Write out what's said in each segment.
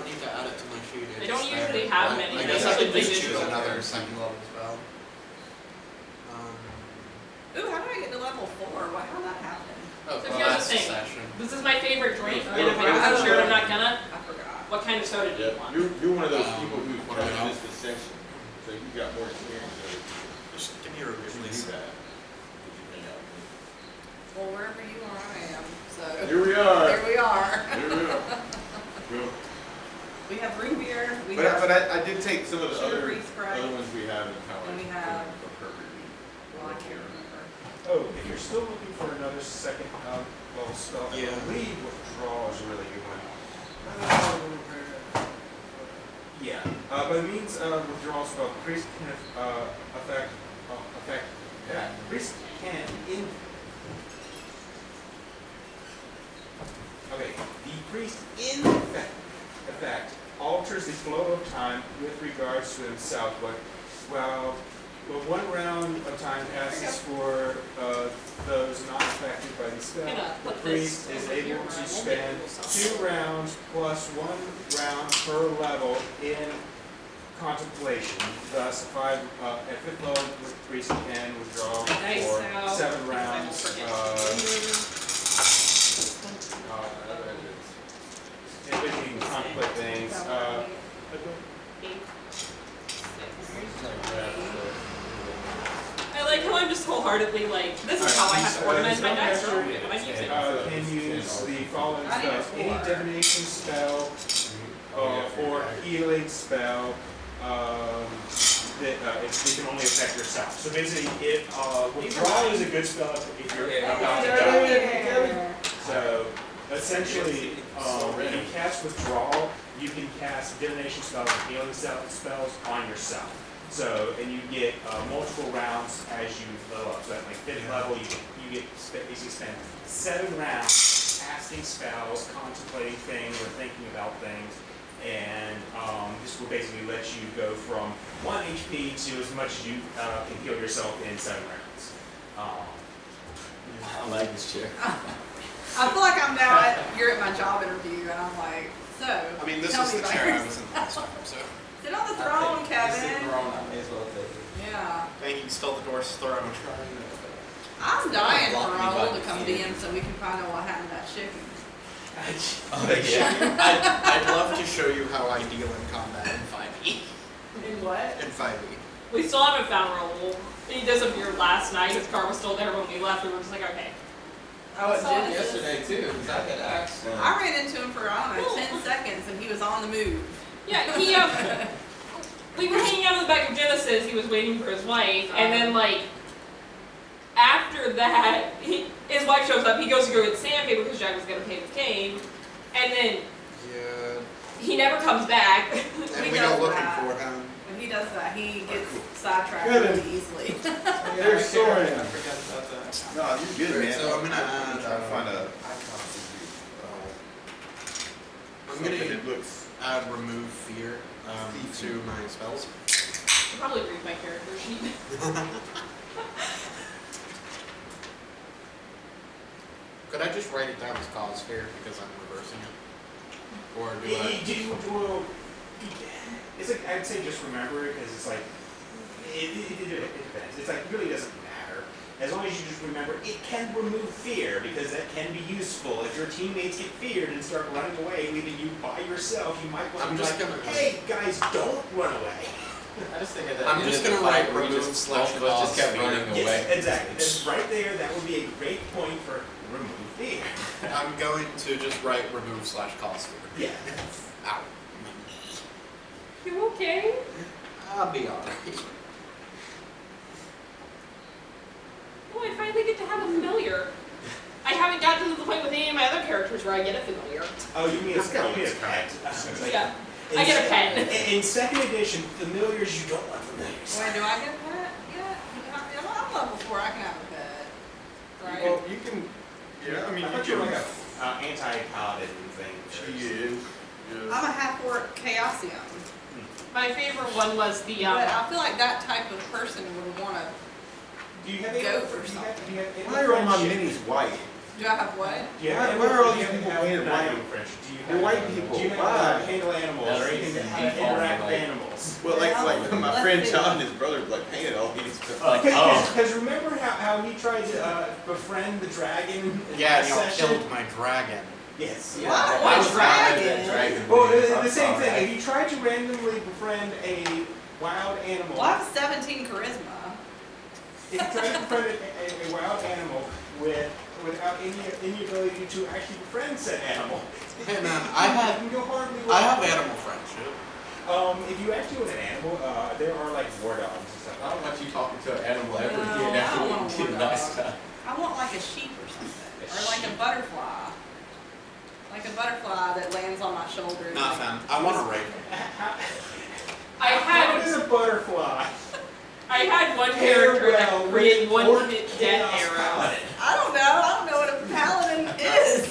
don't need to add it to my sheet. They don't usually have many. I They guess I could usually just choose do. another second level spell. Ooh, how did I get to level 4? How'd that happen? Oh, So here's the last thing. session. This is my favorite drink, and Oh, if I wasn't sure I'm not gonna, I forgot. what kind of soda do you want? You're one of those people who what do I know? this section, so you got more experience. Just give me a review, You please. do that. Well, wherever you are, I am. So Here we are. Here we are. Here we are. Cool. We have root beer. We But have I did take some of the sugar other free Sprite. ones we have in power. And we have- perfectly. Well, I can't remember. Oh, if you're still looking for another second level spell, I Yeah. believe withdraw is really good one. Yeah, by means of withdrawal spell, the priest can affect that. The priest can the priest in effect alters the flow of time with regards to himself, but one round of time passes for those not affected by the spell. I'm gonna The put priest this is over here able where I to won't be spend able to 2 rounds plus 1 round per level in contemplation. Thus, at 5th level, the priest can withdraw Nice, for so 7 I rounds. won't forget. If you can contemplate things. I like how I'm just wholeheartedly like, this is how I have to organize my dice roll. I use it. Can use the following spells: any divination spell or healing spell that it can only affect yourself. So basically, if withdrawal is a good spell if you're about to die. So essentially, when you cast withdrawal, you can cast divination spells and healing spells on yourself. So, and you get multiple rounds as you level up. So at like 5th level, you get basically spend 7 rounds casting spells, contemplating things, or thinking about things, and this will basically let you go from 1 HP to as much as you can heal yourself in 7 rounds. I like this chair. I feel like I'm now you're at my job interview, and I'm like, so. I mean, this tell is me the about chair I yours. was in last time, so. Sit on the throne, Kevin. I may as well take it. Yeah. Thank you, stole the Doris throne. I'm dying for Block me Raul by to come the in so we can find out what happened to that chicken. I'd love to show you how I deal in combat in 5e. In what? In 5e. We still haven't found Raoul. He disappeared last night. His car was still there when we left. We were just like, okay. Oh, I it saw it did. yesterday too, because I had asked. I ran into him for, I don't know, 10 seconds and he was on the move. Yeah, he we were hanging out in the back of Genesis. He was waiting for his wife, and then like after that, his wife shows up. He goes to go get sandpaper because Jack was gonna paint his cane, and then Yeah. he never comes back. And He we does go looking that. for him. When he does that, he gets sidetracked Good. really easily. There's story. I forgot about that. No, you're good, man. So I'm gonna add, try to find a Icon I'm something gonna that looks. add remove fear to my spells. I'll probably read my character sheet. Could I just write it down as cause fear because I'm reversing it? Or do I? It's like, I'd say just remember it, because it's like, it depends. It's like, it really doesn't matter. As long as you just remember, it can remove fear, because that can be useful. If your teammates get feared and start running away, leaving you by yourself, you might want to be like, hey, guys, don't run away. I just think that I'm just gonna write remove slash both of us just kept cause running fear. away. Yes, exactly. That's right there. That would be a great point for remove fear. I'm going to just write remove slash cause fear. Yeah. Ow. You okay? I'll be alright. Oh, I finally get to have a familiar. I haven't gotten to the point with any of my other characters where I get a familiar. Oh, you mean a pet? Yeah, I get a pet. In second edition, familiars, you don't want familiars. Wait, do I get a pet? Yeah. I'm level 4, I can have a pet. Right? Well, you can. Yeah, I mean, I you thought you were can. like a anti-paladin thing. She is. Yeah. I'm a half-orc Chaosium. My favorite one was the But I feel like that type of person would want to. Do you have Go any? for Do you have any Why are all my friendship? minis white? Do I have what? Do you have Why are all do you these have people an painted white? animal friendship? Do you They're have, white people. Do you know Why? how to handle animals or That's anything how to default, interact with like- animals? Well, like my Let's friend see. John, his brother, like painted all these. Because remember how he tried to befriend the dragon in Yeah, last and y'all session? killed my dragon. Yes. Yeah, What? that What was dragon? dragon. Well, I'm the same sorry. thing. If you try to randomly befriend a wild animal, Well, I have 17 charisma. if you try to befriend a wild animal without any ability to actually befriend said animal, Hey man, it can go horribly I have wrong. animal friendship. If you actually want an animal, there are like war dogs and stuff. I don't want you talking to an animal ever No, again I after don't what want you a did war last dog. time. I want like a sheep or something. A Or like a sheep? butterfly. Like a butterfly that lands on my shoulder. and Not like- fan. I want a raven. I How had does a butterfly? one character that Farewell, created one Lord hit Chaos death arrow. Paladin. I don't know what a paladin is.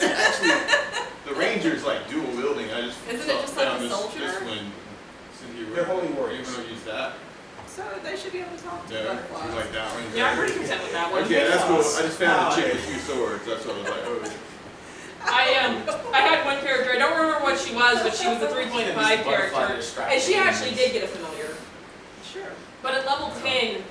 The Ranger's like dual wielding. I just Isn't it just like found a this soldier? one. Cindy, They're holy you're warriors. gonna use that? So they should be able to talk to No, you butterflies. like that one? Yeah, I'm pretty content with that one. Okay, that's cool. I just found a Oh, chick yeah. with 2 swords. That's what I was like, oh. I had one character, I don't remember what she was, but she was a 3.5 character. And she actually did get a familiar. Sure. But at level 10,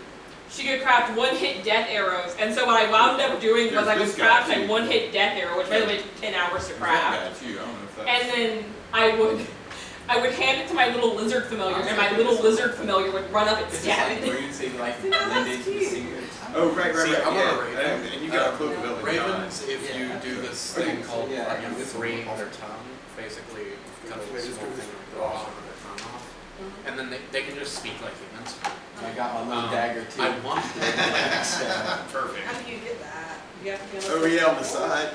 she could craft one-hit death arrows, and so what I wound up doing was I There's was this guy, crafting too. one-hit death arrow, which by the way took 10 hours to That craft. guy too. I don't know if that's. And then I would hand it to my little lizard familiar, and my little lizard familiar would run up and It's just stab like me. where you say like See, now blend that's into the cute. singer. Oh, right. See, I want a Yeah. raven. And you got a cloak of Elven Ravens, if Yeah. you do this Okay. thing called Yeah, like, yeah, this freeing one. their tongue, basically cut a Wait, small this thing goes- of the bottom of their tongue off, and then they can just speak like humans. I got my little dagger too. I want Perfect. How do you get that? You have to be on Oh yeah, on the side.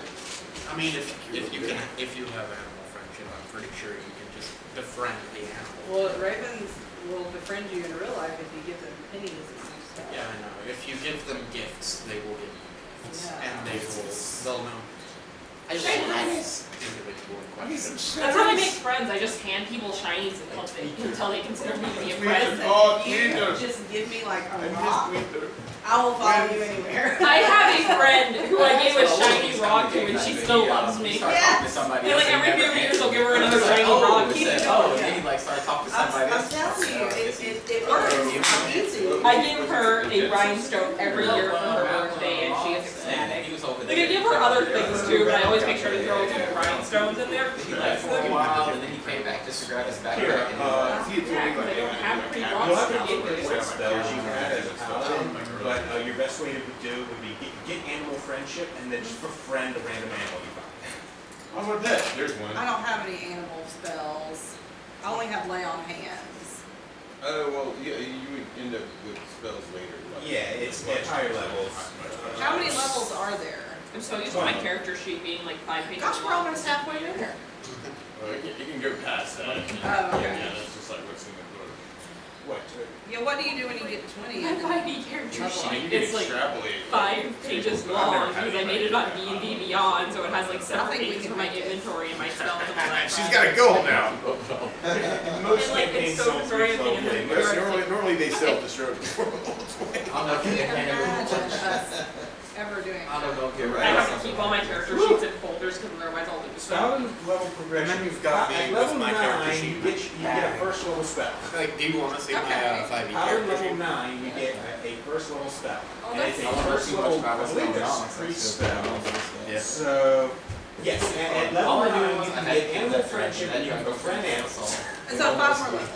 I mean, if you have animal friendship, I'm pretty sure you can just befriend the animal. Well, ravens will befriend you in real life if you give them pennies and stuff. Yeah, I know. If you give them gifts, they will give you gifts, Yeah. and they'll know. I Shinies. individual questions. That's how I make friends, I just hand people shinies until they consider me to be a friend. Oh, If you Twitter. just give me like a I rock, miss Twitter. I will follow you anywhere. I have a friend who I gave a shiny rock to and she still loves me. Yes. And like every few years I'll give her another shiny rock. Keep it Oh, going. then you like start talking to I'm somebody else. telling you, it works. It's easy. I give her a rhinestone every year for her birthday and she is ecstatic. He was over Like I give her other things too, but I always make sure to throw some rhinestones in there. He left for a while and then he came back just to grab his backpack. Here, and See, it's only like I don't have pretty You'll have to rocks to get give rid her. of spells you had as a paladin, but your best way to do would be get animal friendship and then just befriend a random animal you find. How about that? There's one. I don't have any animal spells. I only have lay on hands. Oh well, yeah, you would end up with spells later. Like, Yeah, it's at higher levels. How many levels are there? I'm so used to my character sheet being like 5 pages Gosh, we're long. almost halfway there. You can go past that. Oh, okay. Yeah, that's just like what's in the book. What? Yeah, what do you do when you get 20? My And 5e character Level. You sheet can is like extrapolate. 5 pages long because I made it on D&D Beyond, so it has like several I think we pages can for my make it. inventory and my spells and all that. She's crap. got a goal now. Most And, like, campaigns it's so don't reach disorienting level and eight. then- Normally they self-destruct before level 20. I don't know if I you can't can handle imagine us ever doing I don't that. know if you're I right. have to keep all my character sheets in folders because otherwise I'll lose them. Paladin level progression. And then you've got me At with level my character 9, sheet. you get a first level spell. Like, do you want to see Okay. my 5e Paladin character level sheet? 9, you get a first level spell. Oh, And it's that's a I don't know first too much level, about I what's believe going on. there's 3 spells. Yeah. So, yes, at level All I 9, do you is can I get had animal that friendship and you can go befriend animals. And so 5 more levels.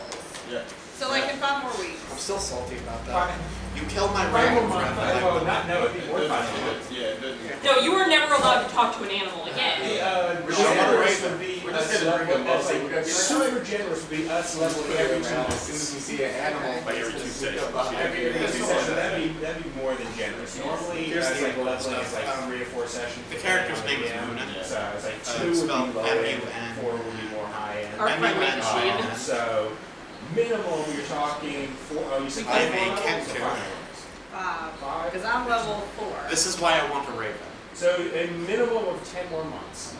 Yeah. So like in 5 more weeks. I'm still salty about Five- that. You killed my 5 random more friend. months, that I well, put not, no, it'd be more than 5 It months. does- Yeah, it doesn't. No, you were never allowed to talk to an animal again. Generous would be We're us just gonna bring them level, mostly. We're gonna get super generous would be us leveling every 2 As months. soon as we see an animal, Okay. Like every 2 seconds. Every 2 sessions, that'd be more than generous. Normally, Here's it's the like leveling is stuff. like 3 or 4 sessions. The character's name is depending on Munson. the game. So it's like It's 2 would spelled be low end, M-U-N. 4 would be more high end. Our friend made a sheet. So minimum, you're talking 4. Oh, you said I 5 may more can levels or too. 5? 5. 5. Because I'm level 4. This is why I want a raven. So a minimum of 10 more months.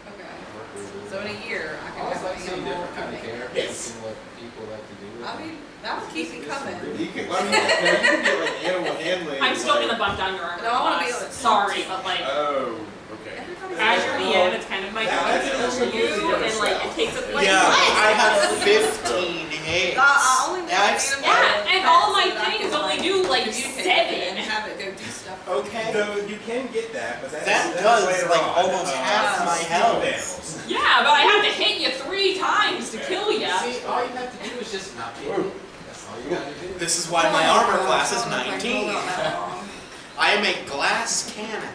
Okay. So in a year, I can I was have like an seeing animal different kind of coming. characters Yes. and what people people like to do it. I mean, that would keep me coming. You can, I mean, you can get like animal handling. I'm still like, gonna bump down your armor No, I wanna be class. able to- Sorry, but like, Oh, okay. Everybody's as your like, DM, it's kind of my That's job also for you, good. and like, it takes up like. Yeah, what? I have 15 hits. I only want That's- animal Yeah, and all my pets so that I things can, only like, do like communicate 7. and have it go do stuff. Okay. Though you can get that, but That that's does, later like, on. almost half my speaking health. of animals. Yeah, but I have to hit you 3 times to kill you. See, all you have to do is just not get hit. That's all you gotta do. This is why my armor class is I don't know if I can hold 19. out that long. I am a glass cannon.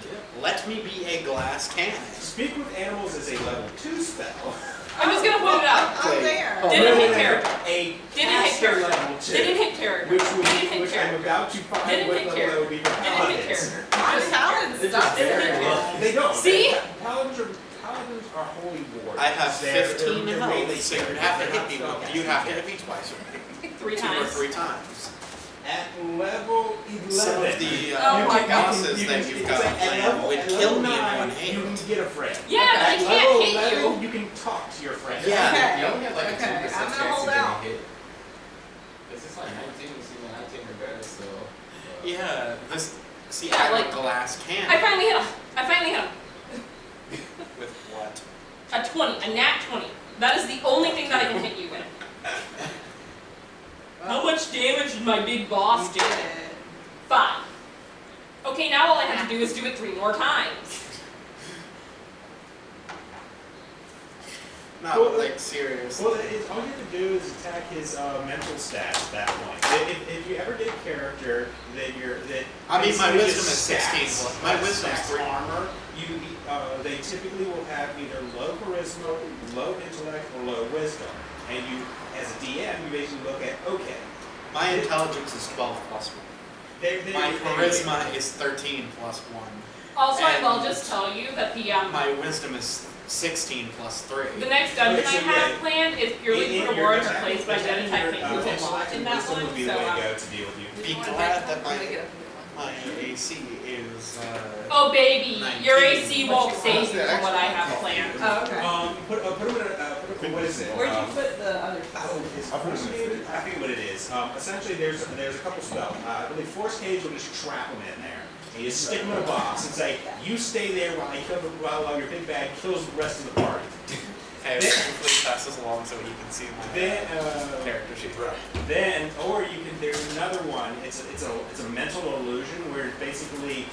Yep. Let me be a glass cannon. Speak with animals is a level 2 spell. I'm just gonna put it out. I'm there. Oh, Didn't No, hit no, no, character. A Didn't hit caster character. level 2. Didn't hit character. Which Didn't would hit be, which I'm character. about to find Didn't what hit level that would be for Didn't hit paladins. character. My paladin They're stuff just is very good. lucky. They don't. See? Paladins are holy wars. I have They're 15 really health, so you'd have to they're hit not me. spellcasting You'd have to hit characters. me twice, or 3 2 or times. 3 times. At level 11. Some of the Oh you my can- bosses you that can- you've it's got like at playing level- would at kill level me in 9, one You hit. can get a friend. Yeah, but I At can't level hit 11, you. you can talk to your friend. Yeah. Okay. You only have like a 2% Okay, I'm chance gonna of hold getting out. hit. It's just like 19, you see the 19 or better, so. Yeah, this. See, Yeah, I have like- a glass I cannon. finally hit him. I finally hit him. With what? A 20, a nat 20. That is the only thing that I can hit you with. How much damage did my big boss do? You did it. 5. Okay, now all I have to do is do it 3 more times. Not Well, like serious. Well, all you have to do is attack his mental stats at that point. If you ever get a character that I mean, my basically wisdom just is 16. stacks- My wisdom is stacks 3. armor. They typically will have either low charisma, low intellect, or low wisdom. And you, as a DM, you basically look at My intelligence is 12 plus 1. My charisma is 13 plus 1. Also, I will And- just tell you that My wisdom is 16 plus 3. the next dungeon I Okay, so have yeah. planned is purely for rewards replaced by dead type things who can watch in that wisdom one. would be So, the way to go to deal with you. Be You wanna glad get- that I'm my- gonna get up and get one. My AC is. oh baby, 19. your AC But won't you save want you from what I have planned. Oh, okay. Put him in what is it? Where'd you put the other stuff? Oh, his force cage? I forget what it is. Essentially, there's a couple spells. I believe force cage will just trap him in there. And you just stick him in a box and say, you stay there while your big bag kills the rest of the party. Okay, hopefully he passes along so he can see my Then, character sheet. Then, or you can. There's another one. It's a mental illusion where basically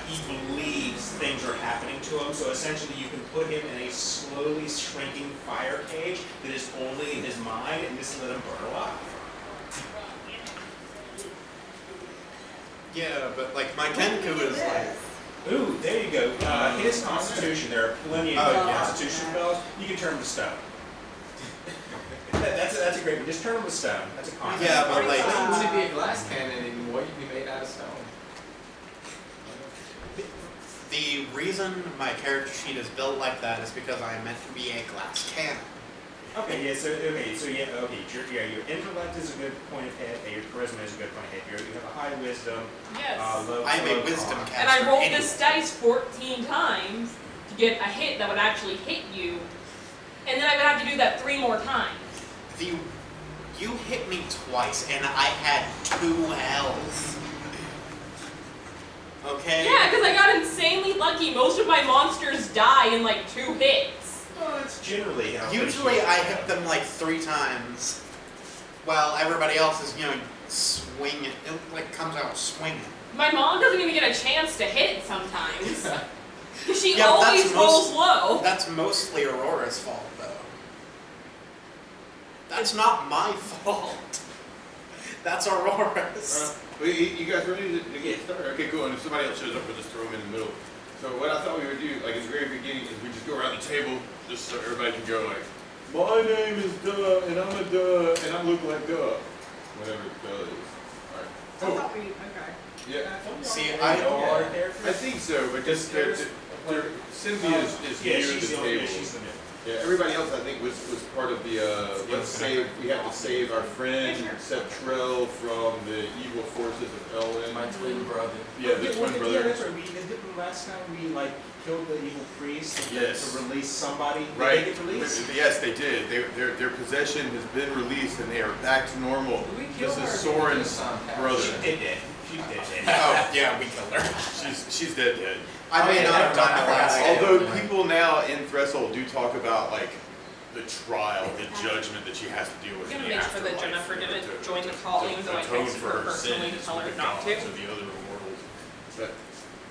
he believes things are happening to him. So essentially, you can put him in a slowly shrinking fire cage that is only in his mind, and just let him burn alive. Yeah, but like my Kenku is like. Ooh, there you go. His Constitution. There are plenty of Oh, good yeah. Constitution spells. You can turn him to stone. That's a great one. Just turn him to stone. That's a con. Yeah, but like. You wouldn't be a glass cannon anymore, you'd be made out of stone. The reason my character sheet is built like that is because I am meant to be a glass cannon. Okay, your intellect is a good point of hit, and your charisma is a good point of hit. You have a high wisdom, Yes. low I am low a wisdom con. caster. And I rolled anyway. this dice 14 times to get a hit that would actually hit you. And then I would have to do that 3 more times. You hit me twice, and I had 2 health. Okay? Yeah, because I got insanely lucky. Most of my monsters die in like 2 hits. Well, that's generally how things Usually usually I go. hit them like 3 times, while everybody else is, swinging. It like comes out swinging. My mom doesn't even get a chance to hit sometimes. Because she Yeah, but always that's rolls low. That's mostly Aurora's fault, though. That's not my fault. That's Aurora's. Well, you guys ready to get started? Okay, cool. And if somebody else shows up, we'll just throw them in the middle. So what I thought we would do, like at the very beginning, is we just go around the table, just so everybody can go like, my name is Duh, and I'm a Duh, and I look like Duh. Whatever Duh is. I Alright. thought we, okay. Yeah. See, I I think so, but just Cynthia is yeah, here at she's the the table. she's the middle. Yeah, everybody else I think was part of the we have to save our friend Septrell from the evil forces of Elwyn. My twin brother. Yeah, the twin Yeah, brother. that's right. Didn't last time we like killed the evil priest Yes. to release somebody? Did Right. they get released? Yes, they did. Their possession has been released and they are back to normal. Did we kill This is her? Soren's brother. She did that. She did that. Oh, yeah, we killed her. She's dead. I may not have done that last time. Although people now in Threshold do talk about like the trial, the judgment that she has to deal with. I'm in gonna the make sure that afterlife Jennifer to- didn't to- join the call, to even though I atone texted for her her personally to sins tell her with the not to. gods of the other worlds. But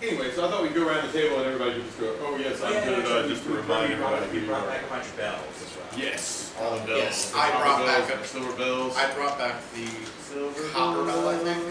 anyway, so I thought we'd go around the table and everybody could just go, oh yes, I'm good, just to remind everybody who We you brought are. back a bunch of bells as well. Yes, all the bells. Yes, the I copper brought bells, back and the silver bells. I brought back the Silver copper bell, I think.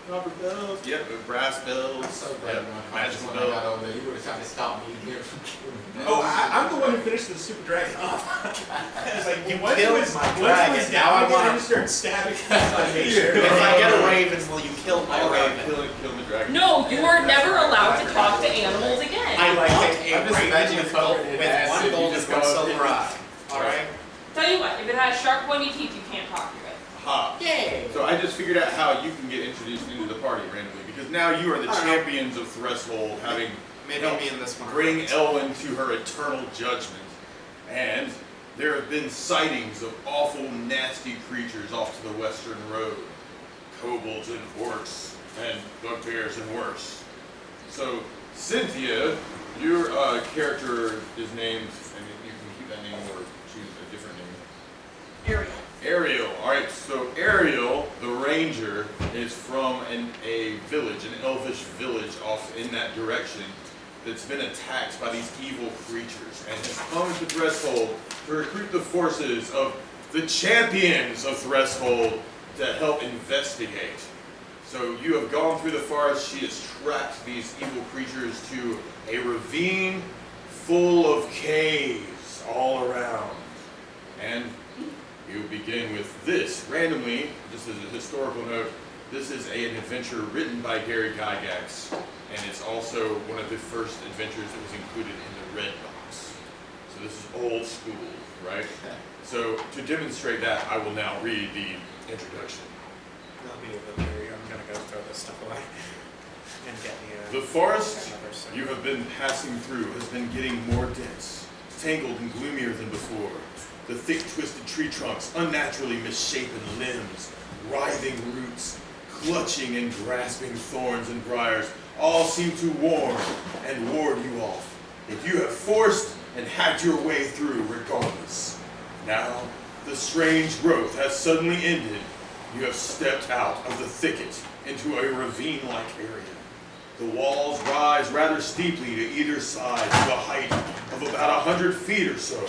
Copper bells. Yep, the brass bells. I'm so glad Yep, you went magical when I got bell. over there. You would have tried to stop me here from killing me. Oh, I'm the one who finished the Super Dragon off. I was like, You once killed it was- my once it dragon, was now down, I I wanna- wanted to start stabbing. So I made sure. If I get a raven, will you kill my All right, raven? killing the dragon. No, you are never allowed to talk to animals again. I Like, want I'm a just raven imagining with you covered in one acid, gold you and just one go- silver eye. Alright? Tell you what, if it has sharp pointy teeth, you can't talk to it. Ha. Yay! So I just figured out how you can get introduced into the party randomly, because now you are the I don't know. champions of Threshold, having Maybe I'll be in this one. bring Elwyn to her eternal judgment. And there have been sightings of awful, nasty creatures off to the western road. Kobolds and orcs, and bugbears and worse. So, Cynthia, your character is named, and you can keep that name or choose a different name. Ariel. Ariel. Alright, so Ariel, the ranger, is from a village, an elvish village off in that direction that's been attacked by these evil creatures and has come to Threshold to recruit the forces of the champions of Threshold to help investigate. So you have gone through the forest, she has tracked these evil creatures to a ravine full of caves all around. And you begin with this. Randomly, just as a historical note, this is an adventure written by Gary Gygax, and it's also one of the first adventures that was included in the Red Box. So this is old school, right? So to demonstrate that, I will now read the introduction. I'll be a bit weary. I'm gonna go throw this stuff away. And get The forest you have been passing through has been getting more dense, tangled and gloomier than before. The thick, twisted tree trunks, unnaturally misshapen limbs, writhing roots, clutching and grasping thorns and briars, all seem to warn and ward you off. If you have forced and hacked your way through regardless. Now, the strange growth has suddenly ended. You have stepped out of the thicket into a ravine-like area. The walls rise rather steeply to either side to a height of about 100 feet or so.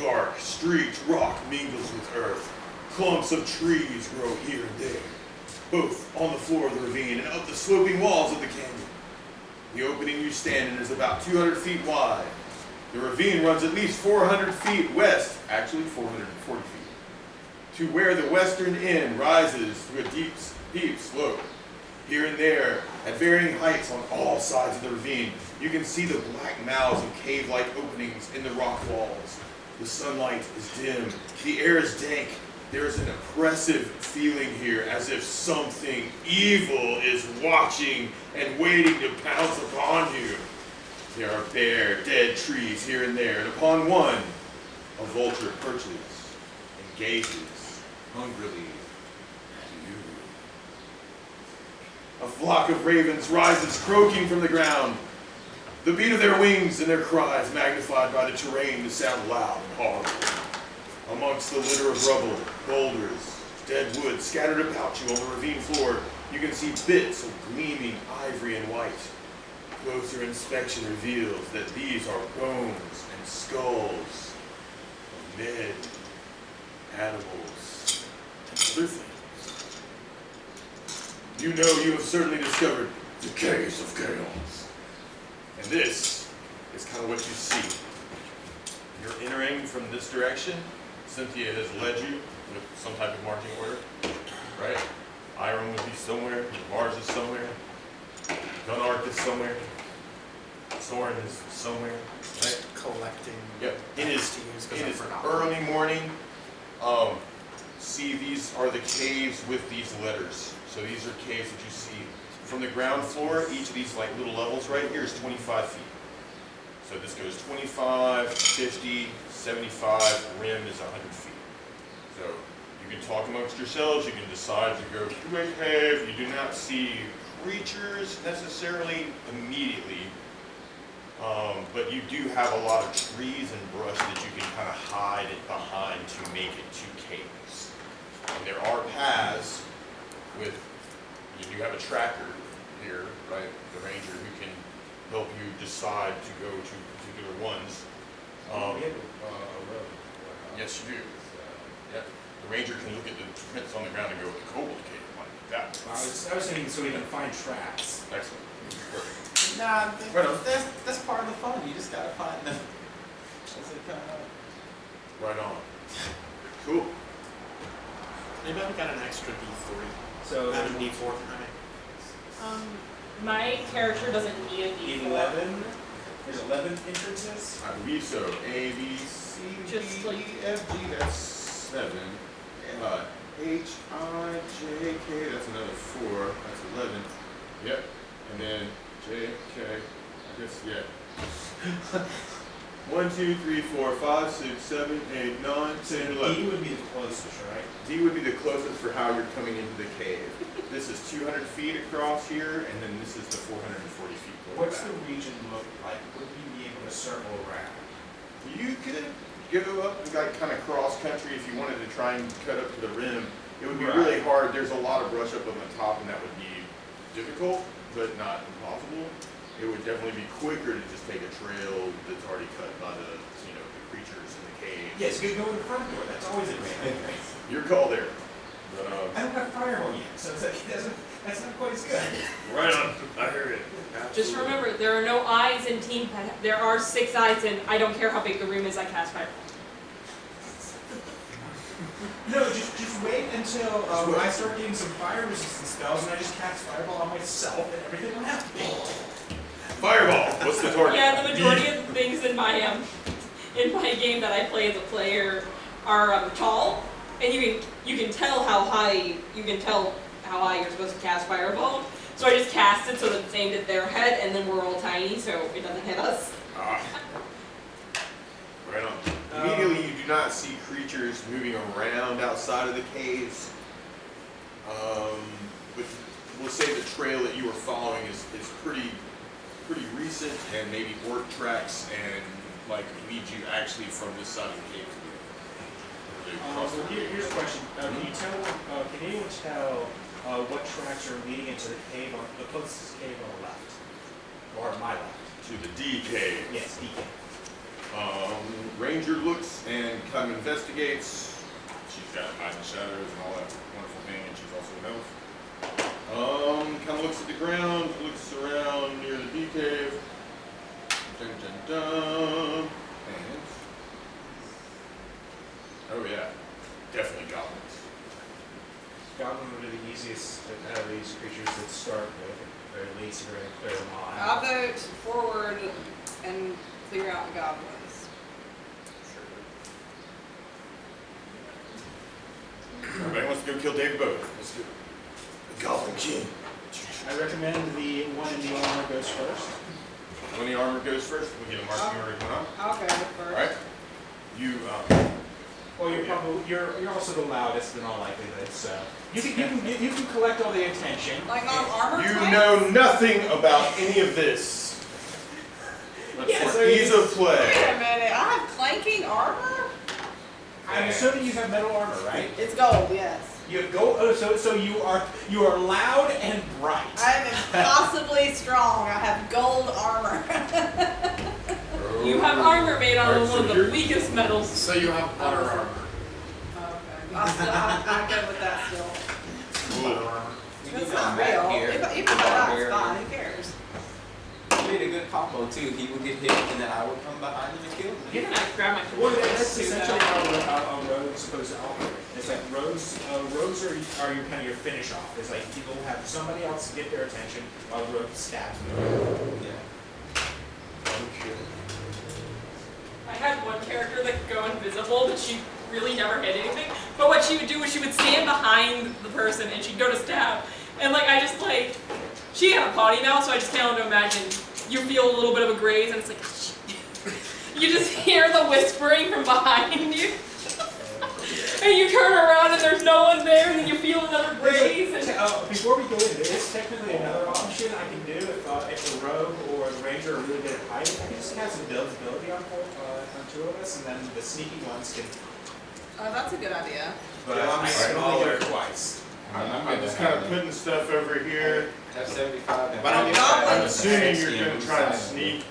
Dark, streaked rock mingles with earth. Clumps of trees grow here and there, both on the floor of the ravine and up the sloping walls of the canyon. The opening you stand in is about 200 feet wide. The ravine runs at least 400 feet west, actually 440 feet, to where the western end rises to a deep slope. Here and there, at varying heights on all sides of the ravine, you can see the black mouths of cave-like openings in the rock walls. The sunlight is dim, the air is dank. There is an oppressive feeling here, as if something evil is watching and waiting to pounce upon you. There are bare, dead trees here and there, and upon one, a vulture perches and gazes hungrily at you. A flock of ravens rises croaking from the ground, the beat of their wings and their cries magnified by the terrain to sound loud and horrible. Amongst the litter of rubble, boulders, dead wood scattered about you on the ravine floor, you can see bits of gleaming ivory and white. Closer inspection reveals that these are bones and skulls of men, animals, and other things. You know you have certainly discovered the caves of chaos. And this is kind of what you see. You're entering from this direction. Cynthia has led you with some type of marching order, right? Iron would be somewhere, Mars is somewhere, Gunark is somewhere, Soren is somewhere, right? collecting. Yep, it is, teams it because I is forgot. early morning. See, these are the caves with these letters. So these are caves that you see from the ground floor. Each of these like little levels right here is 25 feet. So this goes 25, 50, 75, rim is 100 feet. So you can talk amongst yourselves, you can decide to go to a cave. You do not see creatures necessarily immediately, but you do have a lot of trees and brush that you can kind of hide it behind to make it to caves. And there are paths with, you do have a tracker here, right, the ranger who can help you decide to go to particular ones. We have a road. Yes, you do. Yep. The ranger can look at the prints on the ground and go, the kobold cave, like that. I was thinking so we can find tracks. Excellent. Nah, Right on. that's part of the fun. You just gotta find them. As they come up. Right on. Cool. Anybody got an extra D3? So Not a D4, I mean. My character doesn't need a D4. 11. There's 11 entrances. I believe so. A, B, C, Just D, like- E, F, G, that's 7. H, I, J, K, that's another 4. That's 11. Yep. And then J, K, I guess, yeah. 1, 2, 3, 4, 5, 6, 7, 8, 9, 10, 11. D would be the closest, right? D would be the closest for how you're coming into the cave. This is 200 feet across here, and then this is the 440 feet. going What's back. the region look like? Would we be able to circle around? You could go up and like kind of cross country if you wanted to try and cut up to the rim. It would be Right. really hard. There's a lot of brush up on the top, and that would be difficult, but not impossible. It would definitely be quicker to just take a trail that's already cut by the, the creatures in the cave. Yes, you could go in the front door. That's always a great thing. Your call there. But, I don't have fireball yet, so it's like, that's not quite as good. right on. I heard it. Just remember, there are no eyes in Team Pet. There are 6 eyes, and I don't care how big the room is, I cast Fireball. No, just wait until I start getting some fire resistance spells, and I just cast fireball on myself, and everything will happen. Fireball. What's the target? Yeah, the majority of the things in my game that I play as a player are tall, and you can tell how high you're supposed to cast Fireball. So I just cast it so that it's aimed at their head, and then we're all tiny, so it doesn't hit us. Right on. Immediately, you do not see creatures moving around outside of the caves. But we'll say the trail that you were following is pretty recent, and maybe orc tracks and leads you actually from this side of the cave. Here's a question. Can anyone tell what tracks are leading into the cave the closest cave on the left, or my left? To the D cave. Yes, D cave. Ranger looks and kind of investigates. She's got hide in the shadows and all that wonderful thing, and she's also an elf. Kind of looks at the ground, looks around near the D cave. Dun dun dun. And oh yeah, definitely goblins. Goblins would be the easiest out of these creatures that start with, or at least you're going to clear them all I'll out. vote forward and clear out the goblins. Everybody wants to go kill David Bowie. Let's do it. The Goblin King. I recommend the one in the armor goes first. When the armor goes first, we'll get a marching order going on. I'll go first. Alright? You, Well, you're also the loudest in all likelihood, so you can collect all the attention. Like on armor you types? know nothing about any of this. But Yes, for I mean, ease of play. Wait a minute, I have clanking armor? I'm assuming you have metal armor, right? It's gold, yes. You have gold. Oh, so you are loud and bright. I am impossibly strong. I have gold armor. You have armor made out of Alright, so one of the you're- weakest metals. So you have butter armor. Okay. I'll go with that still. Butter armor. We It's need not a map real. here. If The it's not, it's barbarian. fine. Who cares? We made a good combo too. He would get hit, and then I would come behind him and kill him. You can grab my Well, that's too, essentially though. how a rogue is supposed to operate. It's like rogues are your kind of your finish off. It's like people have somebody else get their attention while the rogue stabs them. Yeah. Okay. go invisible, but she really never hit anything. But what she would do was she would stand behind the person and she'd go to stab. And like I just like, she had a potty mouth, so I just can't even imagine. You feel a little bit of a graze and it's like, you just hear the whispering from behind you. And you turn around and there's no one there, and then you feel another graze. And Before we go in, there is technically another option I can do if the rogue or the ranger are really good at hiding. I can just cast invisibility on two of us, and then the sneaky ones can. That's a good idea. But Yeah, I'm I can only do it smaller. twice. I'm just kind of putting stuff over here. Have 75. But I'm I'm Goblins, assuming you're going to try to sneak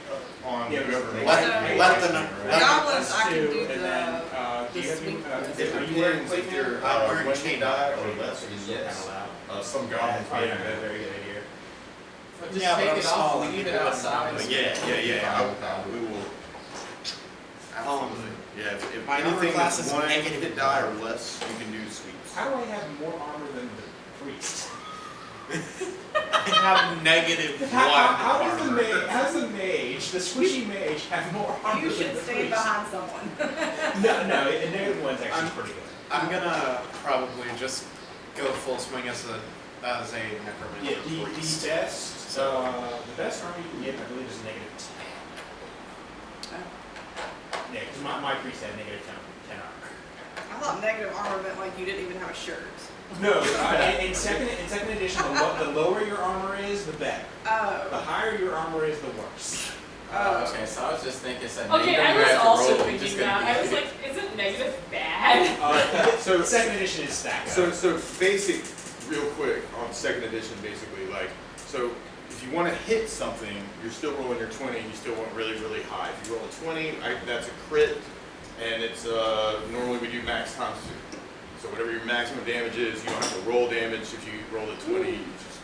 on Yeah, whoever. let them. Goblins, I can do And then, the do you have sweep. It are you wearing depends plate if mail? they're I'm wearing when they chain. die or less. Or Yes. some goblins Oh, may yeah, have very good idea. Just Yeah, but take I'm it small off, and leave you it do it. outside. We will. Absolutely. Yeah, if My armor anything class that's is one negative hit die or less, you can do sweeps. How do I have more armor than the priest? I have negative one How does armor. how does the mage, the squishy mage, have more armor You than should the stay priest? behind someone. No, a negative one's actually I'm- pretty good. I'm gonna probably just go full swing as a necromancer Yeah, the priest. best armor you can get, I believe, is negative 10. Yeah, because my priest had negative 10 armor. I thought negative armor meant like you didn't even have a shirt. No, in second edition, the lower your armor is, the better. The Oh. higher your armor is, the worse. Okay, so I was just thinking, so Okay, I was also thinking that. I was like, isn't negative bad? So Second edition is stacked. So basic, real quick on second edition, basically like so. If you want to hit something, you're still rolling your 20. You still want really, really high. If you roll a 20, that's a crit, and it's normally we do max times 2. So whatever your maximum damage is, you don't have to roll damage. If you roll a 20, you just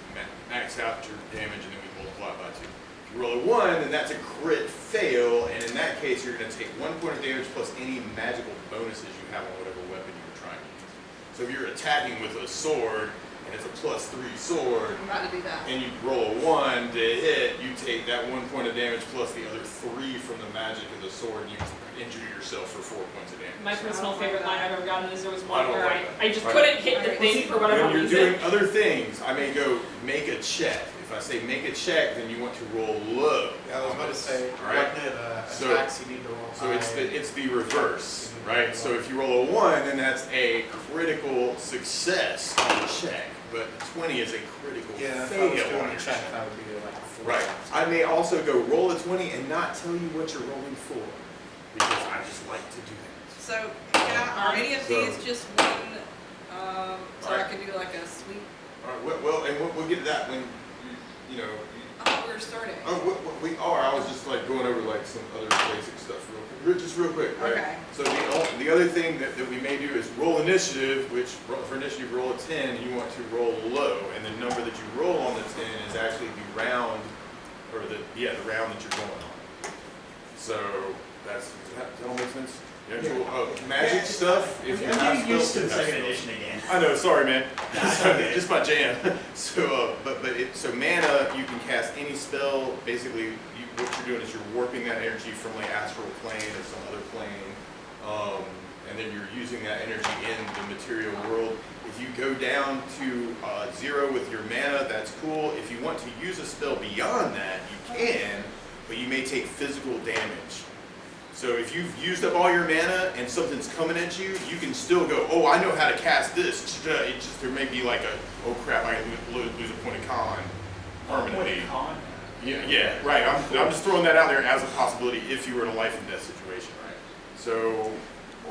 max out your damage, and then we multiply it by 2. If you roll a 1, then that's a crit fail, and in that case, you're going to take 1 point of damage plus any magical bonuses you have on whatever weapon you were trying to use. So if you're attacking with a sword, and it's a +3 sword, I'm about to do that. and you roll a 1 to hit, you take that 1 point of damage plus the other 3 from the magic of the sword, and you injure yourself for 4 points of damage. My personal favorite line I've ever gotten is there was one I don't where like I just that. couldn't hit the thing for whatever When you're reason. doing other things, I may go make a check. If I say make a check, then you want to roll low. Yeah, I was about to say, Right. wasn't it So- attacks you need to roll So it's high? it's the reverse, right? So if you roll a 1, then that's a critical success on the check, but 20 is a critical Yeah, if I fail was doing on a your check, check. that would be like a 4. Right. I may also go roll a 20 and not tell you what you're rolling for, because I just like to do that. So, yeah, are any of So- these just one, so I Right. could do like a sweep? All right. Well, and we'll get to that when you know. I thought we were starting. Oh, we are. I was just like going over like some other basic stuff real quick, right? Okay. So the other thing that we may do is roll initiative, which for initiative roll a 10, and you want to roll low, and the number that you roll on the 10 is actually the round, or the round that you're going on. So does that all make sense? The actual magic stuff. If you I'm have getting used to the spells, second edition again. I know, sorry man. That's okay. Just my jam. So, so mana, you can cast any spell. Basically, what you're doing is you're warping that energy from like astral plane or some other plane, and then you're using that energy in the material world. If you go down to 0 with your mana, that's cool. If you want to use a spell beyond that, you can, but you may take physical damage. So if you've used up all your mana and something's coming at you, you can still go, oh, I know how to cast this. It just, there may be like a, oh crap, I lose a point of con permanently. Con. Yeah, right. I'm just throwing that out there as a possibility if you were in a life and death situation, right? So,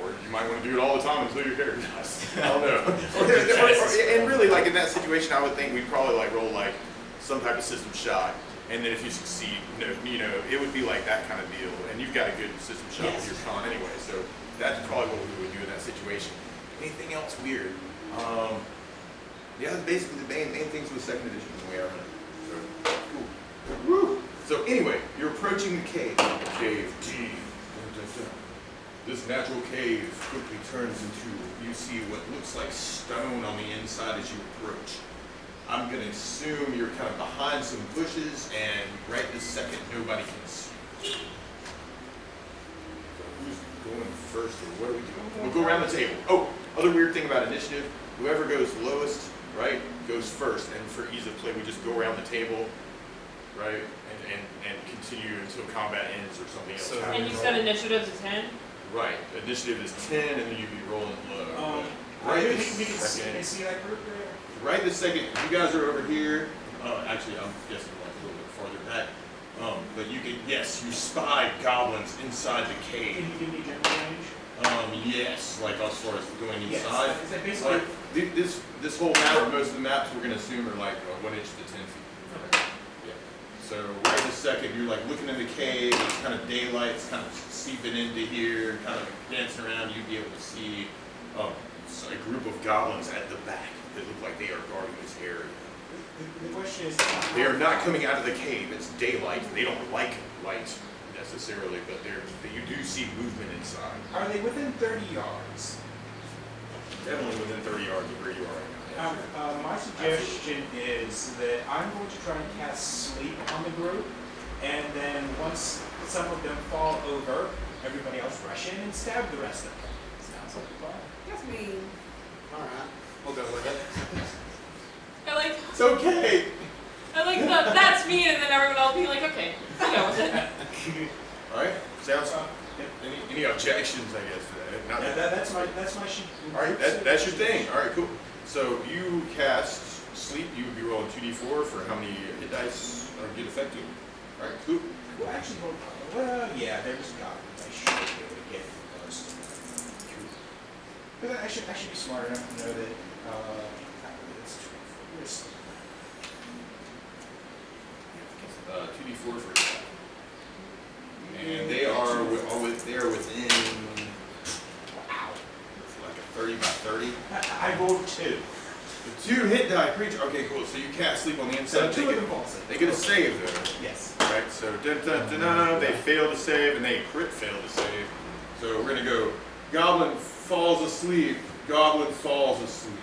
or you might want to do it all the time until your character dies. I don't know. And really, like in that situation, I would think we'd probably like roll like some type of system shot. And then if you succeed, you know, it would be like that kind of deal. And you've got a good system shot with your con anyway, so that's probably what we would do in that situation. Anything else weird? Yeah, that's basically the main things with second edition when we are running. So, cool. Woo! So anyway, you're approaching the cave. Cave G. This natural cave quickly turns into, you see what looks like stone on the inside as you approach. I'm going to assume you're kind of behind some bushes, and right this second, nobody can see. So who's going first, or what do we do? We'll go around the table. Oh, other weird thing about initiative, whoever goes lowest, right, goes first. And for ease of play, we just go around the table, right, and continue until combat ends or something else. So- And you set initiative to 10? Right, initiative is 10, and then you'd be rolling low. Right, we this can second, see that group there. right this second, you guys are over here. Actually, I'm guessing like a little bit farther back. But you can, yes, you spy goblins inside the cave. Can you give me general range? Yes, like as far as going Yes. inside. Is that basically? Like, this whole map, or most of the maps, we're gonna assume are like 1 inch to 10 feet. Yeah. So right this second, you're like looking in the cave. It's kind of daylight. It's kind of seeping into here, kind of dancing around. You'd be able to see a group of goblins at the back that look like they are guarding this area. The question is. They are not coming out of the cave. It's daylight. They don't like light necessarily, but you do see movement inside. Are they within 30 yards? Definitely within 30 yards of where you are right now. My suggestion is that I'm going to try and cast sleep on the group, and then once some of them fall over, everybody else rush in and stab the rest of them. Sounds like a plan. That's mean. Alright, we'll go with it. I like It's okay. the that's me, and then everyone else being like, okay, I'll go with it. All right. Sounds. Any objections? I guess to that. Not That's my sheet. All right. That's your thing. All right. Cool. So you cast sleep. You would be rolling 2d4 for how many hit dice get affected. All right. Cool. Well, actually, well, yeah, there's goblins. I should be able to get most. But I should be smart enough to know that. It's 2d4 for attack. And they are within. Wow. It's like a 30 by 30. I rolled 2. The 2 hit die creature. Okay. Cool. So you cast sleep on the inside. So 2 of them fall safe. They get a save though. Yes. Right, so they fail to save and they crit fail to save. So we're gonna go goblin falls asleep, goblin falls asleep.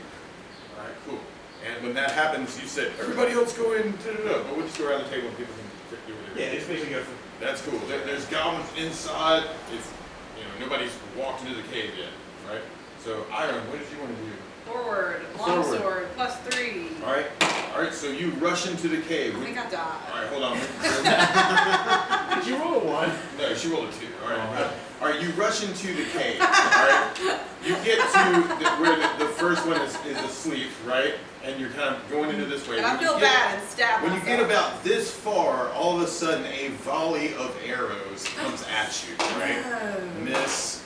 Alright, cool. And when that happens, you said everybody else go in, but we'll just go around the table and people can do whatever. Yeah, it's basically go for. That's cool. There's goblins inside. If nobody's walked into the cave yet, right? So Iron, what did you want to do? Forward, Forward. longsword, +3. Alright, so you rush into the cave. I think I died. Alright, hold on. Did you roll a 1? No, she rolled a 2. Alright, you rush into the cave. Alright, you get to where the first one is asleep, right? And you're kind of going into this way. And I feel bad and stab When you myself. get about this far, all of a sudden a volley of arrows comes at you, right? Oh. Miss.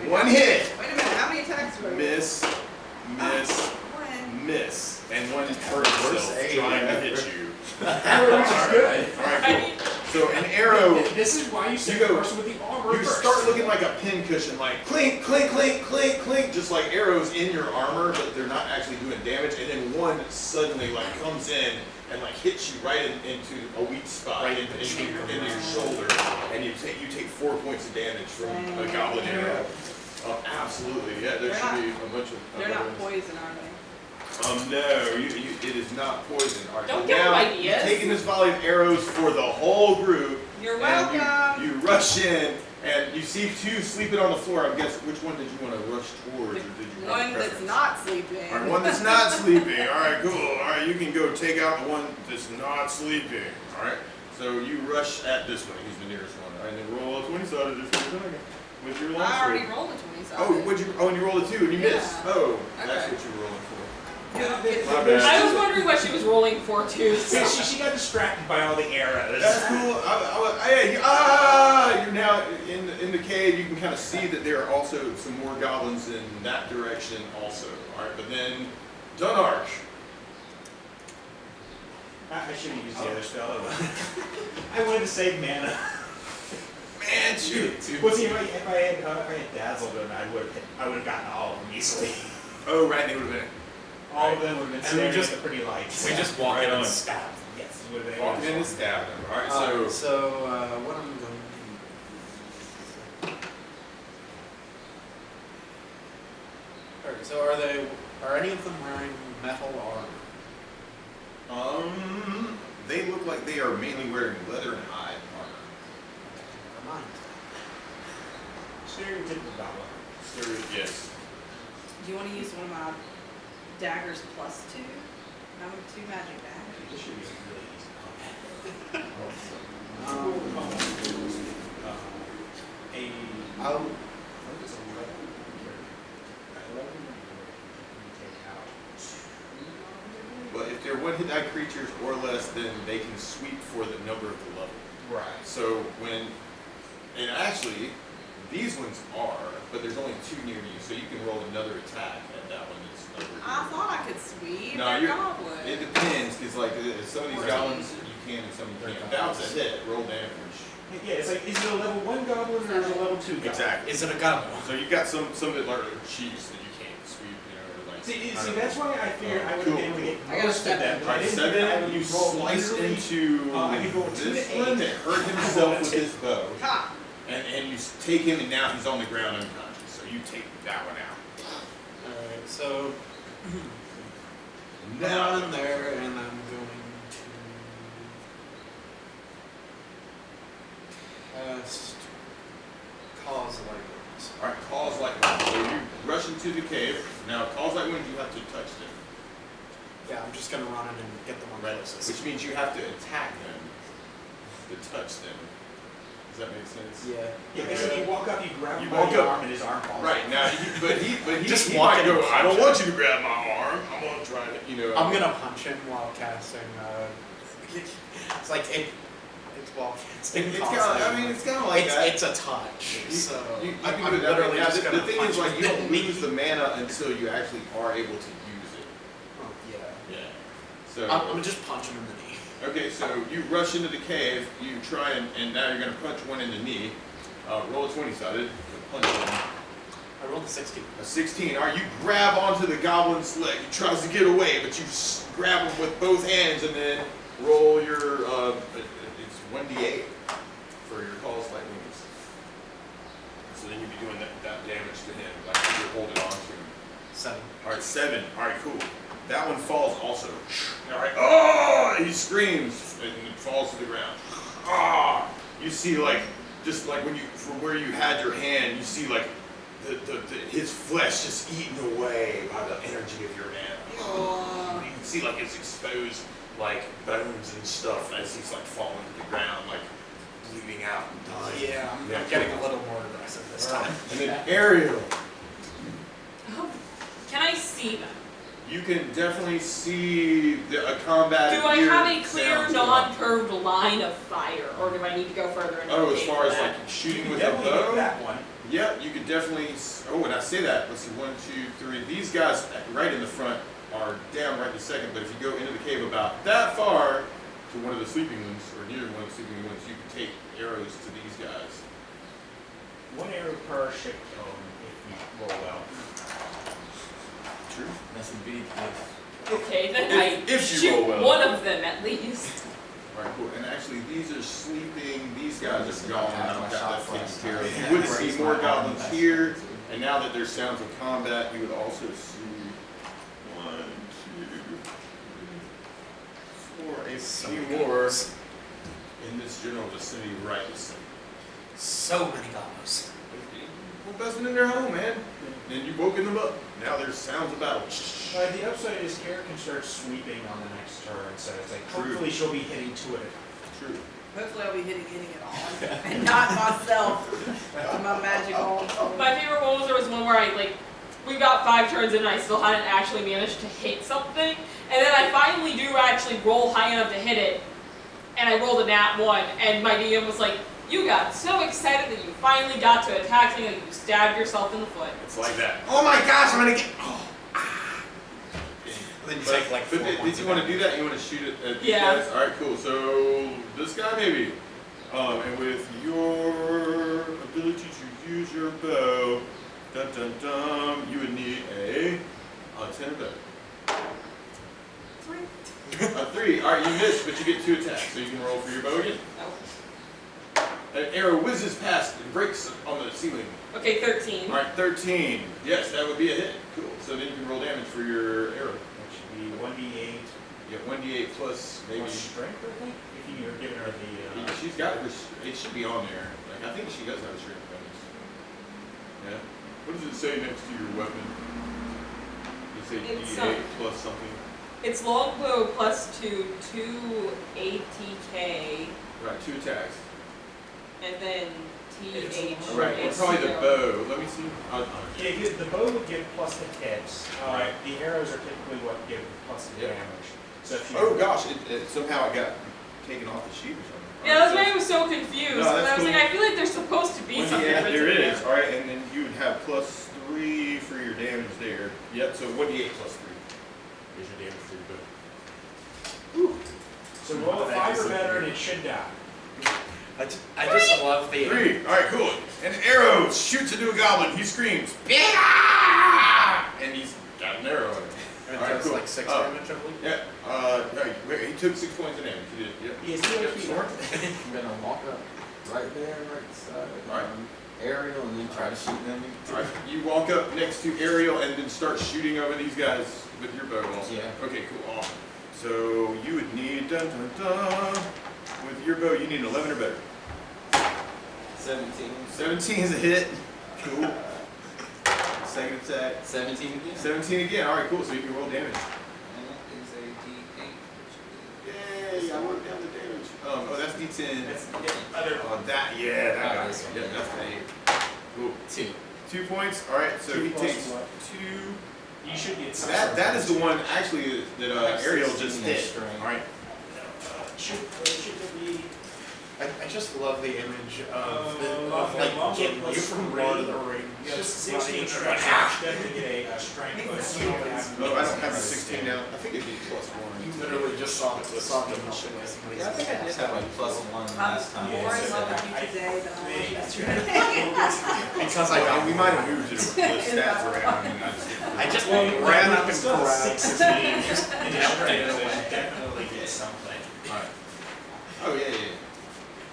One hit. Wait a minute, how many attacks were there? Miss. One. Miss. And one hurt itself trying to hit you. Which is good. Alright, I cool. mean, So an arrow. This is why you send You the go- person with the armor You first. start looking like a pincushion, like clink, clink, clink, clink, clink, just like arrows in your armor, but they're not actually doing damage. And then one suddenly like comes in and like hits you right into a weak spot, right into your shoulder, and you take 4 points of damage from a goblin arrow. Absolutely, yeah. There should be a bunch of. They're not poison, are they? No, it is not poison. All right, Don't so give them now ideas. you're taking this volley of arrows for the whole group. You're And welcome. you rush in, and you see 2 sleeping on the floor. I guess which one did you want to rush towards, or did you have a One that's preference? not sleeping. All right, one that's not sleeping. All right, cool. All right, you can go take out the one that's not sleeping. All right, so you rush at this one. He's the nearest one. All right, and then roll a 20-sided with your I longsword. already rolled a 20 sided. And you rolled a 2 and you missed. Yeah. Oh, that's Okay. what you were rolling for. Yeah, There's- I was wondering what she was rolling for too. See, she got distracted by all the arrows. That's cool. You're now in the cave. You can kind of see that there are also some more goblins in that direction also. All right, but then Dunark. I should have used the other spell. I wanted to save mana. Man, shoot. Well, see, if I had dazzled them, I would have gotten all of them easily. Oh, right, they would have been. All of them would have been And staring we just- at the pretty lights. We just walk Right in on. and stab. Yes, it would have been. Walking in and stabbing them. All right, So what I'm going to do. Okay, so are any of them wearing metal armor? they look like they are mainly wearing leather and hide armor. Never mind. Stereotypical goblin. Yes. Do you want to use one of my daggers plus 2? I'm 2 magic daggers. This should be really easy. Oh. But if they're one hit die creatures or less, then they can sweep for the number of the level. Right. So when, and actually, these ones are, but there's only 2 near you, so you can roll another attack at that one that's over. I thought I could sweep No, that you're- goblin. It depends, because like some of these goblins you can and some you can't. That was a hit, roll damage. Yeah, it's like, is it a level 1 goblin or is it a level 2 goblin? Exactly. Is it a gobble? So you got some that are chiefs that you can't sweep, you know, or like. See, I don't that's know. why I figured I would Cool. have been able to get I got a most of them. 7. but I Alright, didn't think I 7, would you roll slice literally- into I could go 2 this to one 8. that hurt himself with his bow. Ha! And you take him and now he's on the ground unconscious, so you take that one out. Alright, so Now, down there, and I'm going to cast Cause Light Winds. alright, calls like one. So you rush into the cave. Now, calls like one, you have to touch them. Yeah, I'm just gonna run in and get the one closest. Which means you have to attack them to touch them. Does that make sense? Yeah. Yeah, basically you walk up, you grab You him by walk the up. arm and his arm falls Right, off. now, but he Just he walk might in go, and I don't punch want you to grab my arm. I'm gonna try to, you know. I'm gonna punch him while casting. It's like it's while casting. It's kind of, I mean, it's kind of like that. It's a touch. So You I'm can do it that way. literally Now, just the gonna thing punch is, like, him you in don't the lose the knee. mana until you actually are able to use it. Oh, yeah. Yeah. So. I'm gonna just punch him in the knee. Okay, so you rush into the cave, you try and now you're gonna punch one in the knee. Roll a 20-sided to punch him. I rolled a 16. A 16. Alright, you grab onto the goblin's leg. He tries to get away, but you grab him with both hands and then roll your, it's 1d8 for your calls like wings. So then you'd be doing that damage to him, like you're holding on to him. 7. Alright, 7. Alright, cool. That one falls also. Alright, oh! He screams and falls to the ground. Ah! You see, like, just like when you, from where you had your hand, you see, like, his flesh just eaten away by the energy of your hand. Oh. You can see, like, his exposed, like, bones and stuff as he's, like, falling to the ground, like, bleeding out and dying. Yeah, I'm Yeah, getting cool. a little more aggressive this time. And then Ariel. Oh, can I see them? You can definitely see a combat. Do I gear have a clear, sounds non-curved line of fire, or do I need to go further into Oh, the as cave far for as that? like shooting with a Definitely get bow? that one. Yep, you could definitely. Oh, when I say that, let's see, 1, 2, 3. These guys right in the front are down right in a second, but if you go into the cave about that far to one of the sleeping ones, or near one of the sleeping ones, you can take arrows to these guys. 1 arrow per ship cone if you roll well. True. That's a big if. Okay, then If you I shoot roll well. one of them at least. Alright, cool. And actually, these are sleeping. These guys This are is gone. not I've my got shot that flash taken care of. time. You would Yeah. see more goblins here, and now that there's sounds of combat, you would also see 1, 2, 3, 4, a few more in this general vicinity right beside. So many goblins. Well, busting in their home, man. And you woken them up. Now there's sounds of battle. The upside is Kara can start sweeping on the next turn, so it's like True. hopefully she'll be hitting 2 at a time. True. Hopefully I'll be hitting it all. And not myself. With my magic all. My favorite one was there was one where we got 5 turns in and I still hadn't actually managed to hit something. And then I finally do actually roll high enough to hit it. And I rolled a nat 1. And my DM was like, you got so excited that you finally got to attack me that you stabbed yourself in the foot. It's like that. Oh my gosh, I'm gonna get. Oh. Then you But, take like 4 but did points you of want to damage. do that? You want to shoot it at these Yeah. guys? Alright, cool. So, this guy maybe. And with your ability to use your bow, dun dun dun, you would need a 10 or better. 3. A 3. Alright, you missed, but you get 2 attacks. So you can roll for your bow again. An arrow whizzes past and breaks on the ceiling. Okay, 13. Alright, 13. Yes, that would be a hit. Cool. So then you can roll damage for your arrow. That should be 1d8 You get 1d8 plus maybe. plus strength, I think. If you're giving her the. She's got her. It should be on there. Like I think she does have a strength bonus. Yeah. What does it say next to your weapon? Does it say It's, D8 plus something? It's longbow plus 2 ATK, Right, 2 attacks. and then TH. Alright, is probably the 0. bow. Let me see. Yeah, the bow would give plus the hits. Right. The arrows are typically what give plus the Yep. damage. So if you Oh gosh, it somehow it got taken off the sheet or something. Yeah, that's why I was so confused. No, Because that's I was cool. like, I feel like there's supposed to be Well, something. yeah, written there there. is. Alright, and then you would have plus 3 for your damage there. Yep, so 1d8 plus 3 is your damage for your bow. so roll a 5 or better and it should die. I just love the. 3. Alright, cool. And an arrow shoots into a goblin. He screams. Yeah! And he's got an arrow in it. And it Alright, does cool. like 6 damage, I believe. Yeah. Wait, he took 6 points of damage. He did. Yep. He has 2 HP. Sword. I'm gonna walk up right there, right side. Alright. Ariel, and then try to shoot them. Alright, you walk up next to Ariel and then start shooting over these guys with your bow also. Yeah. Okay, cool. Awesome. So you would need dun dun dun. With your bow, you need an 11 or better. 17. 17 is a hit. Cool. Second attack. 17 again. 17 again. Alright, cool. So you can roll damage. And that is a D8, Yay! I wrote down the damage. Oh, that's D10. That's the other Oh, that, yeah, that Ah, guy. this one. Yeah, that's cool. which is 2. 2 points. Alright, so 2 he plus takes what? 2. You should get some. That is the one actually that Ariel just 16 hit. strength. Alright. Should be. I just love the image of Longbow getting plus you from Lord of the 3. Rings. Just running 16 and strength. Definitely get a strength plus 2. Oh, I don't have a 16 now. I think it'd be plus 1. You literally just saw the Yeah, I think I did have like +1 I'm last time. more in so love with I- you today than I was yesterday. because I Well, got we might have moved the stats around and I just didn't. I just Well, ran up and still grabbed 16 in Just strength, definitely get something. Alright. Oh, yeah, yeah.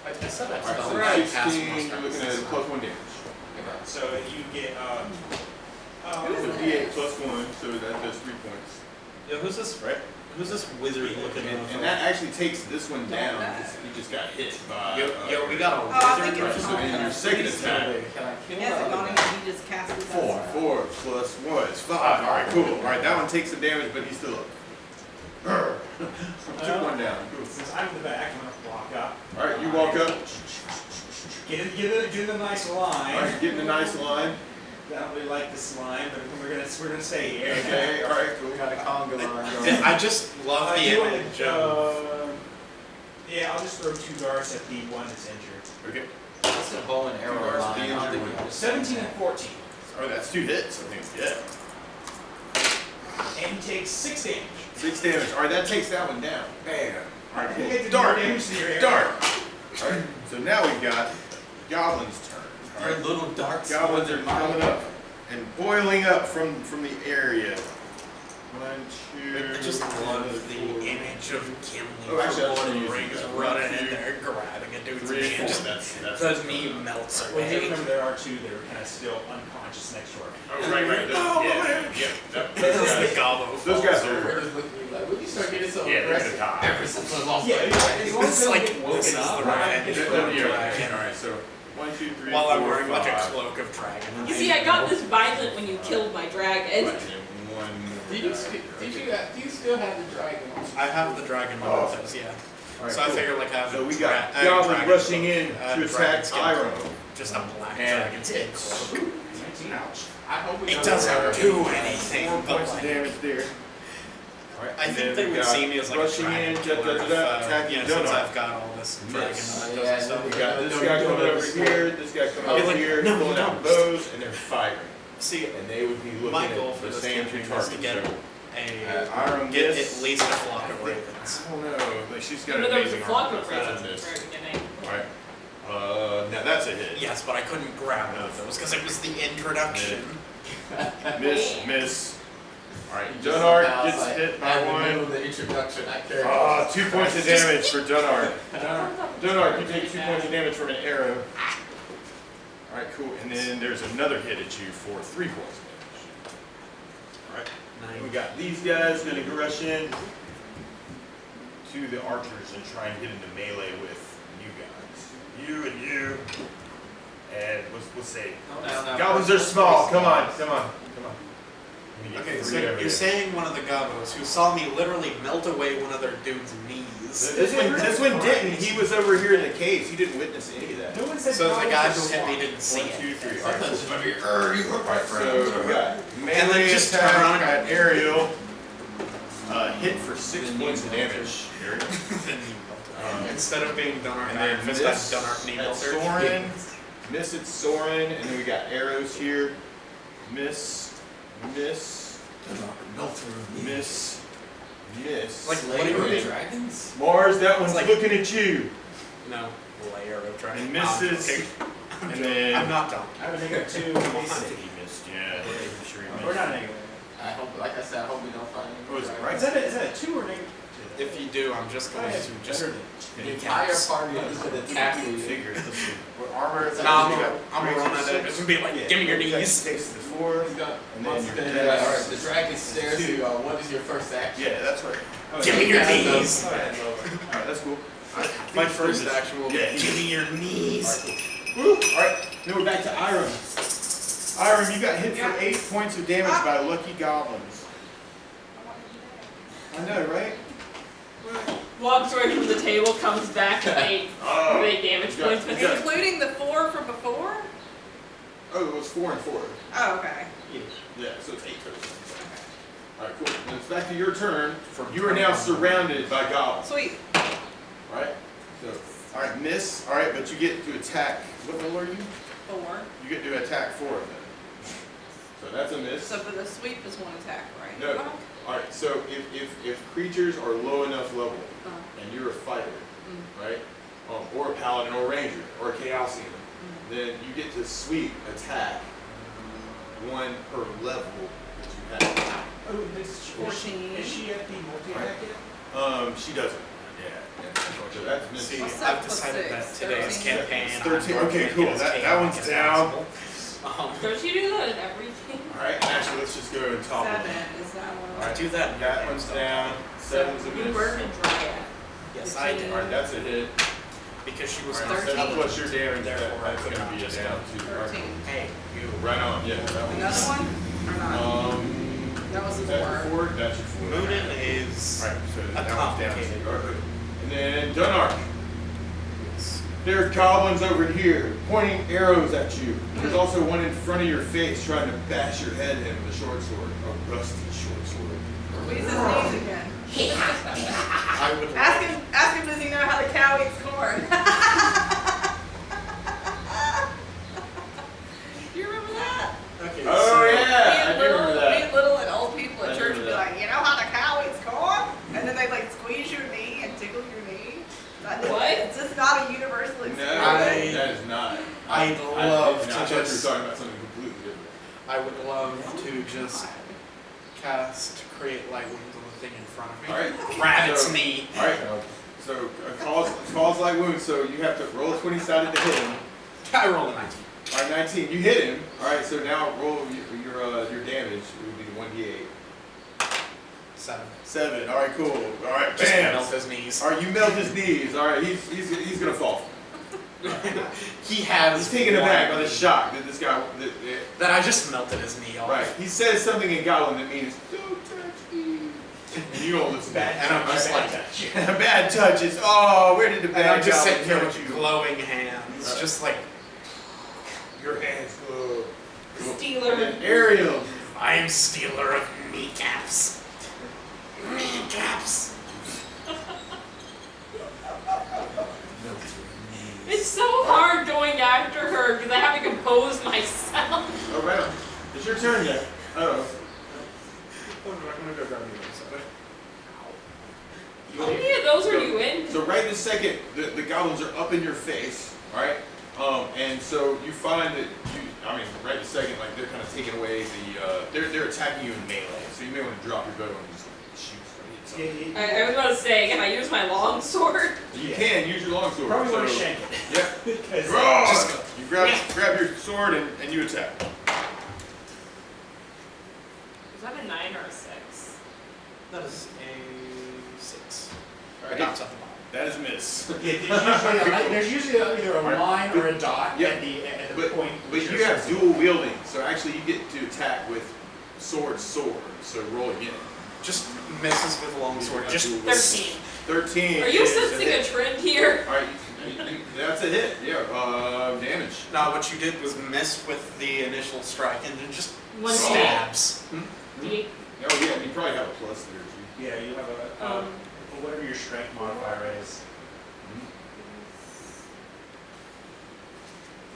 I said I Alright, spelled so right past 16, most you're looking at plus 1 damage. So you get So D8 plus 1, so that does 3 points. Yo, who's this? Right? Who's this wizard looking And that actually takes this one down because he just got hit by. Yo, we got a Oh, I think wizard. it's So then your second attack. Can I kill He hasn't the gone other in, guy? he just cast it. 4 plus 1 is 5. Alright, cool. Alright, that one takes some damage, but he's still up. Took 1 down. Cool. Since I'm in the back, I'm gonna walk up. Alright, you walk up. Get a nice line. Alright, getting a nice line. I don't really like this line, but we're gonna stay here. Okay, alright, cool. We got a conga line going. I just love the do wanna, image of. yeah, I'll just throw 2 darts at the one that's injured. Okay. That's a bow and arrow Guards line. the I don't think injured we just 17 and 14. Oh, that's 2 hits, I think. Yeah. And he takes 6 damage. 6 damage. Alright, that takes that one down. Bam. Alright, You get cool. to Dark. do damage to your arrow. Dark. Alright, so now we've got Goblin's turn. Your Alright, little dark Goblins are coming up and boiling up from the area. 1, 2. I just love the image of Gimli Oh, actually, from that's Lord of the easy. Rings Yeah. running 1, 2, in there, grabbing a dude's 3, hand. 4. Just That's the knee melts Well, you away. remember there are 2 that are kind of still unconscious next door. Oh, right. This is the gobbo. Those guys We're are. just looking at you like, when you start getting so Yeah, they're aggressive, gonna die. ever since I lost Yeah, my as dragon. long as It's they don't like get woken this is up, the right? revenge Just of the don't get dragon. Alright, so 1, 2, 3, While 4, I'm wearing like a 5. cloak of dragon. You see, I got this violent when you killed my dragon. Right, and 1. Do you still have the dragon? I have the dragon Oh. mementos, yeah. Alright, So I cool. figure like having So we got a Goblin dragon rushing cloak, in a to dragon attack skin Iron. cloak, just a black And dragon skin cloak. 19. Ouch. I hope we It don't doesn't have do a- anything. 4 but, points of like, damage there. Alright, I and think then they we would got see me as like a rushing dragon in, killer if, attacking yeah, since Donut. I've got all this dragon Miss. mementos Yeah, and stuff. We got this guy coming over here, this guy coming I'll be over like, here, no, pulling you out don't. bows, and they're firing. See, And they would be looking my goal at for the this same 2 campaign is targets. to get So, a Iron get miss. at least a flock of ravens. I don't know, like she's got You an know, there was a amazing flock armor of class ravens on at this. the very beginning. Alright. Now that's a hit. Yes, but I couldn't grab one of those because it was the introduction. Miss. Alright, You just Dunard somehow, gets like, hit by at the 1. middle of the introduction, I carried. Ah, 2 points of damage for Dunard. Dunard, Dunard, you take 2 points of damage from an arrow. Alright, cool. And then there's another hit at you for 3 points of damage. Alright. And we got these guys gonna rush in to the archers and try and get into melee with you guys. You and you. And we'll see. No. Goblins are small. Come on. We get Okay, so three over you're here. saying one of the goblins who saw me literally melt away one of their dude's knees. This one didn't. He was over here in the caves. He didn't witness any of that. No one said So the goblins guy are who hit me small. didn't see 1, it. 2, 3. I All right, thought cool. this would be, you were my friend. So we got And melee then just attack, turn on got aerial, hit for 6 points of damage. Instead of being Dunark And Iron then Fist, miss that's Dunark Knee at Melter. Soren, miss at Soren, and then we got arrows here. Miss, miss, miss, miss. Like Slayer literally. of dragons? Mars, that one's Like- looking at you. No. Layer of dragon. And misses. And then I'm not done. I have a negative 2. Come on. basic. He missed, yeah. Sure he Or missed. not negative. I hope, like I said, I hope we don't find any. Oh, is it dragons. right? Is that a 2 or negative 2? If you do, I'm just going to just. The entire party is gonna attack you. Figures. Let's see. What armor is that? Nah, You got I'm gonna run at it. It's gonna be like, give me your knees. Takes the 4. He's got And then monster your dead. death. Alright, the dragon stares at you. What is your first action? Yeah, that's right. Give me your Yeah, knees. Alright, that's cool. My first action will be, Yeah. give me your knees. Woo! Alright, then we're back to Iram. Iram, you got hit for 8 points of damage by lucky goblins. I know, right? Walks away from the table, comes back to make damage You got- points with you it. got- Including the 4 from before? Oh, it was 4 and 4. Oh, okay. Yeah, so it's 8 total. Alright, cool. Then it's back to your turn. You are now surrounded by goblins. Sweet. Alright? So, alright, miss. Alright, but you get to attack. What level are you? 4. You get to attack 4 of them. So that's a miss. So for the sweep is 1 attack, right? No. Well, Alright, so if creatures are low enough level, uh, and you're a fighter, Mm. right? Or a paladin or a ranger or a chaosian, then you get to sweep attack 1 per level that you have. Oh, is 14. she at the multi-attack yet? She doesn't. Yeah. So that's missing. See, What's that I've plus decided 6? that today's 13? campaign. It's I'm 13. going Okay, to cool. get as That chaotic one's as down. possible. Don't you do that in everything? Alright, actually let's just go and top 7 it. is that one. Alright, Do that. That one's down. 7's a You miss. were a dryad. Yes, I did. Alright, that's a hit. Because she was Alright, 13. 7 plus your damage, Therefore, that's I could gonna not be a just down go. too. 13. Hey, you. Right on, yeah. That one's- Another one? Or not? That was Is the that 4. your 4? That's your 4. Moonin is Alright, so a that one's down. complicated Alright. And then Dunark. There are goblins over here pointing arrows at you. There's also one in front of your face trying to bash your head in with a short sword, a rusty short sword. Squeeze his knees again. I would Ask him, does he know how the cow eats corn? You remember that? Okay, Oh yeah, I do remember Me that. and little and old people I at church would remember be that. like, you know how the cow eats corn? And then they'd like squeeze your knee and tickle your knee. What? It's just not a universal No, experience. that is not. I'd I love thought to you were just. talking about something completely different. I would love to just cast create light wounds on the thing in front of me. Alright. Grab its So- knee. Alright, so cause like wounds, so you have to roll a 20-sided to hit him. I rolled a 19. Alright, 19, you hit him. Alright, so now roll your damage. It would be the 1d8. 7. 7, alright, cool. Alright, Just bam! melt his knees. Alright, you melt his knees. Alright, he's gonna fall. He has. He's taken aback by the shock that this guy. That I just melted his knee off. Right, he says something in Goblin that means "Don't touch me," and you don't listen back. And I'm just like, bad touches. Oh, where did the and bad I'm just Goblin sitting here touch with you? glowing hands, Right. just like Your hands glow. Stealer. And then Ariel. I am stealer of kneecaps. Kneecaps. It's so hard going after her because I have to compose myself. Oh, right on. It's your turn yet. Oh. I'm gonna go grab you How many of those are you in? So right this second, the goblins are up in your face, right? And so you find that right this second, like they're kind of taking away they're attacking you in melee. So you may want to drop your bow and just like, shoot something. I was about to say, can I use my long sword? You can use your longsword. Probably want to so- shank it. Yeah. Because Roar! Just You grab your sword and you attack. Is that a 9 or a 6? That is a 6. Alright. Dots at the bottom. That is miss. there's usually either a line or a dot Yeah. at the But point. you have dual wielding, so actually you get to attack with sword, so roll again. Just messes with longsword. Just 13. 13. Are you is a sensing hit. a trend here? Alright, that's a hit, yeah. Damage. no. What you did was mess with the initial strike and then just One stabs. D8. Oh yeah, you probably have a plus there too. Yeah, you have a, whatever your strength modifier is.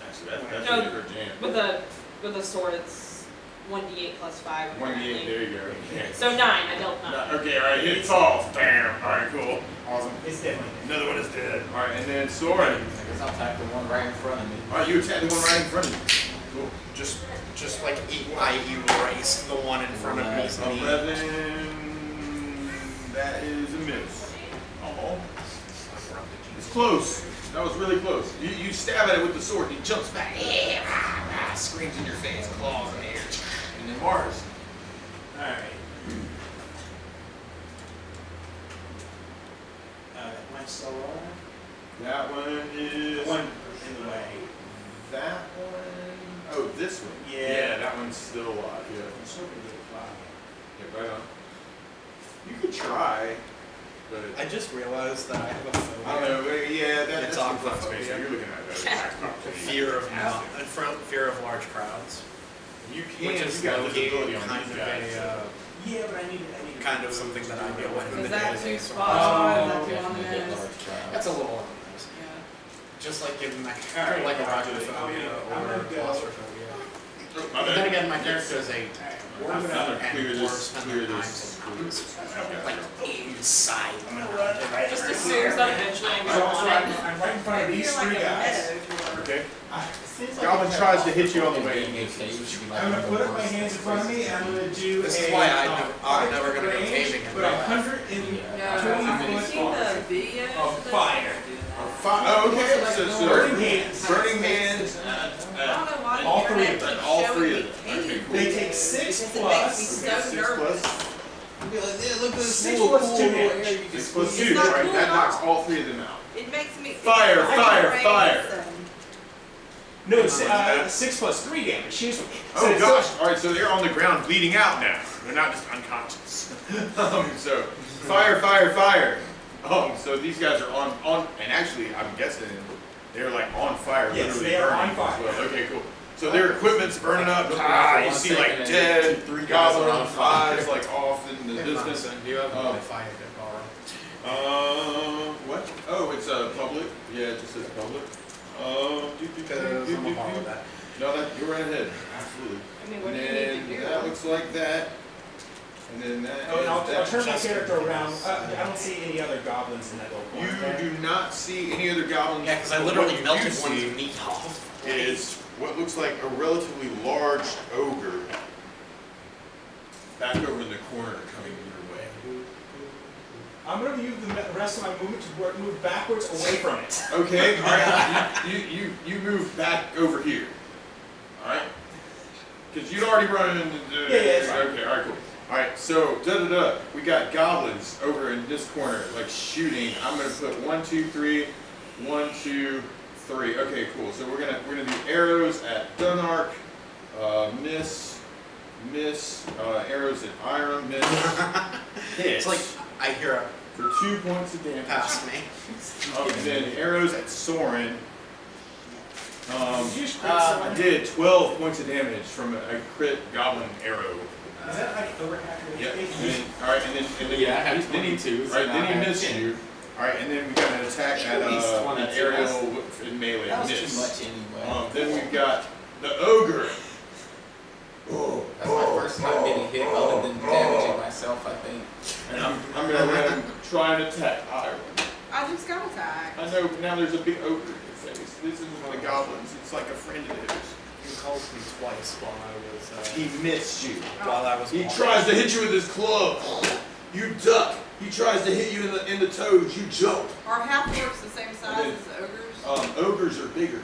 Actually, that's No. really her jam. With a sword, it's 1d8 plus 5. 1d8, apparently. there you go. Okay. So 9. I dealt 9. Okay, alright, it's off. Damn. Alright, cool. Awesome. It's definitely. Another one is dead. Alright, and then Soren. I guess I'll attack the one right in front of me. Alright, you attack the one right in front of you. Cool. Just like I erased the one in front of me. 11. That is a miss. Oh. It's close. That was really close. You stab at it with the sword, and he jumps back. Screams in your face, claws in the air. And then Mars. Alright. One still alive? That one is. One in the way. That one. Oh, this one. Yeah. that one's still alive. Yeah. I'm just hoping to get 5. Yeah, right on. You could try, but I just realized that I have a phobia. I don't know. Yeah, that's It's the front aquaphobia. space. You're looking at that. Fear of large crowds. You can. Which is You got low-key visibility on kind these of guys. Yeah, but I need kind of something that I deal with in the Is that day-to-day. too so- spot on? Is that too Yeah, on the you get nose? large crowds. That's a little on the nose. Yeah. Just like giving my Alright, character like a I'll do it. arachnophobia I'm or gonna go- claustrophobia. Oh, my But bad. then again, my character is a I'm gonna clear and this. dwarves spend Clear their this. time like inside. Just assumes that eventually I'm So, going to so want it. I'm right in front of Maybe these you're like three a guys. meadow dwarf. Okay. Seems Goblin like tries to hit you on the way. I'm gonna put up my hands in front of me and I'm gonna do This a. is why I'm never gonna go range, caving in But real 100 in Yeah, 20 have you foot seen the arc videos? of fire. Oh, okay. So Burning hands. burning hands. I don't know why the All three internet of them. keeps All showing three me of them. Okay, cave. cool. They take 6 Because it plus. makes me Okay, so 6 nervous. plus. Be like, yeah, look at this 6 cool, plus cool 2 area damage. you can 6 plus squeeze. 2. not Right, cool that at knocks all. all 3 of them out. It makes me. Fire, it's fire, race fire. and- No, it's 6 plus 3 damage. She's. Oh gosh! All right, so they're on the ground, bleeding out now. They're not just unconscious. So fire, fire, fire. So these guys are on, and actually, I'm guessing they're like on fire, Yes, literally they are burning on fire. as well. Okay, cool. So their equipment's burning up. You see second, like and dead, 3 guys goblin are on fire. eyes like off in the Hey, distance. Munson, do you have Oh. my fire to borrow? What? Oh, it's public. Yeah, it just says public. Because I'm gonna borrow that. No, you're right ahead. Absolutely. I mean, what And do you then need to do? that looks like that. And then that. Oh, and is I'll that. turn my character around. I don't see any other goblins in that little You corner. do not see any other goblins. Yeah, because I but literally what you melted do one's see meat off. is what looks like a relatively large ogre back over in the corner coming your way. I'm going to use the rest of my movement to move backwards away from it. Okay, all right. You move back over here. All right. Because you'd already run into. Yeah, it's fine. Okay, all right, cool. All right, so we got goblins over in this corner, like shooting. I'm gonna put 1, 2, 3, 1, 2, 3. Okay, cool. So we're gonna do arrows at Dunark, miss, arrows at Iron, miss, hit. It's like I hear a for 2 points of damage. past me. And then arrows at Soren. Did you just crit I someone? did 12 points of damage from a crit goblin arrow. Is that like over half your Yep. HP? All right, and then Yeah, I have then he 22, so right, now then I he have missed 10. you. All right, and then we got an attack at At least an 22. aerial in melee That was miss. too much anyway. Then we've got the ogre. That's my first time getting hit other than damaging myself, I think. And I'm gonna let him try and attack Iron. I just got attacked. I know, but now there's a big ogre in your face. This isn't one of the goblins. It's like a friend of his. You called me twice while I was He missed you. while I was He walking. tries to hit you with his club. You duck. He tries to hit you in the toes. You jump. Are half orcs the same size as ogres? Ogres are bigger.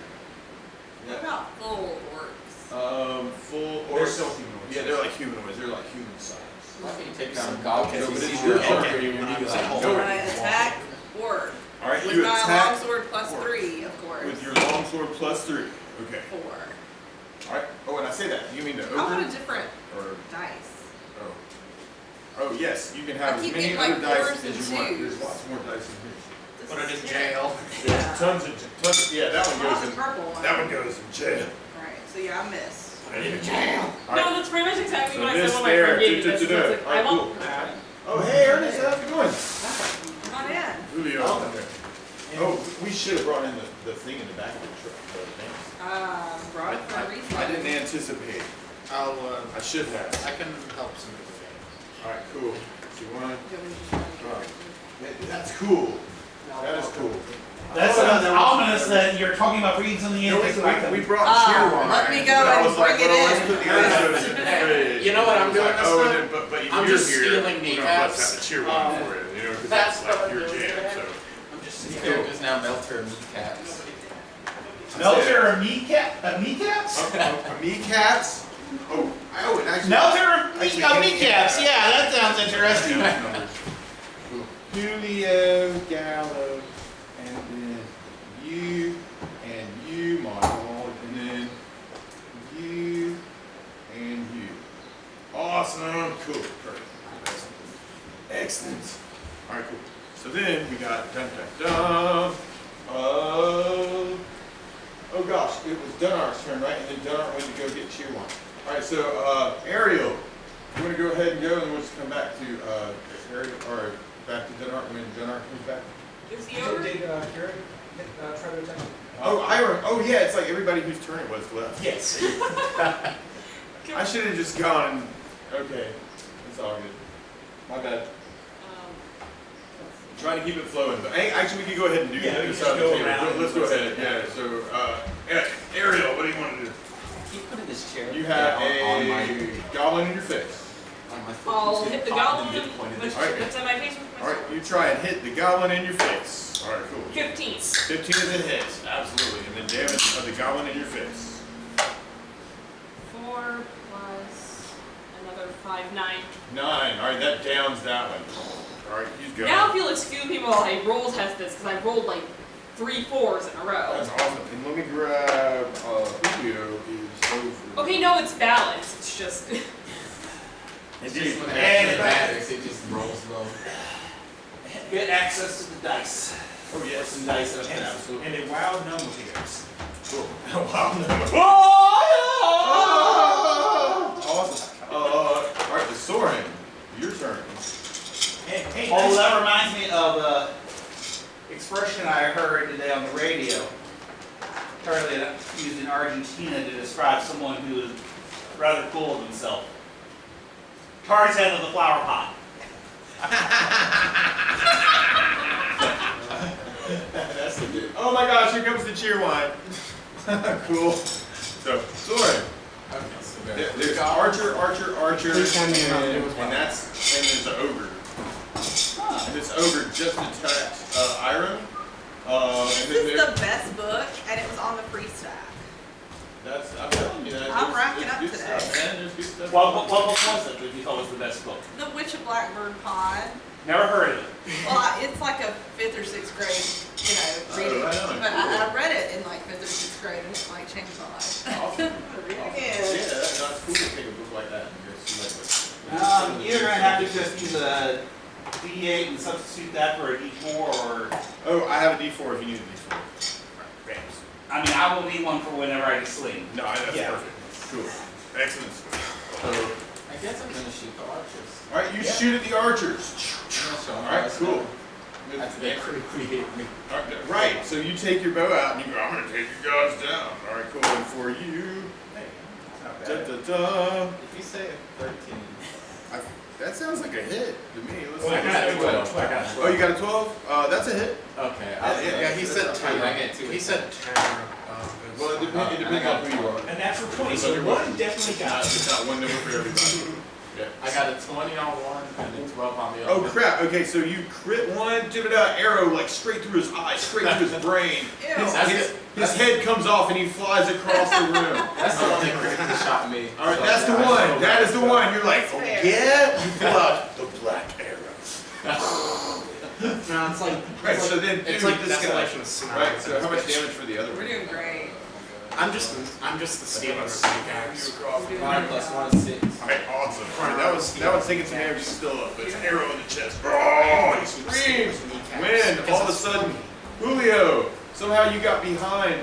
What about full orcs? Full They're or still humanoids. yeah, they're like humanoids. They're like human size. Like you take down goblins, No, you but see it's the your ogre, turn. you're gonna be like, No. When oh, I attack orc All right, with you my attack longsword plus orc. 3, of course. with your longsword plus 3. Okay. 4. All right. Oh, and I say that. You mean the I want ogre? a different Or dice. oh. Oh yes, you can have I as keep many getting, other like, dice 4s as and you want. There's 2s. lots more dice in here. Put it in jail. Yeah. Tons of. Yeah, that one I want goes the in. purple one. That one goes in jail. Right, so yeah, I missed. Put it in jail. All right. No, that's pretty much exactly So what I said this when my there, friend gave me this. da-da-da-da. It's like, I Alright, want cool. that. Oh hey Ernest, how's it going? Come on in. Julio. Oh, we should have brought in the thing in the back of the truck. Brought it for a reason. I didn't anticipate. I'll, I should have. I can help some of the things. All right, cool. So you want? Do you want me to just try to get it? That's cool. That is cool. That sounds ominous that you're talking about bringing something in. No, that's we not brought Ah, cheer wine. let me go But I and was like, bring it well, let's in. put the other sodas in the fridge. You know what I'm I was like, doing this oh, time? and then, but if I'm you're just here, stealing we're gonna let's kneecaps. have the cheer wine for it, you know, because That's that's like what I'm your doing. jam. So. I'm just These stealing. characters now Melter and kneecaps. Melter or kneecaps? Kneecaps? Oh, and actually. Melter or Actually, kneecaps? Yeah, that sounds interesting. Julio, Gallo, and then you, Michael, and then you, and you. Awesome, cool, perfect. Excellent. All right, cool. So then we got dun dun dun. Oh gosh, it was Dunar's turn, right? And then Dunar went to go get cheer wine. All right, so Ariel, you want to go ahead and go, and we'll just come back to Ariel or back to Dunar when Dunar comes back. Is he over? Did Karen try to attack? Oh, Ira. Oh yeah, it's like everybody whose turn it was left. Yes. I should have just gone. And, okay, it's all good. My bad. Trying to keep it flowing, but hey, actually we could go ahead and do Yeah, we this can out just the go table. around. Let's go ahead. Yeah. So Ariel, what do you want to do? Can you put in this chair? You have on my a goblin in your face. on my foot. I'll Just hit the pop goblin midpoint of this Alright. that's in my face with All my right, you try and hit the goblin in your face. All right, cool. 15. 15 is a hit, absolutely, and the damage of the goblin in your face. 4 plus another 5, 9. 9. All right, that downs that one. All right, he's going. Now if you'll excuse me while I roll test this, because I rolled like 3 4s in a row. That's awesome. And let me grab Julio is over. Okay, no, it's balanced. It's just. It's just when it And- actually matters, it just rolls low. Get access to the dice. Oh yes. Some dice up there, absolutely. And a wild gnome appears. Cool. Wow. Awesome. All right, the Soren, your turn. Hey, oh, that reminds me of an expression I heard today on the radio. Apparently used in Argentina to describe someone who is rather full of himself. Tarzan of the flower pot. That's the good. Oh my gosh, here comes the cheer wine. Cool. So, Soren. Okay, so There's Archer, Please hand me another. and there's the ogre. And this ogre just attacked Iron. And This then is there, the best book, and it was on the free stack. I'm telling you that. I'm there's- racking there's up good today. stuff, man. There's good stuff. What book was it that you thought was the best book? The Witch of Blackbird Pond. Never heard of it. Well, it's like a 5th or 6th grade, reading. right on, But cool. I read it in like 5th or 6th grade, and it like changed my life. Awesome. Read it Yeah, again. that's cool to take a book like that and just see like You're gonna have to just use a D8 and substitute that for a D4 or. Oh, I have a D4 if you need a D4. I mean, I will need one for whenever I sling. No, that's Yeah. perfect. Cool. Excellent. So, I guess I'm gonna shoot the archers. all right, you shoot at the archers. I'm gonna show them All right, how cool. it's That's they critically hit me. All right, so you take your bow out and you go, I'm gonna take your guys down. All right, cool. And for you, da, da, da. If you say a 13, That sounds like a hit to me. Let's I see. got a 12. I got a 12. Oh, you got a 12? That's a hit. Okay. Yeah, he said 10. I get 2. He said 10. Well, it depends on who you are. A natural 20, so one definitely got it. It's not one number for everybody. Yeah. I got a 20 on one and a 12 on the other. Oh crap, okay, so you crit one, arrow like straight through his eye, straight through his brain. Ew. His head comes off and he flies across the room. That's the one that critically shot me. Alright, that's the one. That is the one. You're like, That's oh fair. yeah? You pull out the black arrow. No, it's like Right, so then it's dude, like this guy. Desolation of Snow. Right, so how much damage for the other We're one? doing great. I'm just the stealer of snake You across. 5 plus 1 is 6. Alright, awesome. Alright, that was taking some damage still up, but it's an arrow in the chest. Oh, he screams. When all of a sudden, Julio, somehow you got behind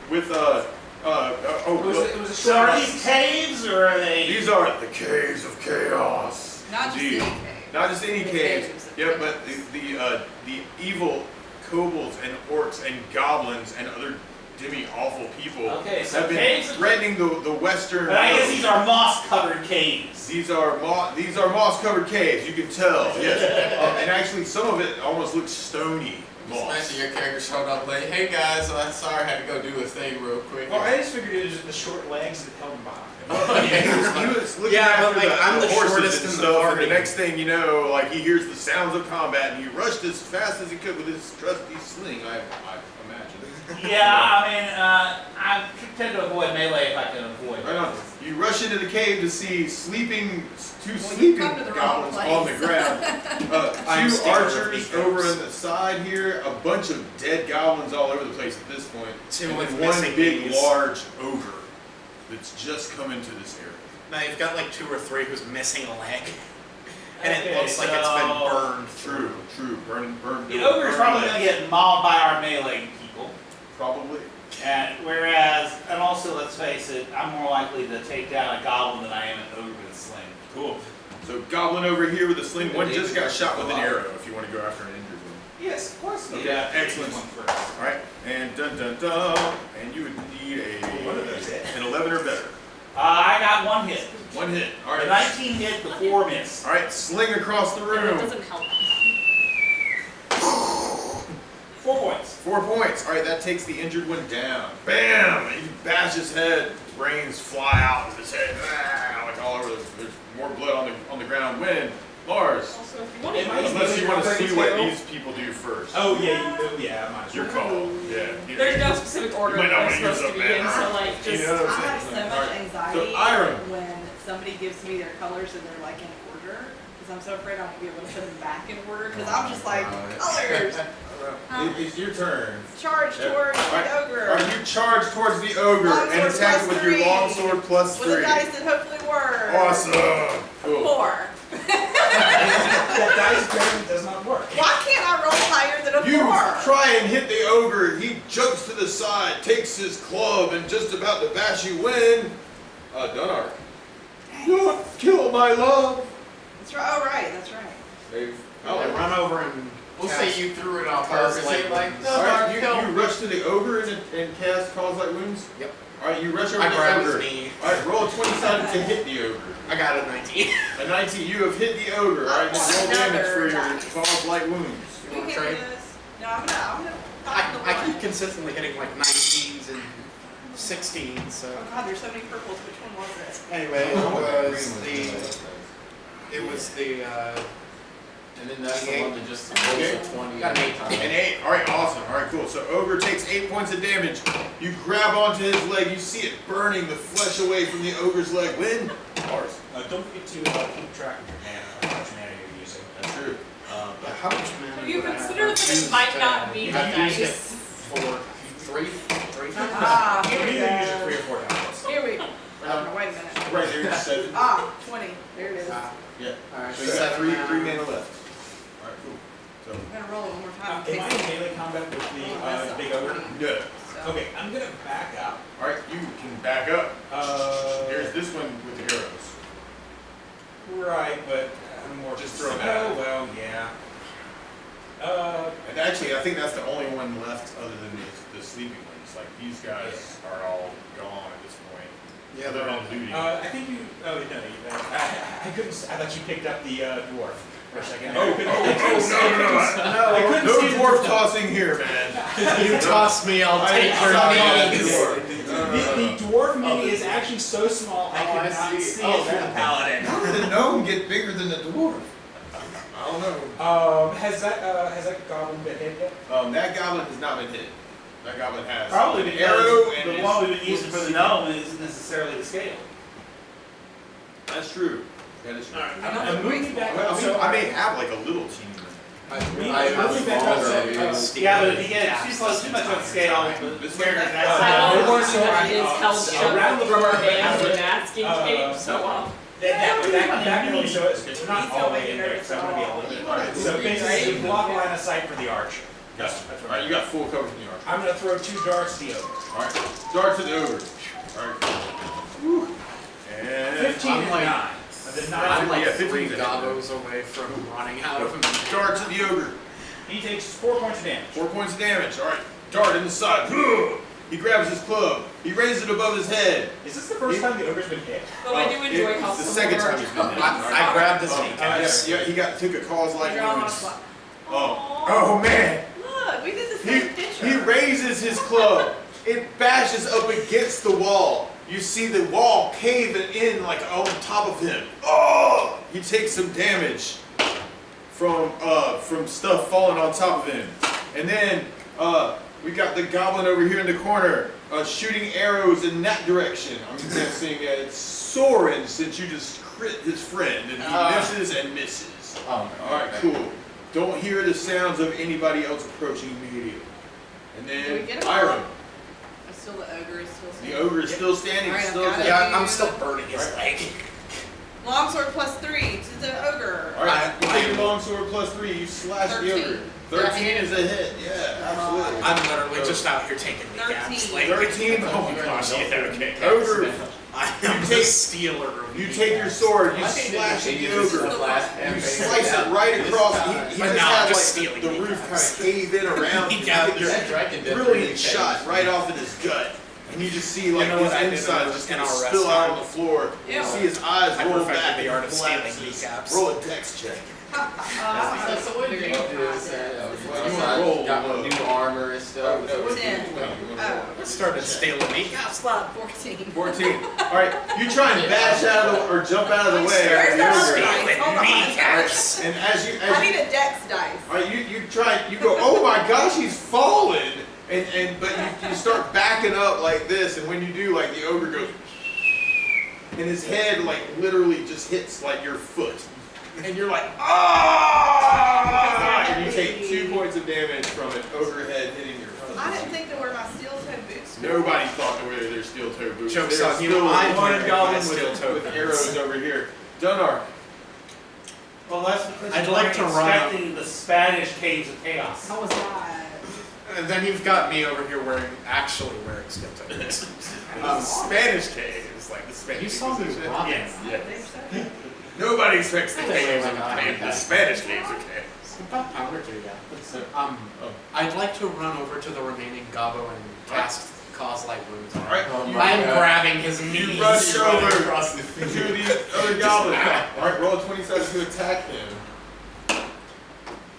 with It was a So short are rest. these caves or are they? these are the caves of chaos. Not just Indeed. any cave. Not just any The caves. caves. Yeah, but the evil kobolds and orcs and goblins and other demi-awful people Okay, so have been caves of- threatening the western. But I guess these are moss-covered caves. These are moss-covered caves. You can tell. Yes, and actually some of it almost looks stony moss. Imagine your character showed up late. Hey guys, I'm sorry, I had to go do a thing real quick. Well, I just figured it was just the short legs that held him behind. He was looking Yeah, after but, like, I'm the horses shortest and in the stuff, and party. the next thing you know, like he hears the sounds of combat, and he rushed as fast as he could with his trusty sling. I imagine. Yeah, I mean, I tend to avoid melee if I can avoid Right on. it. You rush into the cave to see two Well, sleeping you've come to the wrong goblins on the place. ground. I'm Two scared of archers the over ghosts. on the side here, a bunch of dead goblins all over the place at this point, Two and with then one missing big, knees. large ogre that's just come into this area. Now you've got like 2 or 3 who's missing a leg, and Okay, it looks like it's been so- burned True, through. burn. The ogre's probably going to get mauled by our melee people. Probably. And whereas, and also let's face it, I'm more likely to take down a goblin than I am an ogre with a sling. Cool. So goblin over here with a sling. One just got shot with an arrow. If you want to go after an injured one. Yes, of course. Okay, Yeah, excellent. One first. All right, and dun dun dun, and you would need What are those hit? an 11 or better. I got 1 hit. 1 hit. All The right. 19 hit, the 4 miss. All right, sling across the That room. doesn't help. 4 points. 4 points. All right, that takes the injured one down. Bam! You bash his head. Brains fly out of his head. Ah, like all over. There's more blood on the ground. When Mars, Also, if you want to, unless you want to see what these people do first. Oh yeah, yeah, might as Your well. call. Yeah. there's no specific order You might not they're wanna use supposed to up be in, that. so like You just. know what I I'm have saying? so All much right. anxiety So Iron. when somebody gives me their colors and they're like in order, because I'm so afraid I won't be able to put them back in order, because I'm just like, colors! It's your turn. Charge Yeah. towards All right. the ogre! All right, you charge towards the ogre Longsword and attack it with your +3. longsword plus With a 3. dice that hopefully works. Awesome. Cool. 4. That dice apparently does not work. Why can't I roll higher than a 4? You try and hit the ogre. He jumps to the side, takes his club, and just about to bash you in. Dunark. Don't kill my love. That's right. Oh, right. That's right. Dave. I run over and We'll cast say you threw it on Cause purpose. light You're like, wounds. no, Alright, Dark, you rush to the ogre and cast Cause Light Wounds? Yep. Alright, you rush over I the grab his ogre. knee. Alright, roll a 20-sided to hit the ogre. I got a 19. A 19, you have hit the ogre. Alright, then roll damage for your Another Cause Light Wounds. We You wanna can try? do this. No, I'm gonna. I keep consistently hitting like 19s and 16s, so. Oh God, there's so many purples. Which one was it? Anyway, it was the and then that's the one that just rolls Okay. a 20 Got an every 8. time. An 8. Alright, awesome. Alright, cool. So ogre takes 8 points of damage. You grab onto his leg. You see it burning the flesh away from the ogre's leg. When? Mars. Don't forget to keep track of your mana, how much mana you're using. That's true. How much mana? Have you do I have? considered that it might not be the I've used it dice? 3 times. Ah, You here can we either use it go. 3 or 4 times. Here we go. Oh, wait a minute. Right there, 7. Ah, 20. There it is. Ah, Yeah. Alright, So you got 3 mana. mana left. Alright, cool. So, I'm gonna roll it one more time. Am I in melee combat with the big ogre? yeah. So- Okay, I'm gonna back up. Alright, you can back up. There's There's this one with the arrows. right, but I'm more Just throw it out. Oh well, yeah. And actually, I think that's the only one left other than the sleeping ones. Like, these guys are all gone at this point. Yeah, They're on duty. I think you. Oh no, I couldn't. I thought you picked up the dwarf for a second. Oh, I couldn't- no. I couldn't No see the dwarf tossing here, man. You toss me, I'll take your knees. The dwarf mini is actually so small I Oh, I cannot see. see Oh, it through the paladin. How did the gnome get bigger than the dwarf? I don't know. Has that goblin been hit yet? That goblin has not been hit. That goblin has Probably an because arrow and the his- one we've been using for the gnome isn't necessarily the scale. That's true. That is true. I'm moving back up. Well, I may have like a little teeny one. Yeah, but if you get too close, too much on scale, the square is that My side. longboard is held around the shut for perimeter. hands with masking tape, so That can only show it, we're not all the way in there, so I'm gonna be a little bit hard. So basically, block line of sight for the archer. Yes. Alright, you got full cover from the archer. I'm gonna throw 2 darts to the ogre. Alright, dart to the ogre. Alright. Whew. And 15 and 9. The 9 I'm like Yeah, 3 15 is gobos away from running out of him. dart to the ogre. He takes 4 points of damage. 4 points of damage. Alright, dart in the side. He grabs his club. He raises it above his head. Is this the first time the ogre's been hit? But I do enjoy how It's the similar second time he's been hit. I grabbed his Oh, kneecaps. yeah, he took a cause like You're on my wounds. spot. Oh, oh man. Look, we did the He, same picture. he raises his club. It bashes up against the wall. You see the wall caving in like on top of him. Oh! He takes some damage from stuff falling on top of him. And then we got the goblin over here in the corner shooting arrows in that direction. I'm guessing it's Soren, since you just crit his friend and he misses and misses. Oh, Alright, cool. Don't hear the sounds of anybody else approaching immediately. And Did we then get him? Iron. Still the ogre is still The standing. ogre is still standing. Alright, I've Still got it. Yeah, I'm still burning his leg. Longsword plus 3 to the ogre. Alright, you take your longsword plus 3, you slash the ogre. 13 is a hit, yeah, absolutely. I'm literally just out here taking kneecaps. 13. Like, 13, oh my gosh, yeah, okay. ogre, I am You the take- stealer of you take your sword, you slash at the ogre. You slice it right across. He But just no, had just like stealing the roof kind kneecaps. of cave in around. He You got get your this dragon death brilliant really shot cave. right off in his gut, and you just see like You know his what I did insides just in kind of our spill out on restaurant? the floor. You Ew. see his eyes I roll perfected back the and art of stealing collapses. kneecaps. Roll a dex check. So what did you do? Got new armor and stuff. 10. Oh, I started stealing kneecaps. 14. 14. All right, you try and bash out of the, or jump out of the way. Where's of the the other ogre. dice? Hold on. Kneecaps. And as you I need a dex dice. all right, you try, you go, oh my gosh, he's fallen, but you start backing up like this, and when you do, like the ogre goes, and his head like literally just hits like your foot, and you're like, ah! And you take 2 points of damage from an ogre head hitting your foot. I didn't think to wear my steel-toed boots. Nobody thought to wear their steel-toed boots. Joke's There's on you, still I'm one wearing goblin my with steel-toed with boots. arrows over here. Dunar. Well, that's because I'd you like weren't to run up. expecting the Spanish caves of chaos. How was that? And then you've got me over here actually wearing steel toe boots. Spanish caves, like the Spanish. You saw me caves. rock. Yes. I don't think so. Nobody expects the caves of I pain. The Spanish caves of chaos. About a pound or two, yeah. So, I'd like to run over to the remaining gobbo and cast cause light wounds. All right, Oh you- my I'm God. grabbing his knees. You rush and running over across the to the other goblin. All right, roll a 27 to attack him.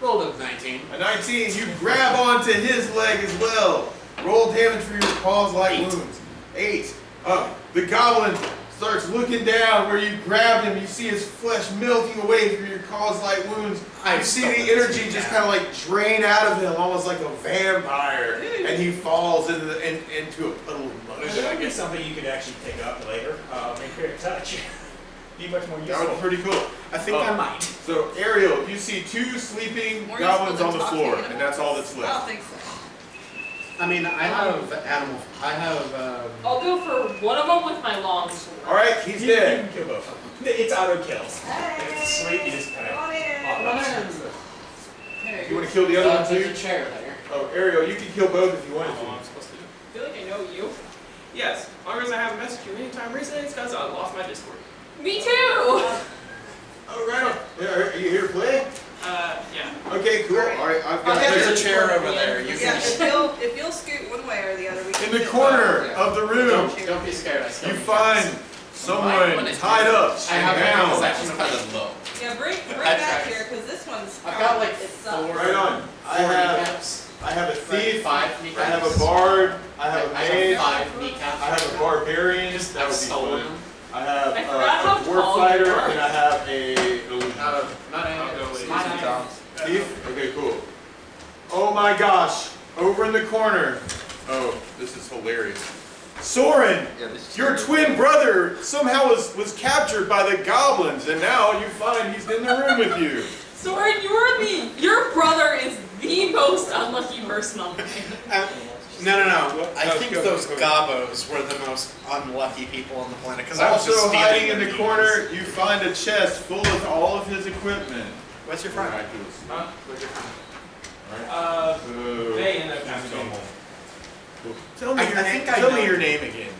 Rolled a 19. A 19, you grab onto his leg as well. Roll damage for your cause light wounds. 8. The goblin starts looking down where you grabbed him. You see his flesh melting away from your cause light wounds. You see the energy just kind of like drain out of him, almost like a vampire, and he falls into a puddle of mud. That would be something you could actually pick up later. Make clear touch. Be much more That useful. would be pretty cool. I think I might. So Ariel, you see 2 sleeping More goblins useful on than the talking floor, animals? and that's all that's I left. don't think so. I mean, I have animal. I have. I'll go for one of them with my long sword. All right, he's You dead. can kill both of them. It's auto kills. Hey, It's sweet, you just kind come of. on in. You want to kill the other one there's too? a chair there. Oh, Ariel, you can kill both if you wanted That's all to. I'm supposed to do. I feel like I know you. Yes, as long as I haven't messaged you anytime recently, it's because I lost my Discord. Me too! Oh, right on. Are you here to play? Yeah. Okay, cool. All right, I've got There's a there. chair over there. You Yeah, can. if you'll scoot one way or the other, we can In the do it. corner Yeah. of the room, Don't be scared. I still you need find guns. someone tied up, I have down. Possession's kind of low. Yeah, bring That's back right. here, because this one's. I've got like it sucks. 4 Right on. I have a thief. 5 kneecaps. I have a bard. I have a I mage. have 5 kneecaps. I have a barbarian. Just That would be stolen fun. them. I have I forgot how a tall dwarf you fighter, are. and I have a illusion. Not I'll go with my you. job. Thief? Okay, cool. Oh my gosh. Over in the corner. Oh, this is hilarious. Soren, your twin brother somehow was captured by the goblins, and now you find he's in the room with you. Soren, your brother is the most unlucky person on the planet. No. I think go, those go. gobos were the most unlucky people on the planet. Because I was Also just stealing hiding in their the beans. corner, you find a chest full of all of his equipment. What's your friend? Miraculous. Huh? What's your friend? Boo. They end up having to Tell me I your think name. I Tell know. me your name again.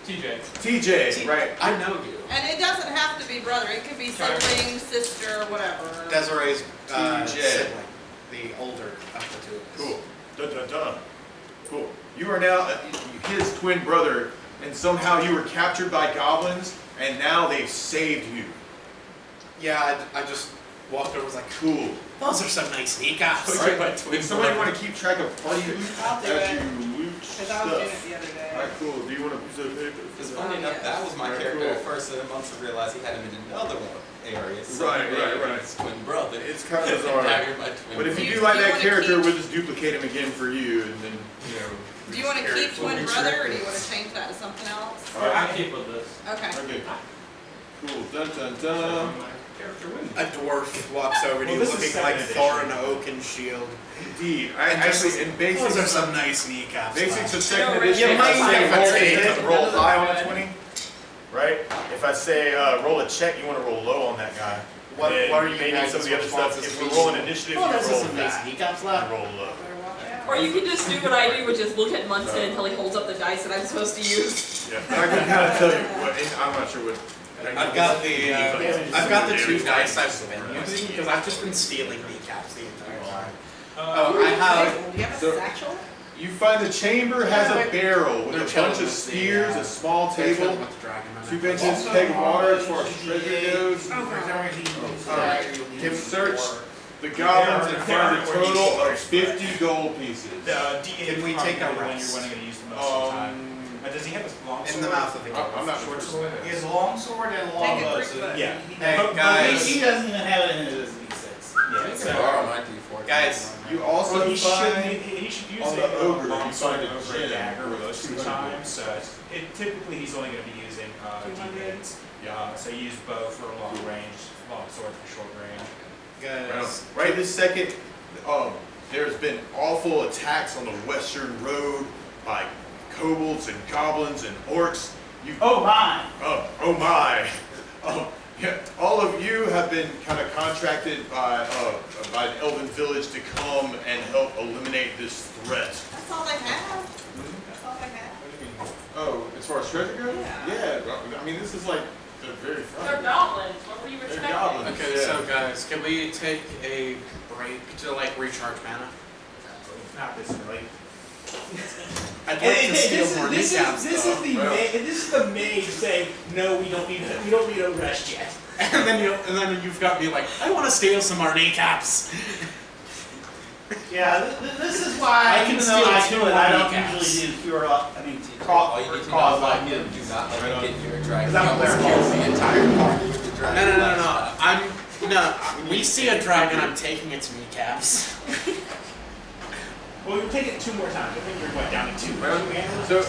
TJ. TJ. Right. I know you. And it doesn't have to be brother, it could be sibling, sister, whatever. Desiree's TJ. sibling, the older of the two of us. Cool. Dun dun dun. Cool. You are now his twin brother, and somehow you were captured by goblins, and now they've saved you. Yeah, I just walked over and was like, Cool. those are some nice kneecaps. All right. Does somebody want to keep track of party loot I'll do as it. you loot Because I was doing stuff? it the other day. All right, cool. Do you want a piece of paper? It's funny enough, that was my Very character at cool. first, and then once I realized he had him in another one area. So Right, he made right. his twin brother. It's kind of bizarre. Now you're my twin But if brother. you Do do like you that wanna character, keep- we'll just duplicate him again for you, and then, you know. Do you want to keep twin brother, or do you want to change that to something else? I keep with this. Okay. Okay. Cool. Dun dun dun. My character wins. A dwarf walks over to Well, you this is looking second like edition. Thor in an oaken shield. Indeed. And just Actually, in basics, those are some nice kneecaps. basics of lad. second No, edition, you if I might say have roll to take a it. roll high on a 20, right? If I say roll a check, you want to roll low on that guy. What Then are you maybe guys' some of the other stuff? responses If to we're me? rolling initiative, Oh, you those are roll some nice that. kneecaps, You lad. roll low. Better watch out. Or you can just do what I do, which is look at Munson until he holds up the dice that I'm supposed to use. Yeah, I can kind of tell you what. I'm not sure what. I've got the two dice I've been using because I've just been stealing kneecaps the entire time. Oh, I have. Do you have a So- satchel? You find the chamber has a barrel with They're a chilling bunch of with the, spears, a small They're table, chilling with the dragon. 2 benches, keg of water as far as treasure goes. Alright, You search the goblins and find a total of 50 gold pieces. Can we take a one rest? you're going to use the most of the time. Does he have a long sword? In the mouth of the I'm not Short sure. sword? He has a long sword and a long Take a bow, quick so look. Yeah. Hey, but guys. he doesn't even have it in his D6. Yeah, You so- can borrow my D4. Guys, You also Well, he find should use on a the ogre, long you sword find a over a gem dagger worth most 200 times. So typically he's only going to be using 200. D8s. So use bow for a long range, long sword for short range. guys. right this second. There's been awful attacks on the western road by kobolds and goblins and orcs. You Oh my! oh my! Yeah, all of you have been kind of contracted by an elven village to come and help eliminate this threat. That's all they have. That's all they have. Oh, as far as treasure goes? Yeah. I mean, this is like the very They're front. goblins. What were you They're expecting? goblins. Okay, Yeah. so guys, can we take a break to like recharge mana? Not this early. I'd like to steal more kneecaps. This is the mage saying, no, we don't need a rest yet. And then you've got me like, I want to steal some more kneecaps. Yeah, this is why, I can even steal though I two do it, I don't kneecaps. usually do pure, All you need to know cause about like him, him. do not let Right him on. get near a dragon. Because I'm He almost clear. kills the entire party with the dragon. No. We see a dragon. I'm taking its kneecaps. Well, we'll take it 2 more times. I think we're going down to 2.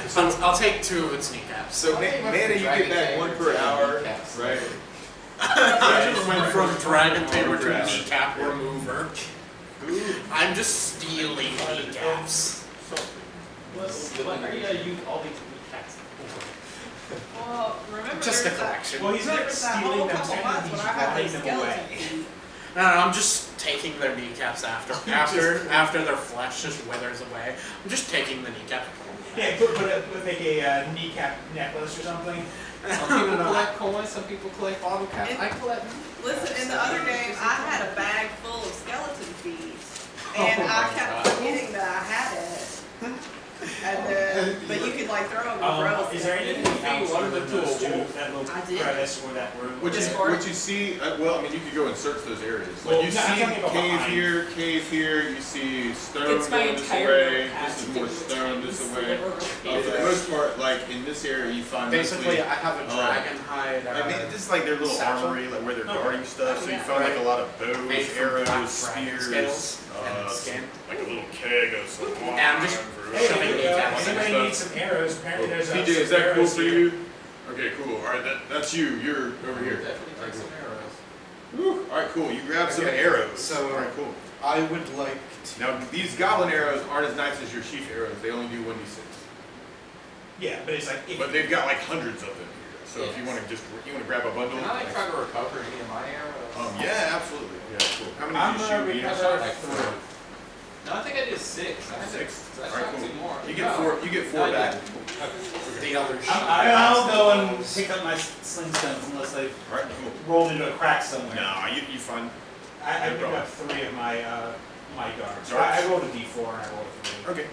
So I'll take 2 of its kneecaps. So mana you get back 1 per hour, right? I just went from dragon tamer to kneecap remover. I'm just stealing kneecaps. What are you gonna use all these cats for? Well, remember Just a there's that, collection. Well, he's not there's that stealing whole them, couple technically months he's when I had riding those them skeleton away. feet. No, I'm just taking their kneecaps after their flesh just withers away. I'm just taking the kneecap. Yeah, make a kneecap necklace or something. Some people collect coins, some people collect bottle caps. I collect. Listen, in the other game, I had a bag full of skeleton feet, Oh and I my kept God. forgetting that I had it. And then, but you could like throw them with Is there anything else What are the those tools? that little I did. crevice or that room? What you see, well, I mean, you could go and search those areas. Like Well, you no, I'm see talking about cave behind. here, you see stone It's my going this entire way, past this is more to stone this way. sliver of For the paper. most part, like in this area, you find Basically, mostly, I have a dragon hide. I mean, this is like their little satchel. armory, like where they're Okay. guarding stuff. So you Yeah. find like a lot of bows, Made from black arrows, dragon spears, scales and skin. like a little keg of some wine. And I'm just Hey, shoving kneecaps in anybody stuff. needs some arrows? Apparently there's TJ, some is that cool arrows for here. you? Okay, cool. All right, that's you. You're over here. Definitely take some arrows. Whew. All right, cool. You grab some arrows. So, all right, cool. I would like to. Now these goblin arrows aren't as nice as your sheaf arrows. They only do 1d6. Yeah, but it's like if But they've got like hundreds of them here. So if you want to grab a bundle. Can I like try to recover any of my arrows? Yeah, absolutely. Yeah, cool. How many I'm did you gonna shoot? Ian? recover Like 3. No, I think I did 6. I had 6. So I All right, shot cool. 2 more. You get 4. You get 4 I back. did. The other I'll go and pick up my sling stones unless they've All right, cool. rolled into a crack somewhere. Nah, you fun. I No picked problem. up 3 of my my darts. Darts? I rolled a d4 and I rolled a 3. Okay.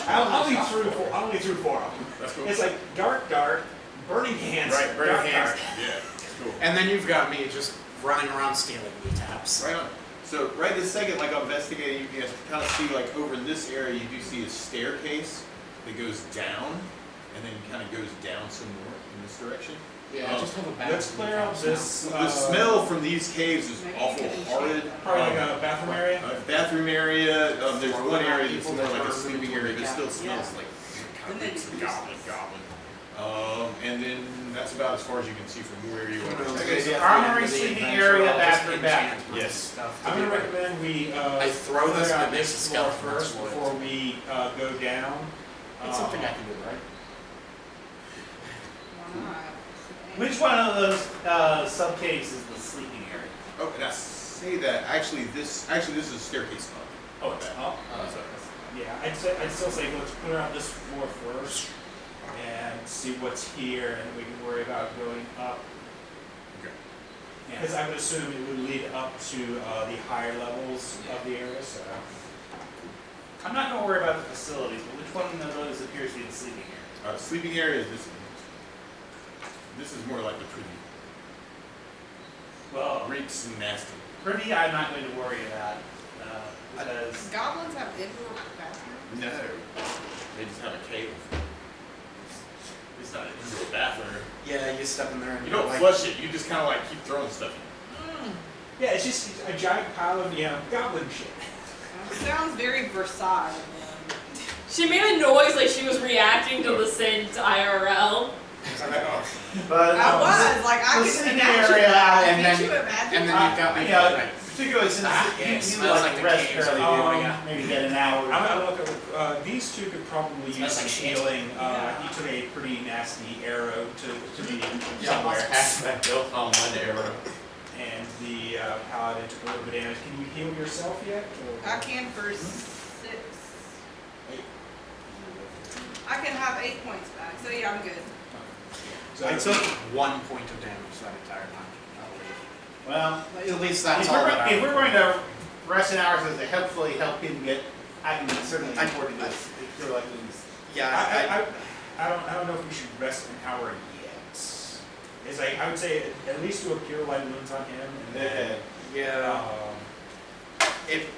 I'll lead through 4. I'll lead through 4 of them. That's cool. It's like dart, burning hands. Right, burning dart, hands. dart. Yeah, cool. And then you've got me just running around stealing kneecaps. Right on. So right this second, like I'm investigating, you can kind of see like over in this area, you do see a staircase that goes down, and then kind of goes down some more in this direction. Yeah, I just have a bad. Let's clear out this. The smell from these caves is Maybe awful you could horrid. enchant Probably like a bathroom area. Bathroom area. There's Or one area people that's more that like a are sleeping area, but it still Yeah. smells like Then they concrete, use goblin. And then that's about as far as you can see from where you are. Okay, so armory, sleeping area, bathroom, bathroom. Yes. I'm gonna recommend we I throw this clear and out it makes this a floor skeleton first explode. before we go down. It's something I can do, right? Why not? Which one of those subcaves is the sleeping area? Oh, and I say that actually this is a staircase spot. Oh, it's Yeah, I'd still say let's clear out this floor first and see what's here, and we can worry about going up. Okay. Because I would assume it would lead up to the higher levels of the area. So I'm not going to worry about the facilities, but which one of those appears to be the sleeping area? Sleeping area is this one. This is more like the privy. Well, Reeks and nasty. privy I'm not going to worry about because Goblins have indoor bathrooms? No. They just have a cave. It's not an indoor bathroom. Yeah, you step in there and You don't like, flush it, you just kind of like keep throwing stuff in. yeah, it's just a giant pile of goblin shit. Sounds very Versailles. She made a noise like she was reacting to the scent IRL. but I was, like, I the could sleeping imagine area, that. and Can't then- you imagine? and then you've got me. yeah, particularly since yeah, it you smells like like the rest caves fairly are good, doing. maybe get an hour. I'm gonna look at these two could probably use Smells some like shit. healing. Yeah. He took a pretty nasty arrow to be Yeah, somewhere, half that built on one arrow. and the paladin took a little bit of damage. Can you heal yourself yet? Or? I can for 6. I can have 8 points back, so yeah, I'm good. So I took 1 point of damage that entire time, I believe. Well, At least that's if all we're, that I if we're going to rest an hour to hopefully help him get, I can certainly afford to do this. If you're like this. Yeah, I don't know if we should rest an hour yet. It's like I would say at least do a cure light wounds on him, and then yeah. If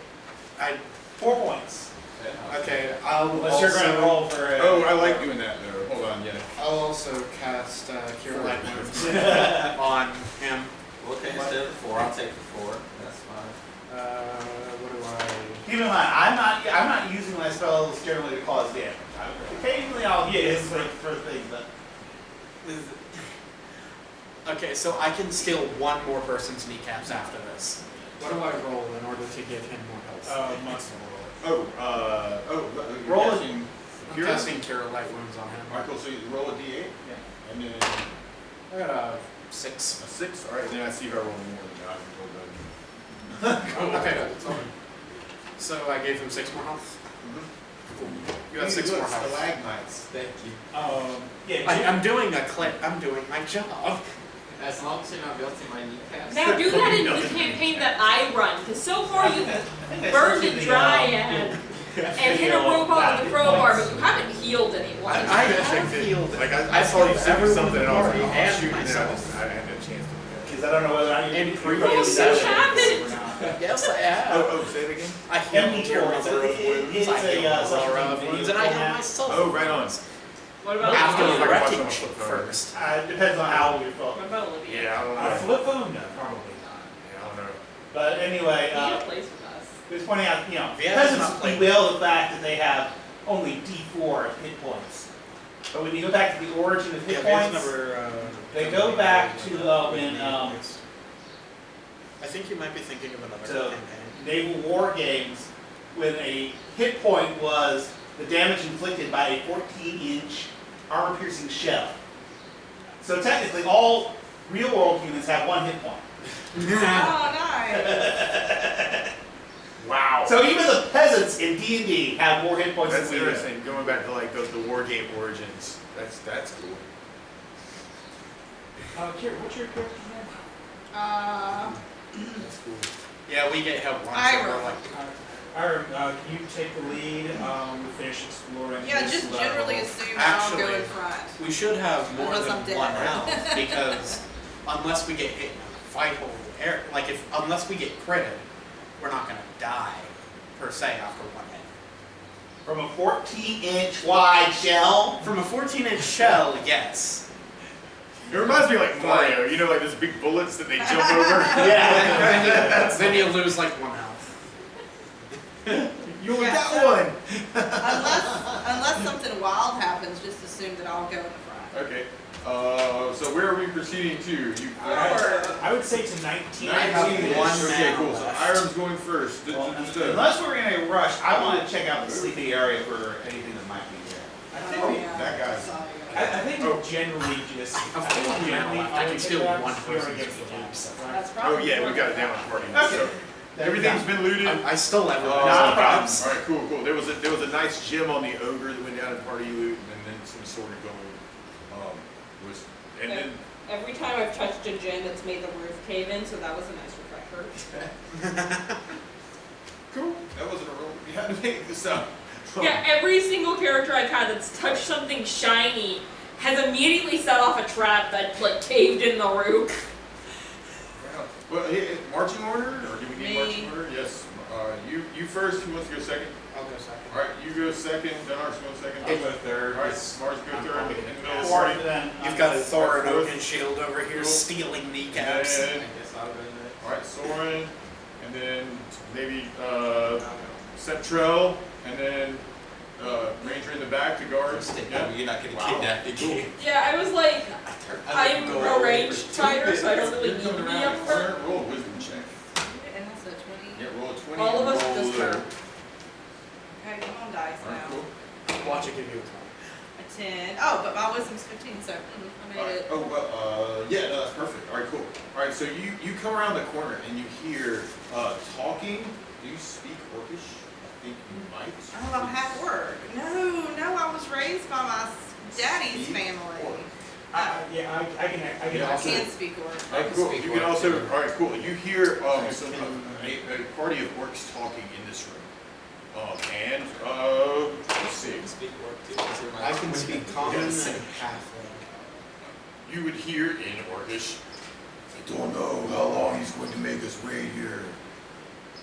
I 4 points. okay, I'll Unless you're going to roll for a. Oh, I like doing that though. Hold on, yeah. I'll also cast Cure Light Wounds on him. Okay, instead of 4, I'll take the 4. That's fine. What do I? Keep in mind, I'm not using my spells generally to cause damage. Occasionally I'll use it for things, but Okay, so I can steal one more person's kneecaps after this. What do I roll in order to give him more health? Monster roll. You're Roll it. casting I'm Cure? casting Cure Light Wounds on him. Michael, so you roll a d8? Yeah. And then I got a 6. a 6? Alright, then I see if I roll more than that. I can roll better. Okay, cool. So I gave him 6 more health. You have 6 more health. Stalagmites. Thank you. I'm doing a clip. I'm doing my job. As long as you're not melting my kneecaps. Now do that in the campaign that I run, because so far you've burned a dryad and hit a robot with a crowbar, but you haven't healed anyone. I have healed. Like I saw you shooting something and I was like, everyone oh, shoot, and myself. then I had a chance to do that. because I don't know whether I In need to previous you sessions. haven't. Yes, I have. Oh, say it again? I healed your number of wounds. It's I a, healed such a Aurora thing of video wounds, and I healed format. myself. Oh, right on. What about After the Olivia? wreckage first. It depends on how we feel. What about Olivia? Yeah, I don't a know. flip phone? No, probably not. Yeah, I don't know. But anyway, Olivia plays with us. just pointing out, Vienna's because not it's playing. bewail the fact that they have only D4 of hit points. But when you go back to the origin of hit points, they go back to when I think you might be thinking of another So, campaign. Naval War Games, when a hit point was the damage inflicted by a 14-inch armor-piercing shell. So technically, all real-world humans have 1 hit point. Oh, nice. Wow. So even the peasants in D&D have more hit points That's than we do. interesting. Going back to like the war game origins. That's cool. Kira, what's your character's name? That's cool. Yeah, we get help once. Ira. And we're like, Ira, can you take the lead? Finish exploring Yeah, this just level. generally assume I'll go in Actually, front. we should have more Unless than I'm dead. one health because unless we get hit in a vital area, like unless we get critted, we're not gonna die per se after 1 hit. From a 14-inch wide shell. From a 14-inch shell, yes. It reminds me of like Mario, you know, like those big bullets that they jump over. Yeah. Then you lose like 1 health. You only Yeah, got so- one. Unless something wild happens, just assume that I'll go in the front. Okay. So where are we proceeding to? You. I would say to 19. I have 19. one Okay, mana cool. So left. Iron's going first. Well, unless we're in a rush, I want to check out the sleepy area for anything that might be there. I think, Oh, we- yeah. that guy. Sorry. I think Oh. generally just. I've got one mana left. I can steal one person's against the loot. loot, right? That's Oh probably. yeah, we got it down on party. Okay. So everything's been looted. I still have Not a problem. All right, cool. There was a nice gem on the ogre that went down in party loot, and then some sword of gold. And then Every time I've touched a gem, it's made the roof cave in, so that was a nice refresher. cool. That wasn't a roll. You had to make this up. Yeah, every single character I've had that's touched something shiny has immediately set off a trap that like caved in the roof. Well, marching order, or do we need Me. marching order? Yes. You first. Who wants to go second? I'll go second. All right, you go second. Then Ars go second. I'll go third. All right, Mars go I'm third. probably In the middle of the Fourth, party. then. You've got a Thor and Fourth. Oaken shield over here Cool. stealing kneecaps. And guess I'll go next. all right, Soren, and then maybe Septrell, and then Ranger in the back to guard. Yeah. You're not getting Wow. kidnapped again. Yeah, I was like, I'm a ranged fighter, so I don't really You're need to coming be around up the front. corner. Roll a wisdom check. And that's a 20. Yeah, roll a 20. All of us roll at this the- turn. Okay, come on, dice All right, now. cool. Watch it give you a A 10. Oh, but my wisdom's 15, so I made All right. it. Oh, well, yeah, no, that's perfect. All right, cool. All right, so you come around the corner and you hear talking. Do you speak Orcish? I think you might. Oh, I'm half orc. No, I was raised by my daddy's Speak family. orc. Yeah, I can Yeah, I also- can speak orc. All right, cool. speak You can orc, also, too. all right, cool. You hear a party of orcs talking in this room. Let's see. Speak work too. 'cause you're my- I can speak common and Yes. halfling. You would hear in Orcish, I don't know how long he's going to make us wait here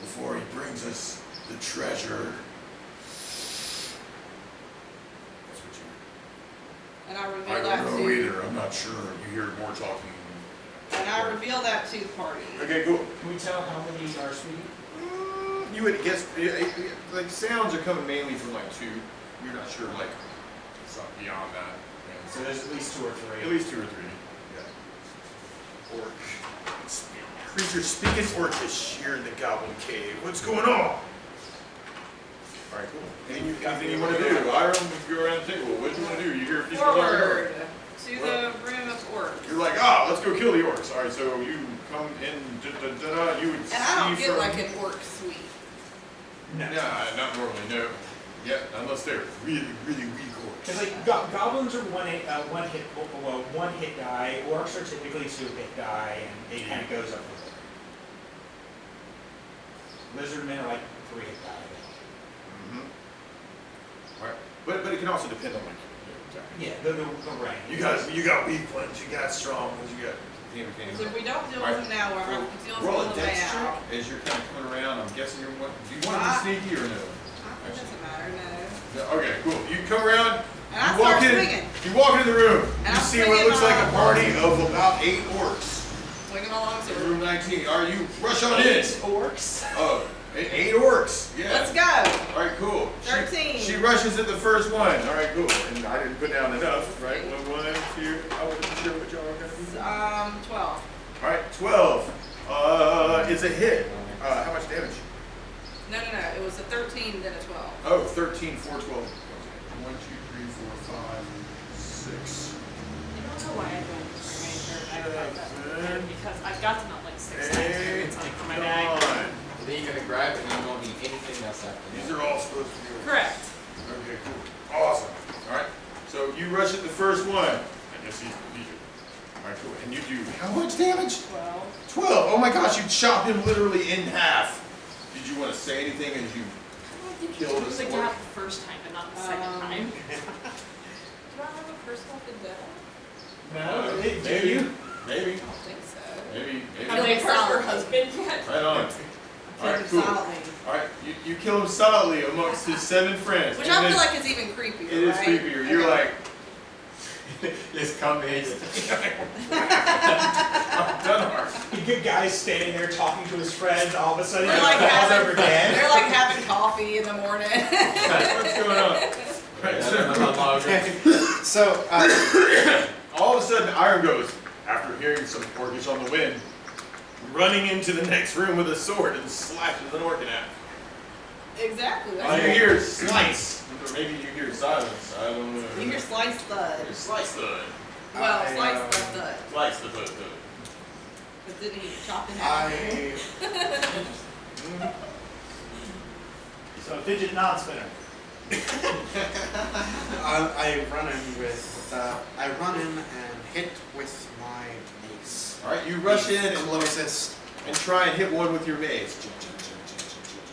before he brings us the treasure. That's what you And I I reveal don't that know to either. I'm not sure. You hear more talking. and I reveal that to the party. Okay, cool. Can we tell how many are speaking? You would guess, like sounds are coming mainly from like two. You're not sure, like, something beyond that. So there's at least 2 or 3. At least 2 or 3. Yeah. Orc. Creature speaking Orcish here in the Goblin Cave. What's going on? Alright, cool. Anything you want to do? Iron, let's go around the table. What do you want to do? You hear people Forward to the room of orcs. You're like, let's go kill the orcs. Alright, so you come in, you would see And I don't get from... like an orc suite. No. Nah, not normally, no. Yeah, unless they're really, really weak orcs. Because like goblins are one hit die. Orcs are typically 2-hit die, and it kind of goes up with it. Lizardmen are like 3-hit die. Alright, but it can also depend on like. Yeah, the range. You got weak ones. You got strong ones. You got. So if we don't deal with them now, we're going to deal with them Roll on a the way dex check out. as you're kind of coming around. I'm guessing you're what? Do you want to be sneaky or no? It doesn't matter, no. No, okay, cool. You come around. And I You walk start in. swinging. You walk into the room. And You I'm see what swinging looks like a my- party of about 8 orcs. Swinging along In to room 19. All right, you rush on in. Orcs. Oh, 8 orcs. Yeah. Let's go. All right, cool. 13. She rushes at the first one. All right, cool. And I didn't put down enough, right? 1, 2. I wasn't sure what y'all were gonna do. 12. All right, 12. is a hit. How much damage? No. It was a 13, then a 12. Oh, 13, 4, 12. 1, 2, 3, 4, 5, 6. I don't know why I don't bring my bag because I've got them out like 6 times. It's like for my bag. 9. And then you're gonna grab it and you won't need anything else after These that. are all supposed to be. Correct. Okay, cool. Awesome. Alright. So you rush at the first one. I guess he's you. Alright, cool. And you do how much damage? 12. 12. Oh my gosh, you chop him literally in half. Did you want to say anything as you killed It was us? a gap the first time, but not the second time. Do I have a personal vendetta? No, Do maybe. you? Maybe. I don't think so. Maybe. Have they hurt your husband yet? Right on. Alright, Killed cool. silently. Alright, you kill him solidly amongst his 7 friends. Which And I then feel like is even creepier, it is right? creepier. You're like, Just come in. Dunhart. You get guys standing there talking to his friends, all of a sudden he They're like falls over dead. They're like having coffee in the morning. What's going on? Right, So, all of a sudden, Iron goes, after hearing some orcish on the wind, running into the next room with a sword and slashes an orc in half. Exactly. You That's hear slice, or maybe you hear silence. I don't know. You hear slice thud. Slice thud. Well, I, slice thud. Slice the thud. But didn't he chop in half? So fidget non-spinner. I run in with, I run in and hit with my mace. All right, you rush in and Closest. try and hit one with your mace.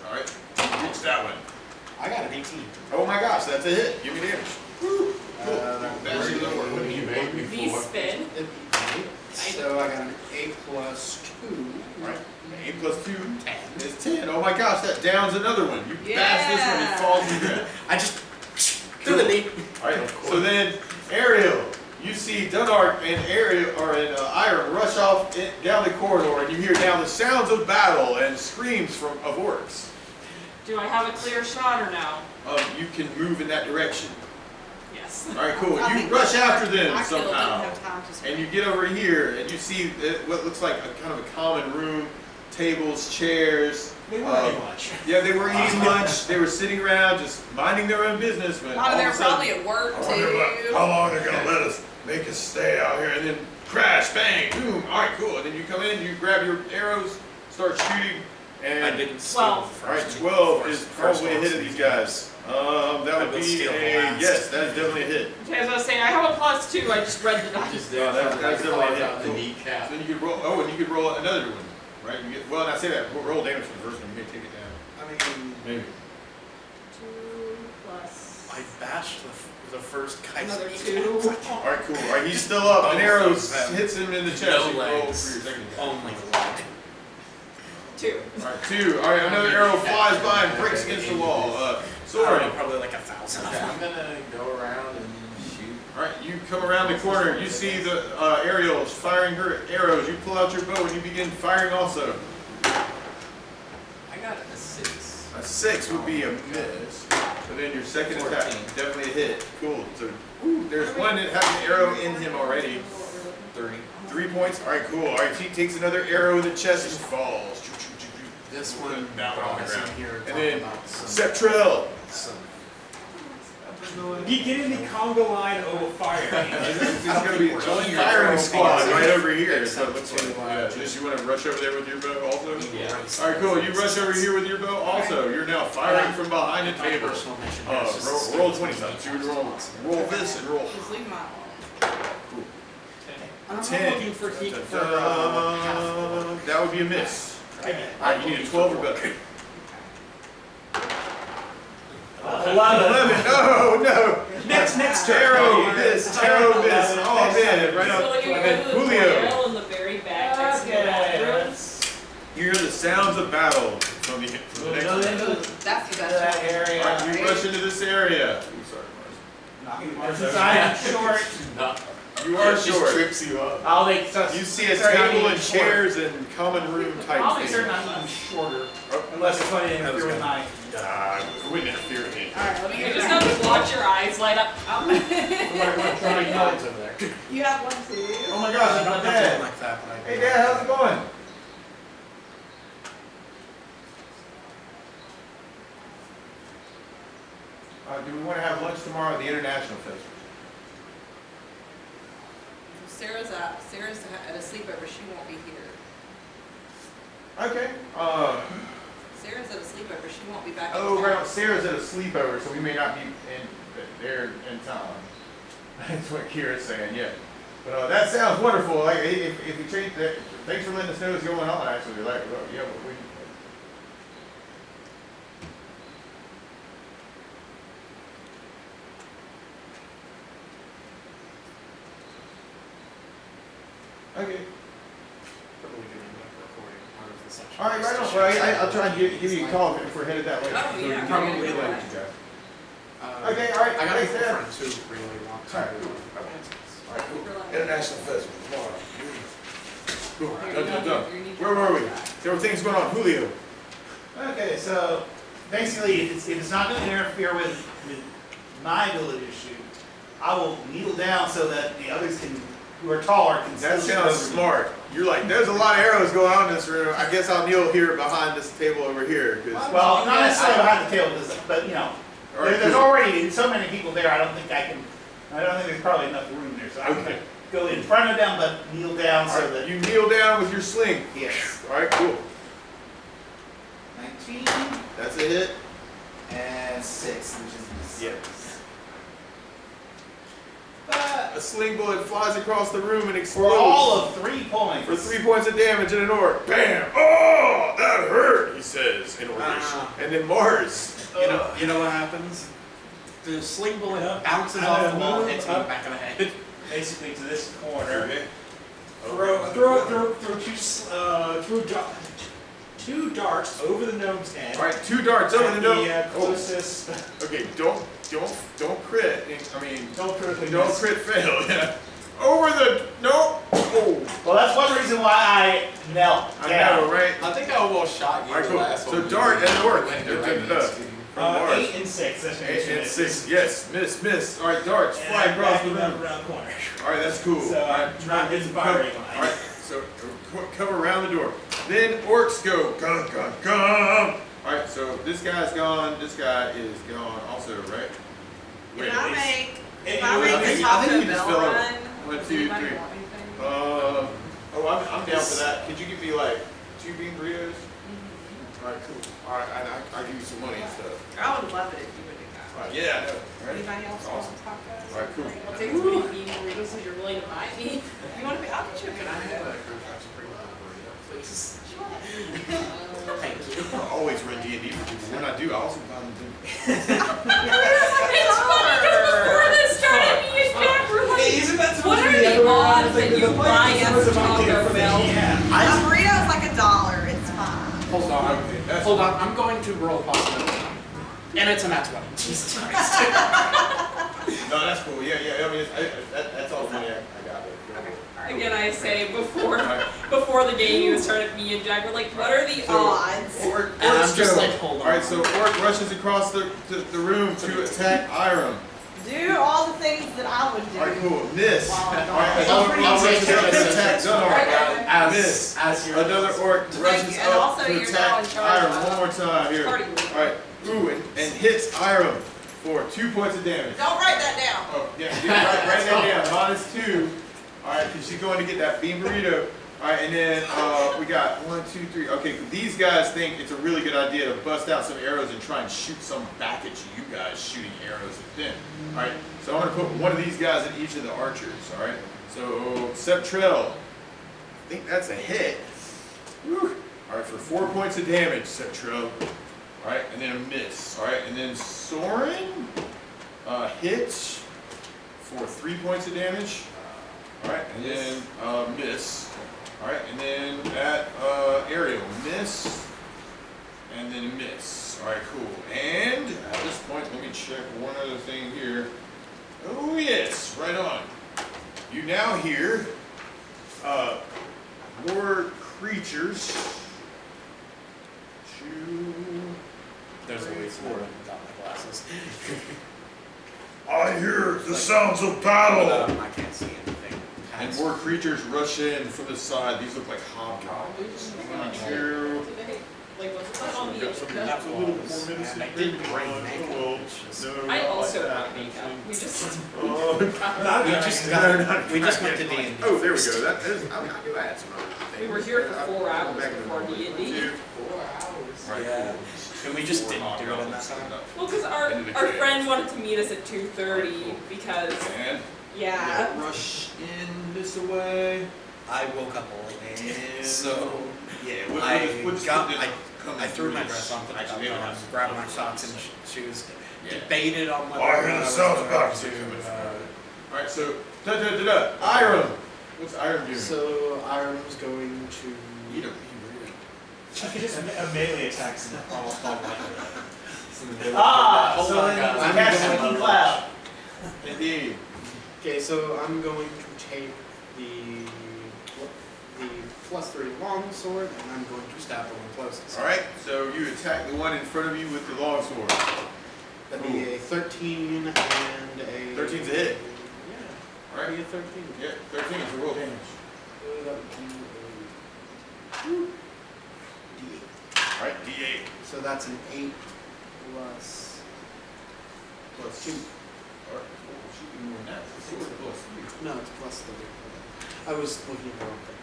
All right, reach that one. I got an 18. Oh my gosh, that's a hit. Give me damage. Woo. Cool. That's your lower. What have you made V before? spin. So I got an 8 plus 2. All right, 8 plus 2 is 10. Oh my gosh, that downs another one. You bash this one, it falls to the ground. I just threw the knee. All right, so then Ariel, you see Dunark and Ariel or Iron rush off down the corridor, and you hear now the sounds of battle and screams of orcs. Do I have a clear shot or no? You can move in that direction. Yes. All right, cool. I You think rush that- after them I still didn't somehow, have time to and spin. you get over here, and you see what looks like a kind of a common room, tables, chairs. They weren't eating lunch. Yeah, they were eating lunch. They were sitting around, just minding their own business. But all They're of a sudden, probably at work I wonder too. how long they're gonna let us make us stay out here, and then crash, bang, boom. All right, cool. And then you come in, you grab your arrows, start shooting, and I didn't steal 12. the all right, first 12 is first probably a ones hit of of these guys. That I would will be steal the a last. yes. That is definitely a hit. Okay, as I was saying, I have a +2. I just read the dice. Just Yeah, that's definitely a hit. out the Cool. kneecap. So then you could roll. Oh, and you could roll another one, right? You get, well, not say that. Roll damage for the first one. You may take it down. I mean, Maybe. 2 plus. I bashed the first guy's Another knee. 2. All right, cool. All right, he's still up. An Both arrow of them. hits him in the chest. No You roll legs. for your second attack. Only leg. 2. All right, 2. All right, another arrow flies by and breaks against the wall. Sword. Probably like 1,000 of Okay, them. I'm gonna go around and shoot. All right, you come around the corner. You see the Ariel firing her arrows. You pull out your bow and you begin firing also. I got a 6. A 6 would be a miss. And then your second attack, 14. definitely a hit. Cool. So there's one that has an arrow in him already. 3. 3 points. All right, cool. All right, he takes another arrow in the chest and falls. This one Down on the is in ground. here And talking then about some, Septrell. some Get in the conga line of fire. It's gonna be a firing squad right over here. So it looks like. Yeah. Just you want to rush over there with your bow also? Yeah. All right, cool. You rush over here with your bow also. You're now firing from behind the my table. personal mission here is just to Roll stay 20 something. So you would roll this and roll. Just leave mine alone. I'm 10. looking for heat for That would be a miss. All right, you need a 12 or better. 11. Oh no. Next turn. Tarot miss. Tarot miss. Oh man, right So on. like you And go then to the Julio. toilet in the very back next to the Okay. bathrooms. You hear the sounds of battle from the next Go room. into That's the that best one. area. All right, you rush into this area. Since I am short, You are Just short. trips you up. I'll make. You see a table and chairs and common room type I'll make thing. certain I'm even shorter, unless it's going to interfere with my. It wouldn't interfere with me. Alright, let me You get just it. have to watch your eyes light up. Trying to over there. You have one too. Oh my gosh, I'm not Dad. doing like that, but I Hey Dad, how's it going? tomorrow at the International Festival? Sarah's at a sleepover, she won't be here. Okay. Sarah's at a sleepover, she won't be back in Oh, town. right. Sarah's at a sleepover, so we may not be there in town. That's what Kira's saying. Yeah. But that sounds wonderful. Like if we change that, thanks for letting us know what's going on. Actually, like yeah, but we. Okay. Probably doing like recording part of the section. All right, right on. Well, I'll try and give you a call if we're headed that way. Oh, So yeah, you probably can will. let you guys. Okay, all right, I got a thanks, couple Dad. friends who really want to. All right, cool. All right, cool. International Festival tomorrow. Cool. Done. Where were we? There were things going on. Julio. Okay, so basically, if it's not going to interfere with my ability to shoot, I will kneel down so that the others who are taller can That still sounds shoot over me. smart. You're like, there's a lot of arrows going on in this room. I guess I'll kneel here behind this table over here. Well, not necessarily behind the table, but you know, All right, there's cool. already so many people there. I don't think there's probably enough room there. So I'm Okay. going to go in front of them, but kneel down All so right, that you kneel down with your sling. yes. All right, cool. 19 That's a hit. and 6, which is Yeah. 6. But A sling bullet flies across the room and for explodes. all of 3 points. For 3 points of damage in an orc. Bam! Oh, that hurt, he says in Orcish. And then Mars. You know what happens? The sling bullet bounces I'm off gonna the wall and move hits me in the up. back of the head. Basically to this corner. Okay. Throw two darts over the gnome's head. All right, 2 darts over the At nose. the closest. Okay, don't crit. I mean, Don't critically don't miss. crit fail. Yeah. Over the no. Oh, Well, that's one reason why I knelt I down. know, right? I think I almost shot you All right, the cool. last So one. dart and orc. When you're right next to you. From Mars. 8 and 6. That's what 8 you and missed. 6. Yes, miss. All right, darts And fly I'm across the backing up room. around the corner. All right, that's cool. So All right, I'm not getting firing line. All right, so cover around the door. Then orcs go gun, gun, gun. All right, so this guy's gone. This guy is gone also, right? Wait, If I at least- make I the think Taco you just Bell fill up. run, 1, does 2, anybody 3. want anything? Oh, I'm down for that. Could you give me like 2 bean burritos? All right, cool. All right, I'll give you some money and stuff. I would love it if you would do that. All right, yeah, I know. All right. Anybody else want Awesome. tacos? All right, cool. I'll take as many bean burritos as you're willing to buy me. You want to be? I'll get you a good Can I have burrito. a Crunch Wrap Supreme with a burrito, please? Thank you. I always run D&D for people. When I do, I also buy them dinner. It's funny because before this started, me and Jack were like, Isn't that what are the odds that you buy us Taco Bell? A burrito is like $1. It's fine. Hold on. Okay, that's Hold on. I'm going to roll a possibility. And it's a nat 20. Jesus Christ. No, that's cool. Yeah. I mean, that's all the money I got. Again, I say before the game even started, me and Jack were like, what are the odds? Orc And I'm orcs just go. like, hold on. All right, so orc rushes across the room to attack Iram. Do all the things that I would do. All right, cool. Miss. All Wow. right, Don't another orc take care of rushes this. up to attack Gunnar. Miss. As you're Another orc rushes you, and up also to you're now in attack charge Iram of one more time here. party. All right, ooh, and hits Iram for 2 points of damage. Don't write that down. Oh, yeah, write that down. -2. All right, because she's going to get that bean burrito. All right, and then we got 1, 2, 3. Okay, these guys think it's a really good idea to bust out some arrows and try and shoot some back at you guys shooting arrows at them. All right, so I'm going to put one of these guys in each of the archers. All right, so Septrell, I think that's a hit. Whew. All right, for 4 points of damage, Septrell. All right, and then a miss. All right, and then Soren hits for 3 points of damage. All right, and then miss. All right, and then that Ariel miss, and then a miss. All right, cool. And at this point, let me check one other thing here. Oh yes, right on. You now hear more creatures. 2. There's a way for it without my glasses. I hear the sounds of battle. I can't see anything. And more creatures rush in from the side. These look like hobgoblins. 1, 2, like what's it called on the Got some Yoga? nut A little bit more walls, medicine. and I did bring Oh, makeup. well, Just- no, I not also like that. want makeup. We just Oh, Not We that just I- got, we just went to D&D. oh, there we first. go. That is, I knew I had some other things. we were here for 4 hours Back in the before morning. D&D. 4 hours. All right, Yeah. cool. And we just didn't do it in that time. Well, because our friend wanted to meet us at 2:30 because And yeah. rush in this away. I woke up late, so Yeah, I threw my dress on, put Actually, it they on, don't have grabbed my socks and shoes, Yeah. debated on whether Oh, I heard I the was sounds going about to, All right, so Iron. What's Iron doing? So Iron's going to. You don't She could just melee attacks and all like Ah, Oh so my then God. it's I'm cast going Monkey to- Cloud. Indeed. Okay, so I'm going to take the +3 longsword and I'm going to stab the one closest. All right, so you attack the one in front of you with the longsword. That'd be a 13 and a. 13's a hit. Yeah. All right. That'd be a 13. Yeah, 13 is a roll damage. So that would be D8. All right, D8 So that's an 8 plus. plus 2. All right, oh, shoot, you more than that. Sword plus 3. No, it's plus 3. I was looking at the wrong thing.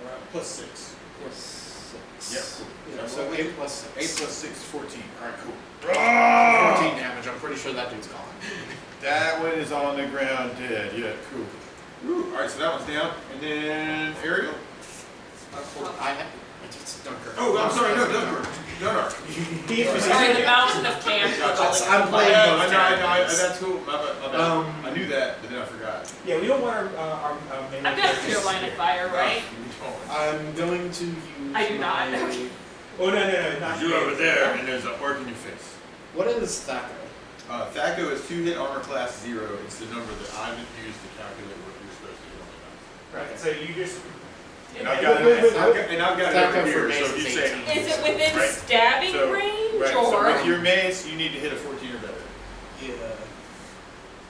All right, plus 6. Plus 6. Yep, cool. Yeah, so 8 plus 6. 8 plus 6 is 14. All right, cool. 14 damage. I'm pretty sure that dude's gone. That one is on the ground dead. Yeah, cool. Woo. All right, so that one's down. And then Ariel. I just Dunker. Oh, I'm sorry, no, Dunker. Dunker. Sorry, the mountain of camp. Gotcha. I'm playing Yeah, both I know, characters. that's cool. My bad. I knew that, but then I forgot. Yeah, we don't want our melee I've got a clear line of fire, right? I'm going to use. I do not. my- Oh, no, not You're over there, and there's an arc in your face. What is Thaco? Thaco is 2-hit armor class 0. It's the number that I would use to calculate what you're supposed to do on the Right, so you just. And I've got it Thaco over for here, mace so if is you say. 18. Is it within Right. stabbing So- range Right, so or? with your mace, you need to hit a 14 or better. Yeah.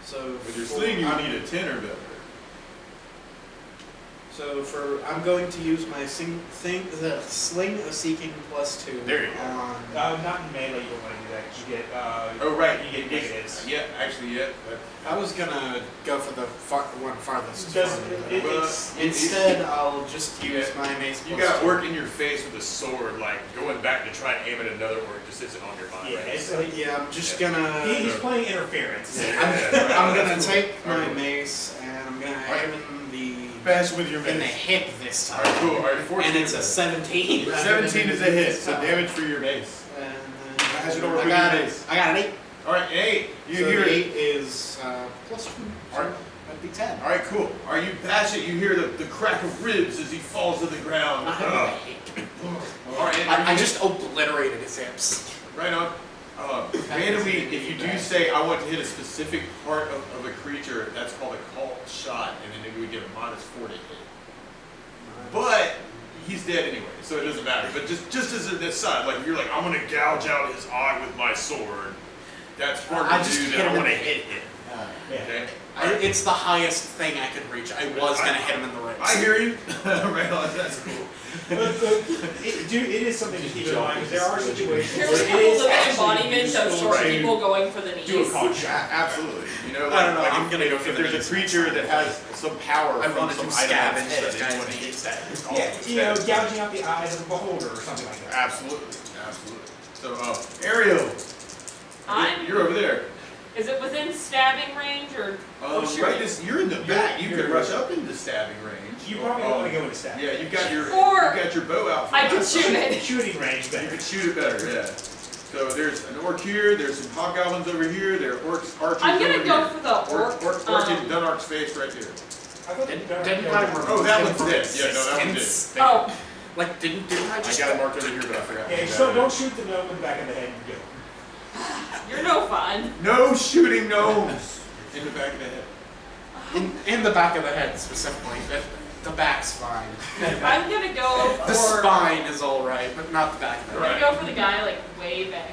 So. With your for- sling, you I'm- need a 10 or better. So I'm going to use my the sling of seeking +2. There you go. On. Not in melee, you don't want to do that. You get. Oh, right. You get negatives. Yeah, actually, yeah. I was gonna go for the one farthest. Does from me, it- but it's- Instead, I'll just use Yeah. my mace. You plus got 2. work in your face with a sword, like going back to try and aim at another orc just isn't on your mind. Yeah, right? it's like, Yeah, I'm just Yeah. gonna. he's playing interference. I'm gonna That's cool. take my Alright, cool. mace and I'm gonna aim in the Bash with your in the mace. hip this time. Alright, cool. Alright, 14 And it's or a better. 17. 17 is a hit, so damage for your mace. And Bash it over I with got your it. mace. I got an 8. Alright, 8. You so hear the it. 8 is +2. So Alright. that'd be 10. Alright, cool. Alright, you bash it, you hear the crack of ribs as he falls to the ground. I have a hit. Alright, I just obliterated his hips. right on. Randomly, if you do say, I want to hit a specific part of a creature, that's called a called shot, and then we would get a -4 to hit. But he's dead anyway, so it doesn't matter. But just as an aside, like if you're like, I'm gonna gouge out his eye with my sword, that's part I of just you hit that I him in want to the hit him. Yeah. Okay? It's the highest thing I could reach. I was gonna hit him in the ribs. I hear you. Right on, that's cool. It is something to keep in mind because there are situations Here's where a it couple is of actually embodiments of useful short to people going for the do a knees. call shot. Absolutely. You know, I don't know, like I'm if- gonna go for if the there's knees a creature that has some power I from wanted some to item scavenge that this they guy's want to knees. hit. Yeah, you know, gouging out the eyes of a beholder or something like that. Absolutely, absolutely. So, Ariel, you're over there. Is it within stabbing range or? Sure. Right, you're in the back. You could rush up into stabbing range. You probably don't want to go into stab. Yeah, you've got your Or- you've got your bow out. I could shoot it. Shooting range, You but could shoot it better, yeah. So there's an orc here. There's some hobgoblins over here. There are orcs, archers I'm over gonna go here. for the orc. Orc in Dunark's face right here. I thought Didn't I remove Oh, that him one's from dead. Yeah, no, that one's existence? dead. Oh, Like, didn't I I just... got it marked over here, but I forgot. Yeah, so don't shoot the gnome in the back of the head and go. you're no fun. No shooting gnomes in the back of the head. In the back of the head, specifically. The back's fine. I'm gonna go The for. spine is alright, but not the back of the I'm head. gonna go for the guy like way back.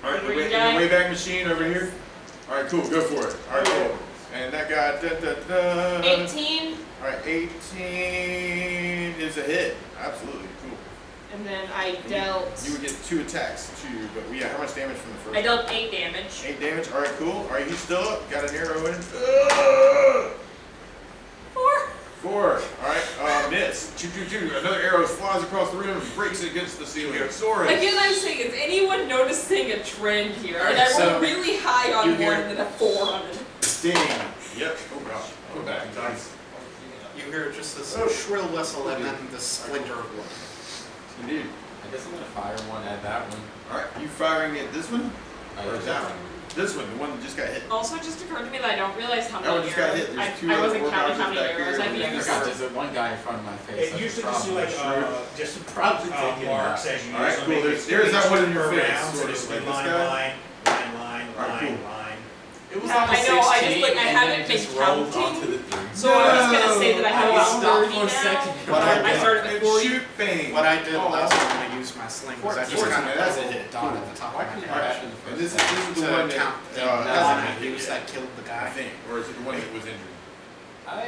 All right, the Green way, guy? the Wayback Machine over here. All right, cool. Go for it. All right, cool. And that guy, 18. All right, 18 is a hit. Absolutely, cool. And then I dealt. You would get 2 attacks, but yeah, how much damage from the first? I dealt 8 damage. 8 damage. All right, cool. All right, he's still up. Got an arrow in. 4. 4. All right, miss. Choo choo choo. Another arrow flies across the room and breaks it against the ceiling. Soaring. Again, I'm saying, is anyone noticing a trend here? And I So, rolled really high on you 1 hear- and then a 4 on it. Sting. Yep. Oh gosh. Go back. Dice. You hear just this shrill whistle and then the splinter of wood. Indeed. I guess I'm gonna fire one at that one. All right, you firing at this one or just- that one? This one, the one that just got hit. Also, it just occurred to me that I don't realize how That one many just got hit. arrows. There's 2 I other wasn't war counting how dodges many back arrows here. I've I used. forgot there's one guy in front of my face. It That's usually the just do like problem. just Probably taking marks that. as you All right, use them. cool. Maybe There's that one in your per face, round, so sort of just like be this line, guy. line, line, line, All right, line, cool. line. It was Yeah, on a I know, I just, 16, like, I and haven't then it just been rolled counting. onto the 3. So I'm just gonna say that I have I about stopped 30 for a now. second. What I started at 40. Shoot bang. What I did Oh. last time I used my sling was I just Fortune, kind of that's put a a hit. dot at the top Why of my couldn't head. I in the And first this is one? the one that count the hasn't one I been hit used yet, that killed the I guy. think, or is it the one that was injured? I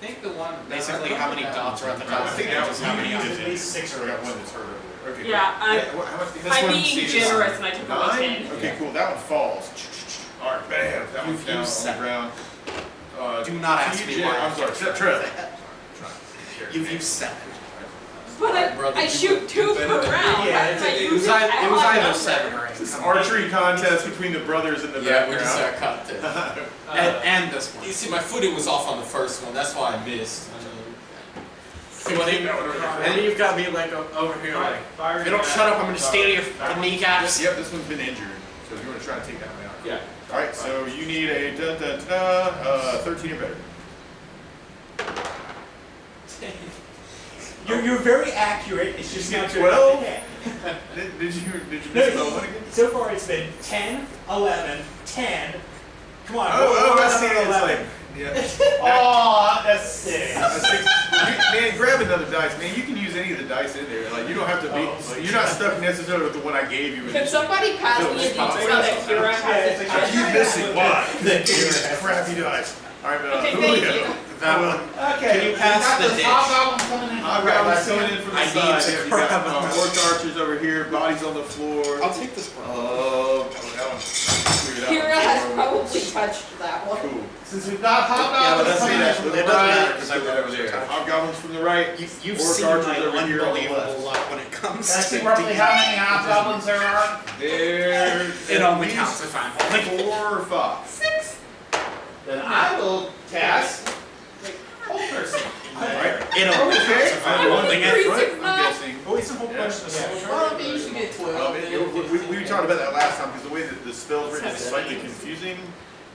think the one. Basically, how many dots are at the top I of think the that head was is how many You I use did. at least 6 Or or got one that's hurt over there. Okay. Yeah, Cool. How much damage? I'm one being sees generous and I took away 9? 10. Okay, cool. That one falls. All right, bam. That one's You've down on used the 7. ground. Do not ask me TJ why. I'm sorry, set trip. You've used 7. But Brother, I you shoot would 2 do per better round. than me. How did I It use was it? either, I it was don't either know. 7 or 8. This is archery contest between the brothers in the Yeah, we just background. got cut to. And this one. You see, my footing was off on the first one. That's why I missed. See what he- and then you've got me like over here like, Fire if you don't at- shut up, I'm gonna steal your kneecaps. Yep, this one's been injured. So if you want to try to take that one out. Yeah. All right, so you need a 13 or better. You're very accurate, it's just not good. 12? Yeah. Did you No, misspell one again? so far it's been 10, 11, 10. Come on, Oh, I see. another It's 11. like, yeah. Oh, that's 6. Man, grab another dice, man. You can use any of the dice in there. Like you don't have to be. You're not stuck necessarily with the one I gave you. Can somebody pass No, me a it's not. D20 that Kira has to I touch? keep missing. Why? Because crappy dice. All right, Okay, thank Julio. you. That one. Okay. Can you pass the dish? I've got my coming in from the I need side. to You got grab another. orc archers over here. Bodies on the floor. I'll take this one. That one. Kira has probably touched that one. Cool. Since we've got Yeah, hobgoblins let's see coming that. in from It the doesn't matter right, because Put that over there. Hobgoblins from the right. You've Orc seen archers my over here on the unbelievable left. luck when it comes can I to see roughly how many hobgoblins there are? There. It only at counts least if I'm holding. 4 or 5. 6. Then I will cast Whole Person. Alright. It only counts if I'm I'm holding at it. front, I'm guessing. Oh, it's a whole Yeah. bunch of the Well, you usually get 12. We talked about that last time because the way that the spell's written is slightly confusing.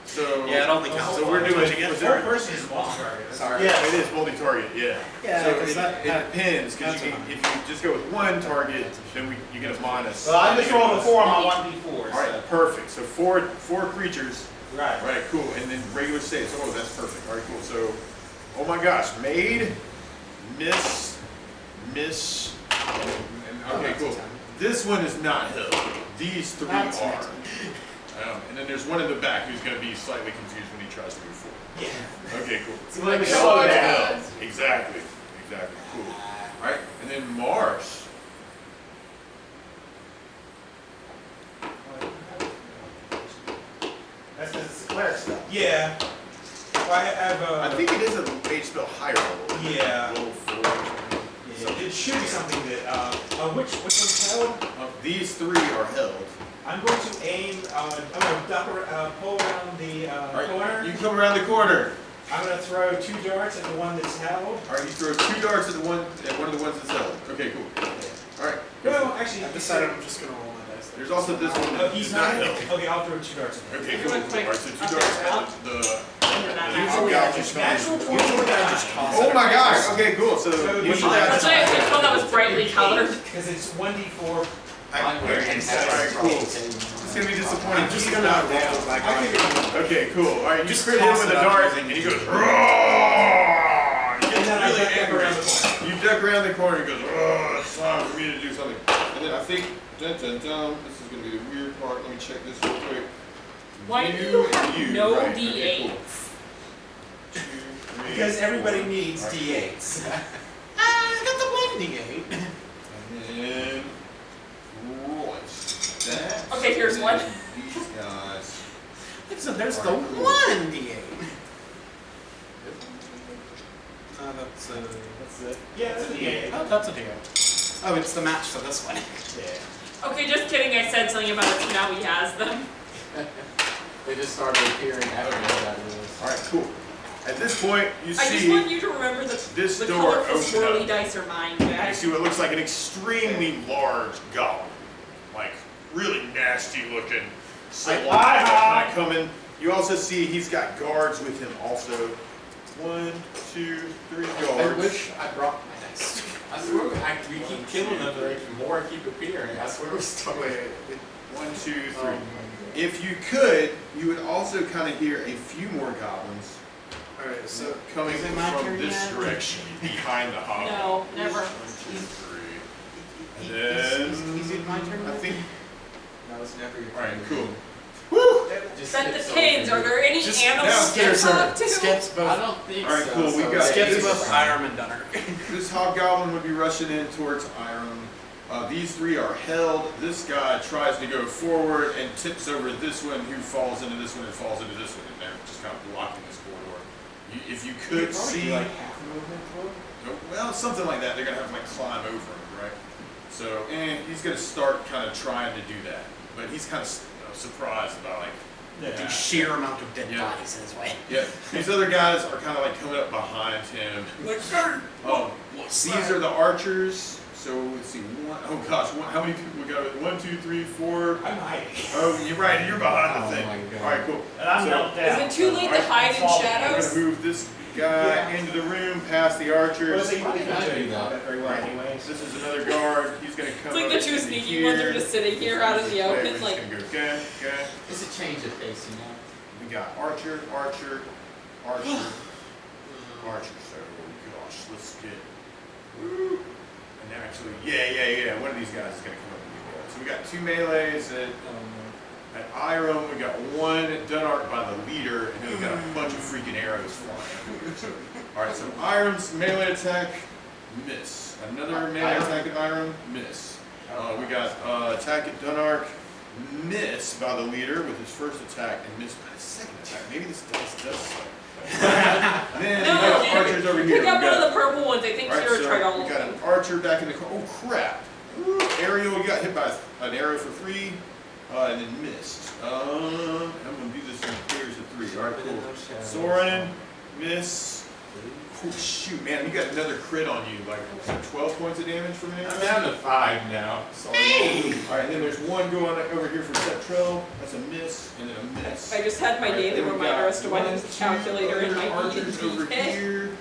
So Yeah, it only counts. So we're doing. What you get? was Whole there- person is multi-target. Sorry. Yeah. It is multi-target, yeah. Yeah, So 'cause it that- depends, because that's if you just go with one target, then you get a minus. Well, I just rolled a 4 on my 1d4. Alright, perfect. So four creatures. Right. Alright, cool. And then regular saves. Oh, that's perfect. Alright, cool. So, oh my gosh, made, miss, and okay, cool. This one is not held. These 3 That's are. next. And then there's one in the back who's going to be slightly confused when he tries to move forward. Yeah. Okay, cool. So let me So slow it's down. held. Exactly. Cool. Alright, and then Mars. That's because it's a cleric spell. Yeah. Well, I have I think it is a mage spell higher level. Yeah. Level 4. Yeah, it should be something that, which one's held? These 3 are held. I'm going to aim, I'm going to pull around the corner. You come around the corner. I'm going to throw 2 darts at the one that's held. Alright, you throw 2 darts at one of the ones that's held. Okay, cool. Alright. No, actually, I've decided I'm just gonna roll my dice. There's also this one Oh, that he's is not not held. held. Okay, I'll throw 2 darts at him. Okay, cool. Real quick, Alright, so 2 up darts there, at the Usually I just Natural toss. 20 Usually I just toss. Oh it. my gosh, okay, cool. So So usually you- I That's why I picked one that was brightly colored. Because it's 1d4. I'm very wearing excited. Alright, cool. It's gonna be disappointing. I'm just He's gonna not roll down. like I figured, Okay, cool. Alright, you Just crit him toss with it a up. dart and he goes, "Roar!" He and gets then I really duck back angry. around the corner. You duck around the corner and goes, "Oh, it's time for me to do something." And then I think, dun dun dun, this is gonna be the weird part. Let me check this real quick. Why do you have no right, D8s? okay, cool. 2, 3, Because everybody 4. needs Alright. d8s. I got the 1d8. And here's one. These guys. So there's the Alright, cool. one D8. That's it. Yeah, that's a D8. Oh, that's a D8. Oh, it's the match for this one. Yeah. Okay, just kidding. I said something about it, so now he has them. They just started appearing after that. Alright, cool. At this point, you I just see, want you to remember that this the door colorful open swirly up. dice are mine, you Jack. see what looks like an extremely large goblin. Like, really nasty looking. Like, kind of coming. You also see he's got guards with him also. 1, 2, 3 guards. I wish I brought my dice. I swear we keep killing them, the more I keep appearing. I swear we're stuck. Wait, 1, 2, 3. Oh, my God. If you could, you would also kind of hear a few more goblins. Alright, so Coming is it my from turn this yet? direction, behind the hobby. No, never. 1, 2, 3. And then Is it my turn? I think. No, it's never your Alright, turn. cool. Woo! Just That skip depends. over Are there any Just animals now, to talk to? Skips I both. don't think Alright, so. cool, we so got it's Skips this. both Hiram and Dunner. This hobgoblin would be rushing in towards Iron. These 3 are held. This guy tries to go forward and tips over this one, who falls into this one and falls into this one, and they're just kind of blocking this corridor. If you could see, like half movement forward. well, something like that. They're gonna have to like climb over him, right? So, he's gonna start kind of trying to do that, but he's kind of surprised about like. The sheer amount of dead Yeah. bodies in his way. Yeah, these other guys are kind of like coming up behind him. Like, These are the archers. So let's see, oh gosh, how many people we got? 1, 2, 3, 4. I'm hiding. Oh, you're right, you're behind the Oh thing. my God. All right, cool. And I'm So, knelt down. Is it too late to hide in I'm shadows? gonna move this guy into the room, past the Well, archers. they Why really did I don't do do that? that very well anyways. This is another guard. He's gonna come. It's like up the two into sneaky ones are here. just sitting here out in the Okay, we're open, just like. gonna go, okay. It's a change of pace, you know? We got archer, archer, archer, archer. So, gosh, let's get. Woo. And actually, yeah. One of these guys is gonna come up and do that. So we got 2 melees at Iram. We got 1 at Dunark by the leader, and then we got a bunch of freaking arrows flying. All right, so Iram's melee attack, miss. Another melee attack at Iram, miss. We got attack at Dunark, miss by the leader with his first attack, and miss by the second attack. Maybe this dice does suck. Then No, we got archers over here. Pick up We one of got- the purple ones. I think Alright, Kira so tried all we of got them. an archer back in the corner. Oh crap! Ooh, Ariel, you got hit by an arrow for 3, and then missed. I'm gonna do this in pairs of 3. Alright, cool. Soren, miss. Oh shoot, man, you got another crit on you. Like 12 points of damage from me. I'm down to 5 now. Hey! Alright, then there's one going over here from Cetrell. That's a miss, and then a miss. I just had my Alright, daily then we reminder got as to why there's a 1, 2 calculator in my archers over kit. here.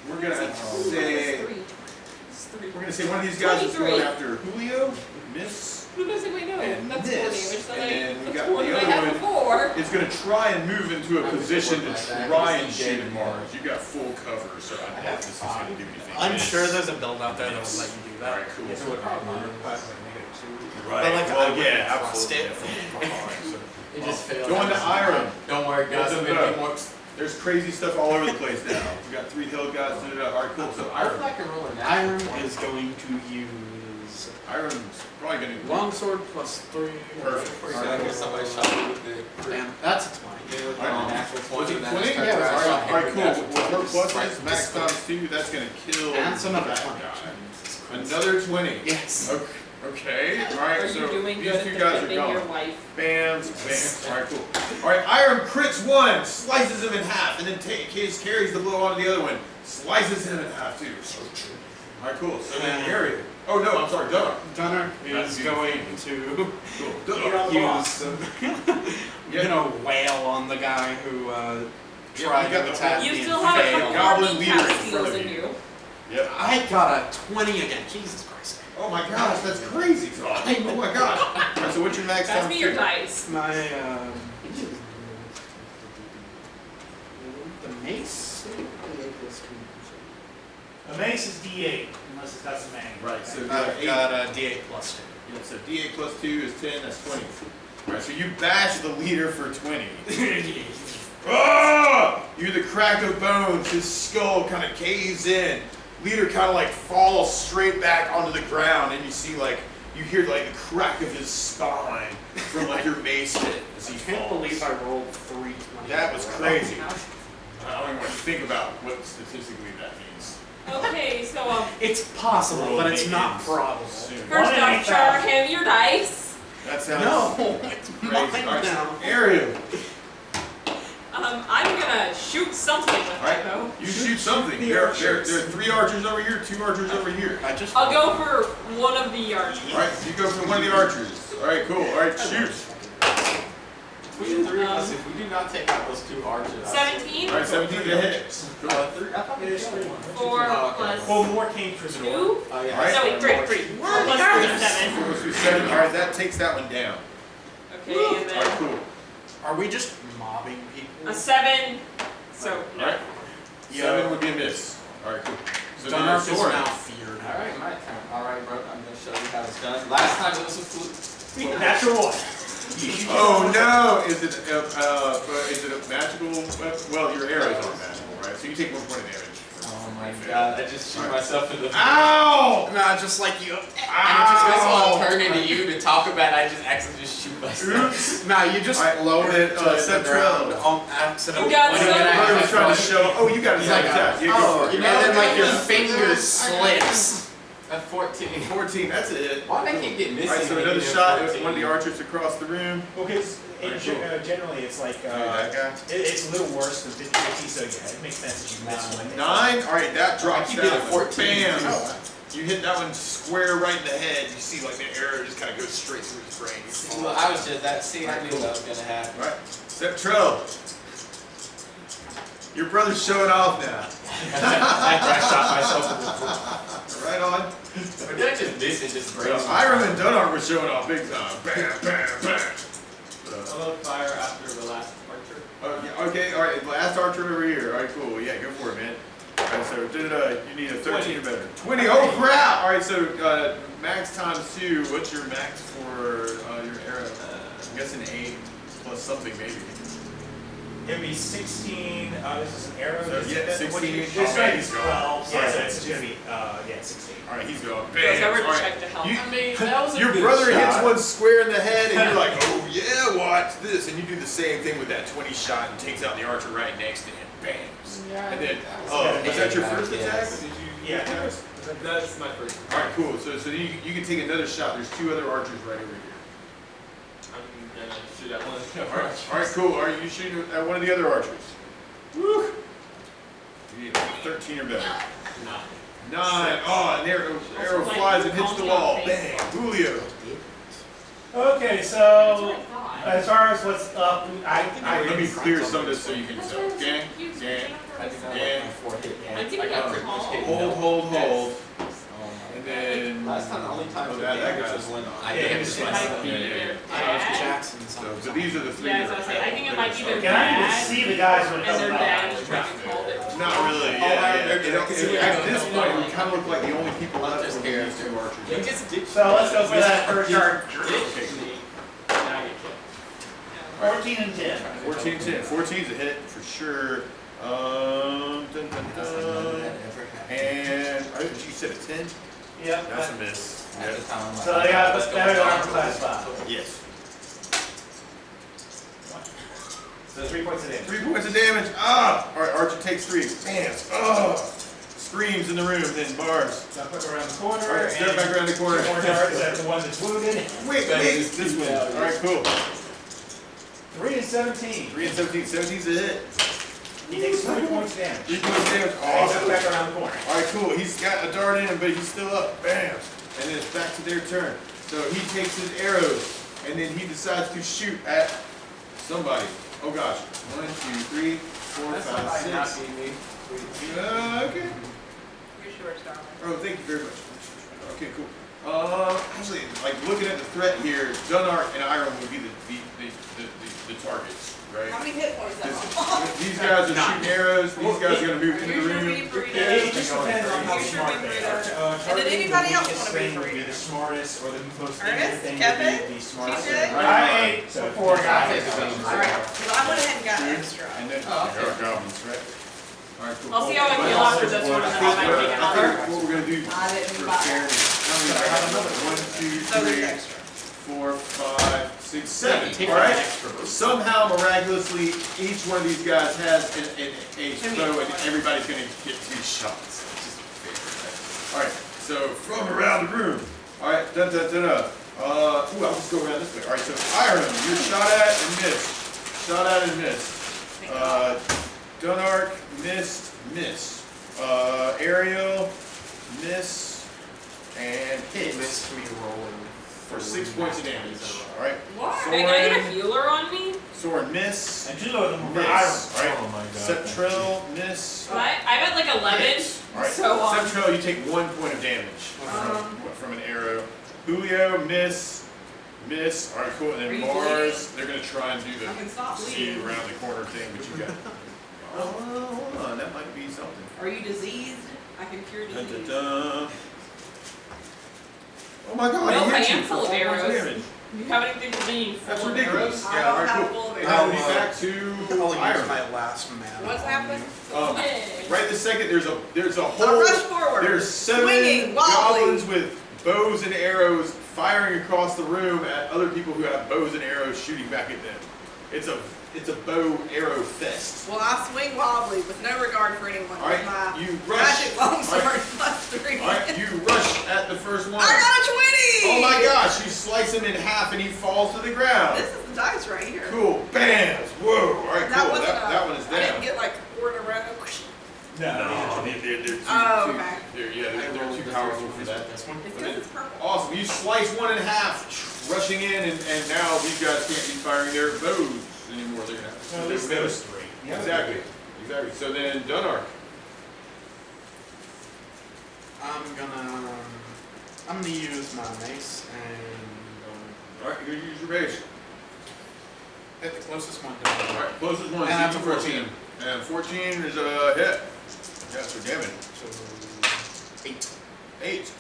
We're gonna It's say. 3. It's 3. We're gonna say one of these guys is 23. going after Julio, miss, Who doesn't we know? and That's 4 miss, damage. So and then we that's got more the than I other had one before. is gonna try and move into a I wish it position to worked like that, try because and he shoot gave at me Mars. You got full cover, so I doubt this is gonna do anything. I'm Miss. sure there's a build out there that will let you do that. Alright, cool. Yes, it would probably require like -2. Right, But like, I well, wouldn't yeah, trust absolutely. it. Alright, so It just failed. Going to Iram. Don't worry, guys. Doesn't I'm making matter. more. There's crazy stuff all over the place now. We got 3 hill guys. Alright, cool. So I feel Iram. like I roll a Iron natural 20. is going to use Iram's probably gonna. longsword plus 3. Perfect. Before you go, somebody shot me with the And that's a 20. Yeah, with Alright. the natural 20. Was it and then 20? I started Yeah, to it's shot him Alright, with cool. natural With her 20. pluses, Right, max just times 2, that's gonna kill And some other that 20. guy. Another 20. Yes. Okay, Are alright, you so doing these good 2 at guys are defending your gone. life? Bams, bams. Alright, cool. Alright, Iron crits 1, slices him in half, and then carries the blow onto the other one. Slices him in half too. Alright, cool. So then Ariel. Oh no, I'm sorry, Dunner. Dunner That's is beautiful. going to Cool. You Dunner. don't use some, Yeah. you know, wail on the guy who Yeah, tried you got to the attack You me still and have a failed. couple Goblin more leader in cast front of skills in you. you. Yep. I got a 20 again. Jesus Christ. Oh my gosh, that's crazy, Todd. Oh my gosh. Alright, so what's your max Pass time? me your dice. My the mace. A mace is D8, unless it's got some manual. Right, so I've got a D8 plus 2. yeah, so D8 plus 2 is 10, that's 20. Alright, so you bash the leader for 20. Ah! You hear the crack of bones, his skull kind of caves in. Leader kind of like falls straight back onto the ground, and you see like you hear like the crack of his spine from like your mace hit as he I can't falls. believe I rolled 3 20. That was crazy. I don't even want to think about what statistically that means. Okay, so It's possible, but it's not probable. Soon. first off, Char, hand your dice. That sounds No, it's crazy. mine All right, now. Ariel, I'm gonna shoot something with all right, it though. you shoot something. the There are archers. 3 archers over here, 2 archers over here. I just. I'll go for one of the archers. All right, so you go for one of the archers. All right, cool. All right, shoot. Between the 3 of us, if we do not take out those 2 archers. 17. All right, 17 to hit. 3, I thought It is 3. 4 Oh, okay. plus Well, more came through the door. 2. Oh, yeah. All right. No, wait, 3. 3. 4 plus 3 is 7. 4 through 7. All right, that takes that one down. Okay, and All right, then cool. Are we just mobbing people? a 7. So All right. 7 would be a miss. All right, cool. So then Dunark is sword. now feared. Alright, my turn. Alright, bro, I'm gonna show you how it's done. Last time it was a fluke. Natural 1. Oh no! Is it a magical weapon? Well, your arrows aren't magical, right? So you take 1 point of damage. Oh my god, I just shoot myself in the Ow! Nah, just like you. And it just makes me want to turn into you to talk about it, I just accidentally just shoot myself. Oops! Nah, you just Alright, lowered then, it to the Central. ground on accident. You got When some? you My brother was act- trying to show. Oh, you got a He's like, attack. Yeah, go oh, for it. and then like your finger slips. At 14. 14, that's it. Why do I keep getting missing? Alright, so another shot at one of the archers across the room. Well, because Alright, cool. generally it's like, that guy. it's a little worse than 50-50, so yeah, it makes sense that you miss one. 9. Alright, that drops keep down. getting 14. Bam! Oh. You hit that one square right in the head. You see like the arrow just kind of goes straight through his brain. Well, I was just that. See, I knew that was gonna happen. Alright, Central. Your brother's showing off now. After I shot myself in the foot. Right on. Or did I just miss it? Just break. Hiram and Dunark were showing off big time. Bam, bam, bam. Hello, fire after the last archer. Yeah, okay, alright, last archer over here. Alright, cool. Yeah, go for it, man. Alright, so you need a 13 or better. 20, oh crap! Alright, so max times 2. What's your max for your arrow? I'm guessing 8 plus something maybe. It'd be 16, this is an arrow. So, this- yeah, that's what 16. you- This Okay, right he's is going. 12, yeah, so Alright. it's gonna be, 16. Alright, he's going. Because I Bam! were to Alright. check to help. You- I mean, that was a Your good brother shot. hits one square in the head, and you're like, oh yeah, watch this. And you do the same thing with that 20 shot and takes out the archer right next to him. Bam. And then, was that your first attack? Or did you? Yeah, that was, That's my first. Alright, cool. So you can take another shot. There's 2 other archers right over here. I'm gonna shoot at one of the Alright, cool. Alright, you shoot at one of the other archers. Woo! You need 13 or better. 9. Oh, an arrow flies and hits the wall. Bang! Julio. okay, so, as far as what's up, Let me clear some of this so you can tell. Gang, gang. I think I Yeah. got my 4 hit. I think I we got got pretty much tall. hit. Hold. Oh And my then. god. Last time, the only time Oh, for that damage guy's was when I Yeah, damaged it's myself. Yeah. Jackson. So these are the 3. Yeah, as I was saying, I think it might be their can I even dad, see the guys when it and comes their out? dad is trying to call it. Not really, Oh, yeah. yeah. At this point, we kind of look like the only people left Just from here. these 2 archers. You just did. So let's go for that first charge. Okay, cool. Now I get killed. 14 and 10. 14, 10. 14's a hit for sure. Dun, dun, dun. And you said a 10? Yep. That's a miss. At the time, I'm like, So they got let's go better down. armor class 5. Yes. So 3 points of damage. 3 points of damage. Ah! Alright, Archer takes 3. Bam! Oh! Screams in the room, then bars. Step back around the corner. Alright, step back around the corner. 2 more darts at the one that's wounded. Wait, this one. Alright, cool. 3 and 17. 3 and 17. 17's a hit. He takes 3 points of damage. 3 points of damage. Step Awesome. back around the corner. Alright, cool. He's got a dart in him, but he's still up. Bam! And then it's back to their turn. So he takes his arrows, and then he decides to shoot at somebody. Oh gosh. 1, 2, 3, 4, That's 5, somebody not 6. being me. Okay. You're sure, darling. Oh, thank you very much. Okay, cool. Actually, like looking at the threat here, Dunark and Iron would be the targets, right? How many hit points This- are These guys are shooting arrows. These guys are gonna move into the room. It just depends on how smart they are. And did anybody else Targeting the wanna be weakest thing would be free? the smartest, or the most Ernest? dangerous thing Kevin? would be the smartest. TJ? I ate 4 guys. Alright, because I went ahead and got extra. And then, Oh, okay. there are goblins, right? All right, cool. I'll see how I feel after this one, and then I might take another. What we're gonna do I didn't for buy it. fairness, how many 1, 2, So there's 3, extra. 4, 5, 6, 7. Take All that right. extra. Somehow, miraculously, each one of these guys has a Can we- bow, and everybody's gonna get 2 shots. It's just favorite. All right. So from around the room. All right. Dun dun dun. I'll just go around this way. All right. So Ireland, you're shot at and missed. Shot at and missed. Dunark, missed, miss. Ariel, miss, and hit. Missed me rolling For 6 points of damage. Alright. What? Can I get a healer on me? Soren, miss. And 2 of them were Miss. for Ireland. Alright. Oh my god. Septrell, miss. I'm at like 11. Hit. Alright. So, Septrell, you take 1 point of damage from an arrow. Julio, miss. Miss. Alright, cool. And Are then you Mars, they're going to try and do I can the stop see bleeding. around the corner thing, but you got. Hold on, that might be something. Are you diseased? I can cure Dun, disease. dun, dun. Oh my god, Nope, he I hit you am for full of 4 points arrows. damage. You have anything for me? That's Full of ridiculous. I Yeah, don't alright, have cool. full of Now arrows. we back to I'll use Ireland. my last mana. What's on happened? you. Yay. Right this second, there's a I whole. rush forward. There's 7 Swinging, wobbly. goblins with bows and arrows firing across the room at other people who have bows and arrows shooting back at them. It's a bow arrow fest. Well, I swing wobbly with no regard for anyone. All right, with my you rush. magic longsword All right. +3. All right, you rush at the first one. I got a 20! Oh my gosh! You slice him in half and he falls to the ground. This is the dice right here. Cool. Bam! Whoa! All right, That cool. wasn't That one is I didn't down. get like 4 in a row. No, they're too, Oh, too, okay. they're too powerful for that. This one. It's because it's purple. Awesome. You slice one in half, rushing in, and now these guys can't be firing their bows anymore. They're gonna have to. Well, at least those 3. Exactly. Exactly. So then Dunark. I'm gonna use my mace and All right, you're gonna use your base. hit the closest one All down. right, closest one. And that's a CT 14. And 14 is a hit. Yeah, so damage. So 8. 8.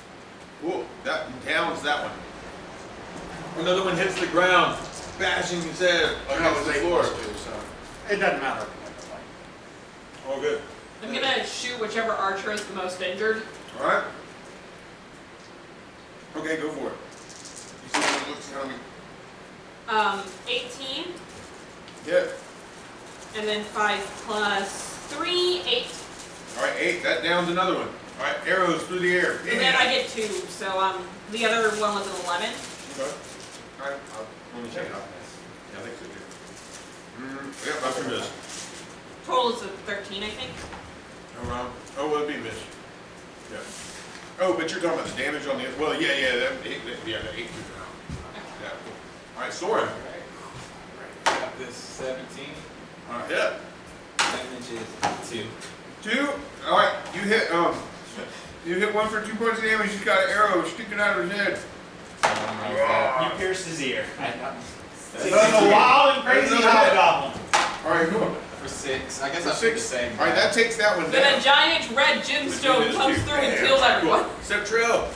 Cool. That downs that one. Another one hits the ground, bashing his head against the floor. So it doesn't matter. All good. I'm gonna shoot whichever archer is the most injured. All right. Okay, go for it. You see what it looks coming. 18, Yeah. and then 5 plus 3, 8. All right, 8. That downs another one. All right, arrows through the air. And then I get 2, so the other one was an 11. Okay. All right, let me check it out. Yeah, I think so too. Yeah, that's a miss. Total is a 13, I think. Oh, wow. Oh, well, it'd be a miss. Yeah. Oh, but you're talking about the damage on the. Well, yeah, the 8 Yeah, cool. All right, Soren. Got this 17. All right, yeah. Damage is 2. 2. All right, you hit. You hit one for 2 points of damage. He's got an arrow sticking out of his head. You pierced his ear. So the wild and crazy hobgoblin. All right, cool. For 6. I guess For I should the 6. same. All right, that takes that one Then down. a giant red gemstone comes through and kills Cool. everyone. Septrell.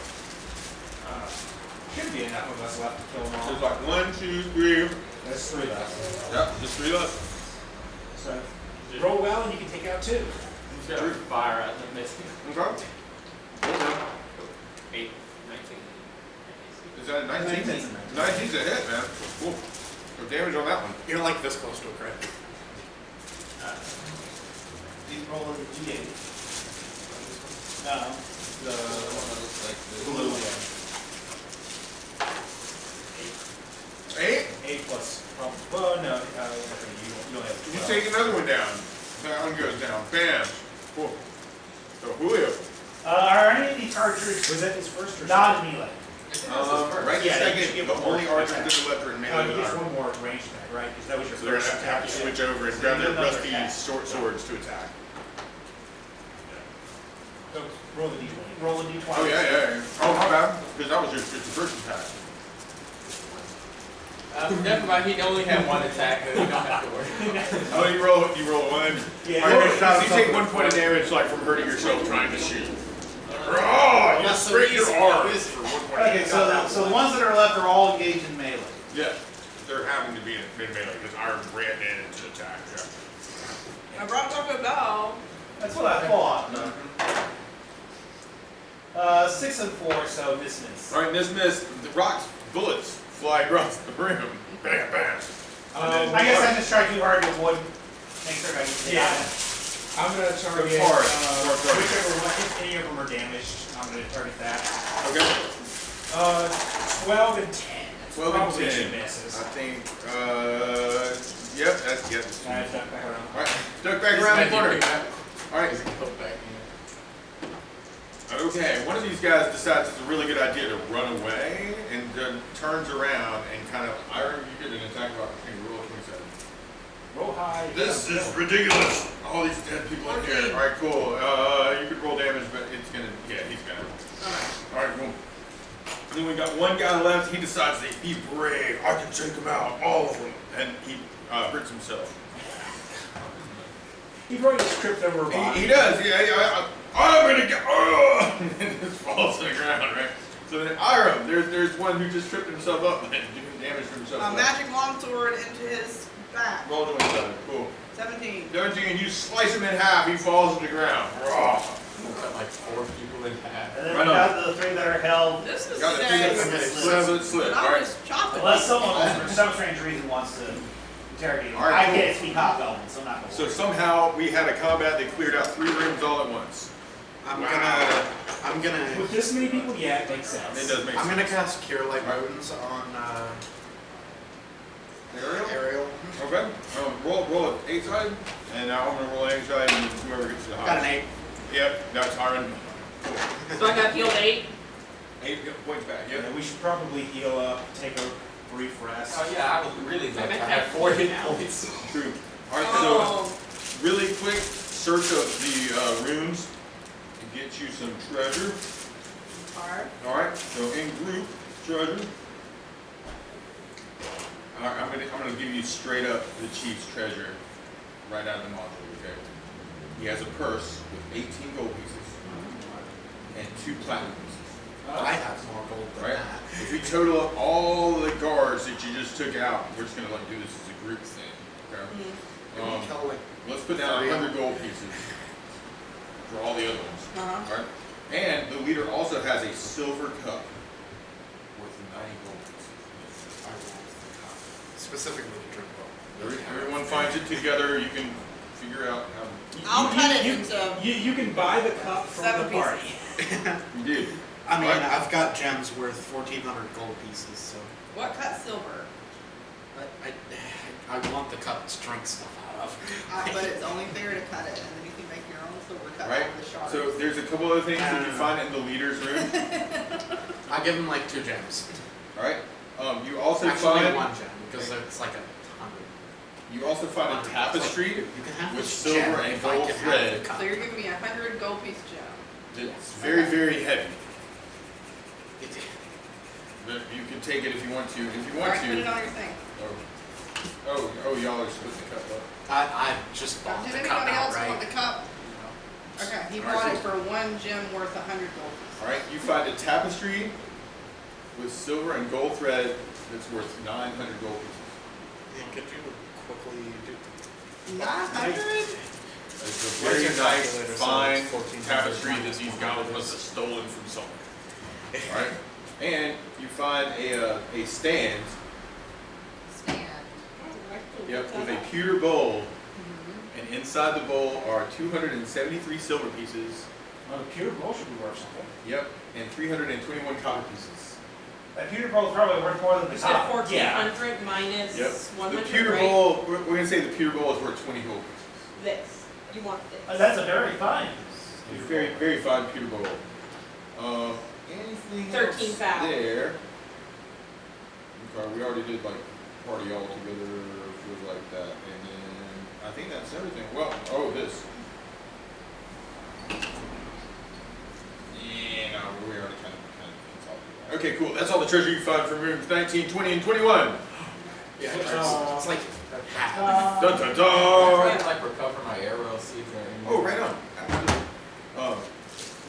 Should be enough of us left to kill them So it's all. like 1, 2, 3. There's 3 left. Yep, just 3 left. So roll well and you can take out 2. Just fire at them, basically. Okay. 8, 19. Is that a 19? 19's a 19's a hit, man. Cool. So damage on that one. You're like this close to a crit. He's rolling the G8. No. The one that looks like this. Blue. 8? 8 plus. Well, no. You don't have You 12. take another one down. That one goes down. Bam. Cool. So Julio. Are any of these archers Was that his first or not in melee? Right Yeah, this you should second, give the one more only archers attack. that are left are in He melee. gets one more range attack, right? Because that was your So they're first gonna have to attack. switch over and So grab you their get another rusty attack. short swords to attack. So roll the d20. Roll a d20. Oh yeah. Oh my bad. Because that was your first attack. Never mind, he only had 1 attack, so you don't have to worry. Oh, you roll 1. Yeah, All right, roll- so you take 1 point of damage like from hurting yourself trying to shoot. Oh, you That's so scrape your easy. arm for 1 point. Okay, so the ones that are left are all engaged in melee. Yeah, they're having to be in melee because Iron ran in to attack. Yeah. I brought Taco Bell. That's what I thought. 6 and 4, so miss. All right, miss. The rocks, bullets fly across the rim. Bam, bam. I guess I just tried too hard to avoid. Make sure I get Yeah. I'm gonna target hard. whichever one, if any of them are damaged, I'm gonna target that. Okay. 12 and 10. That's 12 and probably 10. two misses. I think, yep, that's, yep. I duck back around. All right, duck back around the corner. All right. Okay, one of these guys decides it's a really good idea to run away and then turns around and kind of, Iron, you get an attack of opportunity, roll a 27. Roll high. This is ridiculous. All these dead people in here. All right, cool. You could roll damage, but it's gonna, yeah, he's gonna. All right, cool. And then we got one guy left. He decides to be brave. I can take them out, all of them. And he hurts himself. He probably just tripped over a body. He does, yeah. I'm gonna get, and just falls to the ground, right? So then Iram, there's one who just tripped himself up and doing damage to himself. A magic longsword into his back. Roll 27, cool. 17. 17, you slice him in half, he falls to the ground. Raw. We'll cut like 4 people in half. And then Right we on. got the 3 that are held. This is Got the the thing day that's slip, all I'm right. just chopping. Unless someone, for some strange reason, wants to interrogate him. All right, I cool. can't speak hobgoblin, so I'm not going to So worry. somehow we had a combat that cleared out 3 rooms all at once. I'm With gonna, this many people, yeah, it makes It sense. does make I'm sense. gonna cast Cure Light Wounds on Ariel. Okay. Roll an 8 side, and now I'm gonna roll an 8 side, and whoever gets the Got highest. an 8. Yep, that's Iron. So I got healed 8. 8 points back. Yep. Yeah, we should probably heal up, take a brief rest. Oh yeah, I would really like I to meant have to 4 have hit now. points. True. All right. Oh, So really quick search of the runes to get you some treasure. hard. All right. So in group treasure. All right, I'm gonna give you straight up the chief's treasure, right out of the module. Okay. He has a purse with 18 gold pieces and 2 platinum pieces. I have more gold than Right? that. If we total up all the guards that you just took out, we're just gonna like do this as a group thing. Okay. Can we kill, like, Let's put down 100 gold pieces for all the other ones. Uh-huh. All right. And the leader also has a silver cup worth 90 gold pieces. I want the cup, specifically to drink well. Everyone finds it together. You can figure out how. I'll cut it into. You can buy the cup from 7 the party. You did. I mean, Right. I've got gems worth 1,400 gold pieces, so What cut silver? I want the cup to drink stuff out of. But it's only fair to cut it, and then you can make your own silver cut Right. out of the shards. So there's a couple other things that you find in the leader's room. I give him like 2 gems. All right. You also Actually, find 1 gem because it's like 100. you also find a tapestry You can have with this silver gem and if I gold can have thread. the cup. So you're giving me 100 gold piece gem. that's very, very heavy. It- But you can take it if you want to. If you All want right, put it to. on your thing. Oh, y'all are splitting the cup up. I just bought Did the cup anybody else outright. want the cup? Okay, he All right, bought it so- for 1 gem worth 100 gold pieces. All right, you find a tapestry with silver and gold thread that's worth 900 gold pieces. And could you quickly do 900? It's a Where's very your nice, calculator? So fine it's 1400 tapestry that minus these 100 goblins must have is- stolen from somewhere. All right, and you find a stand. Stand. Yep, with a pewter bowl, Mhm. and inside the bowl are 273 silver pieces. Well, the pure gold should be worth something. Yep, and 321 copper pieces. That pewter bowl is probably worth more than the You said top. 1,400 minus Yep. 100, The pewter right? bowl, we're gonna say the pewter bowl is worth 20 gold pieces. This. You want this. That's a very fine. It's very, very fine pewter bowl. Anything else 13,000. there? Okay, we already did like party all together, feels like that, and then I think that's everything. Well, this. Yeah, no, we already kind of consolidated. Okay, cool. That's all the treasure you find from rooms 19, 20, and 21. Yeah, it's like half. Dun dun I'm dun. trying to like recover my arrow, see if they're in Oh, right on. Absolutely.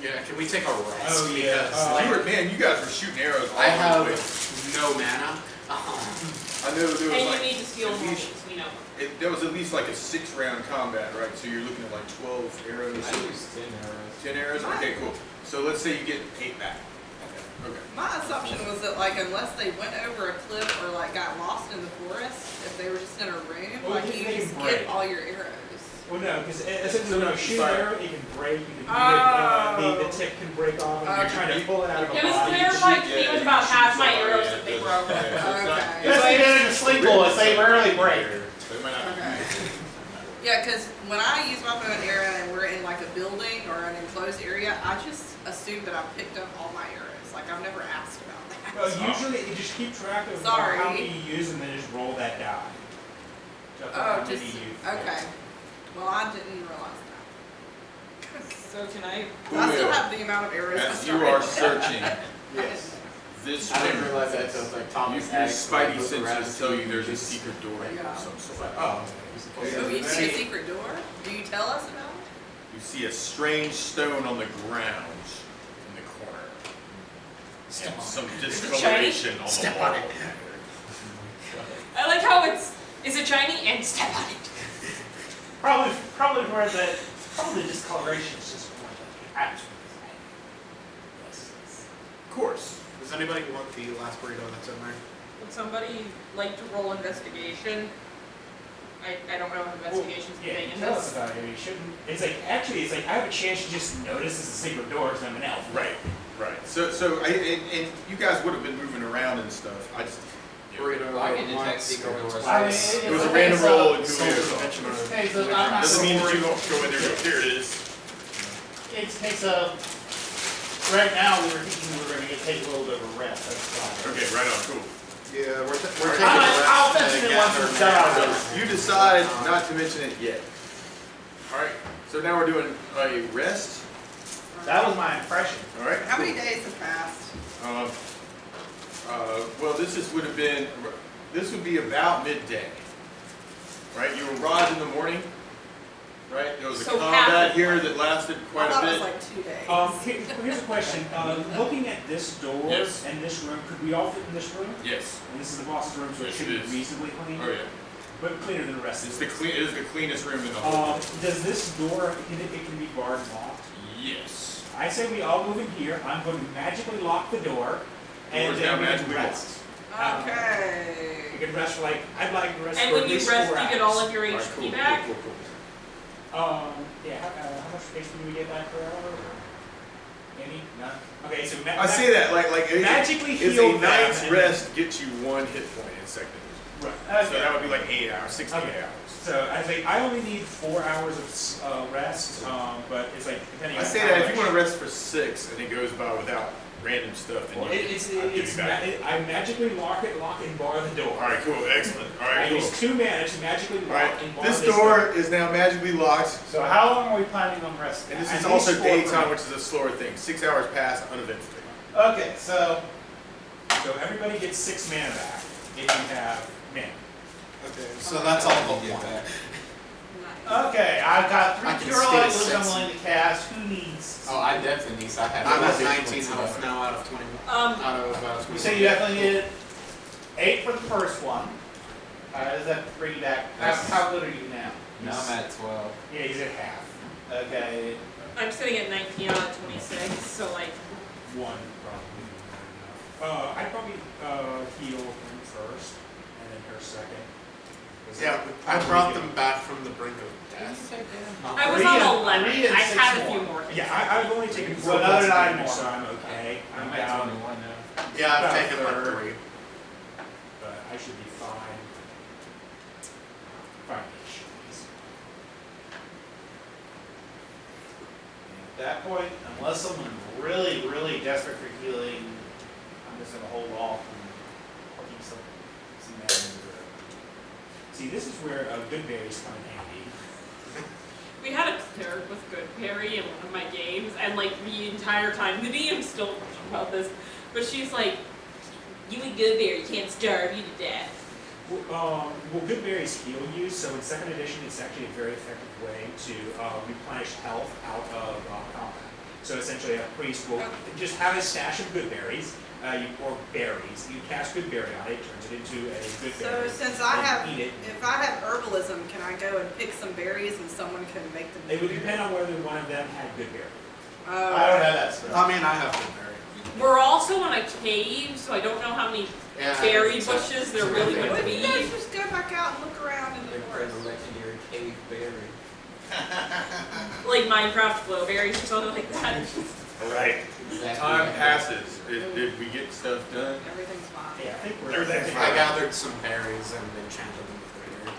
Yeah, can we take a rest? Oh, yeah. Because, You were, man, you guys were shooting arrows all I over the have place. no mana. I know there was And like you need to steal at more least- things, we know. there was at least like a 6-round combat, right? So you're looking at like 12 arrows. I use 10 arrows. 10 arrows? Okay, cool. So let's say you get 8 back. Okay. My assumption was that like unless they went over a cliff or like got lost in the forest, if they were just in a room, Well, like they you can just break. get all your arrows. Well, no, because essentially when you shoot sorry. an arrow, it can break, you can Oh. the tip can break off, and you're Okay. trying to pull it out of a It was body. clarified to me with about half my arrows that they broke. Okay. Especially in a sleep bullets, they rarely break. They might not. Okay. Yeah, because when I use my bow and arrow and we're in like a building or an enclosed area, I just assume that I picked up all my arrows. Like I've never asked about that. Well, usually you just keep track of Sorry. how many you use and then just roll that die. Oh, just okay. Well, I didn't realize that. So can I? I still have the amount of arrows. I As you started are with. searching Yes. this I didn't room, realize that until like Thomas your asked. spidey look around senses and tell see you there's a if secret door Yeah. of some sort. Oh. Oh, you see a secret door? Do you tell us about it? You see a strange stone on the ground in the corner. And some discoloration on the Step wall. on it. I like how is it shiny and step on it. Probably where the discoloration is just more like actual design. Of course. Does anybody want the last burrito that's in there? Would somebody like to roll investigation? I don't know if investigation's a Yeah, thing in tell us this. about it. You shouldn't. It's like actually, it's like I have a chance to just notice it's a secret door because I'm an elf. Right, right. So and you guys would have been moving around and stuff. I just, Burrito, I can detect secret doors. I mean, it was a okay, random so- roll and who knew. Okay, so I'm not Doesn't mean that you gonna don't go in there and go, here it is. It takes a. Right now, we were thinking we were going to take a little bit of a rest. That's fine. Okay, right on, cool. Yeah, we're taking a I'll rest mention to it once gather it's done. mana. You decide not to mention it yet. Alright, so now we're doing a rest. That was my impression. Alright, How many days have passed? well, this would be about midday. Right, you arrived in the morning, right? There was a So half combat of here one. that lasted I quite a thought it was bit. like 2 days. Here's a question. Looking at this door Yes. and this room, could we all fit in this room? Yes, And this is the boss's room, so it Yes, should it be is. reasonably clean, oh yeah. but cleaner than the rest It's of the it. clean, it is the cleanest room in the whole place. Does this door, it can be barred and locked? Yes. I say we all move in here. I'm going to magically lock the door, and Door's now then we can magically rest. Okay. We can rest for like, I'd like to rest And for when at you least rest, 4 you hours. get all of your Alright, HP back. cool. Yeah, how much HP do we get back per hour? Any? None? Okay, so I say that like magically is heal a them night's and- rest gets you 1 hit point in second division. Right. So that would be like 8 hours, 16 Okay. hours. So I think I only need 4 hours of rest, but it's like depending I on say how that if much- you want to rest for 6 and it goes by without random stuff, then Well, you it's give me back. I magically lock and bar the door. Alright, cool, excellent. I Alright, cool. use 2 mana to magically lock Alright, and bar this door is now magically locked, So how long are we planning on resting? and this At is least also 4 daytime, per- which is a slower thing. 6 hours pass uneventfully. Okay, so So everybody gets 6 mana back if you have mana. Okay, so that's all but one. Nice. okay, I've got I 3 can pure stay light at moves I'm 6. willing to cast. Who needs? Oh, I definitely need. So I have. I'm at 6 19 points health left. now out of 20. Um, Out of 20. You say you definitely need 8 for the first one. Alright, does that bring you back? How good are you now? Now I'm at 12. Yeah, he's at half. Okay. I'm sitting at 19 out of 26, so like, 1 probably. I'd probably heal him first, and then her second. 'Cause Yeah, would I probably brought get- them back from the brink of Did you death. take that? I was 3 on and- 11. 3 and I 6 had a more. few more things. Yeah, I've only taken So 4 another points of 9 damage, more. so I'm okay. I'm I'm at down, 21 now. Yeah, I've About taken like third. 3. but I should be fine. Fine-ish. At that point, unless someone's really, really desperate for healing, I'm just gonna hold off and keep some mana in reserve. See, this is where good berries come in handy. We had a cleric with Goodberry in one of my games, and like the entire time, the DM still talking about this, but she's like, you eat Goodberry, you can't starve you to death. Well, good berries heal you, so in 2nd edition, it's actually a very effective way to replenish health out of combat. So essentially, a priest will just have a stash of good berries, or berries. You cast good berry on it, turns it into a good So berry. since I and have, eat it. if I have herbalism, can I go and pick some berries and someone can make them? It would depend on whether one of them had good berry. I don't have that stuff. I mean, I have blueberry. We're also in a cave, so I don't know how many Yeah, berry it's a- bushes there really would Why don't you guys be. just go back out and look around in the They're forest? a legendary cave berry. Like Minecraft glowberries or something like that. Right. Exactly. Time passes. Did we get stuff done? Everything's fine. Yeah, I think we're. Everything's I gathered some berries and enchanted them with berry.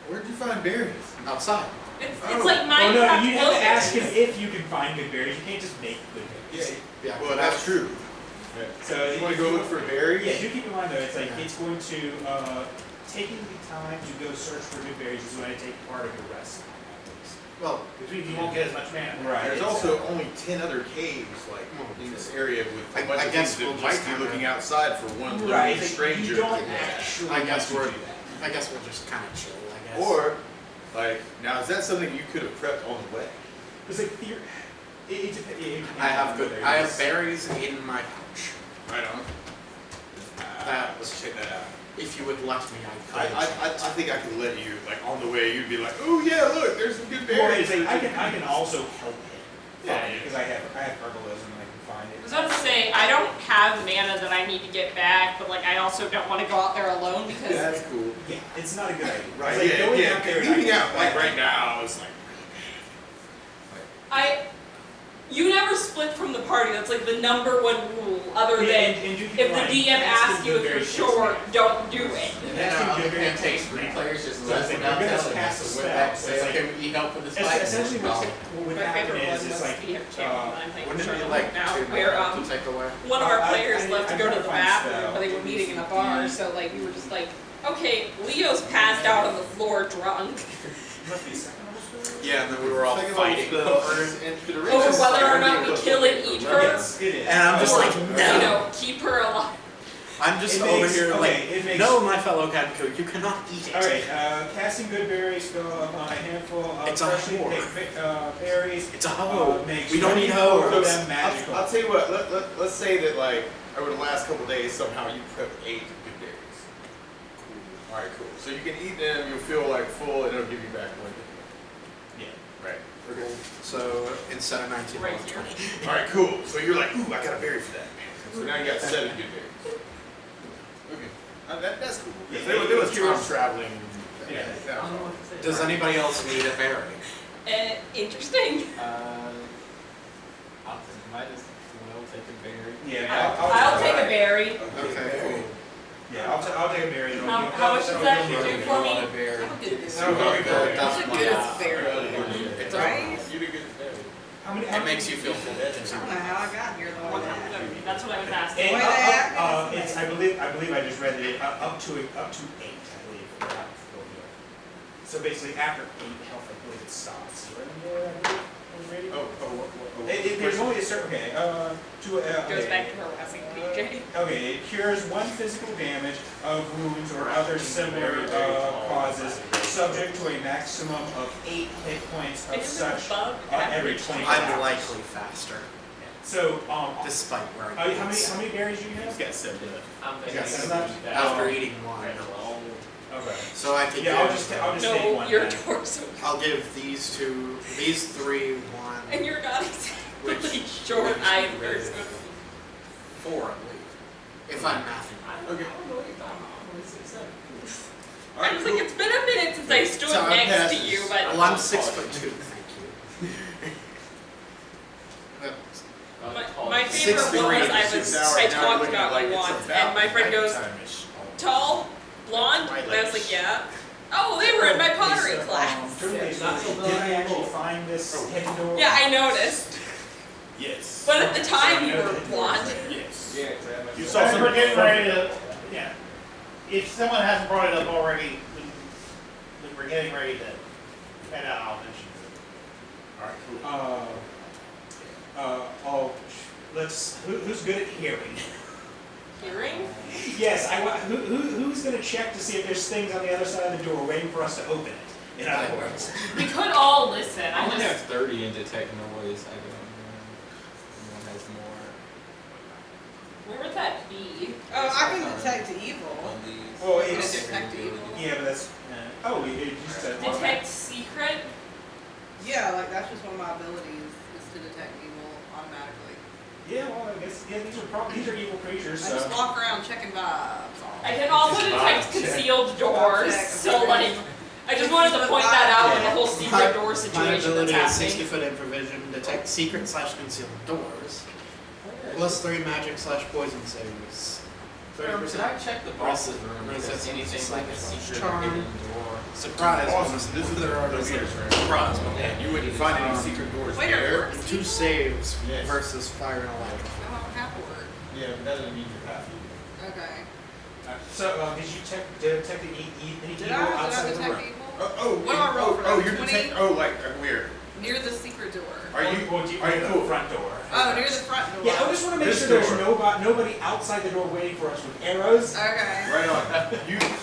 Where'd you find berries? Outside. It's Oh. like Oh no, Minecraft you have to ask him glowberries. if you can find good berries. You can't just make good berries. Yeah. Well, that's true. So You wanna go look for berries? Yeah, do keep in mind though, it's like it's going to taking the time to go search for good berries is going to take part of your rest. Well, Which means you won't get as much mana. Right. There's also only 10 other caves like in this area with a bunch I of guess things that we'll might just be kinda- looking outside for one little Right. Like, stranger. you don't to- actually. I guess want to we're- do that. I guess we'll just kind of chill, I guess. Or, like, now is that something you could have prepped on the way? It's like I have good. I have berries in my pouch. Right on. That- Let's check that out. If you would let me, I I could. think I could let you, like, on the way, you'd be like, oh yeah, look, there's some good Well, berries. it's like, I can also help him. Yeah. Because I have herbalism and I can find I it. was about to say, I don't have mana that I need to get back, but like I also don't want to go out there alone because That's cool. Yeah, it's not a good idea. Right, It's like yeah, going yeah. out there and Leaving I- out, like, right now, is like, you never split from the party. That's like the number one rule. Other Yeah, than and you keep if in the mind, DM that's asks the you if good you're berry short, takes don't do it. And Yeah, that's no, good berry it takes takes three players just So it's left like without you're gonna telling cast us. a So spell, back, so say, it's like- okay, we need help with this fight. Essentially, what would My happen favorite one is was it's like DM channel. I'm thinking Wouldn't it sure be to like look now two where mana to take away? one of our I- players I- left to I'm go to trying the to find bathroom, spell. but they were meeting in a bar. So like we were just like, okay, Leo's passed out on the floor drunk must be second level spell? Yeah, and then we were all second level fighting spell over is it. inspiration. over whether or not we kill and eat her. Yes, it is. And I'm just or, like, you no. know, keep her alive. I'm just It over makes- here okay, like, it makes- no, my fellow Gadko, you cannot eat it. Alright, casting good berries spell upon a handful of It's a freshly whore. picked berries. It's a hoe. Makes We don't need 24 hoes. of them magical. I'll tell you what, let's say that, like, over the last couple days, somehow you prepped 8 good berries. Cool. Alright, cool. So you can eat them, you'll feel like full, and it'll give you back 1 hit. Yeah. Right. Okay. So instead of 19, Right roll here. 20. Alright, cool. So you're like, ooh, I got a berry for that. So now you got 7 good berries. Okay. That's cool. Yeah, There was time curious. traveling. Yeah. That was all. Does anybody else need a berry? Interesting. Might just, take a berry. Yeah, I'll take a berry. Okay, cool. Yeah, I'll take a berry. and How- I'll- how much does that I'll- do for me? A berry. How good is No, no, it? no, How's it good as berry? It does. Right? You did good at berry. How many? It makes you feel full. I don't know how I got here though. That's what I was asking. And Why they act up, like it's, that? I believe I just read it, up to 8, I believe. So basically, after 8 health, I believe it stops. Right in there, I believe, on the radio? There's only a certain, okay, Goes back to harassing PJ. Okay, it cures 1 physical damage of wounds or other similar causes, subject to a maximum of 8 hit points of Isn't there a such bug every 24 hours. I'm likely faster, So, despite wearing how boots. many berries do you have? He's got 7 I'm Yeah, thinking so that's- After eating one. Okay. So I could Yeah, I'll give, just take No, one. your then. torso. I'll give these 3, 1, And you're not exactly Which- short-eyed which- person. 4, I believe. If I'm mathing right. Okay. I was like, it's been a minute since I stood So I'm next past- to you, but Well, I'm 6'2", thank you. my favorite 6'3" one was is I talked about you once, and my friend goes, tall, blonde, and I was like, yeah. Oh, they were in my pottery class. Did we actually find this hidden door? Yeah, I noticed. Yes. But at the time, you were blonde. Yes. Yeah, exactly. You saw We're something getting ready to, yeah. If someone hasn't brought it up already, when we're getting ready to head out, I'll mention it. Alright, cool. Who's good at hearing? Hearing? Yes, who's gonna check to see if there's things on the other side of the door waiting for us to open it? In other words. We could all listen. I I only have just 30 in detect noise. I don't know. Anyone has more where would that be? Oh, I can detect evil. on these? Well, You it's- can detect evil. Yeah, but that's, it just said. Detect secret? Yeah, like that's just one of my abilities is to detect evil automatically. Yeah, well, I guess, yeah, these are evil creatures, I so. just walk around checking vibes. I can also detect concealed doors, Check. so like, I just wanted to point that out with the whole secret door My situation ability that's is happening. 60-foot infravision, detect secret/concealed doors, +3 magic/poison saves. Could I check the boss's room? Is there anything like a secret or Charm. hidden door? Surprise! Awesome. This is there are the leader's room. surprise. And you wouldn't find any secret doors Wait, are there. orcs 2 evil? saves Yes. versus fire and electric. I don't have word. Yeah, but that doesn't mean you're half evil. Okay. So, did you detect any Did evil I outside of the detect room? evil? What do I roll for that? you're 20? detect. Like where? Near the secret door. Are you? Or do you Are you the cool? front door? Oh, near the front door. Yeah, I just want to make This sure there's door. nobody outside the door waiting for us with arrows. Okay. Right on.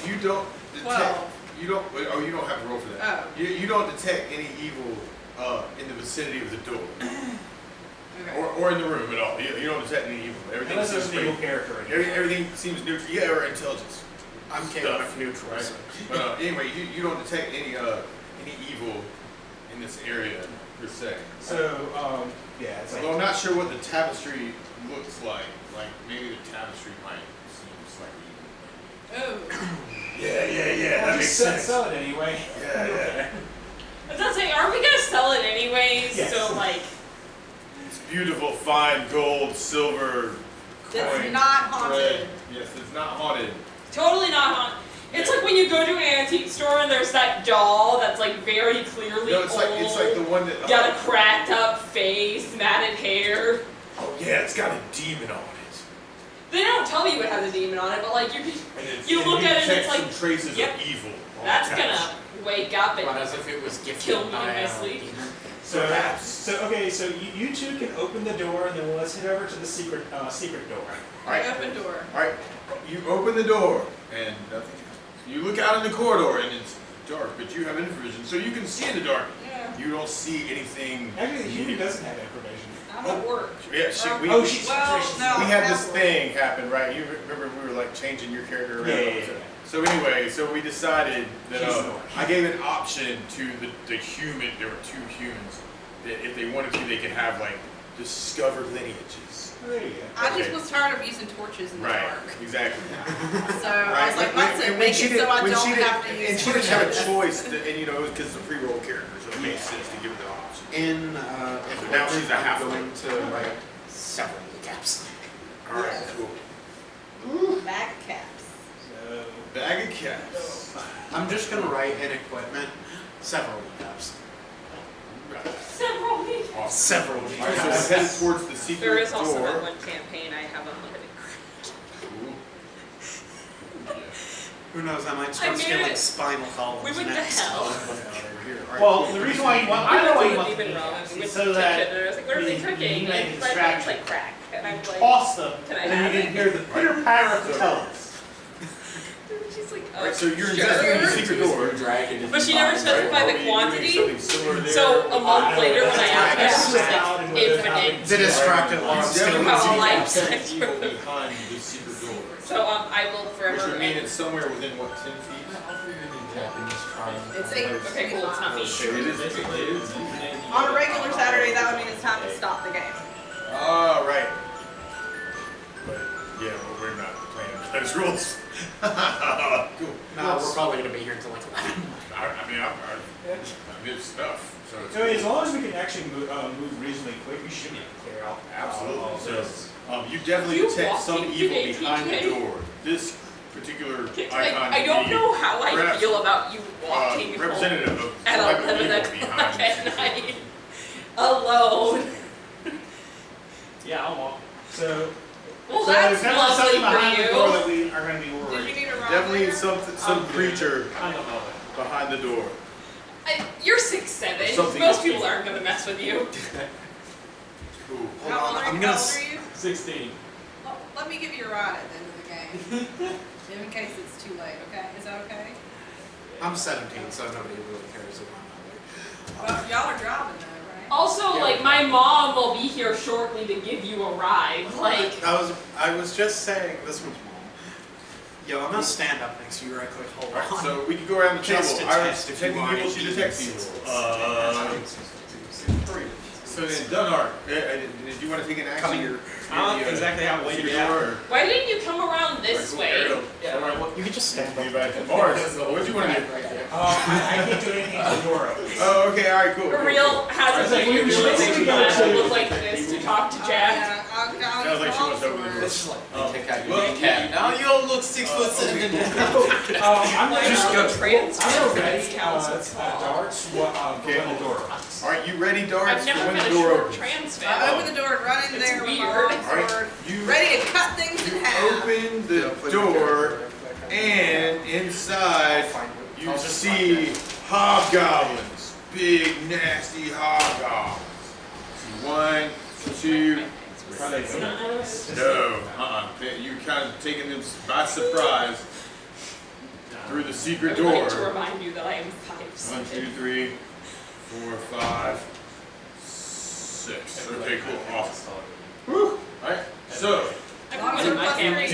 You don't detect. 12. You don't. Oh, you don't have to roll for that. Oh. You don't detect any evil in the vicinity of the door Okay. or in the room at all. You don't detect any evil. Everything Unless there's seems an evil pretty. character in here. Everything seems neutral. Yeah, or intelligence. I'm Stuff, chaotic neutral. Right. So. But anyway, you don't detect any evil in this area per se. So, yeah, it's like. Although I'm not sure what the tapestry looks like. Like maybe the tapestry might seem slightly evil. Oh. Yeah. Well, just sell it anyway. Yeah. Okay. I was gonna say, aren't we gonna sell it anyways? Yes. So like, It's beautiful, fine gold, silver, It's coin, not haunted. thread. Yes, it's not haunted. totally not haunted. It's like when you go to an antique store and there's that doll that's like very clearly No, it's old, like the one that. got a cracked up face, matted hair. Oh yeah, it's got a demon on it. They don't tell you it has a demon on it, but like And it's, you look at it and check it's like, some traces yep, of evil. On that's the gonna tapestry. wake up But and as if it was gifted kill me by in my sleep. demon. So, Perhaps. so you two can open the door, and then let's head over to the secret door. Alright. Open door. Alright, you open the door and nothing happens. You look out in the corridor and it's dark, but you have infravision, so you can see in the dark. Yeah. You don't see anything. Actually, the human doesn't have information. I'm at work. Yeah, we Oh, she's Well, no. we had I'm this at work. thing happen, right? You remember we were like changing your character around. Yeah. So anyway, so we decided that She's annoying. I gave an option to the human. There were 2 humans that if they wanted to, they could have like discovered lineages. Oh, there you go. I just Okay. was tired of using torches in the Right. dark. Exactly. So I was like, let's and make it so I when don't she have to didn't- use and she didn't have a torches. choice, and you know, it was because it's a pre-roll character, so it makes sense to give her the option. In So now she's a I'm halfling. going to write several caps. All right, Yes. cool. Back caps. So, Bag of caps. I'm just gonna write in equipment several caps. several weeks. Awesome. Several All right, so we're headed towards the secret There is also that door. one campaign I have unlimited credit. Cool. Yeah. Who knows? I might I start made stealing it. spinal columns We went to next. hell. Well, the reason why you want, I know why you want the even wrong. caps, We went it's to so the that kitchen and I was like, what are they you- cooking? you make a And it's like, distraction. like crack. And I'm like, toss them, Can I and then have you can hear the pitter patter of the pellets. she's like, oh, Right, so you're sure. investigating the secret door. Dragon. But she never specified the quantity. Something similar there. So a month later when I asked her, she was Out like, and with it, infinite. The distracted one. You Still definitely Oh, see like- the evil behind the secret door. So I will Which forever. would mean it's somewhere within what, 10 feet? It's 8. Okay, cool. It's not me. It is. On a regular Saturday, that would mean it's time to stop the game. Oh, right. But yeah, well, we're not playing those rules. Cool. No, we're probably gonna be here until like 11. I did stuff. So it's so as long as we can actually move reasonably quick, we should be able to clear out Absolutely. all So, this. you definitely You detect some walking evil today, behind the TJ? door. This particular Like, icon I don't would be, know how I perhaps, feel about you walking home representative of at some type of 11 evil o'clock behind the at scenes. night alone. Yeah, I'll walk. So Well, So that's there's definitely something lovely behind for the door you. that we are gonna be Did you worried. need a ride? Definitely there? some creature I don't know. behind the door. You're 6'7". Something Most else. people aren't gonna mess with you. Cool. Hold How on, old are I'm you? gonna. How old are you? 16. Let me give you a ride at the end of the game. In case it's too late, okay? Is that okay? I'm 17, so nobody really cares about my Well, y'all are driving though, right? Also, Yeah. like, my mom will be here shortly to give you a ride. Like, I was just saying, this one's mom. Yo, I'm gonna stand up next to you right quick. Hold Alright, on. so we can go around the table. Test to I test if you detecting want. evil, she detects evil. So then, Dunark, did you want to take an action? I don't know exactly how to wait it out. Why didn't you come around this way? Yeah, all right, well, you can just stand Be up. back to Mars. What do you want to do? I can't do anything to the door open. Oh, okay, all right, cool. For real, has a huge living room look like this to talk to Jack. Yeah, I'll Sounds like she wants to open the door. It's just like, take out your well, kneecap. Now you don't look 6'7". I'm ready. Just go I'm trans. ready. Darts. Okay. When the door opens. All right, you ready, Darts, I've for never when been the a door short opens? trans I fan. open the door and run in It's there with my weird. longsword, You ready to cut things in half. open the door, and inside you see hobgoblins. Big, nasty hobgoblins. See 1, 2, Are they open for us? no, you kind of taking them by surprise through the secret I would like to door. remind you that I am 1, 5'6". 2, 3, 4, 5, 6. Okay, cool, awesome. Whew. Alright, so you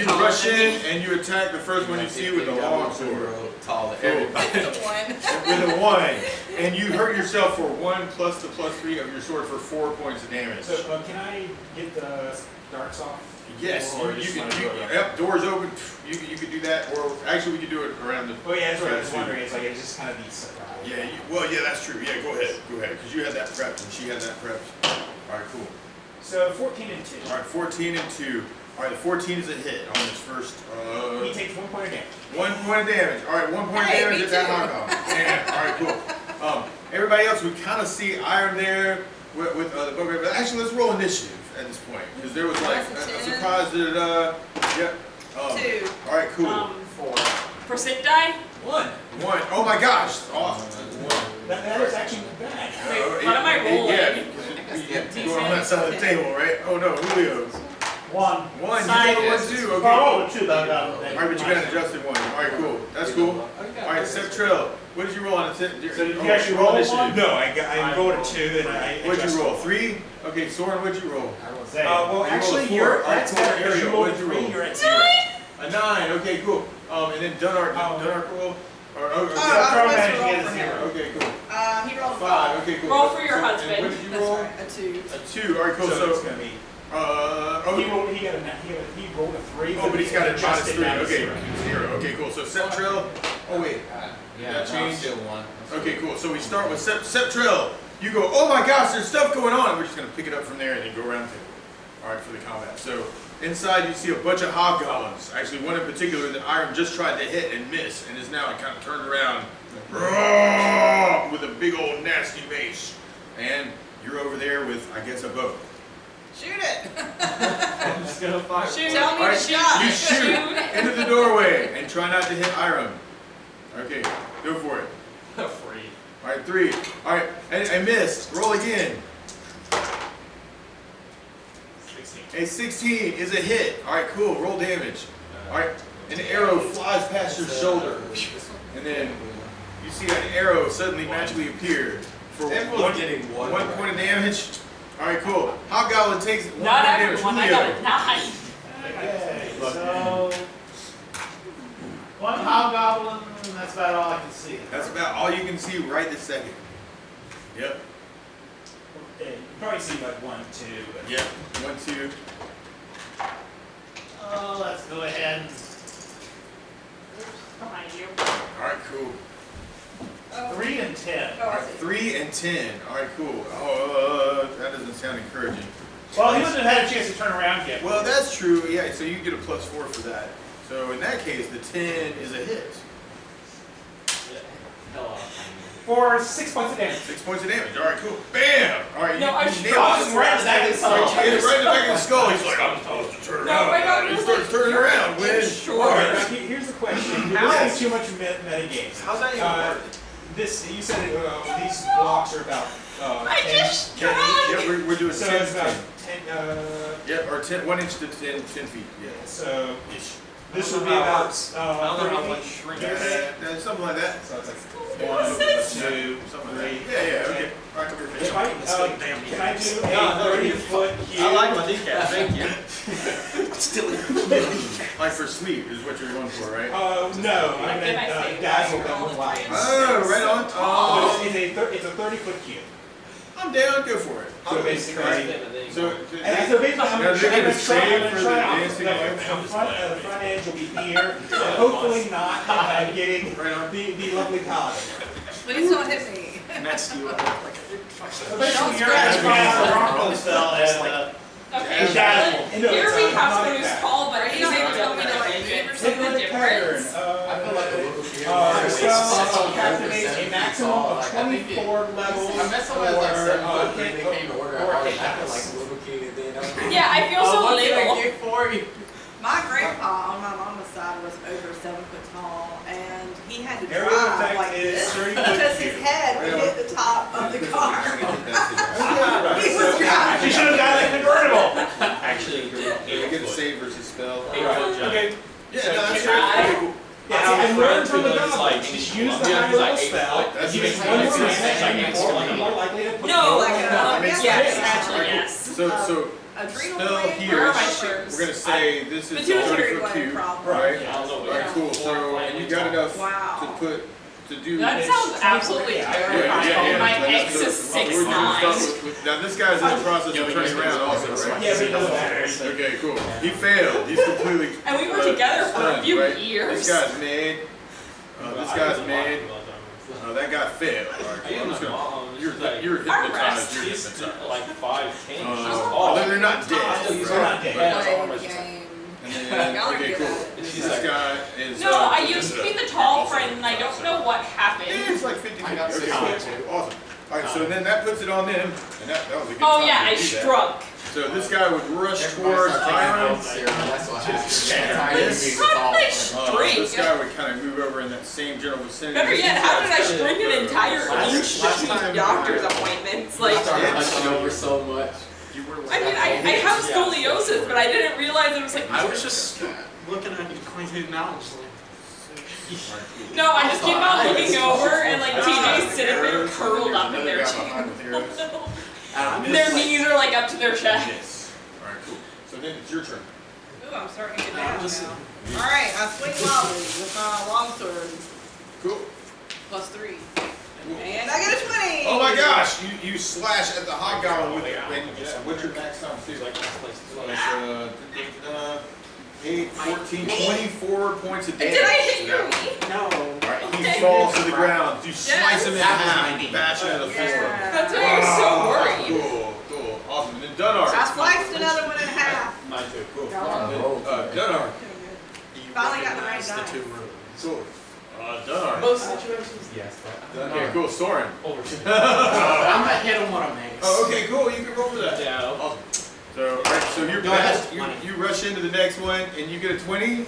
rush in and you attack the first one you see with a long sword. Tall to Cool. everybody. With a 1, and you hurt yourself for 1 plus the +3 of your sword for 4 points of damage. So can I get the darts off? Yes, Or you just can. wanna do it? Yep, doors open. You could do that, or actually we could do it around the. Oh yeah, that's what I was Yeah, wondering. It's like it's just kind of be surprise. Yeah, well, yeah, that's true. Yeah, go ahead, because you had that prepped and she had that prepped. All right, cool. So 14 and 2. All right, 14 and 2. All right, the 14 is a hit on this first. He takes 1 point of damage. 1 point of damage. All right, 1 point Hey, of damage me at that too. hobgoblin. Damn. All right, cool. Everybody else, we kind of see Iron there with the bugbear, but actually, let's roll initiative at this point because there was like That's a a 10. surprise that yep. 2. All right, cool. 4. Percent die? 1. 1. Oh my gosh, awesome. That is actually bad. Wait, what am I rolling? Yeah, because you go on that side of the table, right? Oh no, Julio's. 1. 1, you Side. got a 1 too. Okay. Oh, 2, but I got All right, but you got an adjusted 1. All right, cool. That's cool. All right, Septrell, what did you roll on a tip? So did you actually roll one? No, I rolled a 2 and I. What'd you adjusted roll? one. 3? Okay, Soren, what'd you roll? Say. Well, You rolled a actually, 4. you're All right, that's cool. better because you Ariel, rolled what'd you 3, roll? you're at 0. A 9. Okay, cool. And then Dunark roll. Or, okay. Oh, I was managed supposed to to roll get a for 0. him. Okay, cool. He rolled a 5. Okay, cool. Roll for your So, and husband. what did you That's roll? right, a 2. A 2. All right, cool. So it's So, gonna be. oh, He rolled a 3. oh, but he's got a minus adjusted 3. down to Okay, 0. 0. Okay, cool. So Septrell. Oh wait. Yeah, That no, I'm changed? still 1. Okay, cool. So we start with Septrell. You go, oh my gosh, there's stuff going on. We're just going to pick it up from there and then go around the table. All right, for the combat. So inside you see a bunch of hobgoblins. Actually, one in particular that Iron just tried to hit and miss and is now kind of turned around with a big old nasty mace. And you're over there with, I guess, a bow. Shoot it. I'm just gonna fire. Shoot. Tell me All to right, shot. you shoot into the doorway and try not to hit Iron. Okay, go for it. Free. All right, 3. All right, I missed. Roll again. 16. A 16 is a hit. All right, cool. Roll damage. All right, an arrow flies past your shoulder, and then you see an arrow suddenly magically appear for Everyone's getting 1. 1 point of damage. All right, cool. Hobgoblin takes 1 Not point of everyone, I damage. got Julio. a 9. Okay, so 1 hobgoblin, that's about all I can see. That's about all you can see right this second. Yep. You probably see like 1, 2. But Yep. 1, 2. Oh, let's go ahead. Behind you. All right, cool. 3 and 10. Oh, All I right, see. 3 and 10. All right, cool. Oh, that doesn't sound encouraging. Well, he wouldn't have had a chance to turn around yet. Well, that's true. Yeah, so you get a +4 for that. So in that case, the 10 is a hit. For 6 points of damage. 6 points of damage. All right, cool. Bam! All right, No, I you just nailed Drops it. him right in the back of the skull. You hit it right in the back of the skull. He's like, I'm supposed to turn No, around. I got He really starts turning around. When? short. All right, now here's the question. This is too much metagames. How's that even work? This you said these blocks are about. I 10, just 10 tried. Yeah, we're doing So 10 it's to about 10. 10. Yeah, or 10, 1 inch to 10 feet. Yeah. So Ish. this would be how it about works. 30 feet. shrink Something like that. So it's like What's this? 2, Something like 3. that. Yeah, okay. All right, come here. If I, can I do a No, 30-foot cube? I like my kneecap, thank you. Like for sleep is what you're going for, right? No, I Like, can I meant say dazzle that? them with light. Oh, right on. But it's a 30-foot cube. I'm down, go for it. So basically, So, and so basically, I'm Now, gonna they're try, gonna I'm save gonna for try the out dancing the lights. front edge will be here, and hopefully not getting the lovely collar. Please don't hit me. Next to you, like, So Don't basically, you're scratch at me. Bronco spell and, Okay, Shadow. here we have someone who's tall, but Are he's you not not gonna telling me to, like, leave or What's something? the pattern. difference? I feel like the local community. Spell captivates a maximum of 24 levels I met somebody that was like 7 foot three, hit they came to order. or I hit feel dice. like a little kid, they know. Yeah, I feel so what can I little. get for you? My grandpa on my mama's side was over 7 foot tall, and he had to Aerial drive effect like is this 30 because foot his view. head would hit the top of the car. He Right, was so- driving. you should have got a convertible. Actually, you get a save versus spell. Okay. Yeah, So no, that's can I- right. Cool. Yeah, see, and learn from the goblins. Just use the high level spell. That's Give it makes one more sense. advantage, you're more likely to put No, Like a- makes yes, sense. actually, yes. So Adrenal spell gland here, Where are my or- shoes? we're gonna say this is Pituitary 30 foot gland cube, problem. right? Yeah, I don't know. Alright, cool, so, and you got enough Wow. to put, to do. That sounds absolutely terrifying. My ex is 6'9". Now, this guy's in the process of turning around also, right? Yeah, but it doesn't matter. Okay, cool. He failed. He's completely. And we were together for a stunned, few right? years. This guy's mad. This guy's mad. That guy failed. Alright, cool. I'm just gonna. You're hypnotized. You're hypnotized. like 5'10". Well, they're not dead. They're not dead. Play the game. And then, Y'all are okay, good cool. at it. This guy is. No, I used to be the tall friend, and I don't know what happened. It's like 50. I got Okay, 6 cool. foot two. Awesome. Alright, so then that puts it on them, and that was a good Oh time yeah, to I do that. struck. So this guy would rush Everybody towards started taking Byron. notes there, that's what happened. Just That's how share you this. meet the How tall did I friend. shrink? This guy would kind of move over in that same general vicinity. Better yet, how did I shrink an entire inch Last between time- doctor's appointments? Like, I started hunching over so much. You were I mean, I have scoliosis, but I didn't realize it was like. I was just looking at you cleaning now, and just like. No, I just keep on looking over, and like TJ's sitting there curled up in their chair. Their knees are like up to their chest. Yes. Alright, cool. So then it's your turn. Ooh, I'm starting to get down now. Alright, I swing wildly with my longsword. Cool. +3. And I get a 20! Oh my gosh! You slash at the hobgoblin with it. And what's your max time too? So 8, 14, 24 points of damage. Did I hit your knee? No. Alright, he Okay. falls to the ground. You slice him in half, Yes. bash him to the floor. Yeah. That's why you're so worried. Cool, cool, awesome. And then Dunnar. I sliced another one in half. Mine too, cool. Dunnar. Finally got the right The die. two rooms. Cool. Dunnar. Most situations, yes, but. Okay, cool. Soren. I'm gonna hit him when I'm angry. Oh, okay, cool. You can roll for that. Yeah. Awesome. So, alright, so you're Go back. ahead. You rush into the next one and you get a 20. Let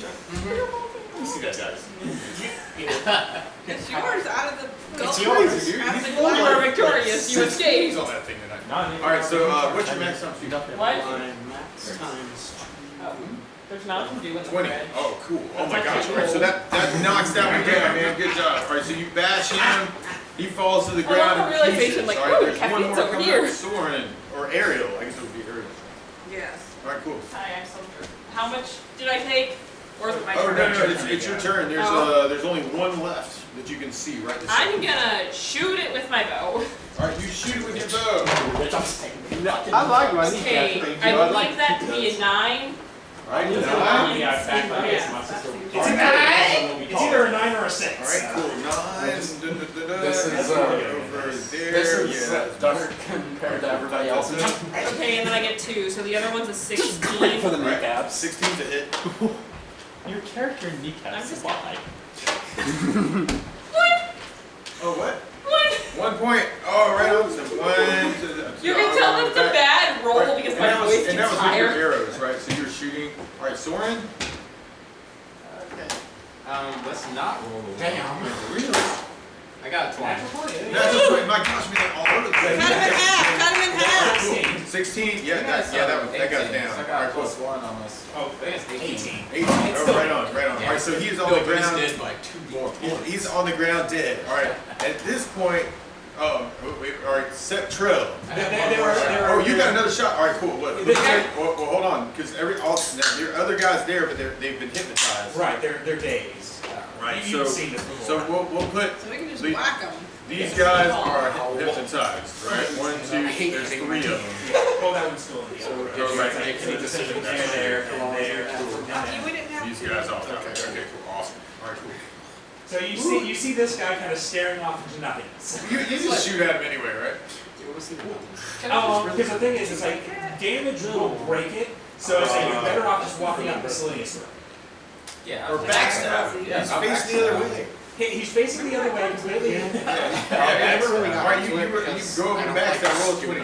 me see that, guys. It's yours out of the It's gold. yours, dude. Out of He's the full gold. You are victorious. You He's escaped. on that thing tonight. None. Alright, so what's your max time? What? Max times. There's nothing to do with the 20. fridge. Oh, cool. Oh my gosh. Alright, so that knocks that one down, man. Good job. Alright, so you bash him. He falls to the I love ground. the in realization, pieces. like, Alright, oh, there's one caffeine's more over coming here. up. Soren or Ariel. I guess it would be Ariel. Yes. Alright, cool. Hi, I'm Soldier. How much did I take? Or is it my Oh, turn? no, it's your turn. There's only one left that you can see right this I'm second. gonna shoot it with my bow. Alright, you shoot it with your bow. I like my Okay, I believe that to be a 9. Alright, It's a nine. nine. Yeah, back my Yeah. my sister. It's a 9! It's either a 9 or a 6. Alright, cool. 9. This is, over there. This is Yeah. dark compared to everybody else. Okay, and then I get 2, so the other one's a 16. For the Alright, kneecaps. 16 to hit. Your character I'm kneecaps just- why? Oh, what? What? 1 point. Oh, right on. So 1 to the. You can tell that it's a bad roll Right, because and my that was- voice And gets that was with your higher. arrows, right? So you're shooting. Alright, Soren. Okay. Let's not roll the Damn. Really? I got a 20. That's a point. My gosh, man, all over the place. Cut him in half. Cut him in half. Cool. 16. Yeah, that got it down. So I got Alright, a cool. +1 almost. Oh, I think it's 18. 18. Oh, right on, right on. Alright, so he's on the ground. by 2 more He's on the ground dead. Alright. At this point, alright, set Trill. Oh, you got another shot. Alright, cool. What? Well, hold on, because your other guy's there, but they've been hypnotized. Right, they're dazed. Right, You've so, seen this before. so we'll put, So we can just The- whack them. these guys are hypnotized, right? 1, 2, there's 3 of them. Well, that one's still in the other. Oh, right. There, there, and there. We didn't have. These guys all, okay, cool, awesome. Alright, cool. So you see this guy kind of staring off into nothingness. You just shoot at him anyway, right? Because the thing is like, damage will break it, so it's like you're better off just walking up miscellaneous throw. Yeah. Or backstab. Yeah, He's I'll facing the other way. He's facing the other way completely. Alright, you go over the backstab, roll 20.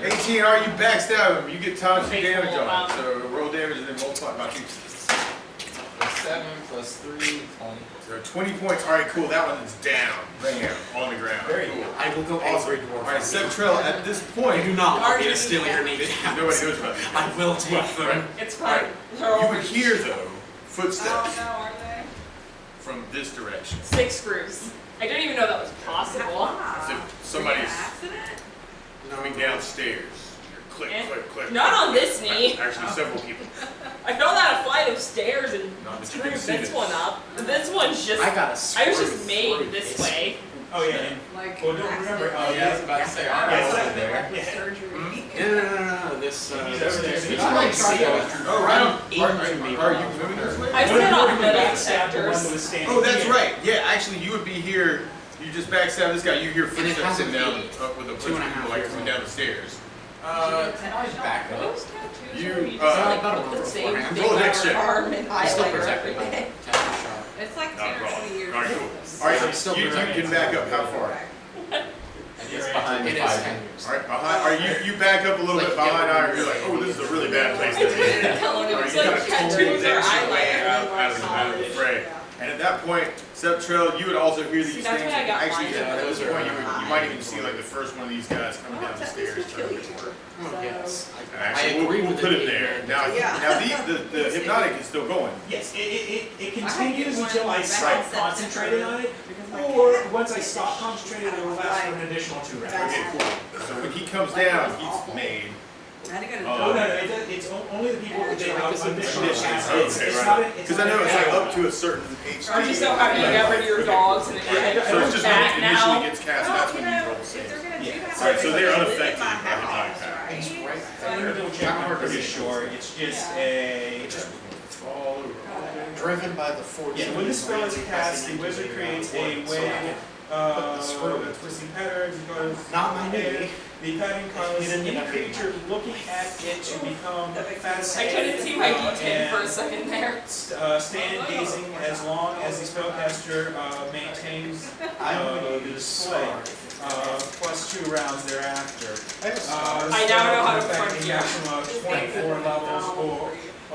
18, alright, you backstab him, you get times 2 damage on him. So roll damage and then multiply by 2. 7 plus 3, 20. So 20 points, alright, cool, that one is down, bam, on the ground. Very Cool. I will go Awesome. angry dwarf. Alright, Septrell, at this point, I do not want me to steal your kneecaps. nobody knows about these I guys. will take them. It's fine. You would hear, though, Oh, footsteps no, are they? from this direction. 6 screws. I didn't even know that was possible. As if somebody's Accident? coming downstairs. Click, click, click. Not on this knee. Actually, several people. I fell down a flight of stairs and Not that you screwed can see this this. one up. This one's just. I got a I was just made this way. Oh yeah, and, Like. well, don't remember, Yeah, I was about to say, our Yeah, guys so- over there. yeah. Surgery. No, this, He's over there. this He's I like, see oh, it. Oh, right on. Aim Are you moving this way? I One set of off them metal backstabbed the one that was detectors. standing Oh, that's here. right. Yeah, actually, you would be here. You just backstab this guy. You hear it footsteps has a coming down key. up with a bunch 2.5 of people like years coming old. down the stairs. Can I back up? Those tattoos You, where you just uh, like put the same roll thing a on dex your check. arm and I'm still highlighter protected every by day. tactical shot. It's like Not a 10 or problem. 20 years. Alright, cool. old. Alright, I'm still you protected. can back up how far? And it's behind It the is 5 10 years. years. Alright, behind. Are you back up a little bit behind Ira? You're like, oh, this is a really bad place to be. Tell him Or it's you kind like of totally tattoos or dicks your way eyeliner. out of the fray. And at that point, Septrell, you would also hear these See, things. that's why I got Actually, mine. at this point, you might even see like the first one of these guys coming down the stairs. Oh, yes. Actually, agree we'll with put the it there. key. Now, Yeah. the hypnotic is still going. Yes, it I continues had until I one stop back in concentrating on it, or once I stop concentrating, it will last for an additional 2 rounds. Okay, cool. So when he comes down, he's made. I had to go to Oh, no, the it's only the people that they Like this in initially this cast. Okay, It's right. not, it's Because I know it's like up to a certain HP. Aren't you so happy you got rid of your dogs and So it's just when back it now? initially gets cast, that's when you roll if they're saves. gonna do Yeah. that. Alright, so they're they live in unaffected my by the house, knockback. right? I'm gonna double check, I'm pretty sure, it's just a... All over. Driven by the force. Yeah, when the spell is cast, the wizard creates a wig, twisting patterns, it goes... Not my knee. The pattern causes any creature looking at it to become I fascinated. couldn't see my D10 for a second there. Stand gazing as long as the spellcaster maintains the display, plus 2 rounds thereafter. I now know how to front affect a you. maximum of 24 levels or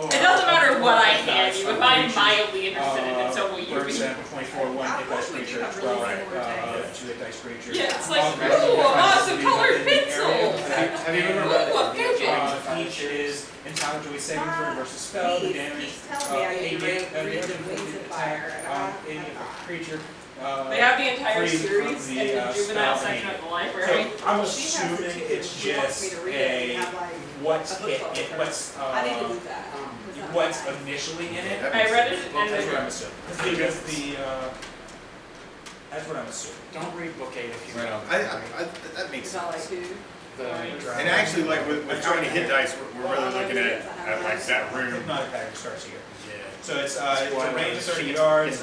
It doesn't matter what I hand you, if I'm mildly interested in it, so will you for be. example, 24 1 hit dice creature, 12 2 hit dice creature. Yeah, it's like, ooh, a awesome colored pencil! Have you ever read Ooh, a fidget! Each is entitled to a saving throw versus spell. The damage any creature. They have the entire free from series the, in the juvenile spell section damage. of the library. So I'm assuming it's just a what's what's initially in it. I read it and That's what I'm then, assuming. Because that's what I'm assuming. Don't read book 8 if you Right on. That makes It's not like sense. who? And actually, like with how many hit dice, we're really looking at like that room. Hypnotic pattern starts here. Yeah. So it's a range of 30 yards,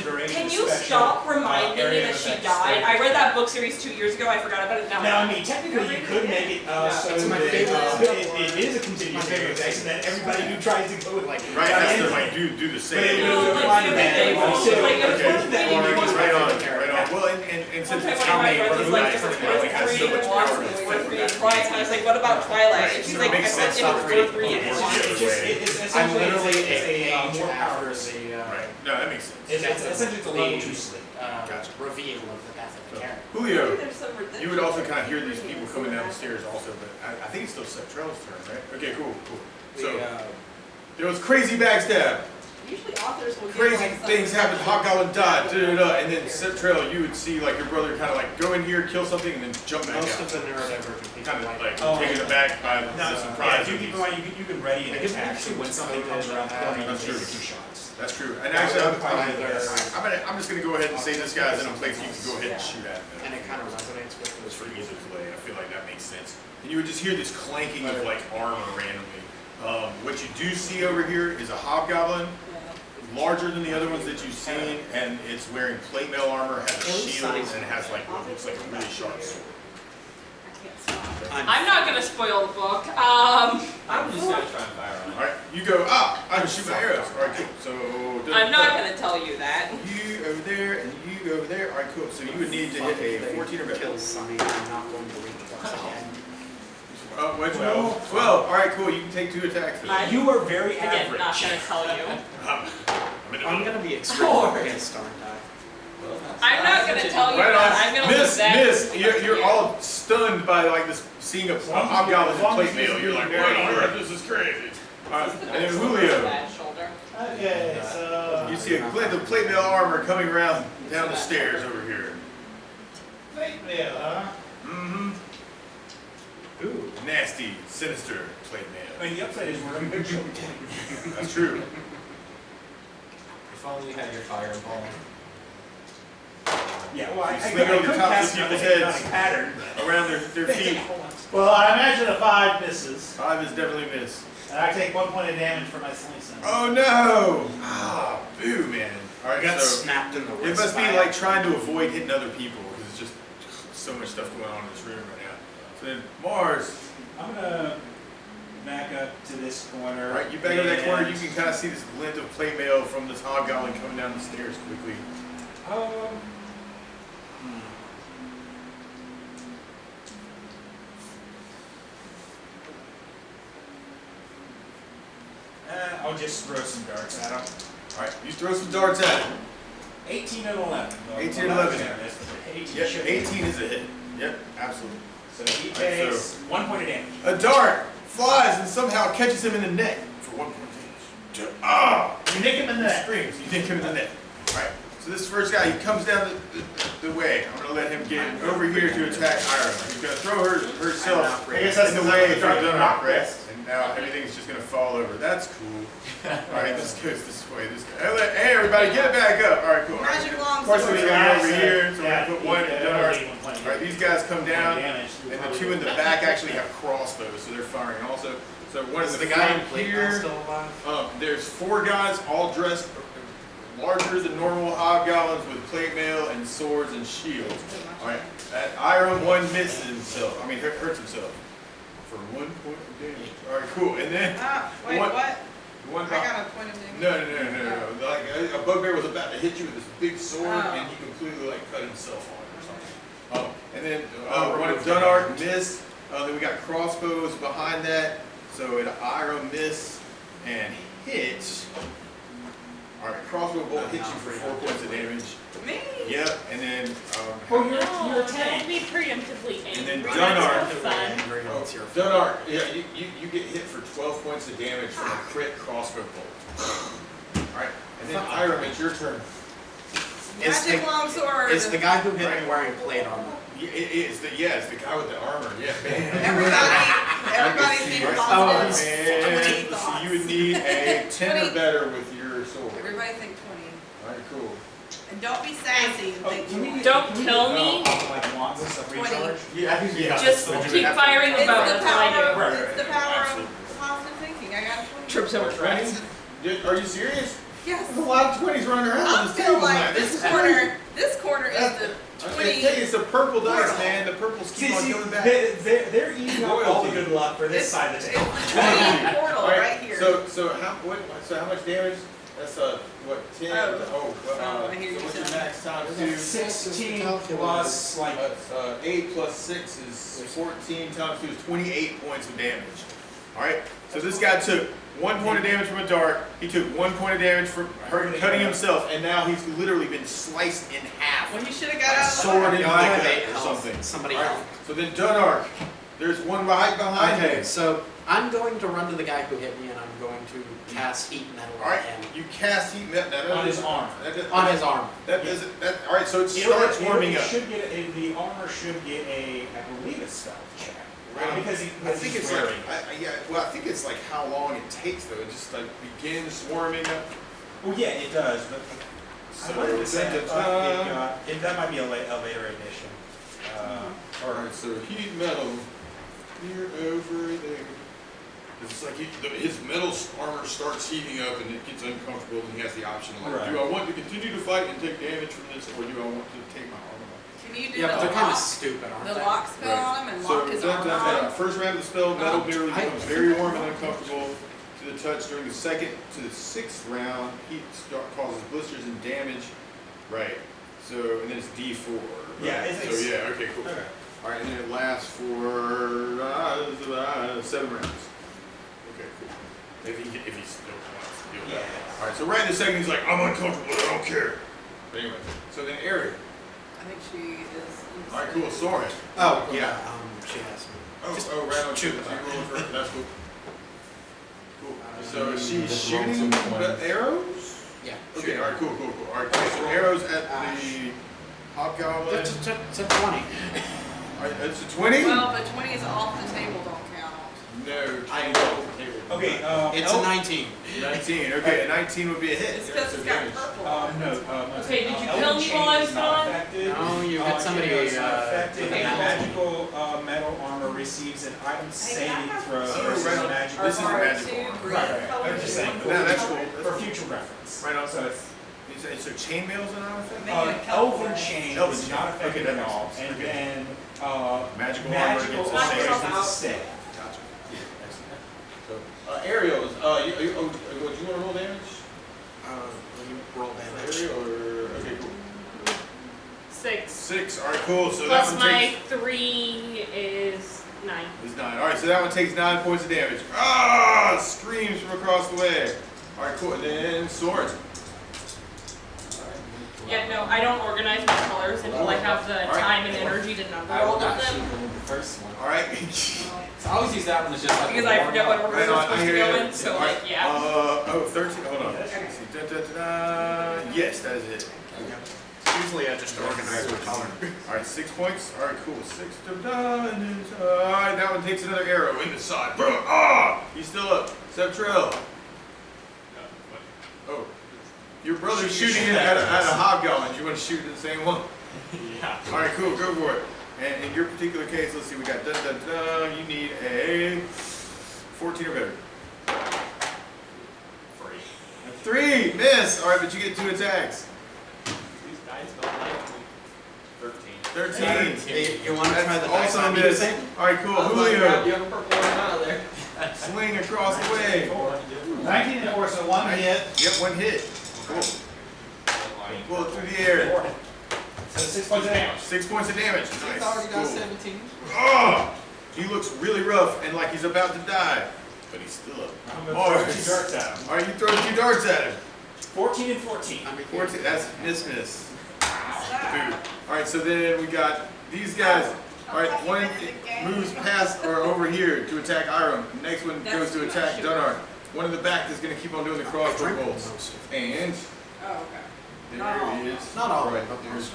duration can is you special, stop reminding me area that of she effects. died? I read that book series 2 years ago, I forgot about it now. Now, I mean, technically, you could make it so It's my that favorite. it is a continuous area of effects, and then everybody who tries to go with like Right, has to like do the But same. it No, would like, define the that. big Like, ones, so- like, it's okay. one thing Or you just Right on, right right on. Well, and since One time it's one of my friends was like, different, this is it has 4-3 so much and power. watched it with 4-3 and twice, and I was like, what about Twilight? And she's like, I bet it was 4-3 and It's watched just, it. it's I'm essentially literally it's a a page more after powerful. the Right. No, that makes sense. It's essentially it's a level 2 sleep. Gotcha. reveal of the death of the character. Julio, you would also kind of hear these people coming down the stairs also, but I think it's still Septrell's turn, right? Okay, cool. So, there was crazy backstab. Usually authors will give Crazy like some- things happened, Hobgoblin died, and then Septrell, you would see like your brother kind of like go in here, kill something, and then jump back Most out. of the neurodivergent people Kind of like Oh. taken aback by the No, surprise. yeah, you keep in mind, you can ready an I guess attack, so actually when something when comes around the corner, you can That's take true. 2 shots. That's true. And actually, I'm just gonna go ahead and say this guy's in a place you can go ahead and shoot at. And it kind of resonates with It's those for easy play. I feel like that makes sense. And you would just hear this clanking of like armor randomly. What you do see over here is a hobgoblin, larger than the other ones that you've seen, and it's wearing plate mail armor, has a shield, and has like what looks like a really sharp sword. I'm not gonna spoil the book. I'm just gonna try and fire on it. All right, you go. I can shoot my arrows. All right, cool. So I'm not gonna tell you that. You over there and you over there. All right, cool. So you would need to hit a 14 or better. kills Sunny. I'm not going to read the once again. Wait, 12. 12. All right, cool. You can take 2 attacks. You are very Again, average. not gonna tell you. I'm going to be extremely against aren't I? I'm not gonna tell you Right that. on. I'm gonna Miss, leave that. miss, you're all stunned by like this, seeing a hobgoblin in plate mail. You're like, what on earth? This is crazy. All right, and then Julio, Bad shoulder. Okay, so. you see a glint of plate mail armor coming around down the stairs over here. Plate mail, huh? Mm-hmm. Ooh. Nasty, sinister plate mail. I mean, the upside is we're a big show. That's true. If only you had your fireball. Yeah, well, I You swing could over the tops cast of people's another heads. pattern. Around their feet. Well, I imagine a 5 misses, 5 is definitely miss. and I take 1 point of damage for my slicing. Oh no! Ah, boo, man. All I right, got so snapped in the wrist. it must be by like trying to avoid hitting other people because it's just so much stuff going on in this room right now. So then Mars, I'm gonna back up to this corner. all right, you back up that corner, you and, can kind of see this glint of plate mail from this hobgoblin coming down the stairs quickly. I'll just throw some darts at him. All right, you throw some darts at him. 18 and 11. 18 and 11. Yeah, that's what 18 Yep, should 18 is a hit. Yep, absolutely. So he All right, takes 1 point of damage. A dart flies and somehow catches him in the neck for 1 point of damage. Ah! You nick him in the He neck. screams. You think him in the neck. All right. So this first guy, he comes down the way. I'm gonna let him get over here to attack Ira. He's gonna throw herself I guess that's in the the way way for to Dunlop, knock right? this. And now everything's just gonna fall over. That's cool. All right, this goes this way. This guy. Hey, everybody, get it back up. All right, cool. All right. Magic Of course, we longsword. got over here, so Yeah, we're gonna put one in Dunlop. All All right, these guys come down, and the 2 in the back actually have crossbows, so they're firing also. So one Is in the the guy in front plate mail here. still alive? There's 4 guys all dressed larger than normal hobgoblins with plate mail and swords and shields. Alright, that Iron 1 misses himself. I mean, hurts himself. For 1 point of damage. Alright, cool. And then, Wait, One- what? one I got a point of damage. No. Like, a bugbear was about to hit you with this big sword, Oh. and he completely, like, cut himself on it or something. And then, one of Dunark missed. Then we got crossbows behind that. So an Iron miss and hit. Alright, crossbow bolt hits you for 4 points of damage. Me? Yep, and then, Oh, No, you're a tank. don't be preemptively angry. And then That's Dunark. no fun. It's your Dunark, yeah, you get hit for 12 points of damage from a crit crossbow bolt. Alright, and then Iram, it's your turn. Is Magic the- longsword. Is the guy who hit me wearing plate armor? It's the guy with the armor, yeah, man. Everybody seemed Right. positive. And 20 let's see, thoughts. you would need a 10 or 20. better with your sword. Everybody think 20. Alright, cool. And don't be sassy and think 20. Don't kill me. Like wands and stuff 20. recharge? Yeah. Just keep firing the It's bow. the That's what I power, do. Right, it's the power absolutely. of positive thinking. I got a 20. Trips over tracks. Are you serious? Yes. There's a lot of 20s running around I on this feel table like tonight. this corner is the I 20. tell you, it's the purple dice, Portal. man. The purples keep See, on coming back. they're eating up all the good luck for this side of the table. It's the 20 portal Alright, right here. So how much damage? That's 10. I hear you so what's your saying. max times 2? 16 plus like 8 plus 6 is 14 times 2 is 28 points of damage. Alright, so this guy took 1 point of damage from a dart, he took 1 point of damage from cutting himself, and now he's literally been sliced in half. Well, you should have Like got a out of the sword way. into No, I have the 8 gut or health. something. Somebody Alright, help. so then Dunark, there's one right behind Okay, him. so I'm going to run to the guy who hit me and I'm going to cast heat metal on Alright, him. you cast heat metal on his arm. On his arm. That doesn't. Alright, so it starts warming up. The armor should get a, I believe it's spell check. Right. Because I think he's it's wearing. like, I think it's like how long it takes though. It just like begins warming up. Well, yeah, it does, but I wanted to say, I thought that might be a later edition. Alright, so heat metal, here over there. It's like his metal armor starts heating up and it gets uncomfortable and he has the option like, Right. do I want to continue to fight and take damage from this, or do I want to take my armor off? Can you do Yeah, but the they're kind of lock, stupid, aren't the they? lock spell on him and lock his armor on? First round of the spell, metal barely I- becomes very warm and uncomfortable to the touch. During the second to the sixth round, heat causes blisters and damage. Right. So, and then it's D4. Right? Yeah, So yeah, okay, cool. Okay. Alright, and then it lasts for 7 rounds. Okay, cool. If he still wants to deal with that. Yeah. Alright, so right in a second he's like, I'm uncomfortable, I don't care. But anyway, so then Ariel. I think she is. Alright, cool, Soren. Oh, yeah, she has me. Right on shoot two. it. So you're rolling for that's cool. Cool. So Just she's roll shooting some the points. arrows? Yeah. Okay, alright, cool. Alright, so arrows at the hobgoblin. It's a 20. Alright, it's a 20? Well, but 20 is off the table, don't count. No. I know. Okay, It's a 19. 19, okay, a 19 would be a hit. It's because it's got purple. Okay, did you kill Eldritch me Chain while I is was not gone? affected. No, you hit somebody, It's not affected. with a A magical- magical metal armor receives an item saving throw Oh, versus right on. magical. This is Or magical. two armor. green Right. colors I'm just saying, and for, No, that's one cool. for future reference. Right on, So it's, So chainmail's an effect? Maybe a couple Elven of- Chain Elven is Chain. not affected Okay, that at makes all. sense. And Okay. then, Magical armor magical gets a armor save. gets a save. Gotcha. So, Ariel, do you want to roll damage? Let me roll damage. Ariel, or, okay, cool. 6. 6, alright, cool, so Plus that one my takes, 3 is 9. is 9. Alright, so that one takes 9 points of damage. Ah! Screams from across the way. Alright, cool, and then sword. Yeah, no, I don't organize my colors until I have the Alright. time and energy to number I all will of not shoot them. them in the first one. Alright. So I always use that one as just like Because a I forget what warm-up. order they're supposed to go in, so like, yeah. 13, hold on. Let's see. Yes, that is it. Usually I just organize my color. Alright, 6 points. Alright, cool. 6 to diamonds. Alright, that one takes another arrow in the side. Bro, he's still up. Septrell. Oh. Your brother's shooting it at a hobgoblin. You want to shoot at the same one? Yeah. Alright, cool. Go for it. And in your particular case, let's see. We got you need a 14 or better. 3. Miss. Alright, but you get 2 attacks. These dice don't like me. 13. You want to try That's the dice also on me miss. thing? Alright, cool. I was like, grab Julio. the other purple one out of there. Swing across the way. 19 and 4, so 1 hit. Yep, 1 hit. Cool. Pull it through the air. So 6 points of damage. 6 points of damage. It's Nice. already got Cool. 17. Oh! He looks really rough and like he's about to die. But he's still up. I'm going to throw 2 darts at him. Alright, you throw 2 darts at him. 14 and 14. 14, that's miss. Dude. Alright, so then we got these guys. Alright, one moves past or over here to attack Iron. The next one goes to attack Dunnar. One in the back is going to keep on doing the crossbow bolts. And Oh, okay. there he is. Not all of Right, them, but there's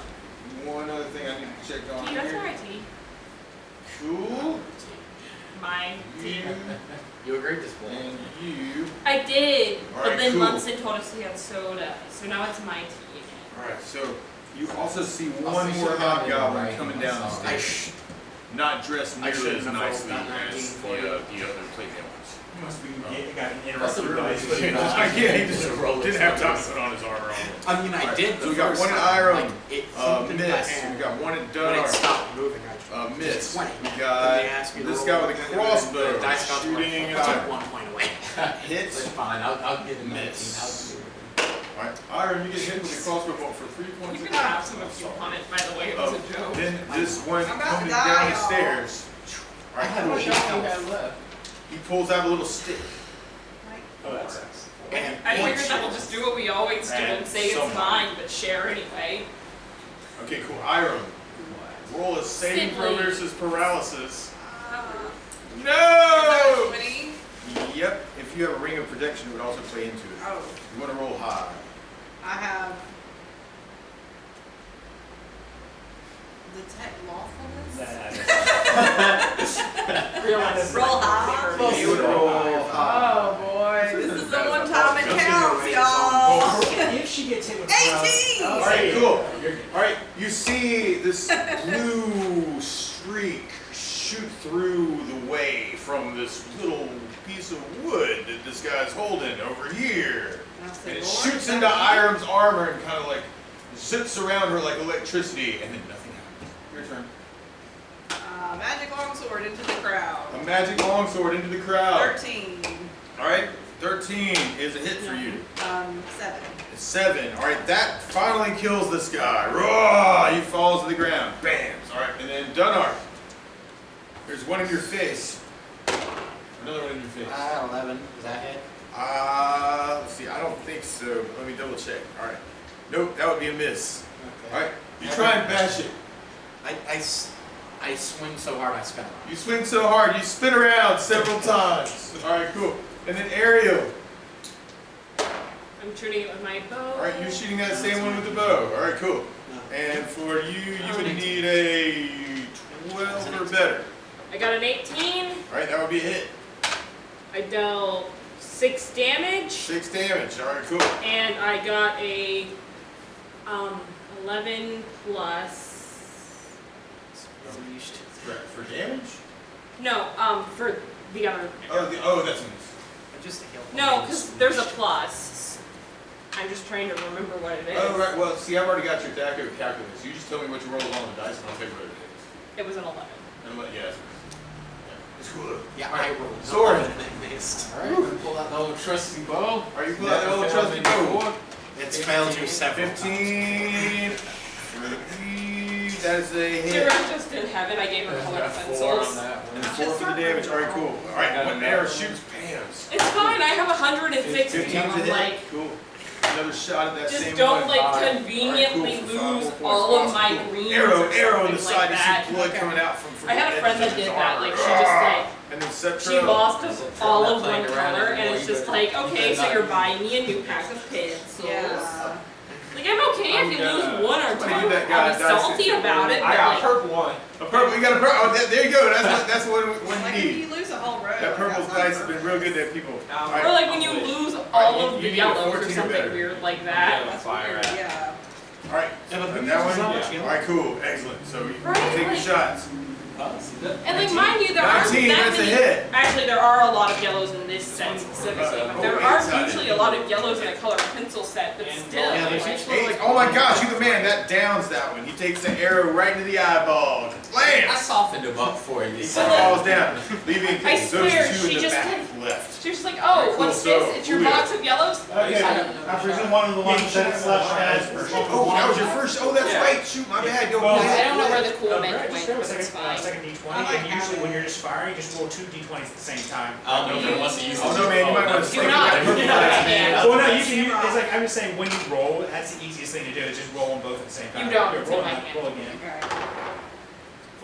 one other thing I need to check on T, that's here. right, T. Cool. My You You agreed to split. and you. I did, but Alright, then cool. Munson told us he had soda, so now it's my tea again. Alright, so you also see I'll one see more you down hobgoblin there, coming right? down the I stairs. Not dressed I nearly shouldn't as have nicely rolled that 19 as for you. the other playmail ones. You must be got an That's a interrupted really device. good I can't, he just Roll didn't it. have time to put on his armor on. I mean, I did. So we the got first one at time, Iron, like, it thumped into my miss. hand. We got one at When it Dunnar, stopped moving, I miss. 20. We Then got they asked me to this roll guy with it, a and crossbow the dice got shooting I took at Iron. 1 point away. Hits. It's fine. I'll give him Miss. 19. I'll do it. Alright, Iron, you get hit with a crossbow bolt for 3 points You of can have damage. some if you want it, by the way, it was a joke. Then this one I'm about to coming die, down the y'all. stairs. How much health do you have left? He pulls out a little stick. Oh, that sucks. And I figured points that we'll just do what we always do and And say it's somebody. mine, but share anyway. Okay, cool. Iron, roll a saving throw Simply. versus paralysis. Is No! that 20? Yep, if you have a ring of protection, it would also play into it. Oh, You want to roll high. I have detect lawfulness. Roll high. You would roll high. Oh boy, this is the one time it counts, y'all. she gets hit with paralysis. 18! Oh, All right, see. cool. All right, you see this blue streak shoot through the way from this little piece of wood that this guy's holding over here. And it shoots into Iron's armor and kind of like zips around her like electricity, and then nothing happens. Your turn. Magic longsword into the crowd. A magic longsword into the crowd. 13. All right, 13 is a hit for you. 7. It's 7. All right, that finally kills this guy. Raw! He falls to the ground. Bam! All right, and then Dunnar. There's one in your face. Another one in your face. 11. Is that hit? Let's see. I don't think so. Let me double check. All right. Nope, that would be a miss. Okay. All right, you try and bash it. I swing so hard I spin around. You swing so hard, you spin around several times. All right, cool. And then Ariel. I'm shooting it with my bow. All right, you're shooting that same one with the bow. All right, cool. And for you, you would need a 12 or better. I got an 18. All right, that would be a hit. I dealt 6 damage. 6 damage. All right, cool. And I got a 11 plus. For damage? No, for the other. Oh, that's a miss. No, because there's a plus. I'm just trying to remember what it is. Oh, right. Well, see, I've already got your DACO calculus. You just tell me what you roll on the dice, and I'll tell you what it is. It was an 11. And let, yeah, it's cool. Yeah, All right, I rolled sword. 11 and missed. Alright, pull out the old trusty bow. Are you pull out the old trusty bow? It's failed you several 15. That is a hit. Sarah just in heaven. I gave her colored pencils. And 4 for the damage. All right, cool. All right, one arrow shoots Pam's. It's fine. I have 160. 15's a I'm hit. like, Cool. Another shot at that just same don't one. like conveniently Alright, cool, lose for 5 all more of points. my Awesome, cool. greens. Arrow or on the something side. like that. You see blood coming out from I had a the friend edges that of his did that. armor. Like she just like. And then set She lost all of one color, and it's just like, okay, so you're buying me a new pack of pins. Yeah. Like, I'm okay if you lose one or two. Somebody do that guy I'm that dice salty system. about it, I but got like, purple one. A purple. You got a purple. Oh, there you go. That's what Like you if need. you lose a whole row. That purple that's dice has not been real good to people. All right. or like when you lose all Alright, of you the need a yellows 14 or or something better. weird like that. That's weird. Yeah. All right. Yeah, but And that one. how much All right, cool, excellent. So you Right, take your like- shots. And like, mind you, there aren't 19. that That's a many. hit. Actually, there are a lot of yellows in this set specifically, but there are usually a lot of yellows in a colored pencil set, but still. Yeah, there's like, usually Eight. Oh my gosh, you're the man. That downs that one. He takes the arrow right into the eyeball. I Blam! softened him up for you. He So, like, falls down, leaving I those swear, 2 she in the just back left. She was just like, oh, Cool, what's so, this? It's your Julio. box of yellows? Okay, I presume one of the ones that it's left has. Oh, that was your first. Oh, that's Yeah. right. Shoot, my bad. Go Well, I ahead. don't know where the cool Oh, men right, went, just grab a but it's second, fine. second D20, I like and usually having when you're just firing, just roll 2 D20s at the same time. I don't know if it wants to use Oh no, man, you might want to Do stick not, that purple do not, dice, man. man. Well, no, you can use, it's like, I'm just saying, when you roll, that's the easiest thing to do, is just roll them both at the same time. You don't, Here, it's roll in my again, hand. roll again.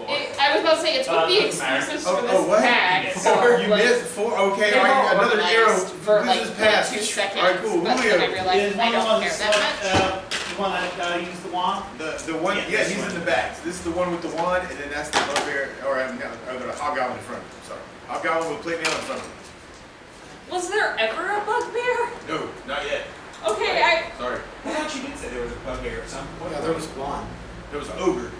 I was about to say, it's with the doesn't matter. exclusives Oh, for oh, this what? pack, You so You like, missed 4. Okay, they're all more right, another arrow. organized for like This is past. 2 seconds, All right, cool. but then I Julio. realized Is I one of the don't ones care that's that much. the one that used the wand? The one, Yeah, yeah, this he's one. in the back. This is the one with the wand, and then that's the bugbear, or the hobgoblin in front of him. Sorry, hobgoblin will play me out in front of him. Was there ever a bugbear? No, not yet. Okay, Sorry, I thought you did say there was a bugbear or something. Yeah, there was one. there was an ogre.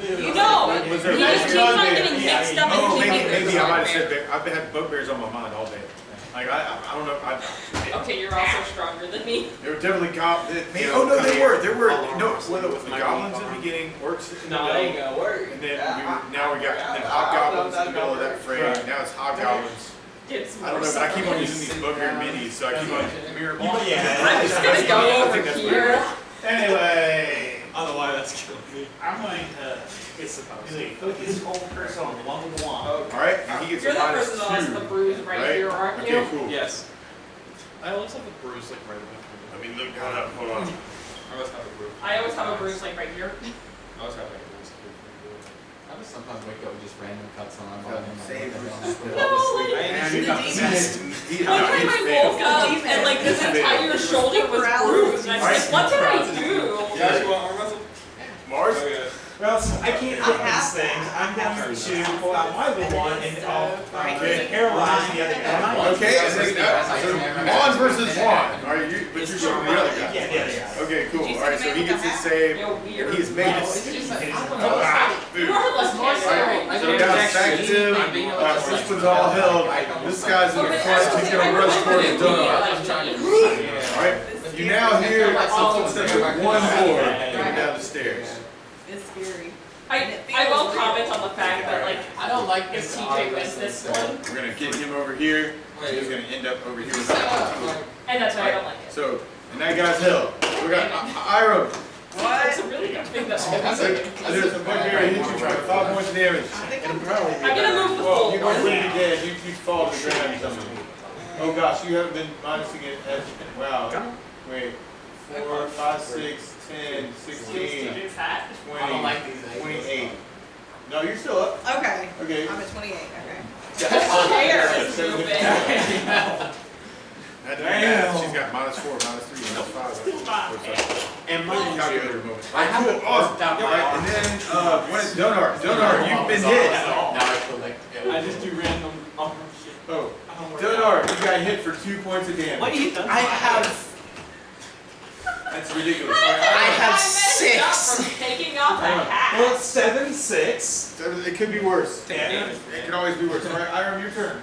you know, Was he there just keeps on getting Yeah, mixed yeah. up Oh, and maybe keeping I might have said bear. I've had bugbears on my mind all day. Like I don't know. Okay, you're also stronger than me. They were definitely goblins. Oh no, they were. There were no. Well, the goblins in the beginning, orcs in the middle, gonna work. and then now we got hobgoblins in the middle of that frame. Now it's hobgoblins. It's I don't know, but I keep on using these bugbear minis, so I keep on. Yeah. I'm just gonna go I over think that's here. Anyway, Otherwise, that's killing me. I'm going to do a focus hold person on the one with the wand. All right, and he gets You're a the minus person that has the 2. bruise right here, aren't you? Okay, cool. Yes. I always have a bruise like right above Let me look that up. Hold on. I always have a bruise. I always have a bruise like right here. I always have like a bruise. I just sometimes wake up with just random cuts on my body. Same. No, like, And he one time I woke up and like this entire shoulder was bruised, and I was like, what did I do? Yeah, you want arm wrestle? Mars? Okay. Well, so I can't hit these things. I'm going to pull out my little one and I'll paralyze the other guy. Okay, and then so Juan versus Juan. Are you? But you're shooting the other guy. Yeah, Okay, cool. Did you see Alright, the so man he with gets the his hat? save. You're weird. And he has made No, it. it's just like, I don't know. Ah, You boom. are less Alright, so we I got don't stacked actually- him. I'm being able to This like- one's all held. This guy's in the front. He's gonna rush towards the door. Alright, you now hear some footsteps with one more coming down the stairs. It's scary. I will comment on the fact that like I don't like if this. TJ wins this one, We're gonna get him over here. Wait. He's gonna end up over here with Set that up, one. like, and that's why I don't like it. So, and that guy's held. We got Ira. It's a really good thing that's There's a bugbear hit you for 5 points of damage. I think And I'm probably. I'm gonna move the Well, full you don't one. really be dead. You fall to the ground or something. Oh gosh, you haven't been minusing it. Wow. Wait. 4, 5, 6, 10, 16, It's hat. 20, I don't like these angles. 28. No, you're still up. Okay. Okay. I'm at 28. Okay. Hair is moving. Damn. She's got -4, -3, -5. And Calculator mine. moment. I haven't Cool, awesome. worked out my Alright, and then, what is Donar? Donar, you've been hit. Now I collect. I just do random shit. Oh, I don't work Donar, you got hit for 2 points of damage. What do you think? I have That's ridiculous. I have messed up 6. from taking off a Well, hat. it's 7, 6. It could be worse. Yeah. It could always be worse. Alright, Iram, your turn.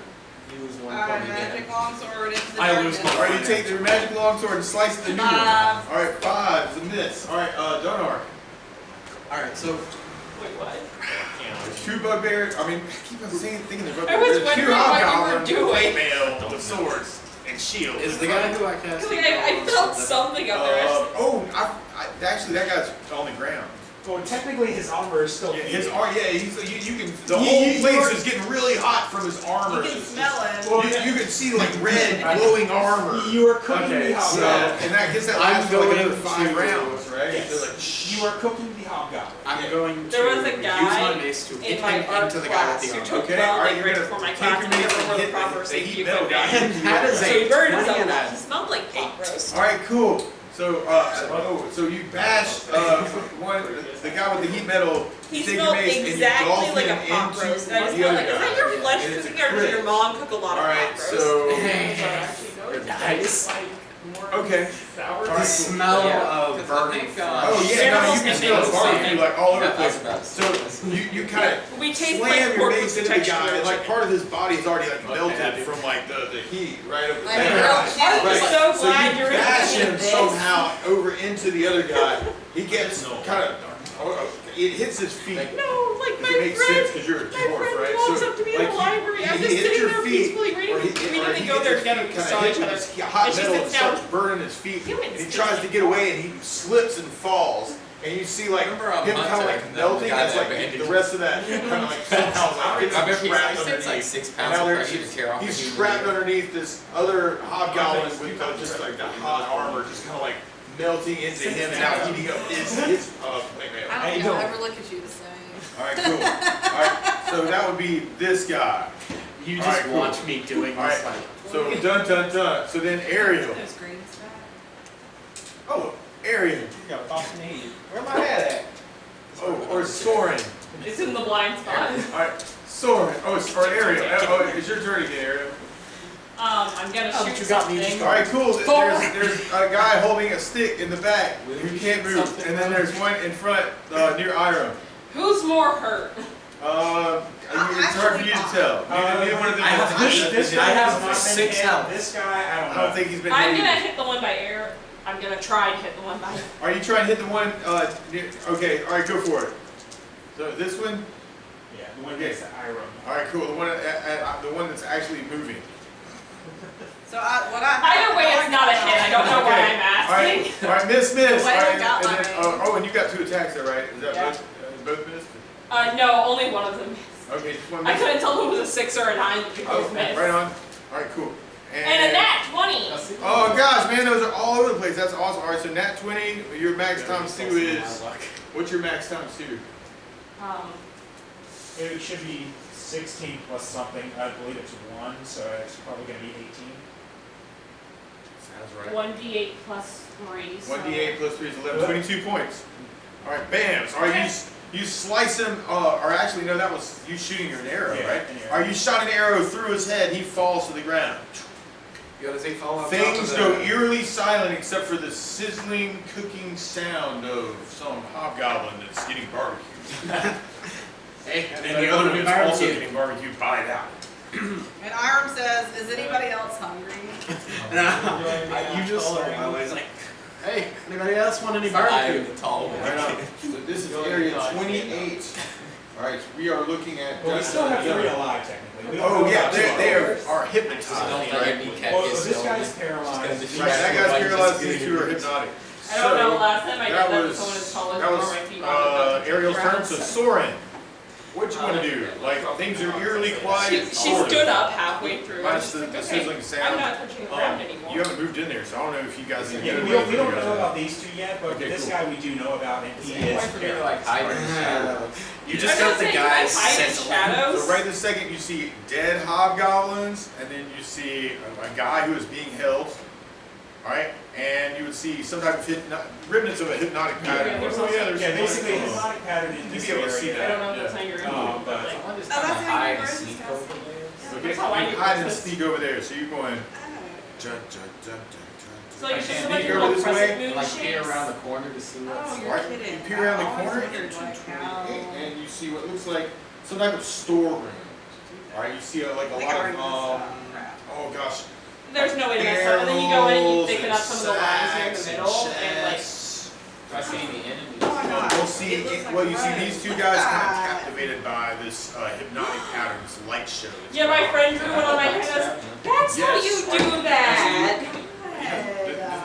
You lose one Alright, point magic again. longsword into the I lose darkness. my- Alright, you take the magic longsword and slice the noodle. Alright, 5 is a miss. Alright, Donar. Alright, so Wait, what? There's 2 bugbears. I mean, I keep on saying, thinking of I bugbears. was There's 2 wondering what you were hobgoblins doing. with with swords and shields. is the guy who I cast Like, I felt something up there. Actually, that guy's on the ground. Well, technically his armor is still Yeah, heated. his arm. Yeah, you can. The You- whole you- place you're- is getting really hot from his armor. You can smell it. Well, You can see like red glowing armor. You are cooking Okay, the so hobgoblin. and that gets that I'm lasts for like going another 5 to- rounds, right? Yes. They're like, You are cooking the hobgoblin. I'm going to There was a use guy my mace to hit in my him art into the guy class with who the took armor. Okay, well, are like you right gonna before my take class your and I mace never and wore the hit proper the safety heat metal equipment. guy? That is So he a burned his 20 own and life. a- He smelled like pot roast. all right, cool. So, so you bash the guy with the heat metal. He take your smelled mace and you exactly golf like a him pot into roast. And I just the felt other like, is guy. that your flesh And it's a cooking or does your crit. mom cook a lot All of right, pot roast? so Nice. okay. Sour. All The right, smell Yeah, of 'cause I burning think, flesh. Oh yeah, no, you can smell Animals barbecue and like all over the Yeah, I was place. about to So say. you kind of We taste slam like your pork mace with the into the texture guy, of and like chicken. part of his body is already like melted happy. from like the heat right up the Like back. grilled chicken. I'm Right. so So glad you you're bash into him this. somehow over into the other guy. He gets kind of, it hits his feet. No, like Does it my make sense? friend. Because you're a My dwarf, friend right? walks up to me in the library. I'm he just hits sitting your there feet, peacefully reading. or We didn't go there together. We saw each other. Hot And she metal sits down. starts burning his feet, Humans and he do tries that. to get away, and he slips and falls. And you see like Remember on him kind of Munson, like the melting. guy It's that like bandaged the rest of that kind of like somehow like gets I bet he's trapped like, it's like underneath. 6 And pounds now of there pressure to tear off. he's a human trapped being. underneath this other hobgoblin with just like the hot armor, just kind of like melting into him and now heating up his playmail. I don't How you think I'll doing? ever look at you the same. All right, cool. All right, so that would be this guy. You All just right, cool. watch me doing All this right. fight. So dun dun dun. So then Ariel. Those green stuff. Oh, Ariel. You got a Boston Heat. Where my hat at? Oh, or Soren. It's in the blind spot. All right, Soren. Oh, or Ariel. Oh, it's your turn again, Ariel. I'm gonna Oh, shoot but you got me something. just All right, cool. There's a guy holding a stick in the back who can't move, and then there's one in front near Ira. Who's more hurt? It's hard for you to tell. Neither one of them I have has- This guy I have has not been 6 hit. health. This guy, I don't I know. don't think he's been. I'm hit gonna either. hit the one by air. I'm gonna try and hit the one by. Are you trying to hit the one? Okay, all right, go for it. So this one. Yeah, the one Okay. next to Iron. All right, cool. The one that's actually moving. So what I. Either way, it's not a hit. I don't know why I'm All right, asking. all right, miss. The way All right, I got and my then, oh, and you got 2 attacks there, right? Is that Yeah. both missed? No, only one of them. Okay, just one I missed. couldn't tell who was a 6 or a 9. But Oh, both missed. right on. All right, cool. And a nat 20. Oh gosh, man, those are all over the place. That's awesome. All right, so nat 20. Your max times 2 is. What's your max times 2? It should be 16 plus something. I believe it's 1, so it's probably going to be 18. Sounds 1d8 plus 3. So 1d8 plus 3 is 11. 22 points. All right, bam. All right, you slice him. Or actually, no, that was you shooting an arrow, Yeah, right? an arrow. All right, you shot an arrow through his head. He falls to the ground. You gotta say fall on top Things of go the... eerily silent except for the sizzling, cooking sound of some hobgoblin that's getting barbecued. Hey, And the other one's also getting barbecued by that. And Iram says, is anybody else hungry? You just told her, I was like, hey, anybody else want any I barbecue? am the tall one. Right on. So this is area 28. Alright, so we are looking at. Well, we still have 3 alive technically. We don't Oh know yeah, about they two are others. hypnotized, I don't think right? I'd be cat Well, gets this still. guy's Just gonna paralyzed. defeat Right, that guy's everybody, paralyzed, just these get two are it. hypnotic. I don't know, last time I did that that, was- someone as tall as that me was, or my feet on the Ariel's turn, so ground. Soren, what you wanna do? Like, things are eerily quiet. She stood up halfway through. I was Minus the just like, sizzling okay, sound. I'm not touching the ground anymore. You haven't moved in there, so I don't know if you guys. Yeah, we don't know about these 2 yet, but Okay, this cool. guy we do know about, and he Why is forget to like hide in the shadows? You I just was got gonna the say, can I guys hide in sizzling. shadows? So right this second, you see dead hobgoblins, and then you see a guy who is being held. All right, and you would see some type of remnants of a hypnotic pattern. Yeah, there's Oh, yeah, also- there's yeah, basically a some- hypnotic pattern in You'd this be able to see area. I don't know if Yeah. that's how you're but- in, but like, Someone just Oh, that's kinda how hide you and were sneak discussing. over there. Okay, That's how I you do hide and this. sneak over there, so you're going. so like, I it's just can't like sneak a over little this way, crescent moon Like shapes. peer around the corner to see what's... Oh, you're Right, kidding. you peer around the I always corner wondered, into like, 28, how- and you see what looks like some type of storeroom. All right, you see like a I think I lot already of messed up. oh gosh. There's no way to mess up, and then you go in and you thicken up Barrels some of the lines here in the and middle, and like, chests. Do I see any enemies? Oh my God. We'll see. It looks like Well, you see running. these two guys kind of Ah. captivated by this hypnotic pattern, this light show. that's yeah, my going on. friend drew one on my head, that's how Yes. you do that!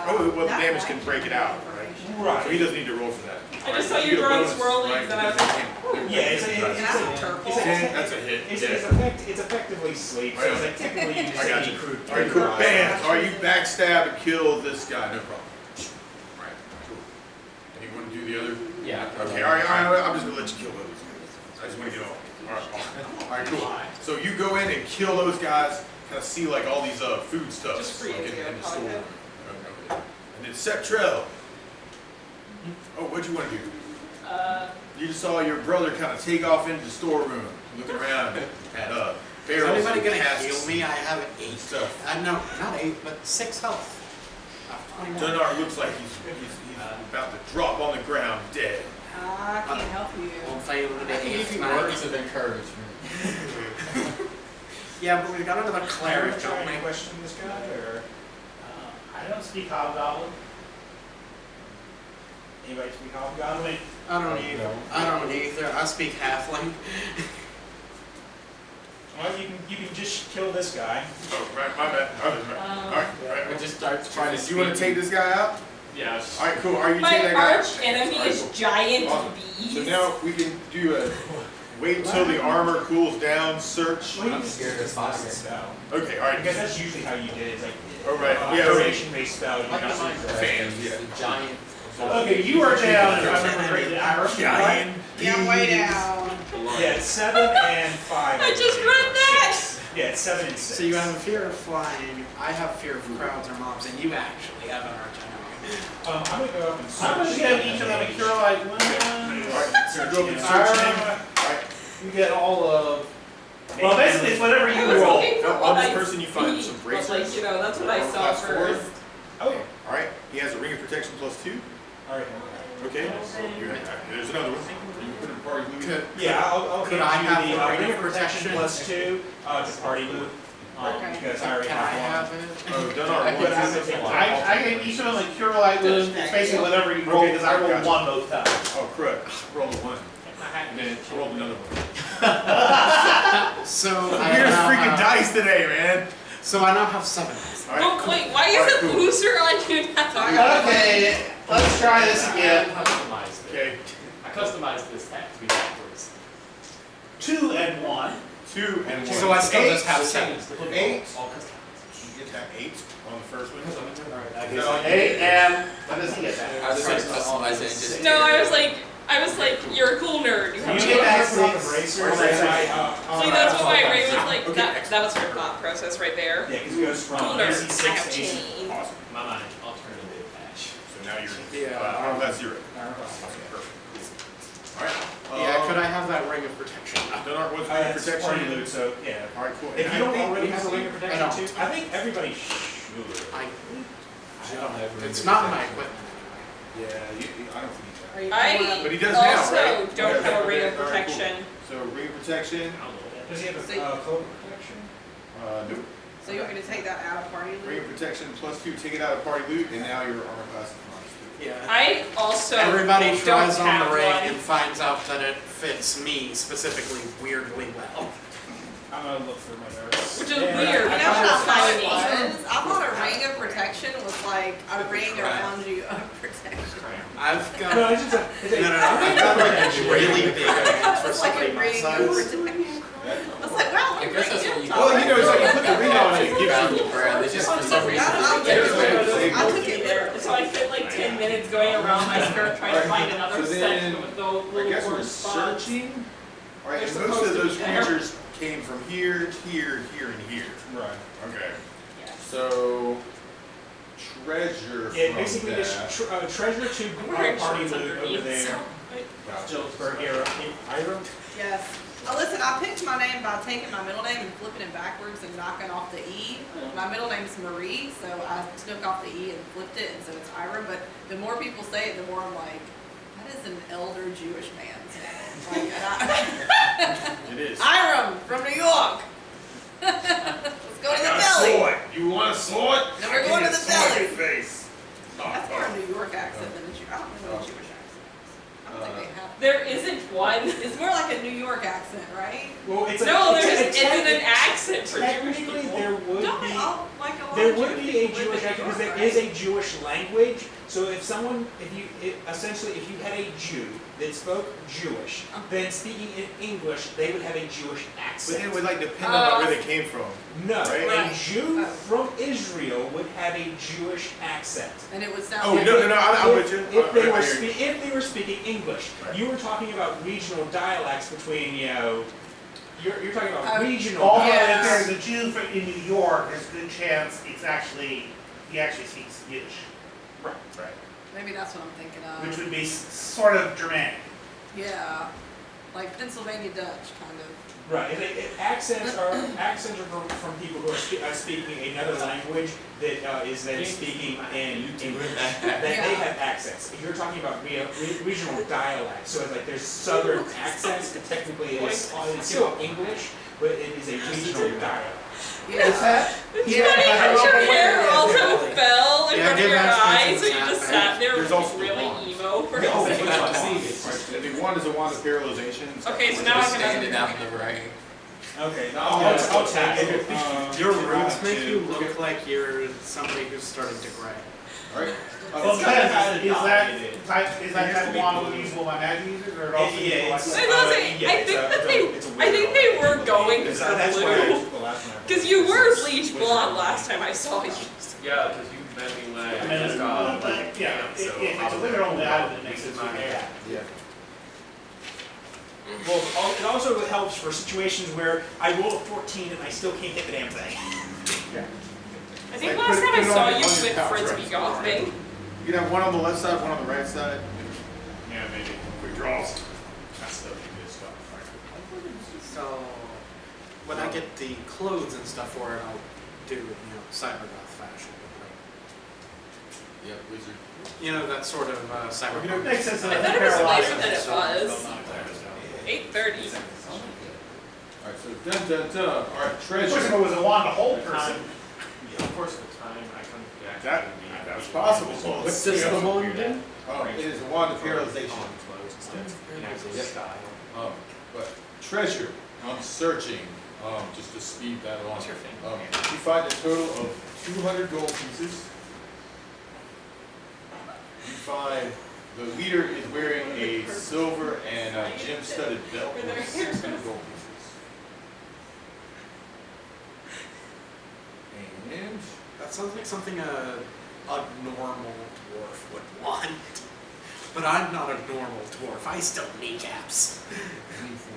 Oh, well, the damage can break it out, right? So he Right. doesn't need to roll for that. I just saw Alright, you get a drawing bonus, swirlies, right, and I was because like, Yeah, it's that's a hit. It's, Yeah. it's effectively sleep, so Right. it's like technically you just I got say you. crude. All right, cool. Bam. All right, you backstab and kill this guy. No problem. All right, cool. And you want to do the other? Yeah. Okay. All right. I'm just gonna let you kill those guys. I just want to get off. All right. All right. Cool. So you go in and kill those guys. Kind of see like all these food stuff Just free like, it, in the probably store. good. Okay. And then Septrell. Oh, what'd you want to do? You just saw your brother kind of take off into the storeroom, looking around at Is barrels anybody and gonna casks heal me? I have an 8. stuff. No, not 8, but 6 health. I have 21. Dunar looks like he's about to drop on the ground dead. I can't help you. Won't fail to I the gave 8th you night. words of encouragement. Yeah, but we've got another cleric, Try don't we? any question this guy, or I don't speak hobgoblin. anybody speak hobgoblin? I don't either. I don't either. I speak halfling. Well, you can just kill this guy. Oh, right, my bad. All right, I right. just start trying to Do you want to take this guy out? Yes. All right, cool. Are you my taking that guy arch out? enemy All right, is cool. giant Awesome. bees. So now we can do a wait until the armor cools down search. Well, you I'm just scared use of fire. this spell. Okay, all right. Because that's usually how you did it. It's like Oh, right. Yeah, duration-based spell. You Like just the use Minecraft, fans, it's yeah. the giant. Okay, you are down, if I remember correctly, Ira. Giant Yeah, I'm way down. Yeah, it's 7 and 5. I just read that! Yeah, it's 7 and 6. So you have a fear of flying, I have fear of crowds or mobs, and you actually have an arch enemy. I'm gonna go up and search. I'm gonna give each of them a cure light All one. right, so go up and search him. All right. You get all of. Well, basically, it's whatever I you was roll. looking for Now, on this lights person you find bees, some but, like, bracers. you know, that's what I saw Class four. first. Oh, All right, he has a ring of protection +2. alright. Okay, there's another one. You can put in party loot. Could, Yeah, I'll Could give I you have the a ring of protection protection? +2 to party loot. Okay. Because I already can I have have one. it? Oh, Dunar I wants But I it. have to take one. I gave each of them a cure light wound. It's basically whatever you roll, because I rolled Gotcha. one both times. Oh, crud. Roll the one. And then roll another one. So I Weird now freaking have, dice today, man. So I now have 7. All right, Oh, cool. wait, why is All right, it cool. looser on you now? Okay, let's try this again. Customized it. Okay, I customized this tag to be backwards. 2 and 1. 2 and 1. So I still just have Changed 7. the hook Eight. all customized. You get that 8 on the first one. I Is that all you guess Eight get? and what does he get back? I was trying to customize it and just. No, I was like, you're a cool nerd. You You have get to back See, from the bracers. that's what my brain was like. Okay, That was her thought process right there. Yeah, because it goes from Cool nerd. AC I 6 have to AC. chain. Awesome. my mind alternative patch. So now you're, Yeah. that's 0. Okay, perfect. All right. Yeah, could I have that ring of protection? Dunar wants It's party protection. loot, so yeah. All right, cool. If And you I don't think already we have a see- ring of protection I don't. too, I think everybody should. I don't have ring it's of not my protection. equipment. Yeah, I don't think Are you I But he does now, also right? don't Okay, have a ring okay, of all right, cool. protection. So ring of protection, Does he have So- a code protection? nope. So you want me to take that out of party Ring loot? of protection +2, take it out of party loot, and now your armor class is -2. Yeah. I also Everybody don't tries on have the ring one. and finds out that it fits me specifically weirdly well. I'm gonna look through my notes. Which is Yeah. weird. You know because what I it's thought it tiny. was? I thought a ring of protection was like a ring around you of protection. I've got No, it's just a. It's a no, I've got like a really big hands for It's like somebody a my ring of size. protection. I was like, wow, I guess that's what you. Well, you know, it's like you put the ring on it, it gives Around you. the ground, they just for some reason. I'll they take get it. away. I took it literally. So I spent like 10 minutes going around my skirt trying to find another So then, section with the I little guess we're word spots. searching. Alright, They're and most supposed of to those be there. creatures came from here, here, here, and here. Right. Okay. Yes. So, treasure Yeah, from basically that. just treasure to I'm wearing party shorts loot over underneath, there. so. Gotcha. For Ira. Yes. Oh, listen, I picked my name by taking my middle name and flipping it backwards and knocking off the E. My middle name's Marie, so I took off the E and flipped it, and so it's Ira. But the more people say it, the more I'm like, that is an elder Jewish man's name. Like, It is. Hiram from New York. Let's go to the deli. You want a sword? Then we're going to the deli. Face. That's more a New York accent than a Jew. I don't know what a Jewish accent is. I don't think they have. There isn't one. It's more like a New York accent, right? Well, it's No, it's there isn't an accent for Jewish Technically, people. there would Don't be. all, like a lot There of would Jewish be a people live Jewish in accent New because there York, is right? a Jewish language. So if someone, essentially, if you had a Jew that spoke Jewish, then speaking in English, they would have a Jewish But accent. it would like depend on where they came from. No, Right. a Right. Jew Oh. from Israel would have a Jewish accent. And it would sound Oh, like. no, I'm with you. If they I were hear you. if they were speaking English, Right. you were talking about regional dialects between you're talking about regional. Although Yeah. if there's a Jew in New York, there's a good chance he actually speaks Yiddish, Right. Maybe that's what I'm thinking which of. would be sort of Germanic. Yeah, like Pennsylvania Dutch, kind of. Right. Accents are from people who are speaking another language that is then speaking in English. That they have accents. If you're talking about regional dialects, so it's like there's southern accents, but technically it's still English, but it is a regional dialect. Yeah. Because your hair all kind of fell in Yeah, front of give your us eyes, some so you just snap sat there There's looking also really wands. emo for a Oh, second. Right, the wand is a wand of paralyzation. Okay, so now I Just can standing out in the rain. Okay, I'll take it. Your roots make you look like you're somebody who's starting to gray. Alright. Well, is that type of wand usable by magic users, or it also usable Yeah, by? it's- I was gonna say, yeah, I it's think a- that it's a- they, it's a I think weird they were one. going That's for why I blue. took the last one. Because you were bleach blonde last time I saw you. Yeah, because you met me when I I mean, just got yeah, if it's a literal valve, it makes it my hair. Yeah. Well, it also helps for situations where I roll a 14 and I still can't hit the damn thing. I think Like, last put time I it saw on you your with couch, Frisbee right? golfing. You can have one on the left side, one on the right side. Yeah, maybe. Quick draws. That's the good stuff. So when I get the clothes and stuff for it, I'll do cybergoth fashion. Yep, wizard. That sort of cybergoth. Makes sense. I thought it was later than it was. 8:30. Alright, so dun dun dun. Alright, Of course, if treasure. it was a wand, a whole person. Of course, the time I come back. That was possible. What's this the one do? Oh, it is a wand of paralyzation. Style. But treasure. I'm searching. Just to speed that along. What's your thing? You find a total of 200 gold pieces. You find the leader is wearing a silver and a gem-studded belt with 600 gold pieces. And That sounds like something a normal dwarf would want. But I'm not a normal dwarf. I still have kneecaps. anything else?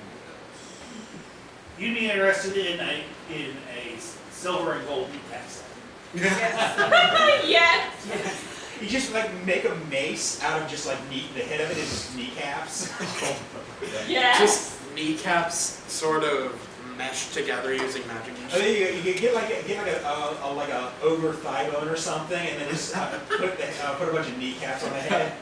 You'd be interested in a silver and gold kneecap set. Yes. You just make a mace out of just the head of it is just kneecaps. Yes. Just kneecaps, sort of meshed together using magic I use. think you could get like a ogre thigh bone or something, and then just put a bunch of kneecaps on the head.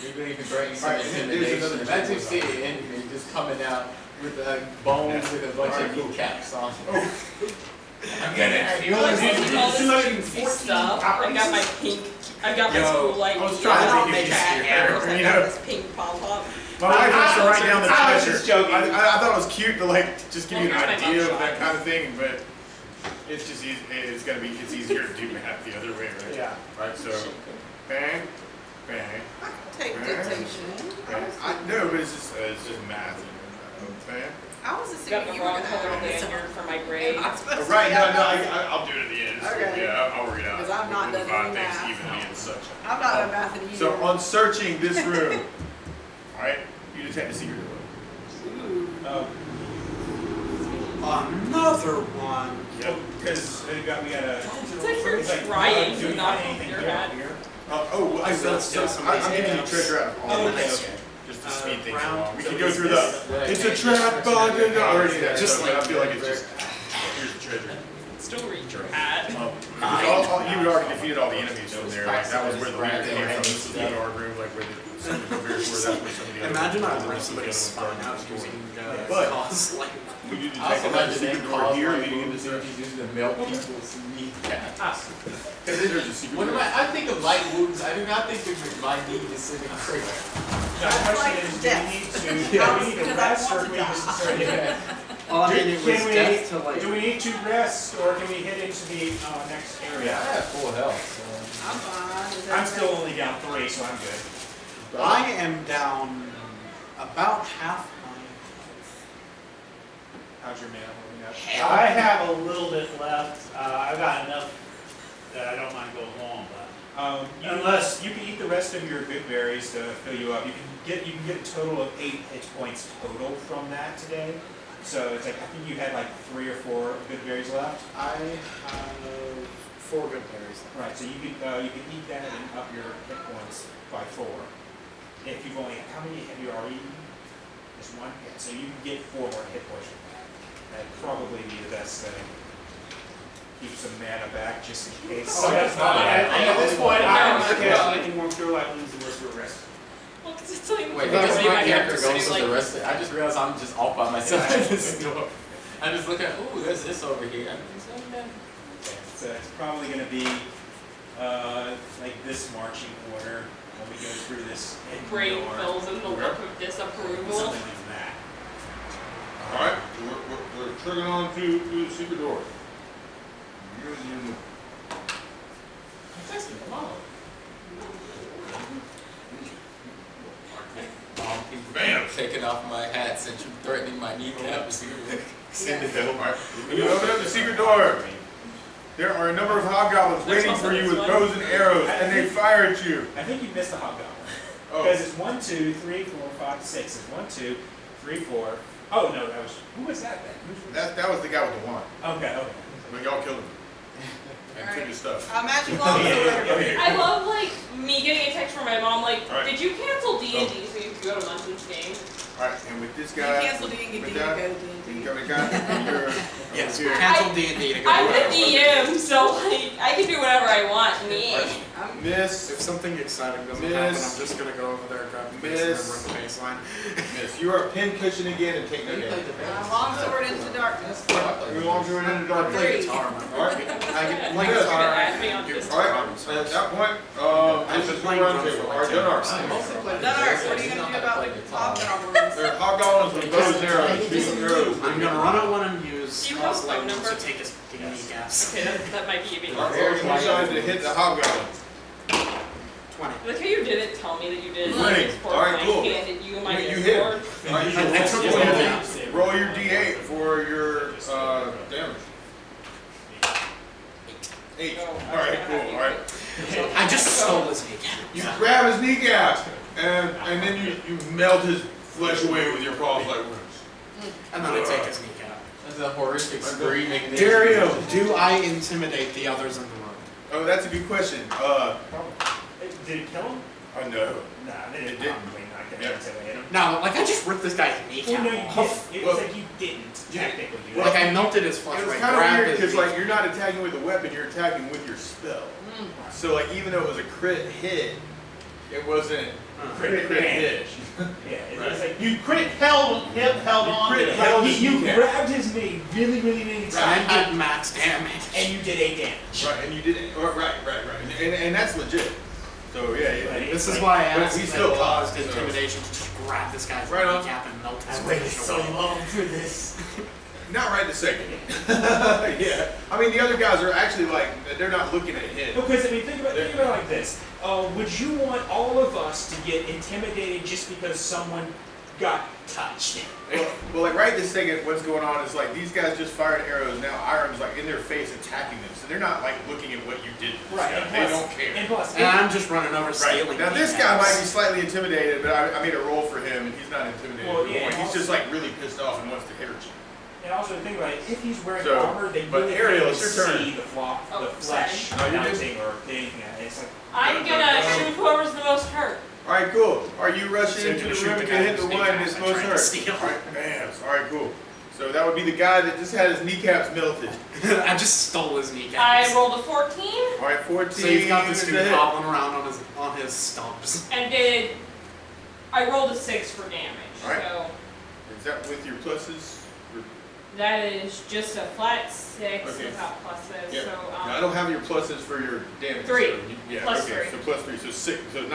Maybe you can bring some Alright, and then there's intimidation. another Imagine tool. seeing an enemy just coming out with bones with a bunch Alright, of cool. kneecaps on. I'm getting You only All need this 214 stuff. I've got my pink. I've got my Yo, school like. I was trying to make it cat easier, hair. I you got know? this pink pom pom. My wife wants to write down the I was treasure. just joking. I thought it was cute to like just give you an Well, here's my idea of mugshot. that kind of thing, but it's just it's easier to do math the other way, right? Yeah. Right. So bang, bang, Take dictation. no, but it's just math. Bang. I was Got assuming the you were wrong gonna color have this. lanyard for my grade. Right. No. I'll do it at the end. So, Okay. yeah, I'll work it out. Because I'm not We'll done divide doing things math. evenly and such. I'm not a math and you. So on searching this room, all right, you detect a secret door. Another one. Yep. Because we got a. It's like you're trying do to we knock find anything your good hat. here? Well, I built still somebody's I'm giving you house. treasure out of all Oh, of okay, this, okay. just to speed things round. along. We So can go is through this- the. It's a trap, blah, blah, blah. Already that Just stuff, but I like feel like the- it's just. Here's the treasure. Still read your hat. You had already defeated all the enemies from there. Like that was where the leader came from. This was the guard room, like where some of the very where that's where some of the other. Imagine I the ripped rest of the somebody's other spine out guards were. using But- cause like We do I detect also another imagine secret that door cause here like leading into moves the. he's using to melt people's kneecaps. There's a secret When door. I think of light wounds, I do not think of my knee disintegrating. Now, the question like is, do death. we need to Because I rest, or want can we to just die. start Yeah. Well, I mean, it was Can we- death to like. Do we need to rest, or can we head into the next I area? have full health, so. I'm fine. Is I'm that still okay? only down 3, so I'm good. I am down about half my. How's your mail holding up? I have a little bit left. I've got enough that I don't mind going long, but. Unless you can eat the rest of your good berries to fill you up. You can get a total of 8 hit points total from that today. So it's like I think you had like 3 or 4 good berries left. I have 4 good berries. Right. So you can eat that and up your hit points by 4. If you've only how many have you already eaten? Just 1. Yeah. So you can get 4 more hit points from that. That'd probably be the best thing. Keep some mana back just in case. Oh, that's fine. At this point, I don't care if anything more through like lose the rest of the rest. Well, because it's like Wait, because because maybe my I have character to goes say, with the like, rest of it. I just realized I'm just off by myself in this door. I just look at, ooh, there's this over here. I mean, something that- So it's probably going to be like this marching order when we go through this hidden brain door. fills in the look of disapproval. Something like that. All right, we're triggering on to the secret door. That's come on. Bam! Taking off my hat since you're threatening my kneecaps. Send it though. All right. When you open up the secret door, there are a number of hobgoblins There's waiting also for you this with one. bows and arrows, and they fire at you. I think you missed the hobgoblin. Oh. Because it's 1, 2, 3, 4, 5, 6. It's 1, 2, 3, 4. Oh no, that was who was that then? That was the guy with the wand. Okay. But y'all killed him. And took his stuff. Magic longsword. I love like me getting a text from my mom like, Alright. did you cancel D&D so you could go to Munson's game? All right, and with this You guy, cancel D&D, with go that, D&D. you got a guy. You're Yes, here. cancel D&D to go. I'm to the DM, so like I can do whatever I want. Me. I'm Miss, If something exciting doesn't happen, I'm just gonna go over there, grab the base, and then run the baseline. Miss, you are pincushion again and take no damage. longsword into darkness. You're long to into the I dark. play Three. guitar, All right. I can play Yes. guitar. Add me on and do this. All right. drums. At that point, I've this been is playing round drums table. for All like right, 10 Dunark. Dunark, what are you gonna do about hobgoblins? There are hobgoblins with bows and arrows. Shooting arrows. I'm gonna run at one and use Do you have cause a phone lightning number? to take his kneecaps. Okay, that might be a bit. All right, Eric, you decided to hit the hobgoblin. 20. Like how you didn't tell me that you did. Right. This for Alright, I cool. handed you my You Discord. hit. All right, you I took one of them. roll your d8 for your damage. 8. All right, cool. All right. I just stole his kneecap. You grab his kneecap, and then you melt his flesh away with your claws like wounds. And then I take his kneecap. That's a horrific screaming. Dario, do I intimidate the others in the room? Oh, that's a good question. Did it kill him? Oh no. Nah, they didn't It did. probably not gonna Yeah. intimidate him. No, like I just ripped this guy's Well, kneecap no, you off. didn't. It Well, was like you didn't technically do Like that. I melted his flesh. It was right, kind of grabbed weird his because like you're not attacking with a weapon, you're attacking with your spell. So like even though it was a crit hit, it wasn't Crit hit. damage. Yeah, it's like You crit held on crit to it. held you, his you kneecap. grabbed his knee really many And times, I did max damage. and you did 8 damage. Right, and you did it. Right. And that's legit. So yeah. This is why I But asked he if still it caused caused, so- intimidation to just grab this guy's Right on. kneecap and melt his I waited flesh so away. long for this. Not right this second. Yeah. I mean the other guys are actually like they're not looking at him. Because I mean, think about it like this. Would you want all of us to get intimidated just because someone got touched? Well, like right this second, what's going on is like these guys just fired arrows. Now Iron's like in their face attacking them, so they're not like looking at what you did. To this guy. And They plus- don't care. And plus, And I'm just running over stealing. Now this guy kneecaps. might be slightly intimidated, but I made a roll for him, and he's not intimidated. Well, at yeah, all. and He's also- just like really pissed off and wants to hurt you. and also think about it. If he's wearing So, armor, they but really Ariel, can't it's your turn. see the Oh, flesh sorry. No, you melting or anything. It's like I'm gonna shoot whoever's the most hurt. All right, cool. Are you rushing So into you're the gonna room shoot to the guy hit the whose one kneecaps that's I'm most trying to hurt? steal. All right, bam. All right, cool. So that would be the guy that just had his kneecaps melted. I just stole his kneecaps. I rolled a 14 All right, 14. So you've got this is dude the hit. hobbling around on his stumps. and I rolled a 6 for damage. Alright. So Is that with your pluses? that is just a flat 6 Okay. without pluses. Yeah. So Now, I don't have your pluses for your damage. 3. So yeah, Plus okay. 3. So plus 3, so 6, so 9.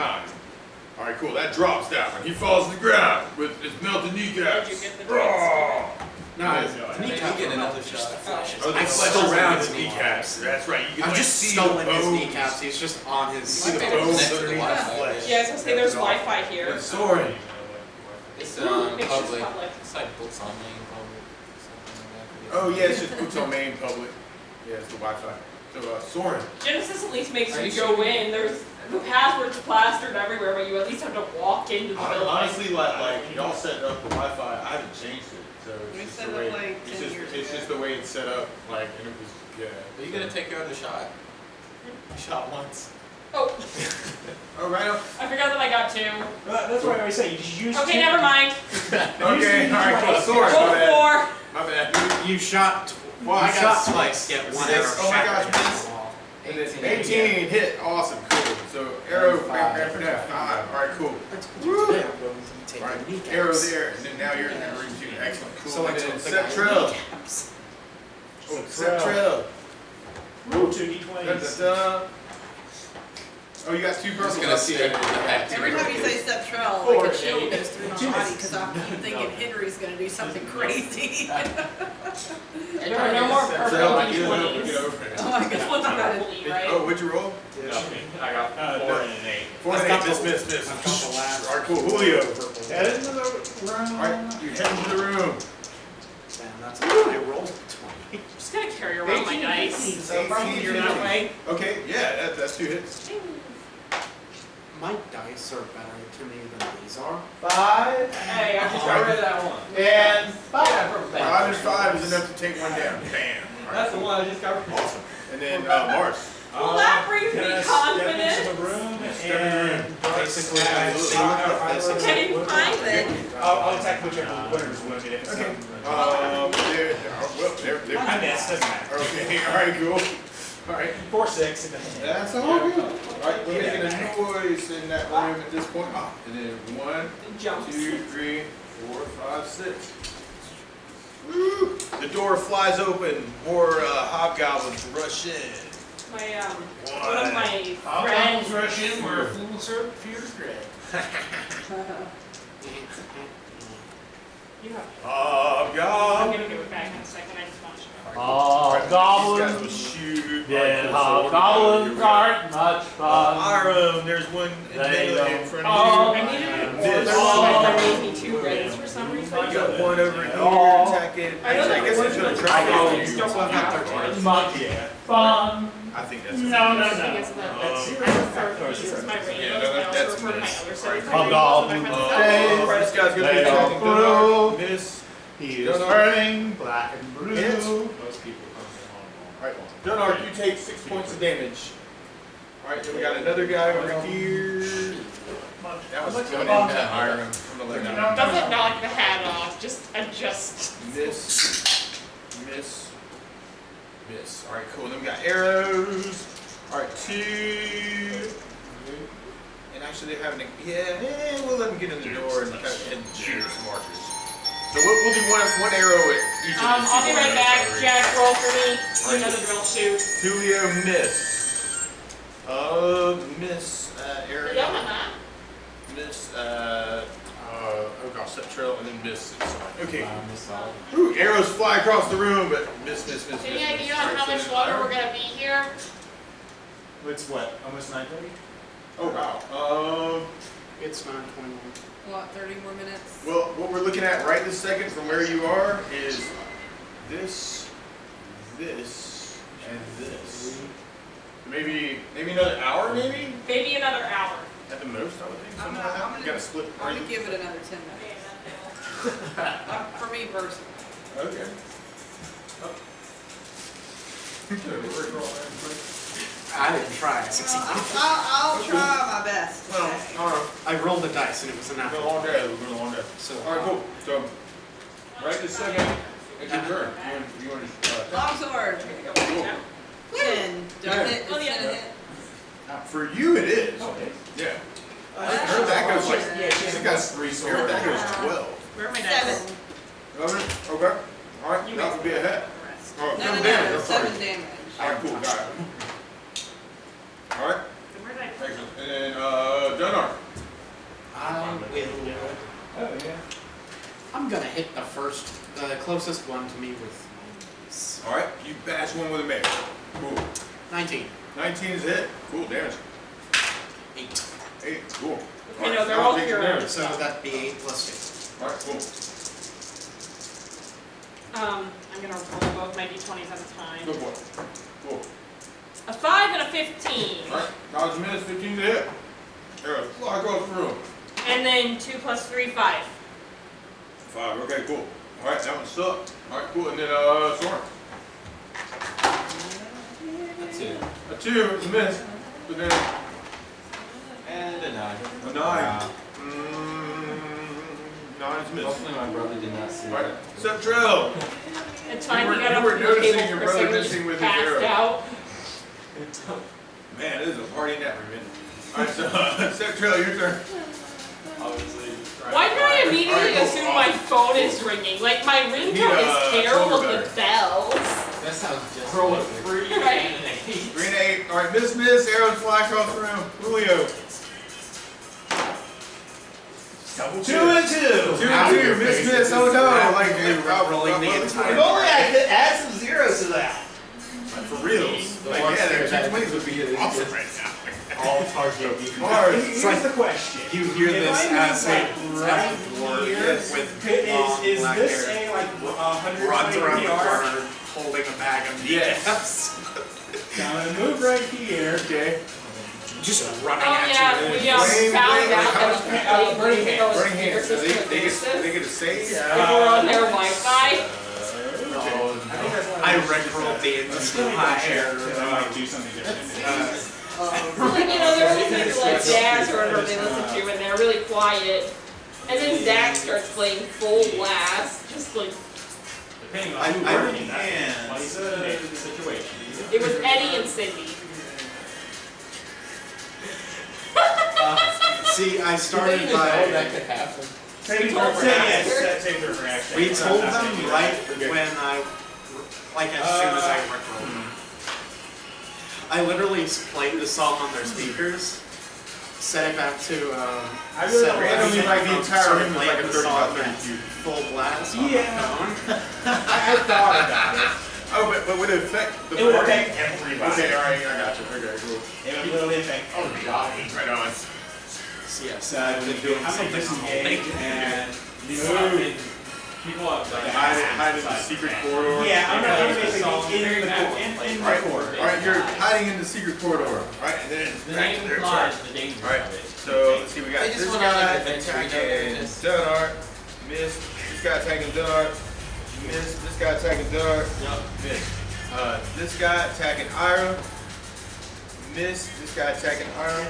All right, cool. That drops down. He falls to the ground with his melted kneecaps. Did you get the Raw. No, Nice. his Maybe kneecaps get were another melted, shot. just the flesh. Oh, the I flesh stole around his his kneecaps. kneecaps. That's right. You can I've like, just see stolen the his bones. kneecaps. He's just on his. See the My bones favorite's next to the underneath the Wi-Fi. flesh. yeah, I was gonna say there's Wi-Fi here. But Soren, It's It's just public. public. It's like books on main public. Something like that. oh yeah, it's just books on main public. Yeah, it's the Wi-Fi. So Soren, Genesis at least makes Are you you go sure? in. There's the password's plastered everywhere, but you at least have to walk into the building. honestly, like y'all set up the Wi-Fi. I haven't changed it, so We it's just set the it way. up like It's 10 just years it's ago. just the way it's set up. Like, and it was yeah. Are you gonna take your other shot? You shot once. Oh, Oh right on. I forgot that I got 2. that's why I always say you just use. Okay, two- never mind. Okay, all right, cool. Soren, Roll my bad. 4. My bad. You shot. Well, You I got shot sliced. Get one Six. arrow. Oh my gosh, shattered miss. against the wall. And then 18 hit. Awesome, cool. So arrow, after that 5. All right, cool. Woo. All right, arrow there, and then now you're in the room too. Excellent, cool. So I and then took the guy's Septrell. kneecaps. Oh, Septrell. Roll 2 Da, d20s. da, da. Oh, you got 2 Just purples. gonna I see stare that. at the back. Every time you say Septrell, Four. like a chill goes through my body because I keep thinking Henry's gonna do something crazy. There are no more Septrell, purple I get over d20s. it. Oh my This god. one's a purple D, right? Oh, what'd you roll? Nothing. I got 4 and an 8. 4 and 8, miss. I've got the last. All right, cool. Julio. Head into the room. All right, you head into the room. Damn, that's I rolled a 20. I'm just gonna carry around my dice. So 18, probably you're that way. Okay, yeah, that's 2 hits. My dice are better to me than these are. 5 Hey, I just got rid of that one. and 5. Yeah, from 5 and 5 is enough to take one down. Bam. All That's right, the one I just got rid of. awesome. And then Mars. Well, that brings me Can I step into the confidence. room Step in the room. Basically, I look like this. Can you find it? I'll attack whichever winner's wounded if it's Okay. not. They're I missed, doesn't matter. okay, all right, cool. All right, 4-6 in the head. that's all good. All right, we're making a noise in that room at this point. Ah, and then 1, Jumps. 2, 3, 4, 5, 6. Woo! The door flies open. More hobgoblins rush in. My one of my I'll friends. rush in where fools are fear dread. You have. I'm Hobgoblins. gonna give it back in a second. I just want to. Oh, These guys will goblins. shoot. Yeah, All right, cool. So goblins we're gonna- aren't much fun. Iron, there's one in the They middle in don't- front Oh, of I you. needed This. There's one that gave me 2 reds for some reason. You got one over here Oh. attacking. I know Actually, I that guess the it's gonna original try Oh. to It's you. still one half. Much Yeah. fun. I think that's. No. I refer to these as my rainbows, Yeah, but I that's also refer to my miss. other set Right. as my Hobgoblin rainbows. days. This guy's gonna be They attacking don't Gunnar. through. Miss. He is burning black and blue. Hits. Most people come from Alright, Gunnar, you take 6 points of damage. Alright, then we got another guy over here. What's going your into ball? Iron. I'm gonna let that. Doesn't knock the hat off, just adjust. Miss. All right, cool. Then we got arrows. All right, 2. And actually, they're having a we'll let them get in the door and shoot some markers. So we'll do one arrow at each of these. I'll be right back. Jack, roll for me. Do another drill shoot. Julio, miss. Miss area. Yeah. Miss oh gosh, set trail and then miss. Okay. Miss all. Ooh, arrows fly across the room, but miss. Any idea on how much longer we're gonna be here? It's what, almost 9:30? Oh wow. It's 9:21. What, 30 more minutes? Well, what we're looking at right this second from where you are is this, and this. Maybe another hour, maybe? Maybe another hour. At the most, I would think. I'm Something not- like that. I'm You gonna- gotta split. I'm gonna give it another 10 minutes. For me personally. Okay. I didn't try. I succeeded. I'll try my best. Well, today. I don't know. I rolled the dice and it was It's enough. been a long day. It's been a long day. So, All right, cool. So, right this second, it's your turn. You want to? Longsword. Cool. 10. Don't hit. Oh, It's yeah. 10 hit. For you, it is. Yeah. I heard that goes like. Yeah, she has I got 3 I heard swords. that goes 12. Where are my dice? 7. Okay. All right. That would be a hit. All right. No. 7 damage. All right. Cool. Got it. All right. Where did I put Excellent. And then Donar. I will. Oh, yeah. I'm gonna hit the closest one to me with my mace. All right. You bash one with a mace. Cool. 19. 19 is a hit. Cool. Damage. 8. 8. Cool. Okay, no, they're all take some heroes. damage. So that'd be 8 plus All right. Cool. I'm gonna roll both my d20s at a time. Go for it. Cool. A 5 and a 15. All right. Dodge miss. 15 to hit. Arrows fly across the room. And then 2 plus 3, 5. 5. Okay. Cool. All right. That one sucked. All right. Cool. And then Soren. A 2. A 2 is a miss. But then And a 9. a 9. Wow. 9 is a miss. Hopefully my brother did not see All right. that. Step trail. It's fine, You we were- got you off were the noticing table your for a brother second, missing with his passed arrow. out. Man, it is a party never, man. All right. So step trail. Your turn. Obviously. Why did I immediately Alright, cool. assume my phone is ringing? Like, my ringtone is terrible shoulder with the bells. That sounds just Roll like a it. 3 Right. and an 8. 3 and 8. All right. Miss. Arrows fly across the room. Julio. 2 and 2. 2 and 2. Miss. Oh no. Like rolling the entire If only I could add some zeros to that. for reals. Like yeah, their 220s would be awesome right now. All target be Mars. Here's the question. You hear If this I as move, a like, right dwarf here, with is long black this hair a like runs 120 around the PR? corner holding a bag of Yes. kneecaps. I'm gonna move right here. Okay. Just running Oh, at yeah, you. we Flame, found flame, out like, that we can burning play hands. those Burning hands. So pierces they for get a save. if we're on their Wi-Fi. I rickrolled the entire Do something different. Like, you know, they're listening to like jazz or whatever they listen to, and they're really quiet. And then Dak starts playing full blast, just like Depending on who's I working, hands. that's the situation. it was Eddie and Cindy. See, I started Oh, by. that could happen. Save told her for them. action. Save her for action. We told That's them what we do. right when like as soon as I rickrolled them. I literally played the song on their speakers, set it back to I really don't randomly, like, the entire room was like a 35, 30 cube. full blast on Yeah. the phone. I thought about it. Oh, but would it affect the It would party? affect everybody. Okay, all right, I got you. Okay, cool. It would literally affect Oh, God, right on. So yes, So I've been doing I'm gonna something on disengage holding. and People have like Hide in the secret corridor. yeah, I'm gonna Because basically the song in very the bad, corridor. In All right, the corridor. all right, you're hiding in the secret corridor. All right, and then the back to name their implies turn. the danger All right, of it. so let's see, we got They just this went on guy an adventure, you know, attacking this. Dunart, miss. This guy attacking Dunart, miss. This guy attacking Dunart, miss. This guy attacking Ira, miss. This guy attacking iron,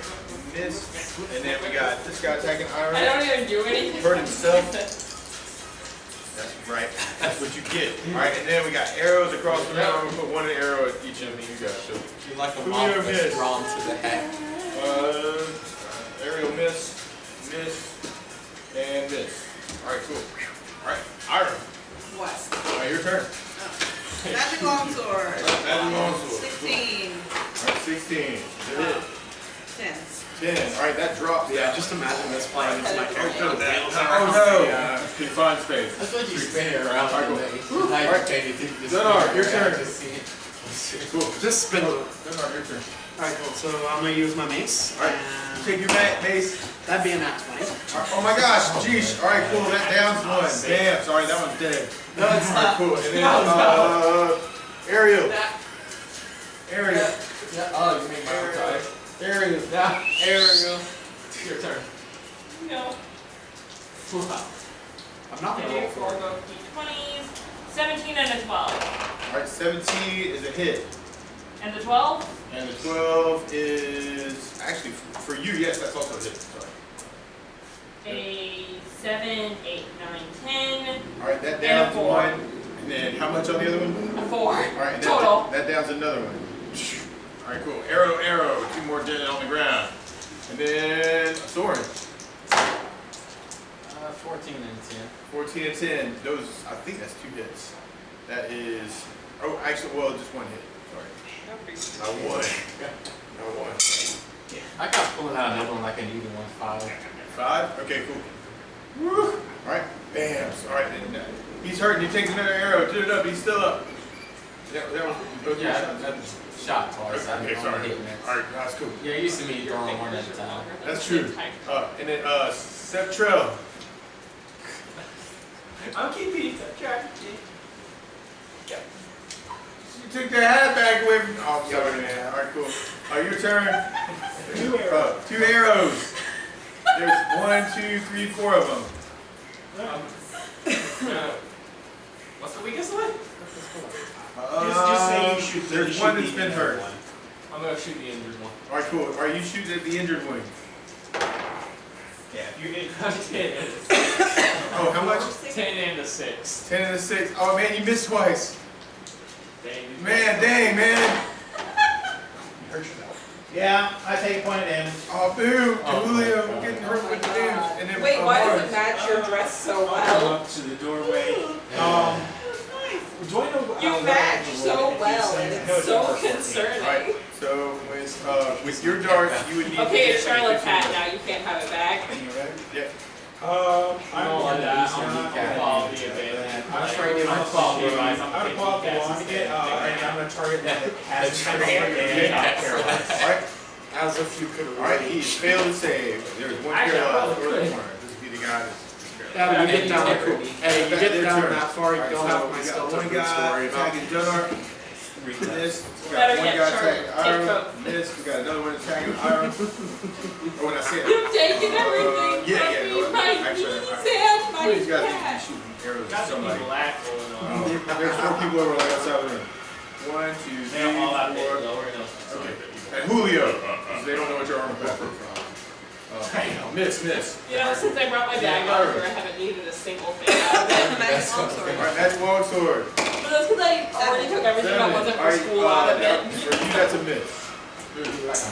miss. And then we got this guy attacking iron. I don't even do anything. Hurt himself. That's right. That's what you get. All right, and then we got arrows across the room. I'm gonna put one arrow at each of you guys. So You like a Who moth you that's miss? drawn to the hat. Aerial miss, and miss. All right, cool. All right, Iron. What? All right, your turn. Magic longsword. Magic longsword. 16. All right, 16. Is it? 10. 10. All right, that drops. Yeah, just imagine this playing into my character. The wheels are Oh no! Confined space. That's like you spin it around Alright, all cool. day. Now you Alright. take it, you just Gunnar, spin it your around, turn. just see it. Cool. Just spin it. Gunnar, your turn. Alright, cool. So I'm gonna use my mace. Alright, And take your mace. that'd be a nat 20. Oh my gosh, jeez. All right, cool. That down's one. Damn, sorry, that one's dead. No, it's All right, not. cool. And then, No, Ariel. Ariel. Yeah, oh, you make my own tie. Ariel. Now, Ariel, your turn. No. Wow. I'm not I gonna do roll 4 for it. both d20s. 17 and a 12. All right, 17 is a hit. And the 12? And the 12 is, actually, for you, yes, that's also a hit. Sorry. A 7, 8, 9, 10. All right, that And a down to 4. one. And then how much on the other one? A 4. All right, and Total. that down's another one. All right, cool. Arrow, arrow. 2 more dead on the ground. And then a sword. 14 and 10. 14 and 10. Those, I think that's 2 hits. That is, oh, actually, well, just 1 hit. Sorry. I won. I won. I got pulling out another one like an even 1-5. 5? Okay, cool. Woo! All right, bam. All right, then, he's hurting. He takes another arrow. Did it up. He's still up. That was both your Yeah, shots. that shot twice. I Okay, didn't sorry. want to hit next. All right, that's cool. Yeah, used to me throwing one at a time. That's true. And then Septrell. I'm keeping track. You took the hat back away from. Oh, I'm sorry, man. All right, cool. Your turn. 2 arrows. 2 arrows. There's 1, 2, 3, 4 of them. What's the weakest one? Just say you shoot. There's one that's been hurt. I'm gonna shoot the injured one. All right, cool. Are you shooting at the injured one? Yeah, if you get Oh, how much? 10 and a 6. 10 and a 6. Oh man, you missed twice. Dang. Man, dang, man. Hurt yourself. Yeah, I take a point of damage. Oh, boo. Julio getting hurt with the damage. And then, Wait, why does Mars. it match your dress so Come well? up to the doorway. Do I know You match so well, and it's so concerning. Right. So with your darts, you would need to Okay, get it's Charlotte's a hat now, you can't have it back. Yeah. I don't like that. I'm quality advantage. I'm afraid of my quality advice. I'm gonna pull out the wand again, and I'm gonna target that has been paralyzed. Alright. As if you could Alright, he's failed to save. There's one Actually, I paralyzed probably or the could. corner. This would be the guy that's paralyzed. Yeah, when you get down, Integrity. hey, you get Their down turn. that far, you Alright, don't so have we my got skeleton one boots to guy worry about. attacking Gunnar. This. We got Better one get guy Charlotte. attacking Take Iron. both. This. We got another one attacking Iron. Oh, when I say that. You've taken everything Yeah, from yeah, me, no, my actually, knees I- and my These guys need to be back. shooting arrows at Got some somebody. black going on. There's 4 people over like outside the room. 1, 2, 3, They all have 4. it lower enough. Okay. And Julio, because they don't know what your armor class is. Miss. You know, since I brought my bag over, I haven't needed a single thing out of it. Magic longsword. Alright, that's longsword. But that's because I already took everything that wasn't for school out of it. For you, that's a miss.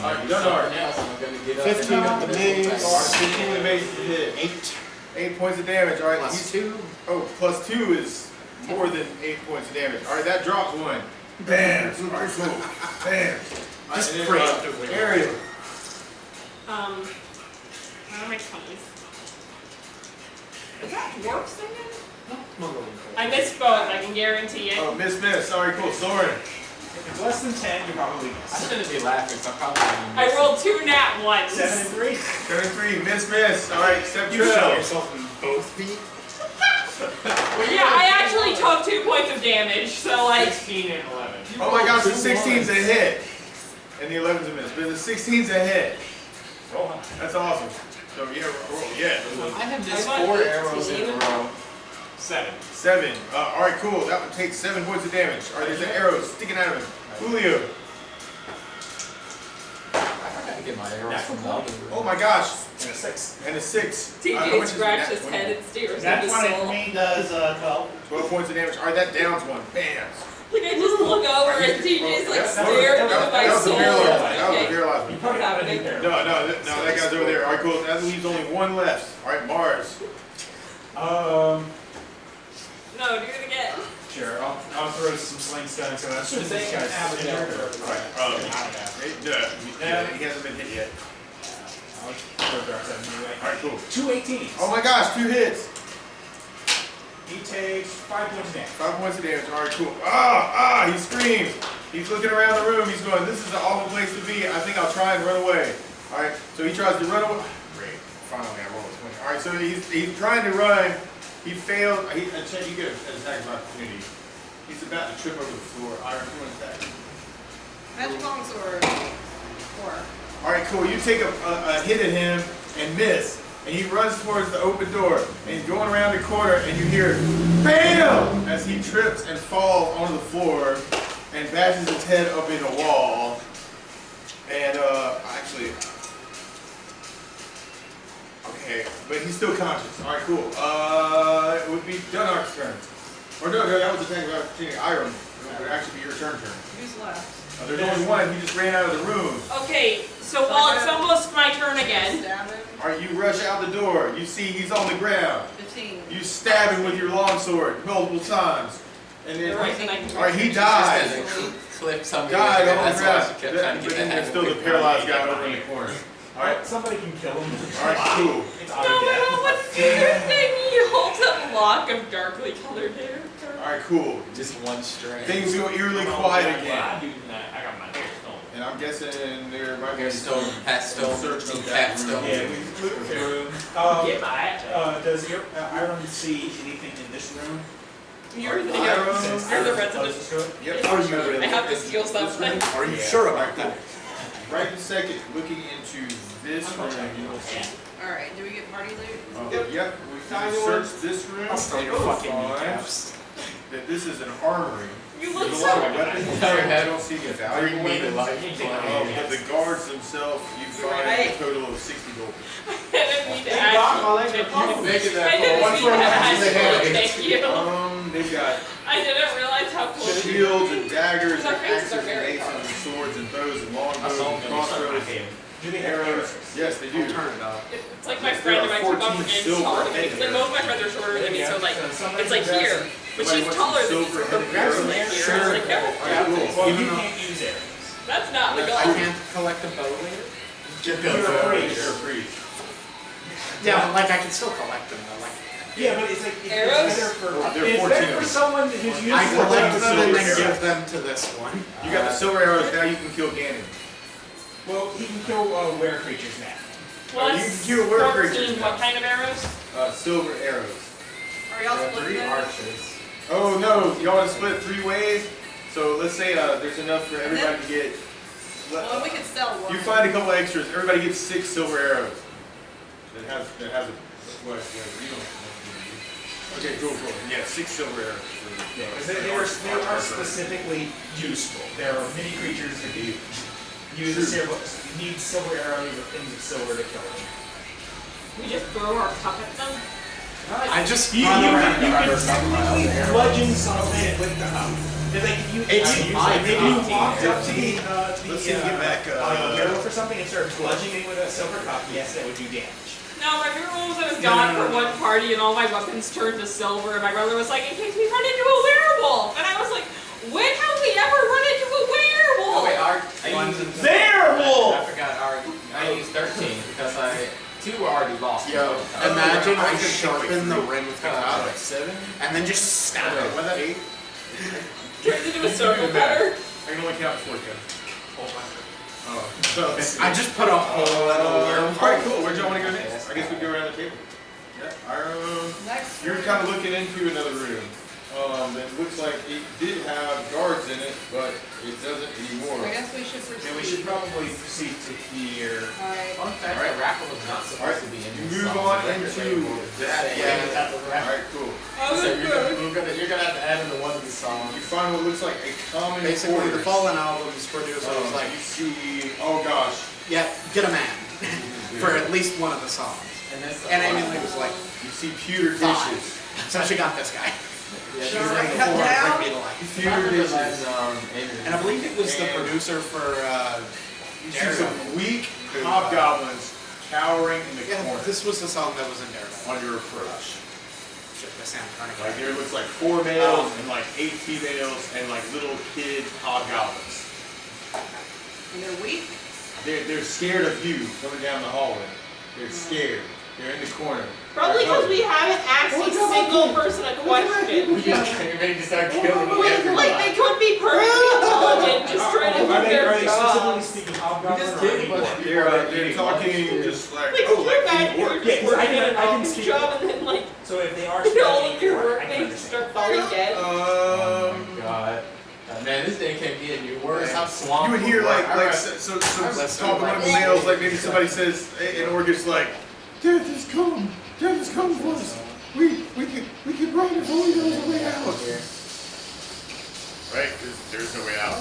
Alright, Gunnar. else, I'm gonna get up 15 and at the mace. 15 with mace to hit. 8 points of damage. Alright, Plus 2. oh, plus 2 is more than 8 points of damage. Alright, that drops 1. Bam. Alright, cool. Bam. Just And then, preemptively. Ariel. Where are my 20s? Is that dwarf singing? I missed both, I can guarantee it. Oh, miss. Alright, cool. Soren. If it's less than 10, you probably I miss. shouldn't be laughing, so I'm probably gonna I miss rolled 2 nat 1s. 7 and 3. 73. Miss. Alright, step You shot trail. yourself in both feet. Yeah, I actually took 2 points of damage, so like, 16 and 11. Oh my gosh, the 16's a hit. And the 11's a miss. But the 16's a hit. Roll high. That's awesome. So yeah, roll. Yeah. I have just I 4 want arrows in a 18. row. 7. 7. Alright, cool. That one takes 7 points of damage. Alright, there's an arrow sticking out of him. Julio. to get my arrows from the other room. Oh my gosh, And a 6. and a 6. How TJ much is scratched that? his head and stares at That's his one soul. for me does 12. 12 points of damage. Alright, that downs one. Bam. Like I just look over and TJ's like That staring into my was a soul. paralyzed. That was a Okay. paralyzed You one. probably have a new pair. No, that guy's over there. Alright, cool. That leaves only one left. Alright, Mars. No, do it again. Sure, I'll throw some sling stones and I'll shoot these guys. He hasn't been hit yet. I'll throw darts at him anyway. Alright, cool. 2 18s. Oh my gosh, 2 hits. He takes 5 points of damage. 5 points of damage. Alright, cool. He screams. He's looking around the room. He's going, this is an awful place to be. I think I'll try and run away. Alright, so he tries to run away. Great. Finally, I rolled a 20. Alright, so he's trying to run. He failed. You get an attack of opportunity. He's about to trip over the floor. Iron, you want to attack? Magic longsword. 4. Alright, cool. You take a hit at him and miss. And he runs towards the open door. And he's going around the corner and you hear BAM! As he trips and falls onto the floor and bashes his head up in a wall. And actually, okay, but he's still conscious. Alright, cool. It would be Dunark's turn. Or no, that was the thing about opportunity. Iron. It would actually be your turn. Who's left? There's only one. He just ran out of the room. Okay, so while it's almost my turn again. Stab him. Alright, you rush out the door. You see he's on the ground. 15. You stab him with your longsword multiple times. And then, The reason I can- alright, he Just dies. as a clip somebody Died on the that's why ground. she kept trying to But get then that there's still the paralyzed guy over in the corner. Alright, Somebody can kill him. alright, cool. It's No, auto no, death. what's the other thing? He holds up a lock of darkly colored hair. Alright, cool. Just one strand. Things go eerily quiet Well, again. I do that. I got my hair stone. And I'm guessing there might be Hair stone, hat stone, search of cat that stone. Yeah, we looked the room. Get my hat. Does your Iron see anything in this room? You're the, Iron- you're the resident. Closest to it? Yep. Are you really? I have to steal something. Are you Yeah. sure about that? Right this second, looking into this room, you will see. Alright, do we get party loot? Yep, we can search this room. I'll start your You'll fucking find kneecaps. that this is an armory. You look There's a lot so. of weapons in there. I don't see any valuable Bring me to weapons. life. But the guards themselves, you find a total of 60 gold. I didn't mean to Hey, Doc, my legs are add cold. Making I that didn't call. mean to add you. Thank you. They've got I didn't realize how close you shields were. and daggers and Our faces axes are and very maces and swords and bows and I longbows saw and them when they started my crossbows. game. Do they have arrows? Yes, they do. Turn it up. It's like my There friend are and I took off 14 the game silver taller than me. headed Like most of my friends are shorter than me, so like somebody it's like grabs here. But she's Somebody taller wants than me, some so silver her headed boobs are like here. I was like, no, Alright, cool. Well, you Even though- can't use arrows. that's not the I goal. can't collect a bow later. You're a priest. You're a priest. Yeah, like I can still collect them though. Like Yeah, but it's like, it's Arrows? better for, There are it's 14 better of for them. someone who's used I to collect the them and silver then arrow. give them to this one. You got the silver arrows, now you can kill Ganon. Well, he can kill were creatures now. Plus you can kill were 14, creatures what now. kind of arrows? Silver arrows. Are y'all splitting 3 those? archers. Oh no, y'all want to split it 3 ways? So let's say there's enough for everybody to get. Well, we could sell one. You find a couple extras. Everybody gets 6 silver arrows. That has a what? You don't. Okay, cool. Yeah, 6 silver arrows. Yeah, because they are specifically useful. There are many creatures that can use a silver, need silver arrows or things of silver to kill them. We just throw our cup at them. I just You run around can and technically bludgeon something with the cup. It's like if you, if you walked up to the Let's see, get back. werewolf or something and started bludgeoning with a silver cup, yes, that would do damage. No, my favorite one was I was gone for one party and all my weapons turned to silver and my brother was like, in case we run into a werewolf. And I was like, when have we ever run into a werewolf? Oh wait, I used Werewolf! I forgot I used 13 because 2 were already lost. Yo, Oh, imagine I I could sharpen the rim with the cup like 7. and then just stab it. Was that 8? Turns into a circle cutter. I can only count 4 guns. Oh. I just put a hole in a worm. Alright, cool. Where'd y'all want to go next? I guess we go around the table. Yeah. Next. You're kind of looking into another room. It looks like it did have guards in it, but it doesn't anymore. I guess we should proceed. And we should probably proceed to here. Alright. Fun fact, Alright. the raffle was not supposed to be in You this move song. on The record into label that. said, Yeah. Alright, cool. So you're gonna have to add into one of these songs. You find what looks like a common Basically, the quarters. Fallen albums producers You like, see, oh gosh. yeah, get a man for at least one of the songs. And Amy Lee was like, You see pewter Fine. dishes. so she got this guy. Yeah, She he was was like, like, Cut down. bring me to life. Pewter dishes. And I believe it was the producer for, You see some weak hobgoblins cowering in the yeah, corner this was the song that was in Daredevil. on your approach. Shit, that sounds kind of Like there looks like 4 males and like 8 females and like little kid hobgoblins. And they're weak. They're scared of you coming down the hallway. They're scared. They're in the corner. Probably because we haven't asked a single person a question. You're ready to start killing everyone. Like, they could be perfectly intelligent, just trying to do Are their they job. specifically speaking hobgoblin just or kidding, anyone? but- They're talking just like, Like, oh, can you like imagine you you're work. just Yeah, working I an can office speak- job and then, like, So if they are all of speaking your English, I can workmates understand. start falling dead. Oh my god. Man, this thing kept getting you worse. I'm swamped. You would hear with like work. like Alright. so Listen, talking among the males, like maybe somebody says an Orcus like, Death is come for us. We can run if only there was a way out. Right? There's no way out.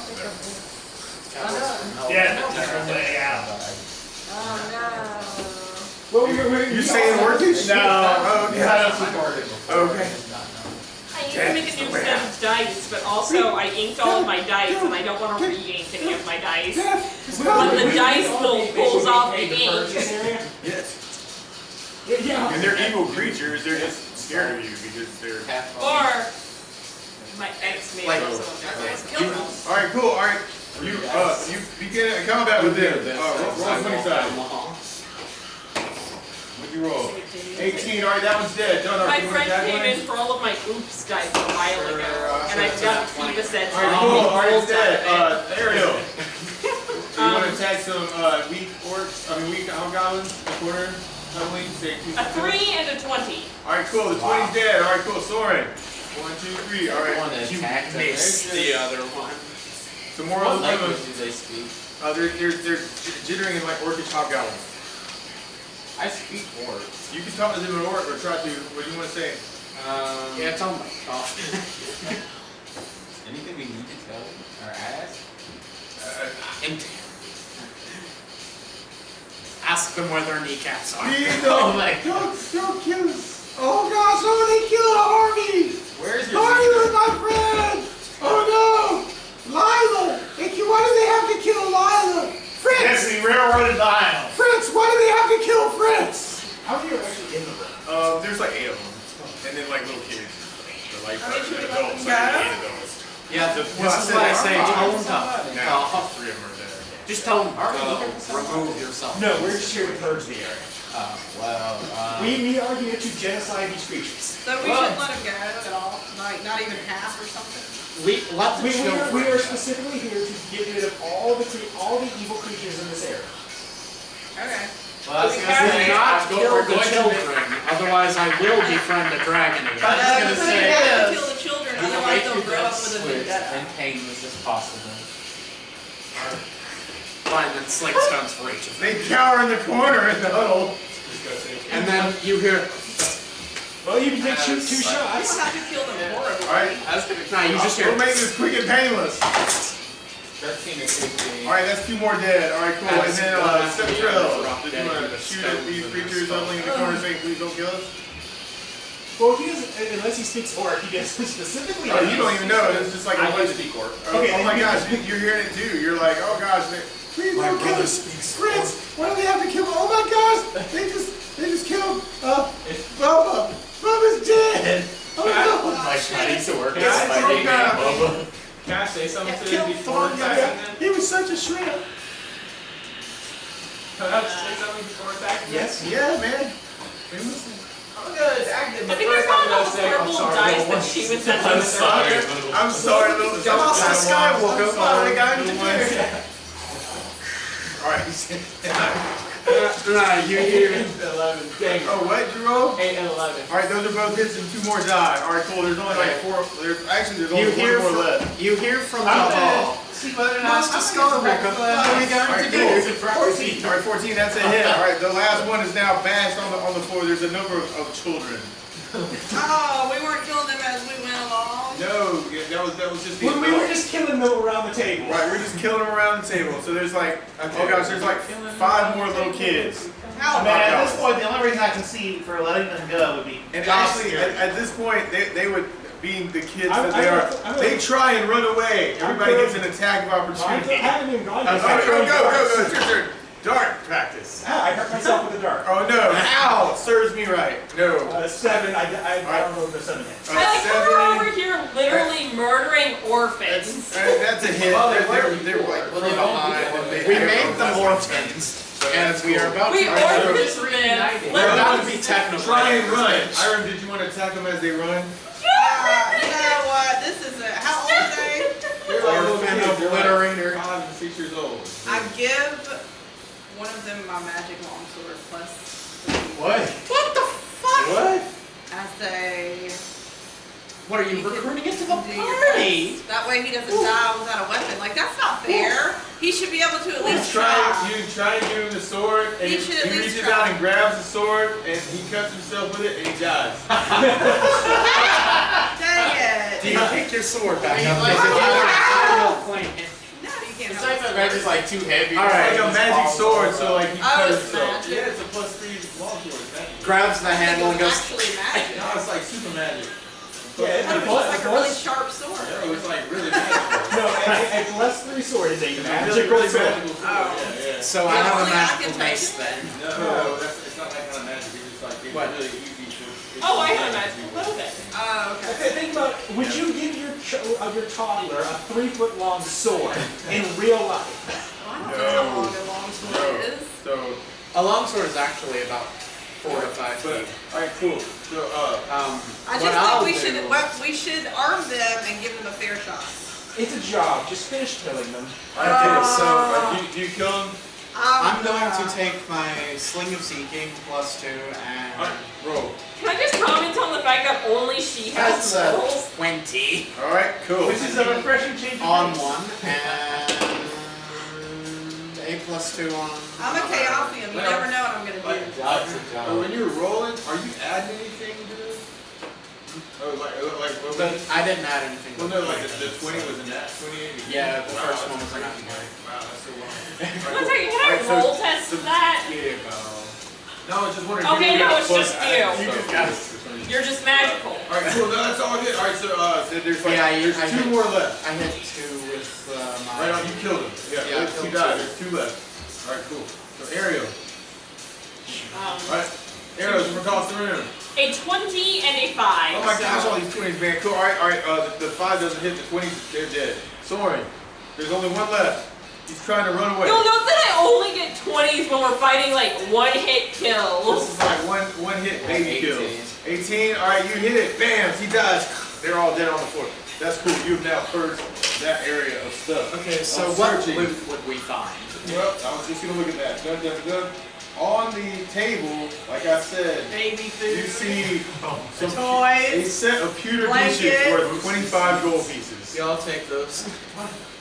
Yeah, that's the way out. Oh Well, You saying Orcish? No. Oh, I yeah. don't support it. Okay. I need to make a new set of dice, but also I inked all of my dice and I don't want to re-ink any of my dice. Death is When coming. the dice pool pulls off the ink. Yes. Yeah. And they're evil creatures. They're just scared of you because they're. Or my ex made Like- some of their dice. All right, cool. All right. You begin a combat with them. Roll 20 side. What'd you roll? 18. All right, that one's dead. Done. My You want friend that came one? in for all of my oops dice a while ago, and I've got Kiva said All right, cool. All right, it's dead. Ariel. You want to Um, attack some weak orcs? I mean, weak hobgoblins in the corner? Heavily? Say two. a 3 and a 20. All right, cool. The 20's dead. All right, cool. Soren. 1, 2, 3. All I right. want to attack them. Missed the other one. Some more What of language them. do they speak? They're jittering in like orcish hobgoblin. I speak orc. You can talk to them in orc or try to. What do you want to say? Yeah, tell me. Anything we need to tell or ask? Ask them where their kneecaps are. Please Oh my don't kill us. Oh gosh, oh they killed Harvey. Where's your Harvey was my friend. Oh no. Lila. Why did they have to kill Lila? Fritz. Yes, we railroaded the aisle. Fritz. Why did they have to kill Fritz? How are you actually in the room? There's like 8 of them, and then like little kids. They're like adults, Yeah. like 8 adults. Yeah, this Well, is why I say tone Now, tough. 3 of them are dead. Just tell them, remove yourself. No, we're just here to purge the area. We need to argue to genocide these creatures. So we shouldn't let him go at all? Like, not even half or something? Let the We children are go. specifically here to get rid of all the evil creatures in this area. Okay. Well, I was Do gonna say, not kill we're the going to children, otherwise I will befriend the dragon again. I was just gonna So say, you have to yes. kill the children, We're gonna otherwise make they'll you grow up as with a swift vendetta. and painless as possible. Fine, then sling stones for each of them. They cower in the corner in the huddle. And then you hear, Well, you can take two You shots. don't have to kill them horribly. All right. I was gonna no, you just hear, We'll make this quick and painless. 13 and 15. All right, that's 2 more dead. All right, cool. And then Step Drill. Did you want to Dead. shoot at these creatures huddling in the corner saying, please don't kill us? Well, he doesn't, unless he speaks orc, he doesn't specifically. Oh, you don't even know. It's just like a I bunch can of speak orc. Okay, oh my gosh, you're hearing it too. You're like, oh gosh, please My don't kill brother us. speaks Fritz, why do they have to kill? Oh my gosh, they just killed Bubba. Bubba's dead. Oh no. I used to work Yeah, at it's my all name bad. Bubba. Can I say something to Kill him before Thorn, attacking yeah. them? He was such a shrimp. Can I say something before attacking them? Yes. Yeah, man. Hey, listen. I'm gonna attack them, I but think first you're I'm on gonna the say, I'm horrible sorry. dice that she was sending I'm with her. sorry. I'm sorry, little Master Skywalker, what are we going to do? All right. you hear, 11. Dang it. Oh, what? You roll? 8 and 11. All right, those are both hits and 2 more die. All right, cool. There's only like 4. There's only you 1 hear more from, left. you hear from the hall. Master Skywalker, what are we All going right, to cool. do? 14. All right, 14. That's a hit. All right, the last one is now bashed on the floor. There's a number of children. Oh, we weren't killing them as we went along. No, yeah, that was just the. We were just killing them around the table. Right, we're just killing them around the table. So there's like, oh gosh, there's like 5 more little kids. I mean, at this point, the only reason I can see for letting them go would be. And Josh actually, here. at this point, they would, being the kids I'm- that they I'm- are, I'm- they try and run away. Everybody I'm- gets an attack of I opportunity. haven't even gone Go, yet. go, it's your turn. Dart practice. Ah, I hurt myself with the dart. Oh no, ow, serves me right. No. 7, I don't know if the 7 hits. I like how we're 7. over here literally murdering orphans. That's a hit. Well, They're well, from they don't behind. do it. They We have made no them left. orphans, So and that's we are cool. about We to. orphans them. Reunited. We're about Let to be them technical. Try and run. Iron, did you want to attack them as they run? You know what? This is how old are they? They're like little Orphan kids. They're like obliterator. 5 and 6 years old. I give one of them my magic longsword plus 3 What? What the fuck? What? As a What are you You can recruiting into the do your party? best. That way he doesn't die without a weapon. Like that's not fair. He should be able to at You least try try. and give him the sword, and He he should at least reaches try. out and grabs the sword, and he cuts himself with it, and he dies. Dang it. Do you pick your sword back I mean, up? like, Because if you I don't- No, you can't. It's help like it. the red is like too heavy. All right, like a It just magic falls sword, over. so like he Oh, cut it's himself. magic. Yeah, it's a +3 long sword. It's magic. grabs the I think handle it and was goes. actually magic. No, it's like super magic. Yeah, I thought it was like a really sharp sword. No, it's like really magical. No, a +3 sword is a It's magical really sword. magical sword. Oh. Yeah, So I Yeah, have a only I magical can touch mace it? then. yeah. No, it's not that kind of magic. It's just like it's What? really easy to. Oh, I have a magical clothing. Oh, okay. Okay, think about, would you give your toddler a 3-foot-long sword in real life? Well, I don't know how long a long sword is. So, A longsword is actually about 4 to 5 but feet. all right, cool. So, I What just I'll think do- we should arm them and give them a fair shot. It's a job, just finish killing them. Okay, so do you kill him? I'm going to take my Sling of Seeking +2 and. All right, roll. Can I just comment on the fact that only she has That's a morals? 20 All right, cool. Which is a refreshing change of on pace. one and a +2 on. I'm a chaosium. You Well, never know what I'm gonna Like, do. Job's a job. when you're rolling, are you adding anything to this? Oh, I didn't add anything. well, no, like the 20 was a nat 20. Yeah, the Wow, first that's one was a nat crazy. 20. Wow, that's so long. One second, can I roll test that? Here you go. No, I was just wondering. Okay, if you no, got it's plus just add you. stuff. just got it. You're just magical. All right, cool. No, that's all good. All right, so there's like Yeah, there's I 2 hit- more left. I hit 2 with my. Right on, you killed him. Yeah, Yeah, I those 2 killed died. 2. There's 2 left. All right, cool. So Ariel, all right, arrows from across the room. A 20 and a 5. Oh my so- gosh, all these 20s, man. Cool. All right. The 5 doesn't hit. The 20s, they're dead. Soren, there's only 1 left. He's trying to run away. You'll note that I only get 20s when we're fighting like one-hit This kills. is like one hit baby 18. kills. 18. All right, you hit it. Bam. He dies. They're all dead on the floor. That's cool. You've now purged that area of stuff. Okay, so I'm what searching. loot would we find? Well, I was just gonna look at that. Dun, dun, dun. On the table, like I said, Baby food. you see some Toys. a set of pewter dishes Blankets. worth 25 gold pieces. Y'all take those.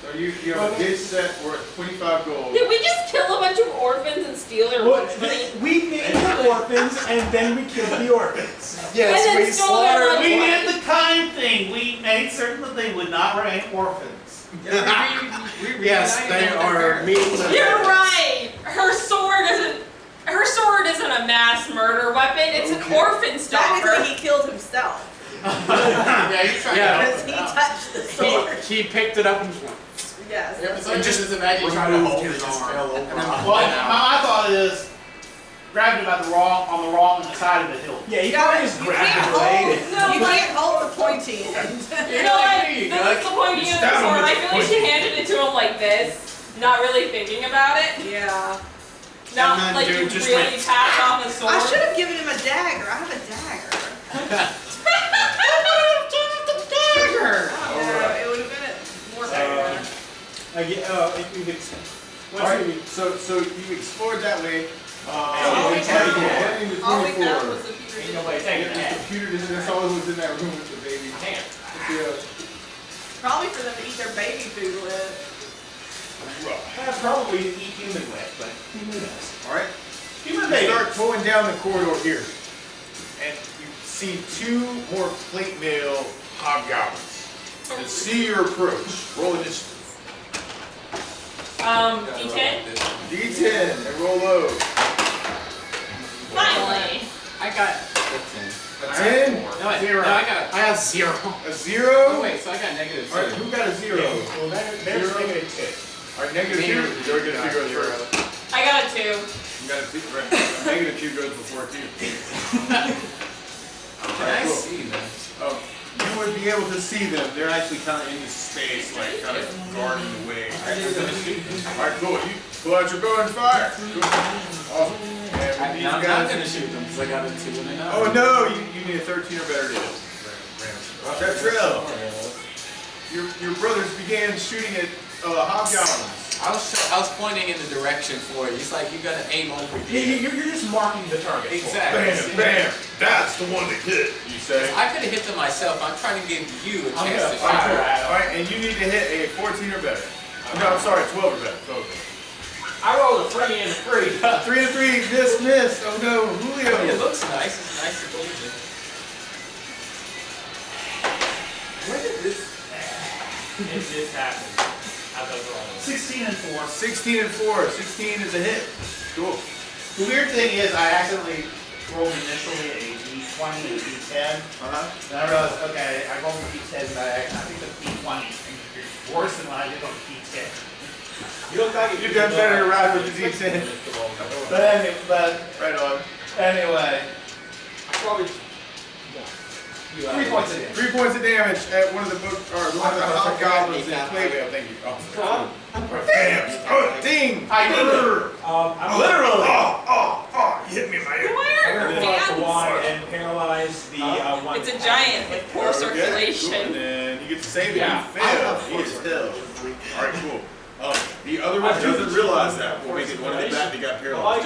So you have a dish set worth 25 gold. Did we just kill a bunch of orphans and steal their Well, money? we named the orphans and then we killed the orphans. Yes, And then we stole their slaughtered. money. We did the kind thing. We made certain that they would not remain orphans. Yes, they are meaningless. You're right. Her sword isn't a mass murder weapon. It's an orphan Technically, stalker. he killed himself Yeah, you're trying Yeah. because he touched the sword. He picked it up and just went. Yes. Yeah, it's like And just just imagine trying to removed hold his his arm. arm. And then Well, pulled it out. my thought is, grabbed him on the wrong side of the hill. Yeah, he You probably gotta- just you grabbed can't it away. hold- No, You but- can't hold the pointy end. You know what? Here you This go. is the point of the Stab him sword. with I the feel like she handed it to him like this, not really thinking about it. Yeah. Not then like dude you just really went- passed off a sword. I should have given him a dagger. I have a dagger. Yeah, it would have been more fair. If you could. All right, so you explored that way. All we and found- heading to All we 24. found was the pewter Ain't dish. nobody taking that. Computer dishes, that's all that was in that room with the baby. Damn. Yeah. Probably for them to eat their baby food with. Probably eat human with, but who knows? All right. Human You baby. start pulling down the corridor here, and you see 2 more plate mail hobgoblins. and see your approach. Roll initiative. D10? D10 and roll low. Finally. I got A 10? No, I have 0. A 0? Oh wait, so I got negative 2. Alright, who got a 0? Well, there's Zero. negative 2. Alright, negative 2. You're going to go first. I got a 2. You got a 2, right. Negative 2 goes before 2. Can I see them? You would be able to see them. They're actually kind of in this space, like kind of guarding the way. Alright, cool. You pull out your bow and fire. Cool. Awesome. And these I'm not guys. going to shoot them because I got a 2 and a 9. Oh no, you need a 13 or better to hit. Chetrell, your brothers began shooting at hobgoblins. I was pointing in the direction for it. It's like you're going to aim over here. You're just marking the target. Exactly. Bam, bam. That's the one to hit, you say. I could have hit them myself. I'm trying to give you a chance to shoot. Alright, and you need to hit a 14 or better. No, I'm sorry, 12 or better. 12 or better. I rolled a 3 and a 3. 3 and 3, miss. Oh no, Julio. It looks nice. It's nice and pleasing. When did this? It just happened. I was wrong. 16 and 4. 16 and 4. 16 is a hit. Cool. The weird thing is, I accidentally rolled initially a D20 and a D10. And I realized, okay, I rolled a D10, but I think the D20 is worse than what I did on the D10. You look like You've done better around with the D10. Right on. Anyway, probably 3 points of damage. 3 points of damage at one of the hobgoblins in the playground. Thank you. Oh. Bam! Oh, ding! I did it. I'm Literally! Oh, you hit me in my ear. Why gonna are pull out the fans? wand and paralyze the one. It's a giant with poor Okay, cool. And circulation. then you get to save it. Yeah. You fail. He is still. Alright, cool. The other one doesn't realize that. We'll make it one of the bat that got paralyzed.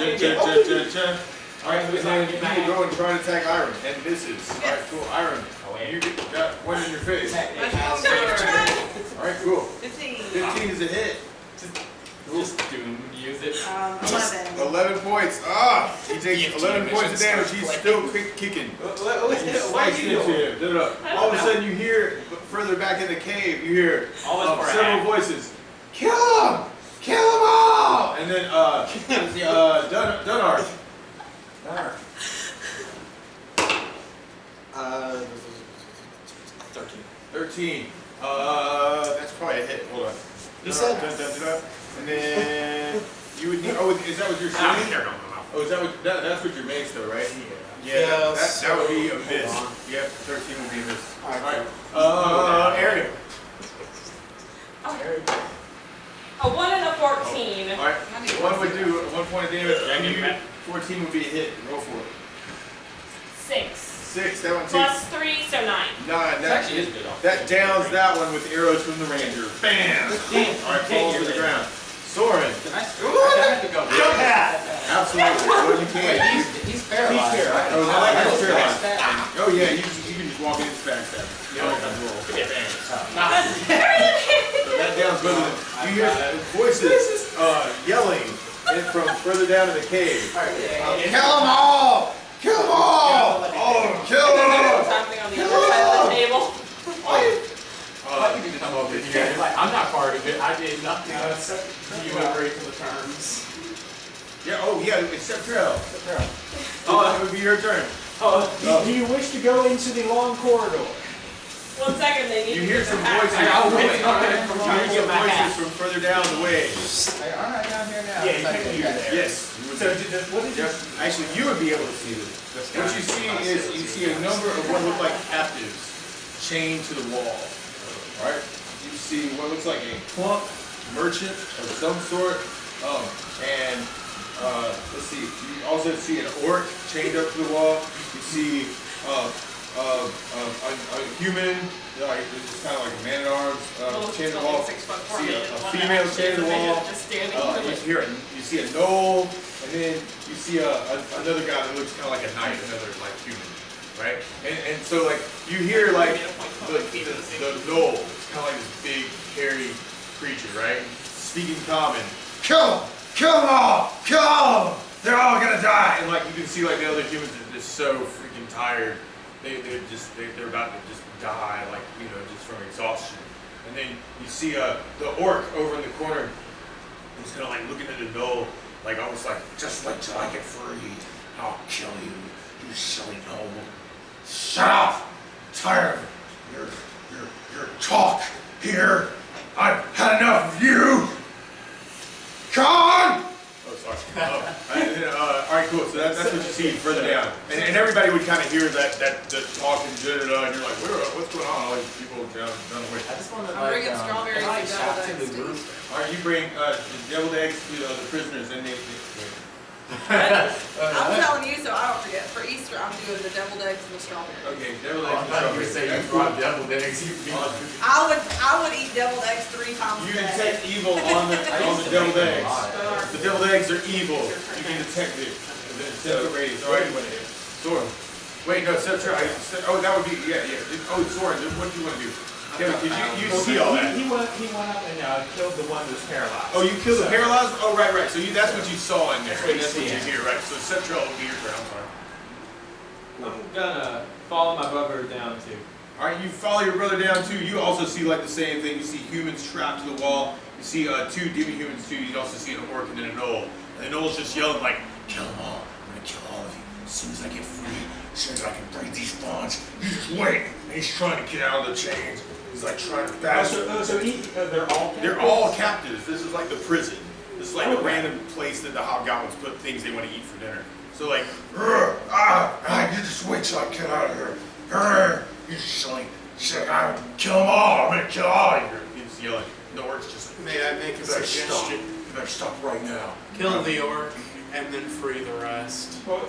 Cha. Alright, and then you will go and try to attack Iron. And misses. Alright, cool. Iron, you got one in your face. Alright, cool. 15. 15 is a hit. Just use it. 11. 11 points. Ah! He takes 11 points of damage. He's still kicking. Why are you doing? All of a sudden you hear, further back in the cave, you hear Almost for a several hack. voices. Kill him! Kill them all! And then, Dunnar. 13. That's probably a hit. Hold on. You said- And then you would need. Oh, is that what you're saying? Oh, is that what? That's what your mace though, right? Yeah. That would be a miss. Yep. 13 would be a miss. All right. Ariel. A 1 and a 14. All right. One would do 1 point of damage. And you, 14 would be a hit. Roll for it. 6. 6. That one takes Plus 3, so 9. 9. It actually is good. That downs that one with arrows from the ranger. Bam! All right, falls to the ground. Soren. I have to go. Jump hat. Absolutely. Well, you can. He's paralyzed. Oh, Right? I like I this was paralyzed. backstabbing. Oh yeah, you can just walk in and backstab. You don't have to roll. So that downs both of them. You hear voices yelling from further down in the cave. Kill them all! Kill them all! Oh, kill them all! Something on the other side of the table. You need to come over here. I'm not part of it. I did nothing. You agree to the terms. Yeah, oh yeah, except Trail. Oh, that would be your turn. Do you wish to go into the long corridor? 1 second, they need You to hear get some their voices. hat. You hear some voices from further down the way. Alright, down here now. Yeah, you can hear there. Yes. You would So, be. what did you? Yep. Actually, you would be able to see this. What you see is you see a number of what look like captives chained to the wall. All right. You see what looks like a plump merchant of some sort. And let's see. You also see an orc chained up to the wall. You see a human, like it's kind of like a man at arms chained to the wall. 6 foot 4 See minutes, a one female action, chained to the and wall. just standing You see a knoll, and then you see another guy that looks kind of like a knight, another like human, right? And so like you hear like the knoll, it's kind of like this big hairy creature, right? Speaking common. Kill them! Kill them all! Kill them! They're all gonna die! And like you can see like the other humans are just so freaking tired they're about to just die, like, you know, just from exhaustion. And then you see the orc over in the corner. He's kind of like looking at the knoll, like almost like, just wait till I get free. I'll kill you, you silly knoll. Shut up! Tired of your talk here. I've had enough of you. Come on! Oh, sorry. All right, cool. So that's what you see further down, and everybody would kind of hear that the talk and and you're like, what's going on? All these people down the way. I just want to I'm bringing strawberries and shout to deviled the eggs. group. All right, you bring the deviled eggs to the prisoners, and they I'm telling you so I don't forget. For Easter, I'm doing the deviled eggs and the strawberries. okay, deviled Oh, eggs I and thought you were strawberries. saying you That's cool. brought deviled eggs. I would eat deviled eggs 3 times You a can day. detect evil on the deviled eggs. The deviled eggs are evil. You can detect it. So, all right. Soren. Wait, no, that would be, yeah. Oh, Soren, what do you want to do? Kevin, you see all that? He went up and killed the one that was paralyzed. Oh, you killed the paralyzed? Oh, right. So that's what you saw in there. That's what That's what you you see. hear, right? So Central will be your turn. I'm sorry. I'm gonna follow my brother down too. All right, you follow your brother down too. You also see like the same thing. You see humans trapped to the wall. You see 2 demi-humans too. You also see an orc and then a gnoll. And the gnoll's just yelling like, "Kill them all! I'm gonna kill all of you as soon as I get free. As soon as I can break these bonds. You just wait." And he's trying to get out of the chains. He's like trying to bastard. They're all captives? They're all captives. This is like the prison. This is like the random place that the hobgoblins put things they want to eat for dinner. So like, you just wait till I get out of here. You silly shit, kill them all. I'm gonna kill all of you. He's yelling. The orc's just like, May I make a suggestion? you better stop right now. Kill the orc and then free the rest. Well,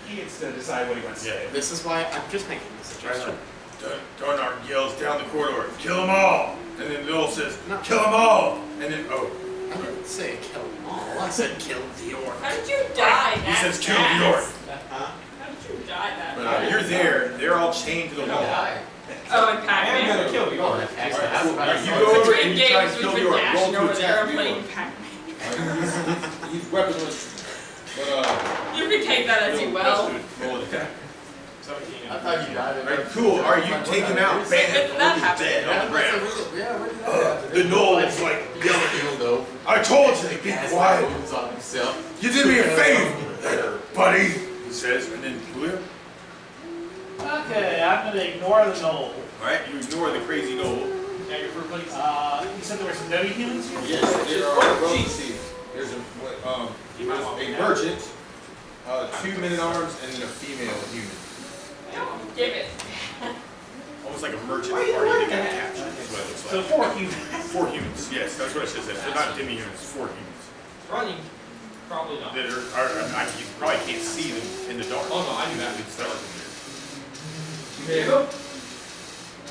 he gets to decide what he wants to Yeah. say. This is why I'm just making a suggestion. Darnark yells down the corridor, "Kill them all!" And then Noel says, No. "Kill them all!" And then, I didn't say kill them all. I said kill the orc. How did you die he that says, "Kill the orc." fast? Huh? How did you die that But fast? you're there. They're all chained to the wall. Oh, and I am Pac-Man. gonna kill the orc. Alright, you go over Between and you try games, to kill we've the been orc. Roll dashing to over there attack and the playing orc. Pac-Man. He's weaponless. But You can take that as you will. Roll an attack. I thought you died. Alright, cool. Alright, you take him out. Bam! When did that He's happen? dead on the ground. Yeah, where did that happen? The gnoll is like yelling. Killed over. I told you to be Has quiet. wounds on himself. You did me a favor, buddy. He says, and then Julio. Okay, I'm gonna ignore the gnoll. Alright, you ignore the crazy gnoll. Now your fruit plates. You said there were some demi-humans here? Yes, there are royalties. There's a merchant, 2 men-at-arms, and then a female human. Give it. Almost like a merchant party that got captured. That's what it looks So like. 4 humans. 4 humans. Yes, that's what I should have said. They're not demi-humans. 4 humans. Running, probably not. That you probably can't see them in the dark. Oh no, I knew that. It's skeleton. There you go.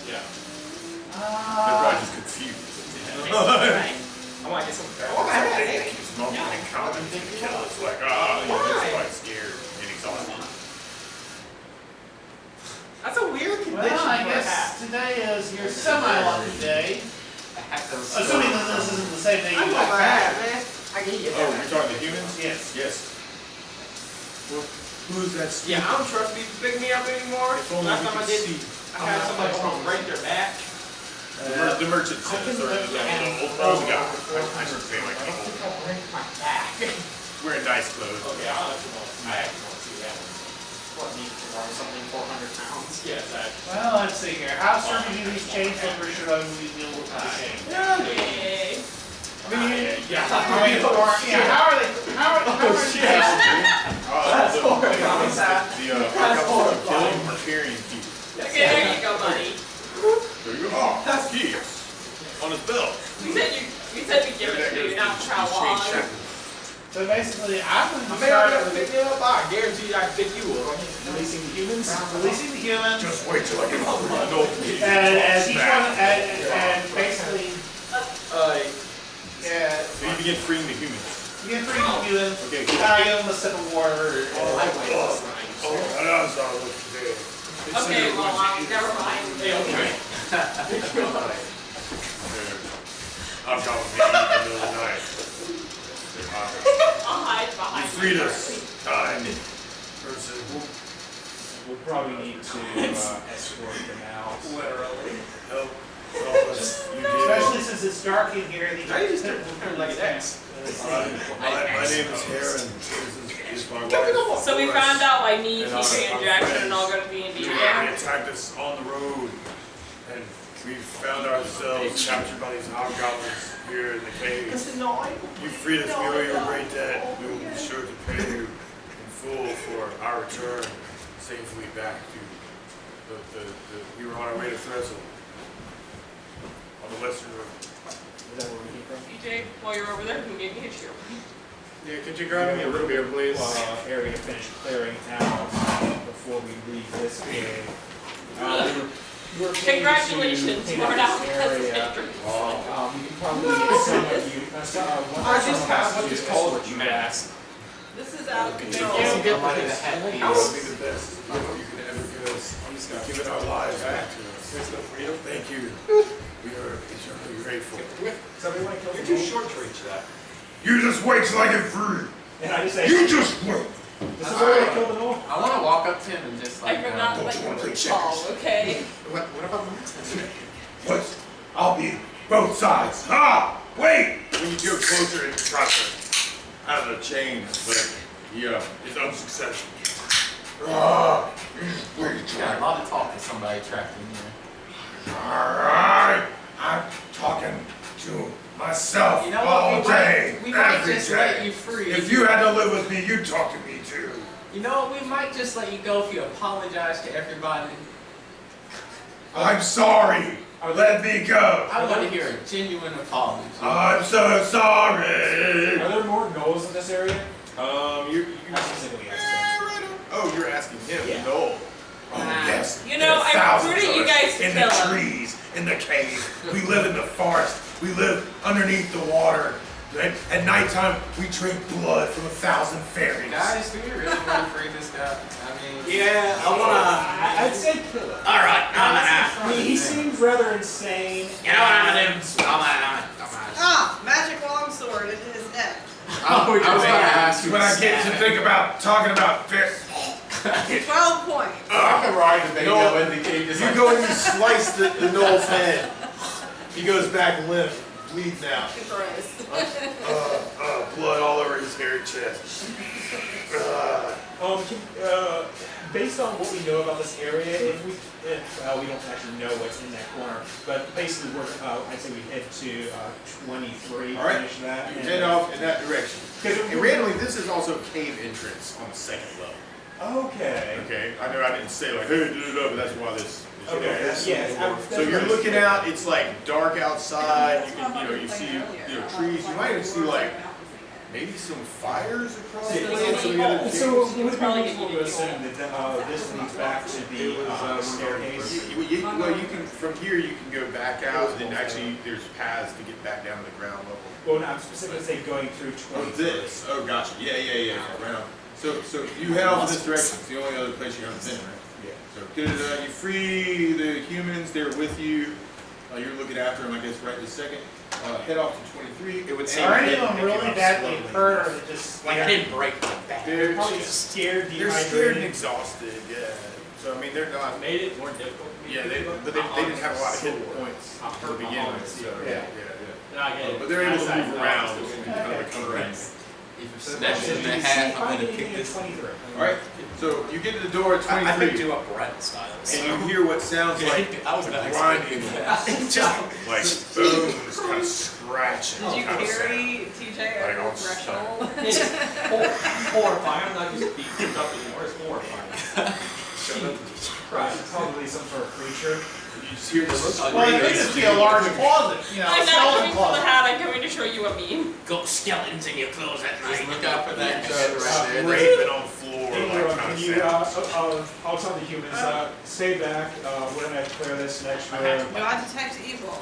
Yeah. They're probably just confused. I want to get some. Keeps mumbling and counting to kill us. Like, they're quite scared and exhausted. That's a weird condition Well, I for a hat. guess today is your semi-lucky day. Assuming that this isn't the same day I you want got my hat, back. man. I can get Oh, that. you're talking to humans? Yes. Yes. Well, who's that? Yeah, I don't trust people to pick me up anymore. If only Last we time I could did, see. I had somebody almost break their back. The merchant says, or the old guy. I should say like the old. I break my back. Wearing nice clothes. Okay, I'll let you know. I actually want to see that one. What me for something 400 pounds? Yes, Well, let's see here. How certain do these chains look, or should I deal with the chains? Yay. yeah. How are they? How are they? That's horrible. The hobgoblins are killing or carrying people. Okay, there you go, buddy. There you go. Oh, that's yes. On his belt. We said we'd give it to you, not for how long. So basically, I'm going to I may not be able start to pick you up. I guarantee you I can pick you up. Releasing the humans? releasing the humans, Just wait till I get home. No, please. and each one, and basically, yeah, So you begin freeing the humans. you get 3 humans. Okay. Give them a sip of water. Oh, that was all looking good. Okay, well, never mind. Okay. Hobgoblins may eat in the middle of the night. They're hot. I'll hide You behind freed you. us. Kind person. we'll probably need to escort them out. Literally. Help us. You did it. Especially since it's dark in here, these Now you just people turn like like that. My name is Heron. This is my wife. So we found out why me, And TJ, and our Jackson friends. all go to D&D They together. attacked us on the road, and we found ourselves captured by these hobgoblins here in the cave. You freed us. We owe you a great debt. We will be sure to pay you in full for our return safely back to we were on our way to Threshold on the western road. Is that where we came from? TJ, while you're over there, who gave me a shield? Yeah, could you grab me a root beer, please? Area finished clearing out before we leave this cave. We were keen to Congratulations, clean you up are now this area. president. We can probably get some of you. What is called what you asked. This is out of Could control. you get Somebody this? that had That these. would be the best gift you could ever give us. Giving our lives back to us. Thank you. We are eternally grateful. Somebody want to kill You're the too wolf? short to reach that. You just wait till I get free. And I just say, You just wait. this is where they kill the wolf. I want to walk up to him and just I like, could not Don't let you you wanna play fall, checkers? okay? what about Munson? What? I'll be both sides. Ah! Wait! When you go closer and try to out of the chains, but yeah, it's unsuccessful. Ah! Where you Got a lot of talk to somebody trapped in here. Alright! I'm talking to myself You know what? all day, We might every just let day. you free. If you had to live with me, you'd talk to me too. You know what? We might just let you go if you apologize to everybody. I'm sorry. Let me go. I want to hear a genuine apology. I'm so sorry. Are there more gnolls in this area? You I specifically asked them. oh, you're asking him, Yeah. no. Oh, yes. You know, There are I recruited thousands you of us guys to in kill the him. trees, in the cave. We live in the forest. We live underneath the water. At nighttime, we drink blood from 1,000 fairies. Guys, do we really want to free this guy? I mean, Yeah, I wanna. I'd say kill him. Alright, I mean, he seems rather insane. You know what I'm gonna do? Ah, magic longsword into his neck. I was going to ask you. When I get to think about talking about fairies. 12 points. I can ride the baby No. in the cave just You like, go and you slice the knoll's head. He goes back limp, bleeding out. Gross. Blood all over his hairy chest. Based on what we know about this area, we don't actually know what's in that corner, but basically I'd say we head to 23, All right. finish that. You and- head off in that direction. Because And randomly, this is also a cave entrance on the second level. Okay. Okay, I know I didn't say like, hey, but that's why this is Okay. this. Yes. So you're looking out, it's like dark outside, you can, you see, trees, you might even see like, maybe some fires across the way, some of the other So caves. would it be reasonable to assume that this leads back to the staircase? Well, you can, from here, you can go back out, and then actually, there's paths to get back down to the ground level. Well, no, I'm specifically saying going through Oh, 23. this, oh, gotcha, yeah, around. So you head off in this direction, it's the only other place you haven't been, right? Yeah. So, good, you free the humans, they're with you, you're looking after them, I guess, right this second. Head off to 23. It would seem Are any that of them they came really out badly slowly. hurt or just Like, I didn't break my back. They're Probably scared, They're scared and dehydrated. exhausted, yeah. So, I mean, they're not, Made it more difficult. yeah, but they didn't have a lot of hit points to begin with, so, yeah. But they're able to move around and kind of recover. if you snatch it in half, I'm going to pick this. 23. Alright, so you get to the door at I picked 23, you up Brett style. and you hear what sounds like I was not grinding, expecting that. Like bones kind of scratching. Did you kind of sound. carry TJ Like over all the threshold? It's horrifying. I'm not just being cooped up anymore. It's horrifying. Probably some sort of creature. you just hear this. Well, it could just be a large closet, you know, a I'm not skeleton coming for the closet. hat, I'm coming to show you a meme. Go skeletons in your clothes at Just night. look out for that head right there. Raping on the floor, Hey, like can kind you, of I'll tell the humans, stay back, we're gonna clear this next room. Do I detect evil?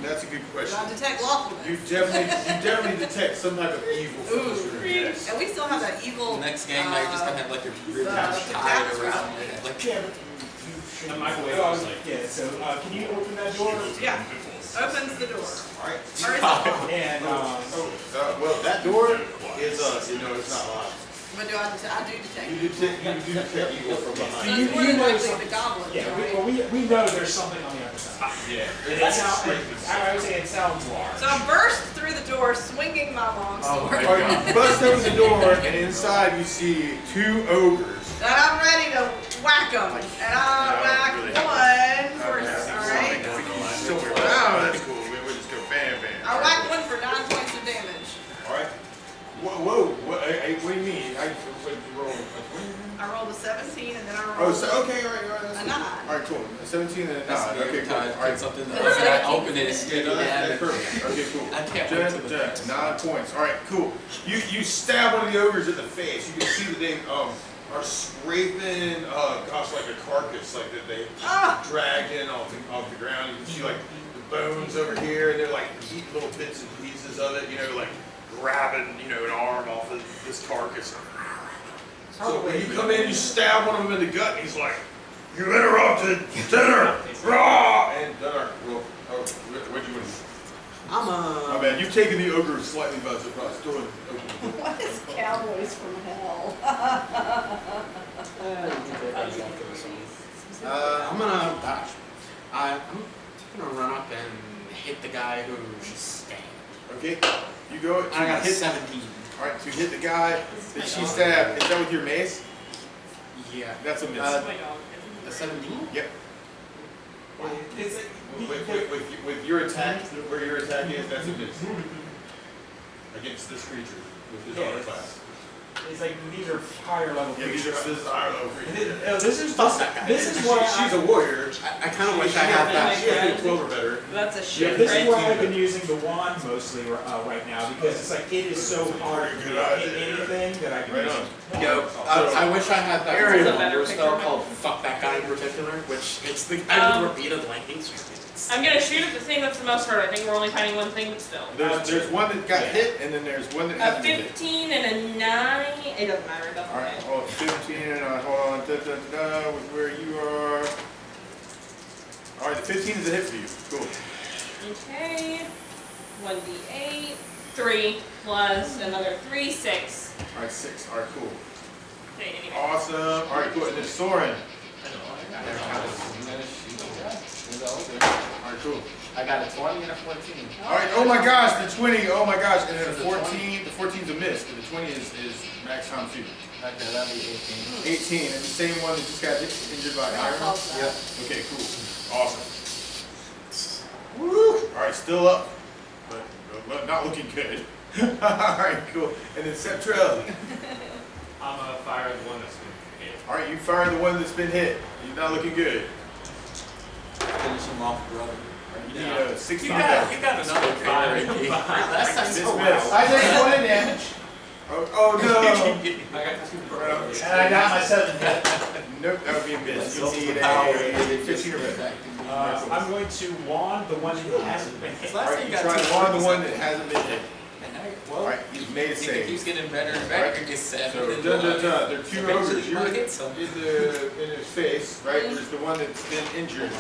That's a good Do question. I detect lawfulness? You definitely detect some type of evil from this room, yes. And we still have that evil. Next game, now you're just going to have like a rib the tied tax around result. it. Like, Yeah, but you should. The microwave Oh, is like- yeah, so, can you open that door? Yeah, opens the door. Alright. Or is it locked? And, Well, that door is, it's not locked. But do I do detect? You do detect evil from So behind. it's more than likely the goblins, Yeah, right? we know there's something on the other side. Yeah. I would say it sounds large. So I burst through the door, swinging my long sword. my All right, you bust open the door, and inside you see 2 ogres. And I'm ready to whack them. And I whack one for, alright? Oh, that's cool. We'll just go bam, bam. I whack one for 9 points of damage. All right. Whoa. What do you mean? What did you roll? I rolled a 17 and then I Oh, rolled so, okay, all right. That's a cool. 9. All right, cool. A 17 and a 9. That's Okay, cool. All right. something that I open it, it's Yeah, no, that's perfect. Okay, cool. I can't wait till the Jen, 9 points. All right, cool. You stab one of the ogres in the face. You can see that they are scraping, like a carcass, like that they dragged in off the ground. You can see like the bones over here, and they're like eating little bits and pieces of it. Like grabbing, an arm off of this carcass. So when you come in, you stab one of them in the gut, and he's like, "You interrupted dinner!" Rah! And what'd you want? My man, you've taken the ogre slightly by surprise. Go ahead. What is Cowboys from Hell? I'm gonna run up and hit the guy who's stabbed. Okay, you go to I got hit. 17. All right, to hit the guy that she stabbed. Is that with your mace? Yeah. That's a miss. A 17? Yep. It's like, With your attack, where your attack is, that's a miss. Against this creature with his armor class. it's like these are higher level Yeah, creatures. this is our low creature. This is why She's a warrior. I kind of wish I had that. She has to be 12 or better. That's a Yeah, shit, this is right? why I've been using the wand mostly right now, because it's like it is so hard to hit anything that I can Right use. on. Yo, I wish I had that Area. number spell called Fuck That Guy in particular, which it's the guy who repeatedly hates you. I'm gonna shoot at the thing that's the most hurt. I think we're only fighting one thing, but still. There's one that got hit, and then there's one that A hasn't been hit. 15 and a 9. It doesn't matter. It doesn't All right, matter. hold on, 15 and hold on, with where you are. All right, the 15 is a hit for you. Cool. Okay. 1d8. 3 plus another 3, 6. All right, 6. All right, cool. Okay, anyway. Awesome. All right, cool. And then Soren. All right, cool. I got a 20 and a 14. All right. Oh my gosh, the 20. Oh my gosh, and then the 14. The 14's a miss, and the 20 is max time shooting. Okay, that'll be 18. 18, and the same one that just got injured by iron. Yep. Okay, cool. Awesome. Woo! All right, still up, but not looking good. All right, cool. And then Septrell. I'm gonna fire the one that's been hit. All right, you fire the one that's been hit. He's not looking good. Finish him off, brother. You need 60 You got another fire. Last time Miss, so miss. well. I take 1 damage, Oh no! I got 2 and I got my 7 hit. Nope, that would be a miss. You need Power. a 15 or better. I'm going to wand the one that hasn't been hit. All right, you try to wand the one that hasn't been hit. All right, you've made a It save. keeps getting better and better. It gets 7. So, and there then are 2 eventually ogres. you You're might hit some. in his face, right? There's the one that's been injured,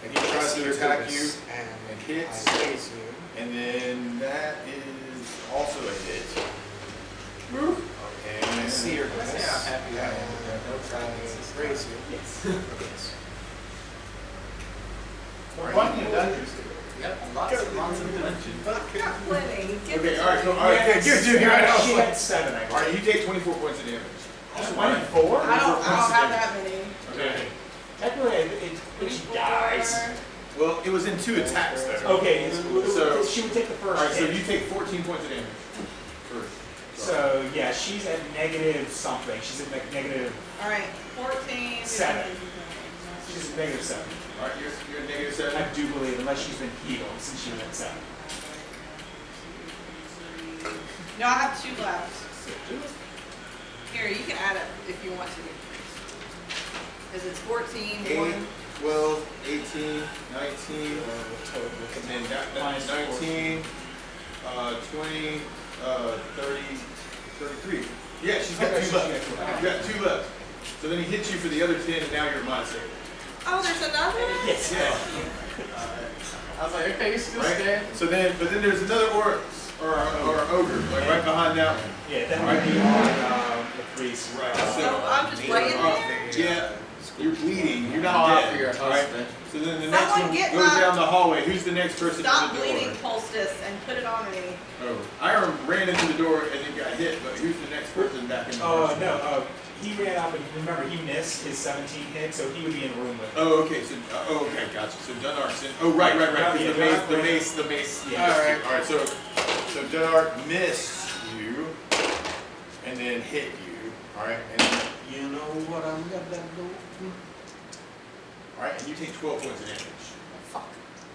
and he tries to attack you and hits, and then that is also a hit. And See her. Yeah, I'm happy I am. No problem. Raise you. We're playing in dungeons. Yep, lots of dimensions. Got plenty. Give okay, it all right, to cool. me. All right, good, Jimmy. Right now, She had 7, I all right, you take 24 points of damage. guess. 24? I don't have that many. Okay. Technically, it dies. Well, it was in 2 attacks though. Okay, So- she would take the All first right, so hit. you take 14 points of damage first. So, yeah, she's at negative something. She's at like negative, All right, 14. 7. She's at negative 7. All right, you're at negative 7. I do believe, unless she's been healed since she was at 7. No, I have 2 left. Here, you can add it if you want to. Because it's 14, 8, 1. 12, 18, 19, and then that's 19, 20, 30, 33. Yeah, she's got 2 left. You got 2 left. So then he hits you for the other 10, and now you're mod save. Oh, there's another? Yes. Yeah. I was like, okay, you still Right? stand? So then, but then there's another orc or ogre, like right behind that one. Yeah, that might be on the priest. Right. So I'm just laying there? Yeah, you're bleeding. You're Call not out for your dead. All right. husband. So then the next Someone one get goes my- down the hallway. Who's the next person Stop to the door? bleeding poultice and put it on me. Oh, Iron ran into the door and then got hit, but who's the next person back in the room? No, he ran up and remember he missed his 17 hit, so he would be in a room with him. Oh, okay, so, okay, gotcha. So Dunark's in, oh, right. Yeah, The mace. Yeah. All right, so Dunark missed you and then hit you. All right, and You know what I'm gonna do? all right, and you take 12 points of damage. Fuck.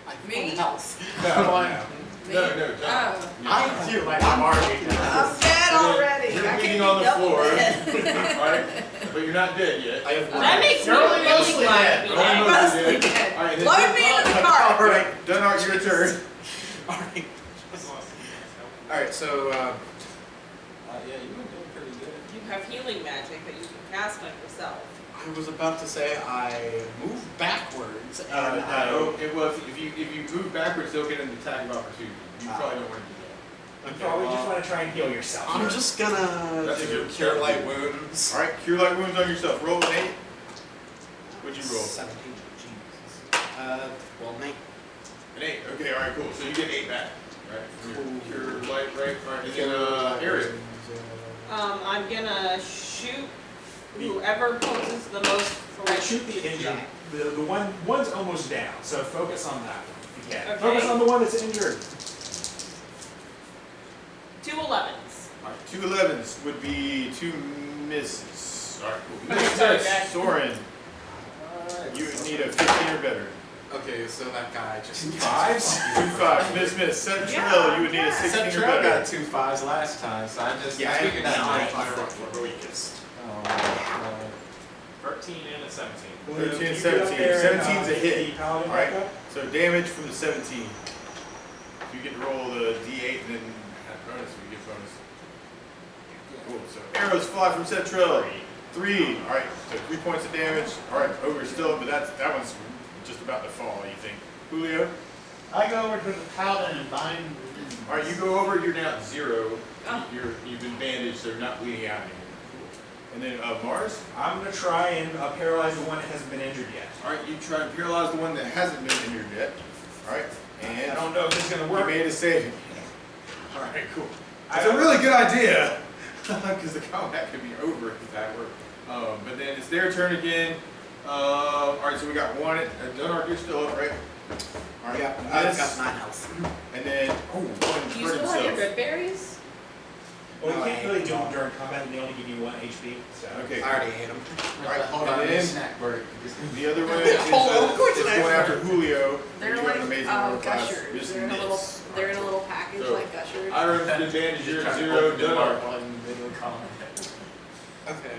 I have Me? one health. Me? No, Dunark. Oh. I feel like I'm already dead. I'm dead already. You're I can't bleeding be on the double floor. dead. All right, but you're not dead yet. I have one That health. makes me You're really mostly glad dead. to be You're dead. mostly Must be dead. dead. All right, then- Load me in the car. All right, Dunark, your turn. Alright. Alright, so, Yeah, you've been doing pretty good. You have healing magic that you can cast on yourself. I was about to say I moved backwards and No, it was, if you move backwards, they'll get an attack of opportunity. You probably don't want to do You probably just want to try and heal yourself. I'm just gonna That's a do good cure start. light wounds. that. All right, cure light wounds on yourself. Roll an 8. What'd you roll? 17. Jesus. Well, 9. An 8. Okay, all right, cool. So you get 8 back. Right? Cool. Cure light, right? All right, and then Ariel. I'm gonna shoot whoever poses the most threat. Shoot the injured. The one's almost down, so focus on that one if you can. Okay. Focus on the one that's injured. 2 11s. All right, 2 11s would be 2 misses. All right, cool. Okay, sorry, Jack. Soren, you would need a 15 or better. Okay, so that guy just. 2 5s. Miss. Central, you would need a 16 or Central better. got 2 5s last time, so I just Yeah, I figured that have might 9. be the weakest. 13 and a 17. 13 and Keep it up 17. there, 17's a hit. keep Paladin All right. back up. So damage from the 17. You get to roll the D8 and then have bonus. You get bonus. Cool. So arrows fly from Central. 3. All right. So 3 points of damage. All right. Ogre's still, but that one's just about to fall. You think, Julio? I go over to the paladin and bind. All right. You go over. You're now at 0. Oh. You've been bandaged, so you're not bleeding out anymore. And then Mars. I'm gonna try and paralyze the one that hasn't been injured yet. All right. You try and paralyze the one that hasn't been injured yet. All right. And I don't know if it's gonna you work. made a save. All right. Cool. It's a really good idea, because the combat could be over if that worked. But then it's their turn again. All right, so we got one. Dunark, you're still up, right? All right. Yeah, I've Miss, got 9 health. and then one Do you hurt still have your himself. good berries? Well, No, you I can't really hate do them them. during combat, and they only give you 1 HP. So. Okay. I already ate him. All right, Hold and on, then snack break. the other one is, Hold on, of course is I going have. after Julio. They're You have like an amazing roll class. gushers. Just They're in a little. miss. They're in a little package So, like gushers. Iron's advantage, you're at Trying to 0. open them Dunark. up while in the middle of combat. Okay,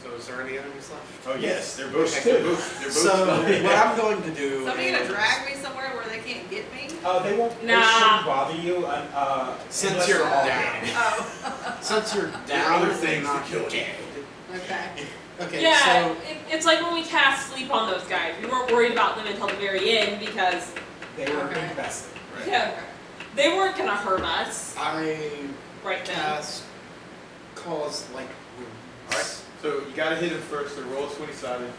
so is there any enemies left? Oh yes, they're both. There's two. They're both. So, what I'm going to do Somebody gonna is, drag me somewhere where they can't get me? They won't. They Nah. shouldn't bother you. Since unless you're they're all down. dead. Oh, since you're other down, they're things not to kill you. dead. okay. Okay, Yeah, so it's like when we cast sleep on those guys. We weren't worried about them until the very end because, They were Okay. invested. Right. yeah, they weren't gonna hurt us I right then. cast cause like wounds. All right. So you gotta hit him first. So roll 20-sided,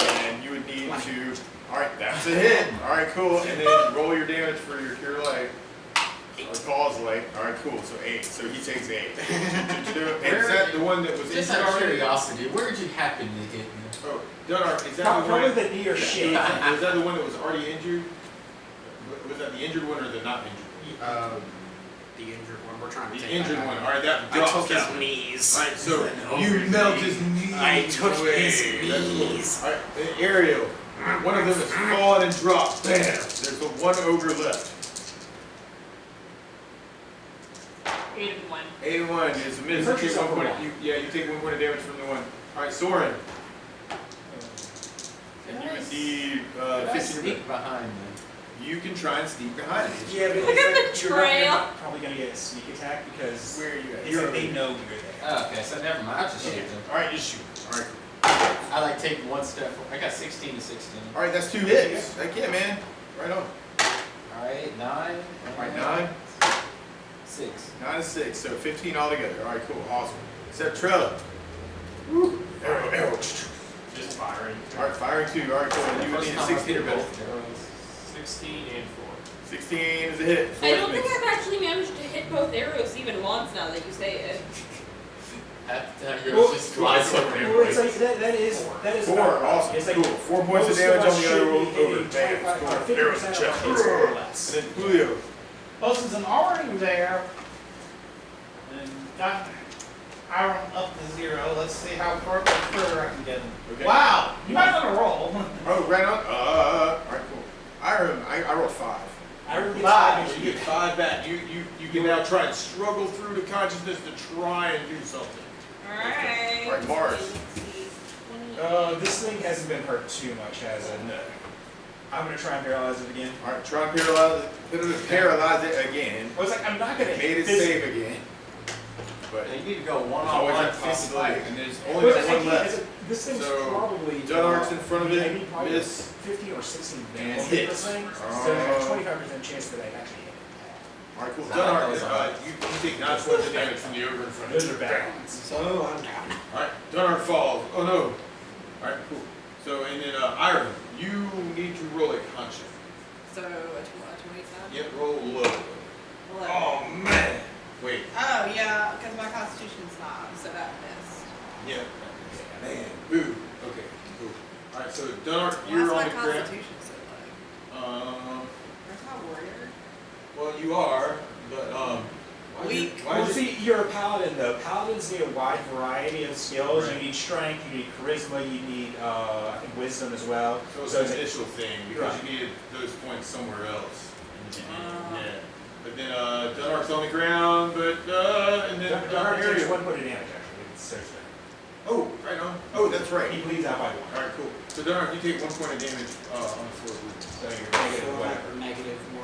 and you would need to. All right, that's a hit. All right, cool. And then roll your damage for your cure light. Or cause light. All right, cool. So 8. So he takes 8. Is that the one that was Just injured out of already? curiosity, where did you happen to hit me? Oh, Dunark, is that the Probably one? the knee or shin. Was that the one that was already injured? Was that the injured one or the not injured one? The injured one. We're trying to The take injured that one. out. All right, that I drops took his down. knees. All right, so And you over melt his his knees. I took away. his That's cool. knees. All right, and Ariel, one of them has fallen and dropped. Bam! There's the one ogre left. 8 and 1. 8 and 1 is a miss. You hurt take yourself 1 point. for one. Yeah, you take 1 point of damage from the one. All right, Soren. And you would need Did I 15 or sneak behind them? You can try and sneak behind it. Yeah, but Look at the you're not trail. probably gonna get a sneak attack because Where are you at? they know you're there. Oh, okay, so never mind. I'll just shoot them. All right, just shoot. All right. I like take one step forward. I got 16 to 16. All right, that's 2 hits. Heck yeah, man. Right on. Alright, 9. All right, 9. 6. 9 and 6, so 15 altogether. All right, cool, awesome. Except Trella. Woo. Arrow. Just firing. All right, firing 2. All right, cool. And you would need a 16 or better. 16 and 4. 16 is a hit. I don't think I've actually managed to hit both arrows even once now that you say it. Half the time yours just flies over Well, it's like that is 4, about right. awesome, It's like cool. 4 points of most damage us on the should other be roll hitting over. Bam. 25 or Score. 50% Arrow of check. our hits more or less. And then Julio. Well, since I'm already there, and got Iron up to 0, let's see how further I can get him. Okay. Wow, you might want to roll. Oh, right on. All right, cool. I rolled 5. I really get Five. five. You get 5 back. You can now try and struggle through to consciousness to try and do something. Alright. All right, Mars. This thing hasn't been hurt too much, has it? No. I'm gonna try and paralyze it again. All right, try and paralyze it again. I was like, I'm not gonna Made it this- save again. But You need to go there's always one-on-one that fist possibility. fight. And there's Well, only I that one can't- left. This thing's So, probably Dunark's in front of I it. need probably Miss. 15 or 16 And damage hits. this thing. So there's a 25% chance that I actually hit. All right, cool. Nah, Dunark, those are- You take 9 points of damage from the ogre in front of Those you. are bad ones. So I'm down. Alright, Dunark falls. Oh no. Alright, cool. So, and then Iron, you need to roll a conscience. So, a 27? Yep, roll low. 11. Oh man. Wait. Oh, yeah, because my constitution's 9, so that missed. Yeah. Man. Boo. Okay, cool. Alright, so Dunark, Why you're is on my the ground. constitution so low? Where's my warrior? Well, you are, but why Weak. Why Well, is it? see, you're a paladin though. Paladins need a wide variety of skills. Right. You need strength, you need charisma, you need, I think, wisdom as well. So it's So an it's initial thing because Right. you needed those points somewhere else. Ah. Yeah. But then Dunark's on the ground, but and then Dark takes area. 1 point of damage actually. It's Thursday. Oh, right on. Oh, that's right. He bleeds out by 1. All right, cool. So Dunark, you take 1 point of damage on the floor. So you're negative whatever. Negative 1.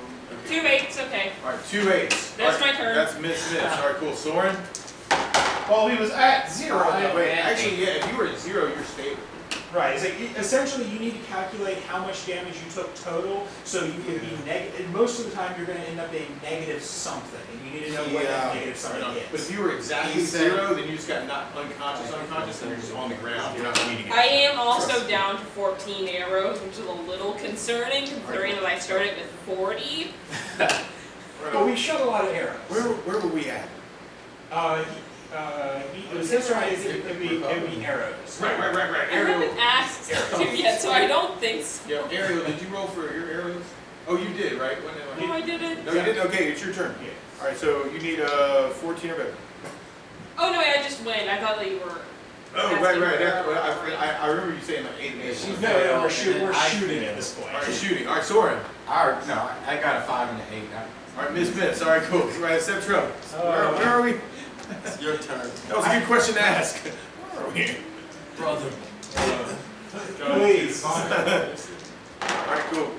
2 8s, okay. All right, 2 8s. That's All right, my turn. That's miss. All right, cool. Soren. Well, he was at 0. Wait, actually, yeah. If you were at 0, you're stable. Right. It's like, essentially, you need to calculate how much damage you took total, so you can be negative. Most of the time, you're going to end up being negative something, and you need to know what that negative Right something on. is. But if you were exactly He said- 0, then you just got not unconscious, and you're just on the ground. You're not bleeding. I am also down to 14 arrows, which is a little concerning considering that I started with 40. Right But on. we shot a lot of arrows. Where were we at? It was his right. It'd be arrows. Right. I Ariel. haven't asked to yet, so I don't think so. Yeah, Ariel, did you roll for your arrows? Oh, you did, right? No, I didn't. No, you didn't? Okay, it's your turn. Yeah. All right, so you need 14 or better. Oh no, I just went. I thought that you were. Oh, asking right. for That's what arrows. I remember you saying like 8 and 8. No, we're shooting I at failed. this point. All right, shooting. All right, Soren. I got a 5 and an 8. All right, miss. All right, cool. All right, step Trell. Where are we? It's your turn. That was a good question to ask. Where are we? Brother. Please. All right, cool.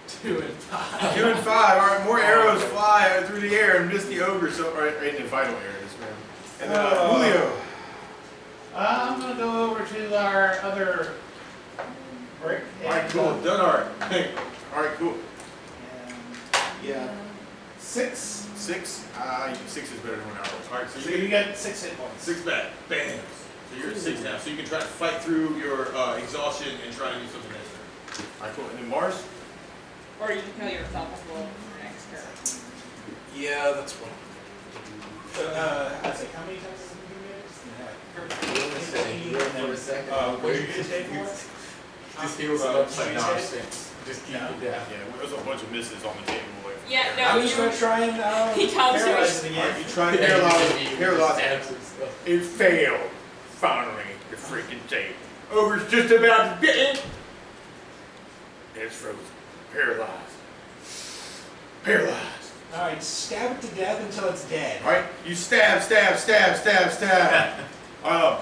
2 and 5. 2 and 5. All right, more arrows fly through the air and miss the ogre. So, all right, in the final arrows, man. And then Julio. I'm going to go over to our other brick. All right, cool. Dunark. All right, cool. Yeah. 6. 6. 6 is better than 1 arrow. All right, So so you get 6 hit points. 6 back. Bam. So you're at 6 now. So you can try to fight through your exhaustion and try to do something next turn. All right, cool. And then Mars. Or you can kill yourself as well for next turn. Yeah, that's what So, I was like, how many times has it been used? for a second. What did you just take for? Just heals it up like Just keep it down. Yeah, there's a bunch of misses on the table. Yeah, I'm no, just gonna you. try and He counts paralyze it All right, again. you try and paralyze it. It failed. Finally, the freaking table. Ogre's just about to get it. It's frozen. Paralyzed. Paralyzed. Alright, stab it to death until it's dead. All right, you stab.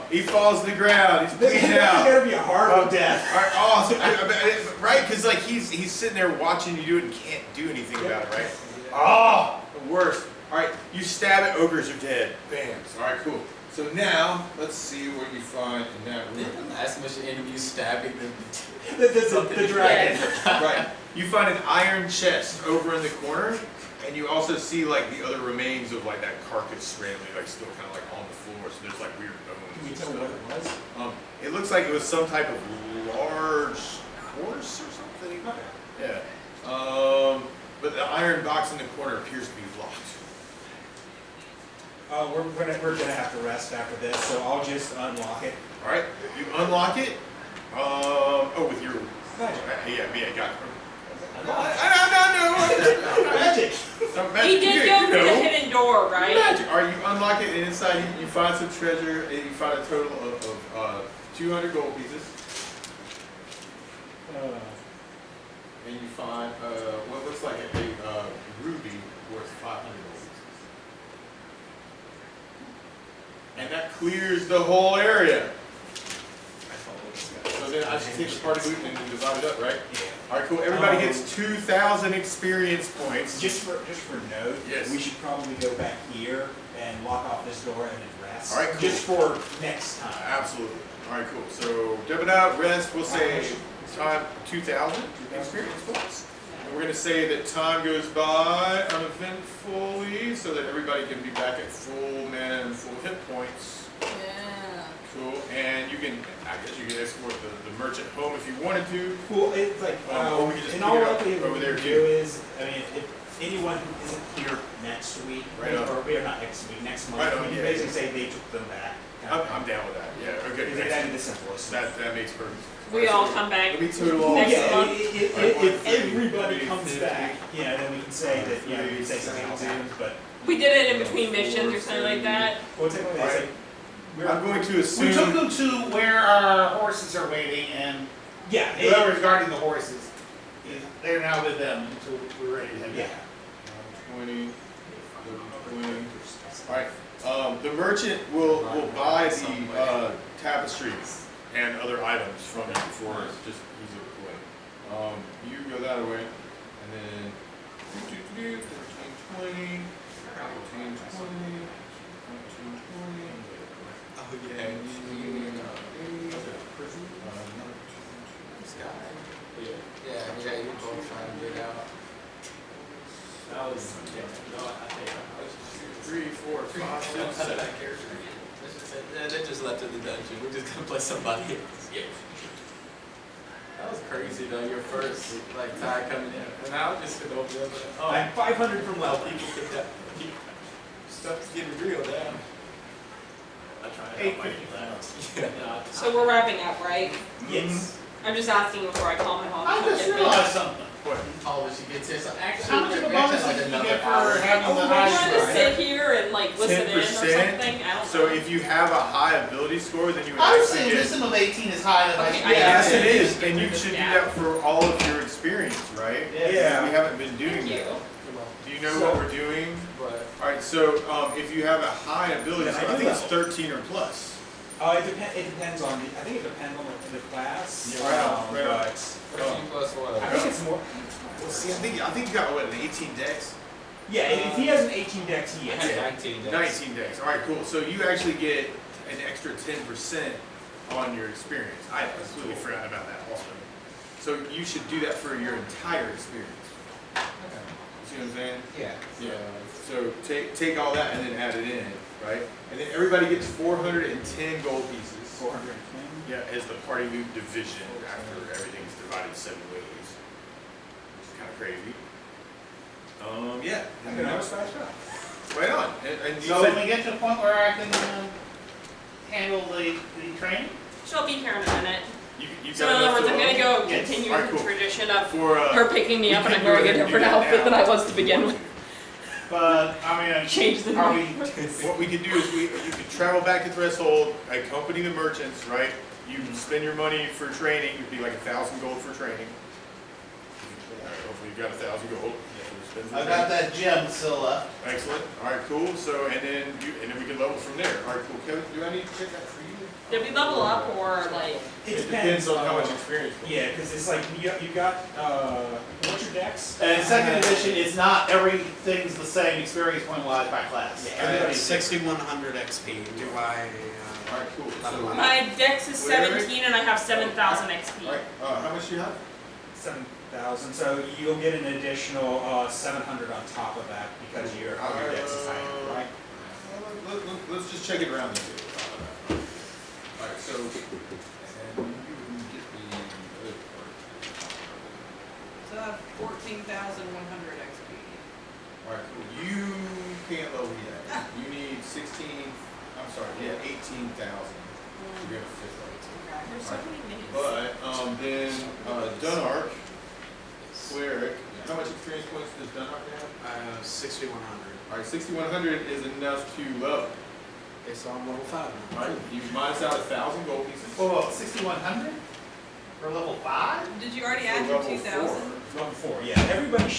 He falls to the ground. He's This bleeding is out. gonna be a horrible death. All right, awesome. Right? Because like he's sitting there watching you do it and can't do anything about it, right? Oh, the worst. All right, you stab it. Ogres are dead. Bam. All right, cool. So now let's see what you find in that room. Didn't the last mission interview stabbing them? The dragon. Right. You find an iron chest over in the corner, And you also see like the other remains of like that carcass randomly like still kind of like on the floor. So there's like weird bones. Can you and tell stuff. what it was? It looks like it was some type of large horse or something. Okay. Yeah. But the iron box in the corner appears to be locked. We're gonna have to rest after this, so I'll just unlock it. All right. You unlock it. With your Magic. yeah, got it. No. Magic. He did go through the hidden door, right? Magic. All right, you unlock it, and inside you find some treasure, and you find a total of 200 gold pieces. And you find what looks like a ruby worth 500 gold pieces. And that clears the whole area. So then I should take the party loot and then divide it up, right? Yeah. All right, cool. Everybody gets 2,000 experience points. Just for note, Yes. we should probably go back here and lock off this door and then rest. All right, cool. Just for next time. Absolutely. All right, cool. So dip it out, rest. We'll say time 2,000 experience points. And we're gonna say that time goes by uneventfully, so that everybody can be back at full mana and full hit points. Yeah. Cool. And you can, I guess you can escort the merchant home if you wanted to. Well, it's like, Or we could just in pick all it up likelihood, over what there we too. do is, I mean, if anyone who isn't here next week, Right on. or we are not next week, next month, Right on, we can yeah, basically say they took them back. I'm down with that. Yeah. Okay. Because that'd be the simplest. That makes perfect sense. We all come back. Let me total all Well, Next yeah, month. if everybody comes back, then we can say that, we can say something else happens, but. We did it in between missions or something like that. Well, technically, it's like, I'm going to assume. We took them to where our horses are waiting, and yeah, whoever's guarding the horses, they're now with them until we're ready to head yeah. back. 20. Alright, the merchant will buy the tapestries and other items from you for just ease of play. You go that way, and then 14, 20, 14, 20, 14, 20. Oh yeah. Yeah, you both trying to get out. 3, 4, 5, 6, 7. They just left in the dungeon. We're just gonna play somebody else. Yeah. That was crazy though, your first tie coming in. And I'll just sit over there. I'm 500 from Well, level. people get that. Stuff's getting real now. I try to help my 8:55. So we're wrapping up, right? Yes. I'm just asking before I call my mom. I just realized something. Oh, when she gets here, so actually, How much of a we're back bonus to like did you another get for hour. having Oh, the we're high trying to score? sit here and like listen in or 10%. something? I don't So know. if you have a high ability score, then you would I was actually saying get. wisdom of 18 is high enough. Okay, Yes, Yeah. it is, and you should do that for all of your experience, right? Yeah. We haven't been doing Thank you. that. Do you know what we're doing? But Alright, so if you have a high ability Then I score, I do think it's level. 13 or plus. It depends on I think it depends on the class. Yeah, right on, right on. But 13 plus what? I think it's more. Well, see, I think you got what, an 18 dex? Yeah, if he has an 18 dex, he I has had it. 19 days. 19 dex. Alright, cool. So you actually get an extra 10% on your experience. I completely forgot about that also. So you should do that for your entire experience. See what I'm saying? Yeah. Yeah. So take all that and then add it in, right? And then everybody gets 410 gold pieces. 410. Yeah, as the party loot division after everything's divided 7 ways. Which is kind of crazy. Yeah. I mean, I was fast up. Right on. And you So when said, we get to a point where I can handle the training, She'll be here in a minute. you So got in other words, enough I'm to gonna go Yes. continue Alright, the cool. tradition of for her picking me we up and can I'm go wearing a ahead and do different that outfit now. than I was to begin with. but I mean, Change the are name. we? What we could do is you could travel back to Threshold, accompany the merchants, right? You spend your money for training, it'd be like 1,000 gold for training. Hopefully you've got 1,000 gold. Spend for I've training. got that gem still left. Excellent. All right, cool. So and then we can level from there. All right, cool. Kevin, do I need to check that for you? Did we level up or like? It depends on how much experience. Yeah, because it's like you got what's your dex? And in second edition, it's not everything's the same experience point wise by class. Yeah, everybody's 6,100 XP. Do I? All right, cool. So, My dex is Where? 17 and I have 7,000 XP. all right, how much do you have? 7,000, so you'll get an additional 700 on top of that because your dex is higher, right? Let's just check it around the table. Alright, so, and you can get the other part. So I have 14,100 XP. Alright, cool. You can't level yet. You need 18,000 to get a fifth level. There's so many names. But, then, Dunark, Cleric, how much experience points does Dunark have? 6,100. Alright, 6,100 is enough to level. Okay, so I'm level 5 now. Alright, you minus out 1,000 gold pieces. Whoa, 6,100? For level 5? Did you already add For your level 2,000? Level 4, yeah. Everybody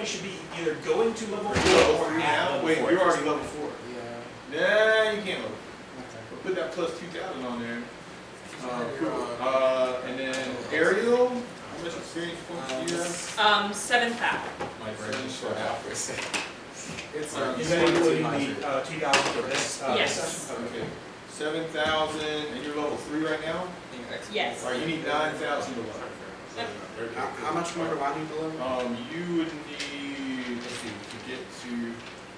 should be either going to level 4 Level or 3 at now? level Wait, 4. you're already level 4. Yeah. Nah, you can't level. Okay. We'll put that plus 2,000 on there. Cool. And then Ariel, how much experience points do you have? 7,000. My brain just shut out for a second. It's Is that including the 2,000 for this Yes. session? Okay. 7,000, and you're level 3 right now? Yes. Alright, you need 9,000 to level. Okay, How much more do I need to level? You would need, let's see, to get to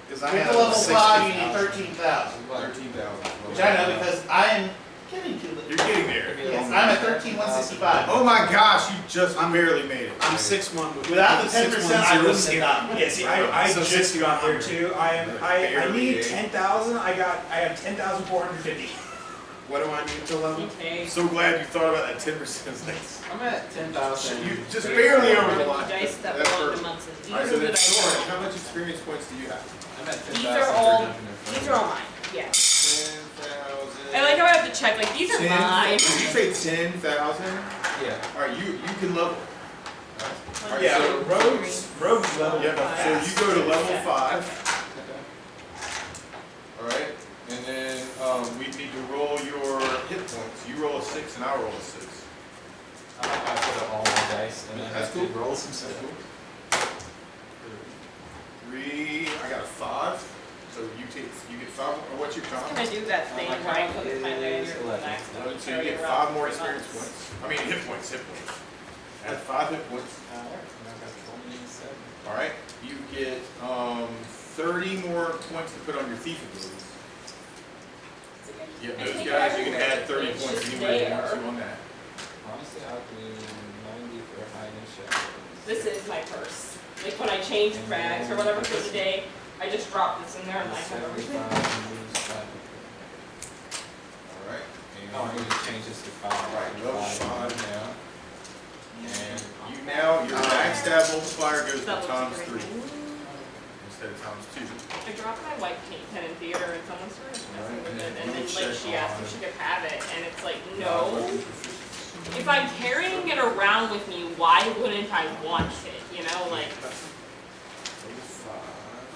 Because Get to level 5, you need 13,000. 13,000. Which I know because I am getting to the. You're getting there. Yes, I'm at 13,165. Oh my gosh, you just barely made it. I'm 6'1". Without the 10%, I wouldn't have gotten. Yeah, see, I So just got there 6,100. too. I need 10,000. I have 10,450. What do I need to level? Okay. So glad you thought about that 10%. I'm at 10,000. You just barely over the line. Dice that That's belong to perfect. Munson. These Alright, are so the then dice. Soren, how much experience points do you have? I'm at 10,000. These are all. These are all mine. Yeah. 10,000. I like how I have to check. Like these are 10 mine. Did you say 10,000? Yeah. Alright, you can level. Alright, Yeah, so, rogues level yeah, fast. so you go to level 5. Okay. Alright, and then we need to roll your hit points. You roll a 6 and I roll a 6. I put up all my dice and then I That's have to cool. roll some stuff. 3, I got a 5. So you get 5, or what's your I'm count? gonna do that thing where I put my leg is here 11. relax. So you get 5 more experience points. I mean hit points. Add 5 hit points. And I've got 27. Alright, you get 30 more points to put on your thief abilities. Yeah, those guys, you can add 30 points anywhere you want to on that. Honestly, I'll do 90 for high initiative. This is my purse. Like when I change bags or whatever for the day, I just drop this in there and I have everything. Alright. Oh, I need to change this to 5. Alright, level 5 now. And you now, your backstab multiplier goes to That times looks 3 great. instead of times 2. I dropped my white pen in theater and someone started messing with it, and then Check like she asked on- if she could have it, and it's like, no. If I'm carrying it around with me, why wouldn't I want it? You know, like,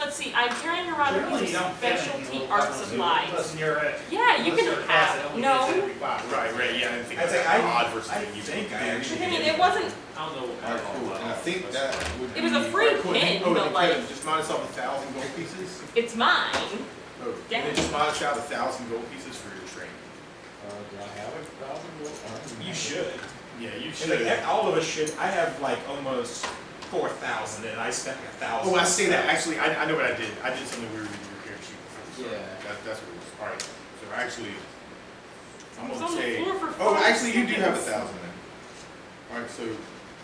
let's see, I'm carrying around a Generally, piece you of don't get specialty any art level supplies. Unless you're at. Yeah, you unless can you're at class, it have, only no. gets every 5. Right, yeah, I didn't think I'd say that's odd versus I you. think I actually. I mean, it wasn't, I don't know. Alright, cool. And I think that would be. It was a free Alright, cool. And pin, then- but and like- Kevin, just minus off 1,000 gold pieces. it's mine. Oh, and then just minus out 1,000 gold pieces for your training. Do I have 1,000 gold? You should. Yeah, you And should. like, all of us should. I have like almost 4,000, and I spent 1,000. Oh, I say that. Actually, I know what I did. I did something weird with your character sheet before. Yeah. That's what it was. Alright. So actually, I'm It's gonna on the say. floor for Oh, 5 actually, you do have seconds. 1,000 then. Alright, so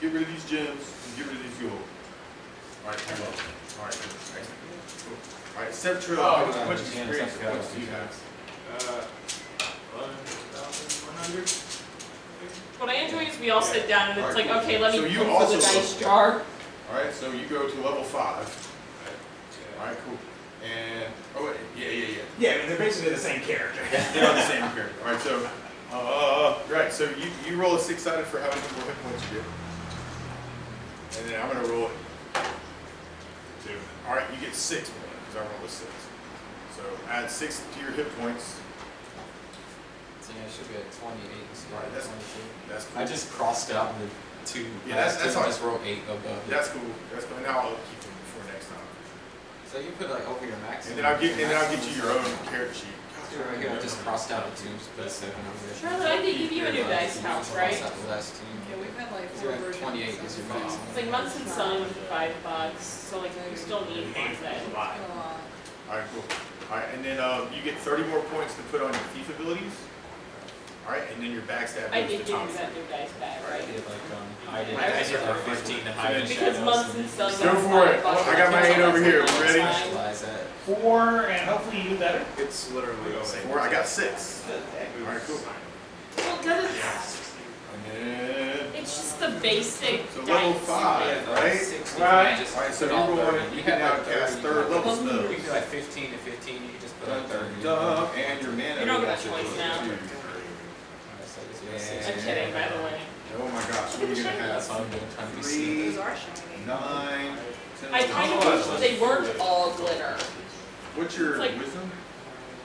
get rid of these gems and get rid of these gold. Alright, come on. Alright, excellent. Cool. Alright, Step Trail, how much experience points do you have? 11,100. What I enjoy is we all sit down and it's Alright, like, cool. okay, let me So you pull also the dice look- jar. Alright, so you go to level 5. Alright, cool. And, oh, wait, yeah. Yeah, I mean they're basically the same character. They're on the same character. Alright, so, right, so you roll a 6-sided for how many more hit points you get. And then I'm gonna roll it. 2. Alright, you get 6 more, because I rolled a 6. So add 6 to your hit points. So yeah, it should be at 28 instead Right, of that's- 22. That's cool. I just crossed out the 2. Yeah, that's I all. just wrote 8 above it. That's cool. That's cool. Now I'll keep them for next time. So you put like over your max. And then I'll get you your own character sheet. Gosh, I just crossed out a 2, just put a 7 over there. Charlotte, I did give you a new dice house, right? Cross out the last 2. Yeah, we've had like So 4 you have versions. 28 is your max. It's like Munson Sun for $5, so like you still need one then. A lot. Alright, cool. Alright, and then you get 30 more points to put on your thief abilities. Alright, and then your backstab I goes did to give top. you that new dice back, I right? did I did like 15 to hide in Because shadows. Munson Sun got Go for it. $5. I got my 8 over here. That's Ready? fine. Specialize at 4, and hopefully you do better. It's literally 4. I got 6. Alright, cool. Well, cause it's, And then, it's just the basic so dice. level 5, right? 60, Right. you just Alright, so put all you're 30. going, you can now cast 3rd level You spells. can do like 15 to 15, you can just put on 30. And your mana. You don't get a also choice goes now. to- I'm kidding, by the way. Oh my gosh, what are you gonna That's have? all I'm doing, trying to be 3, seen. Those are shiny. 9, 10. I kind of wish they weren't all glitter. What's your It's like- wisdom?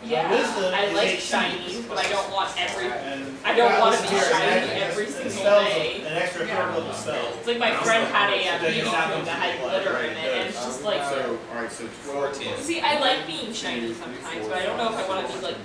Yeah, Wisdom I is like 18. shinies, but I don't want every. And I don't want to this be here, shiny and every it single spells day. An extra 3rd level spell. It's like my friend had a That beauty you're not cream supposed that to had play, glitter right, in it, and it's just like. So, alright, so 12, 14. See, I like being shiny sometimes, but I don't know if I want to be like,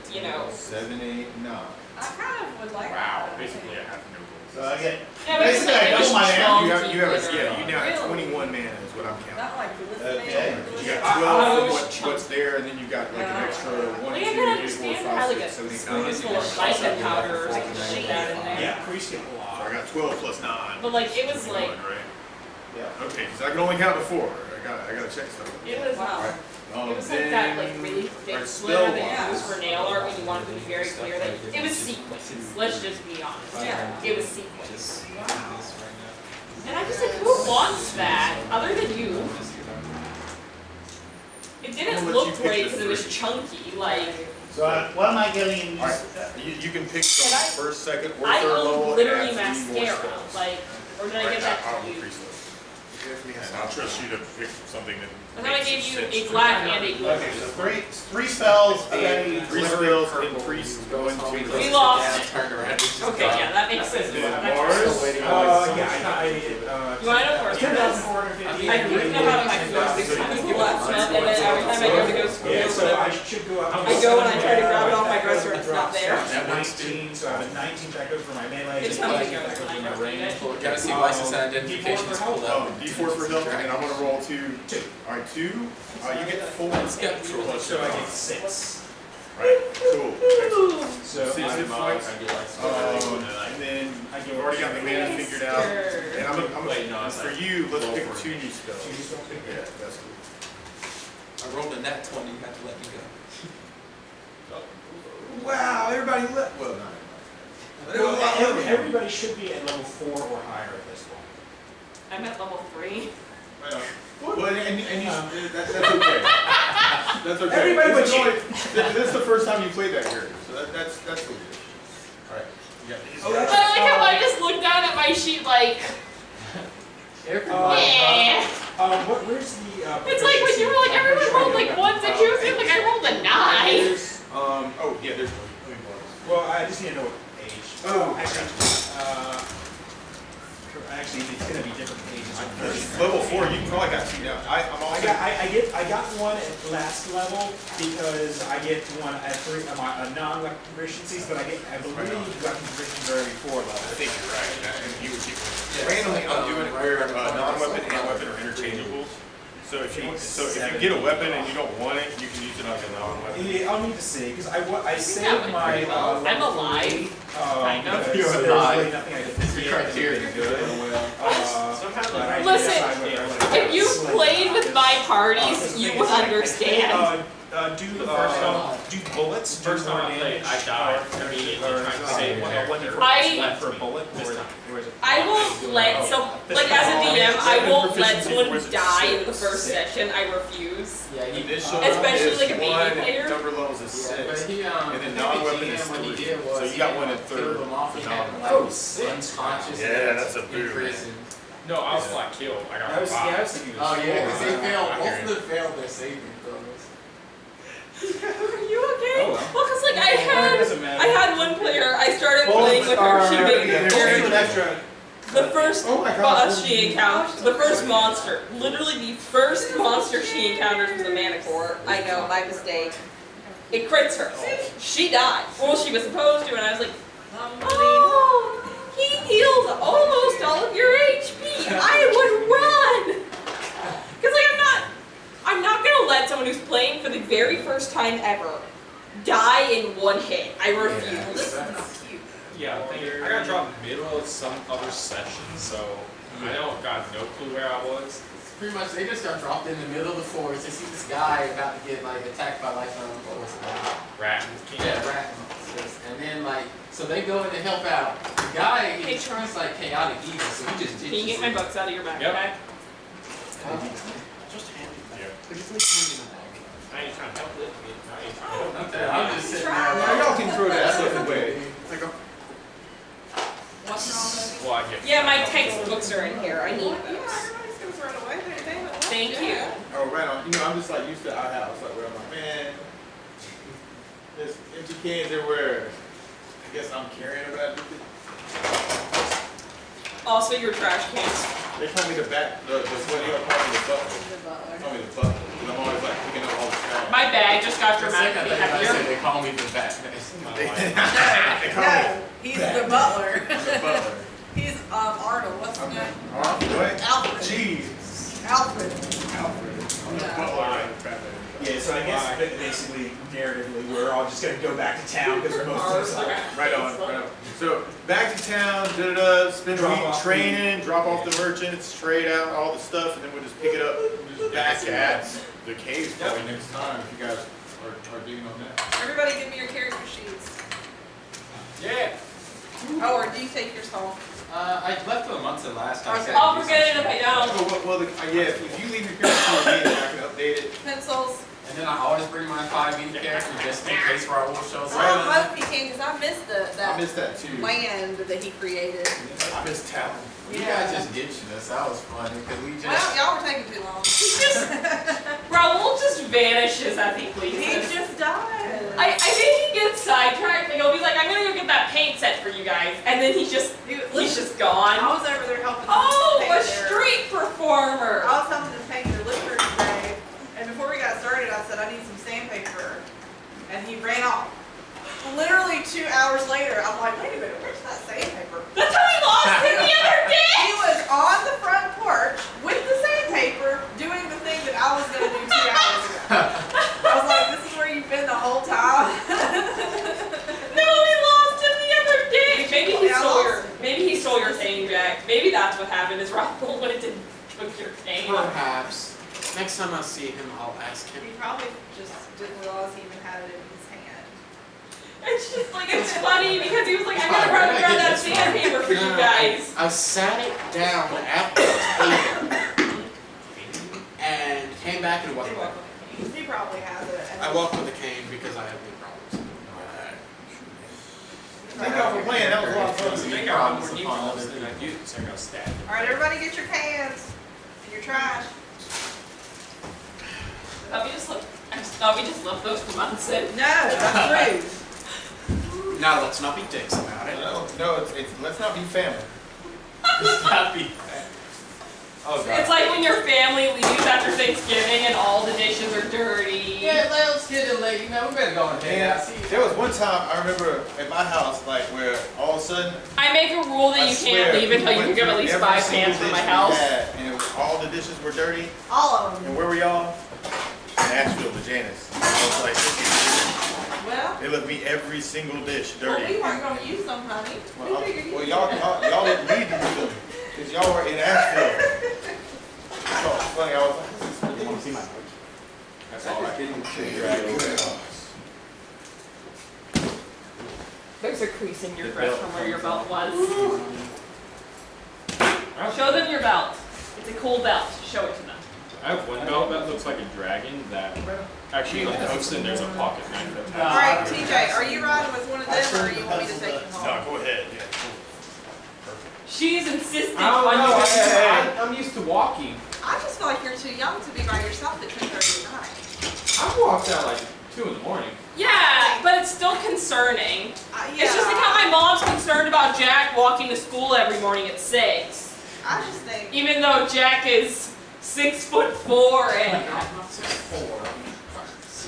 7, 8, 9. I kind of would like Wow, that. basically I have no So I get, Yeah, but it's basically like I double my mana. strong You have, glitter. yeah, you now have Really? 21 mana is what I'm counting. Not like glistening. Okay. You glitter. got 12 Oh, from chunk. what's there, and then you got like an extra 1, Like, 2, I 3, can 4, understand 5, how like 6, a 7, 8, spoon 9. is full of bicep powder or some shit that in there. Yeah, priest get a So lot. I got 12 plus 9. But like, it was like, 21, right? Yeah. Okay, because I can only count to 4. I gotta check stuff. it was, it was like that like really thick alright, glitter they spell-wise. use for nail art when you wanted to be very clear that it was sequins. Let's just be honest. Yeah. It was sequins. Just Wow. this right now. And I'm just like, who wants that other than you? It didn't I'll let look you pick great the because it was three. chunky. Like, So what am I getting in Alright, use? you can pick And I- first, second, or I third own level. glittery and add 3 more mascara. spells. Like, or did I Alright, give that I'll to you? increase those. And I'll trust you to pick something that. I thought I makes gave you sense a for black and a glitter. Okay, so three spells, okay. 3 spells increase going to. We lost it. Turned around. Okay, yeah, that makes sense. Then That- Mars. Yeah, I did, You wanna know first? 10,450. I moved them out of my phone 6 times the last month, and then every time I go to go school, Yeah, so I whatever, should go up. I go and I try to grab it off my dresser and it's not there. At 19, so I have a 19 that goes for my melee. It's 19 not that like goes when for I my don't need range. it. Gotta see license and identification is pulled Oh, up. D4 for health, and I'm gonna roll 2. 2. Alright, 2. You get 4. Skeptical. Plus So I your- get 6. Right, cool. Excellent. Ooh. So Six I hit points. And then you've already got the mana figured out. And for you, let's pick 2 new spells. Yeah, that's cool. I rolled a nat 20, you have to let me go. Wow, everybody left. Well, not Well, everybody should be at level 4 or higher at this point. I'm at level 3. Well, and you, that's okay. That's okay. Everybody this, is but you. only, this is the first time you played that character, so that's cool. Alright, you got these But I guys. like how I just looked down at my sheet like, yeah. Where's the, It's like when you were like, everyone rolled like 1s and 2s, and like I rolled a 9. Oh, yeah, there's. Well, I just need to know what age. Oh. Actually, it's gonna be different ages. Level 4, you probably got 2 now. I'm also. I got one at last level because I get one at 3 non-weapon proficiencies, but I believe weapon proficiencies are every 4 levels. I think you're right. And you would get randomly, I'm doing it where non-weapon and weapon are interchangeable. So if you get a weapon and you don't want it, you can use it on a non-weapon. Yeah, I'll need to see because I saved my. I'm alive. Kind of. Because You're there's alive. really nothing I could see. Criteria good. Listen, if you played with my parties, you would understand. Do bullets do First more time I played, damage? I died immediately trying to save one character. I- for a bullet, or is it? I won't let some, like as a DM, I won't let someone die in the first session. I refuse. Yeah, he Initial Especially is like a baby 1, player. Number levels is Yeah, but 6. he, And then non-weapon is when he 3. did was So you he got one had at killed 3rd him off, for he had him non-weapon. like unconscious. Yeah, that's a in boo, man. prison. No, I was flat killed. I got I was five. thinking. Oh yeah, because they failed, I both hear of them failed their saving throws. Are you okay? Oh, well. Well, cause like I had one player. I started Bullets playing with her. She are- made yeah, me there's very an extra. the first Oh my gosh. boss she encountered, the first monster, literally the first monster she encountered was a manicore. I know, my mistake. It crits her. She died. Well, she was supposed to, and I was like, oh, he heals almost all of your HP. I would run. Because like I'm not gonna let someone who's playing for the very first time ever die in one hit. I refuse. This is not cute. Yeah, I got dropped middle of some other session, so I got no clue where I was. Pretty much, they just got dropped in the middle of the forest. They see this guy about to get like attacked by like what was it? Rat. Yeah, rat monsters. And then like, so they go in to help out. The guy, Hey, he's Charles. like chaotic evil, so he just Can ditches you get my him. books out of your backpack? Yep. Just hand it back. Yeah. Could you please hand me the bag? I ain't trying to help it. I ain't trying to help it. Okay, I'm just sitting there. Now y'all can throw that stuff away. It's like a What's wrong with it? Well, I get Yeah, my textbooks are in here. I need Yeah, those. everybody's gonna throw it away. Damn it. Thank you. Oh, right on. You know, I'm just like used to our house, like where I'm like, man, there's empty cans everywhere. I guess I'm carrying it back with it. Also, your trash cans. They call me the what do you call me, the butler? The butler. They call me the butler, because I'm always like picking up all the trash. My bag just got For a second, I dramatically thought you heavier. said they call me the Batman. They call me No, he's the butler. the butler. He's Arnold. What's his name? What? Alfred. Jeez. Alfred. Alfred. I'm the Yeah. butler. Yeah, so I guess basically, narratively, we're all just gonna go back to town because most of us are. Right on, right on. So back to town, da-da-da, spend a Drop week off training, drop off the merchants, trade out all the stuff, and then we'll just pick it up back at the cave probably next time if you guys are digging on that. Everybody give me your character sheets. Yeah. Oh, or do you take yours home? I left for Munson last time. Okay. I'll forget it if I don't. Oh, well, yeah, if you leave your character with me, then I can update it. Pencils. And then I always bring my 5e character just in case Raoul shows Oh, up. I hope you can, because I missed I that missed that too. land that he created. I missed town. You guys just ditched us. That was funny because we just. Well, y'all were taking too long. Raoul just vanishes as he He pleases. just died. I think he gets sidetracked and he'll be like, I'm gonna go get that paint set for you guys. And then he's just gone. I was over there helping them Oh, paint a their- street performer. I was helping them paint their liquor today, and before we got started, I said, I need some sandpaper, and he ran off. Literally 2 hours later, I'm like, wait a minute, where's that sandpaper? That's how he lost him the other day. He was on the front porch with the sandpaper, doing the thing that I was gonna do 2 hours ago. I was like, this is where you've been the whole time. No, he lost him the other day. Yeah, Maybe he stole your cane, Jack. Maybe that's what happened. Is Raoul went and took your cane. perhaps. Next time I see him, I'll ask him. He probably just didn't realize he even had it in his hand. It's just like it's funny because he was like, I'm gonna run grab that sandpaper for you guys. I sat it down at the table and came back and it wasn't there. He probably has it. and- I walked with a cane because I have knee problems. Thank y'all for playing, that was a lot of fun. I think I have more new problems than I do, so I'm gonna stab it. All right, everybody get your cans and your trash. I thought we just left those to Munson. No, that's rude. Now let's not be dicks about it. No, it's let's not be family. It's not be. Oh god. It's like when your family leaves after Thanksgiving and all the dishes are dirty. Yeah, let's get it late. You know, we better go and hang out. See And you. there was one time I remember at my house, like where all of a sudden I make a rule that I you swear, can't leave until you went can give at through least every 5 single pans from my dish we house. had, and it was, all the dishes were dirty. All of them. And where were y'all? Nashville, with Janice. I was like, Well, they left me every single dish dirty. we weren't gonna use them, honey. Well, We figured you. well, y'all didn't need to use them because y'all were in Asheville. So it's funny. I was like, You wanna see my notes? that's all I didn't figure out. There's a crease in your dress from where your belt was. Show them your belt. It's a cool belt. Show it to them. I have one belt that looks like a dragon that actually on the coast there's a pocket knife attached. All right, TJ, are you riding with one of them, or you want me to take him home? No, go ahead. Yeah. She's insisting I don't on know. you. I'm used to walking. I just feel like you're too young to be by yourself at 10:30 at night. I walked out like 2 in the morning. Yeah, but it's still concerning. Yeah. It's just like how my mom's concerned about Jack walking to school every morning at 6. I just think. Even though Jack is 6'4" and I'm not 6'4".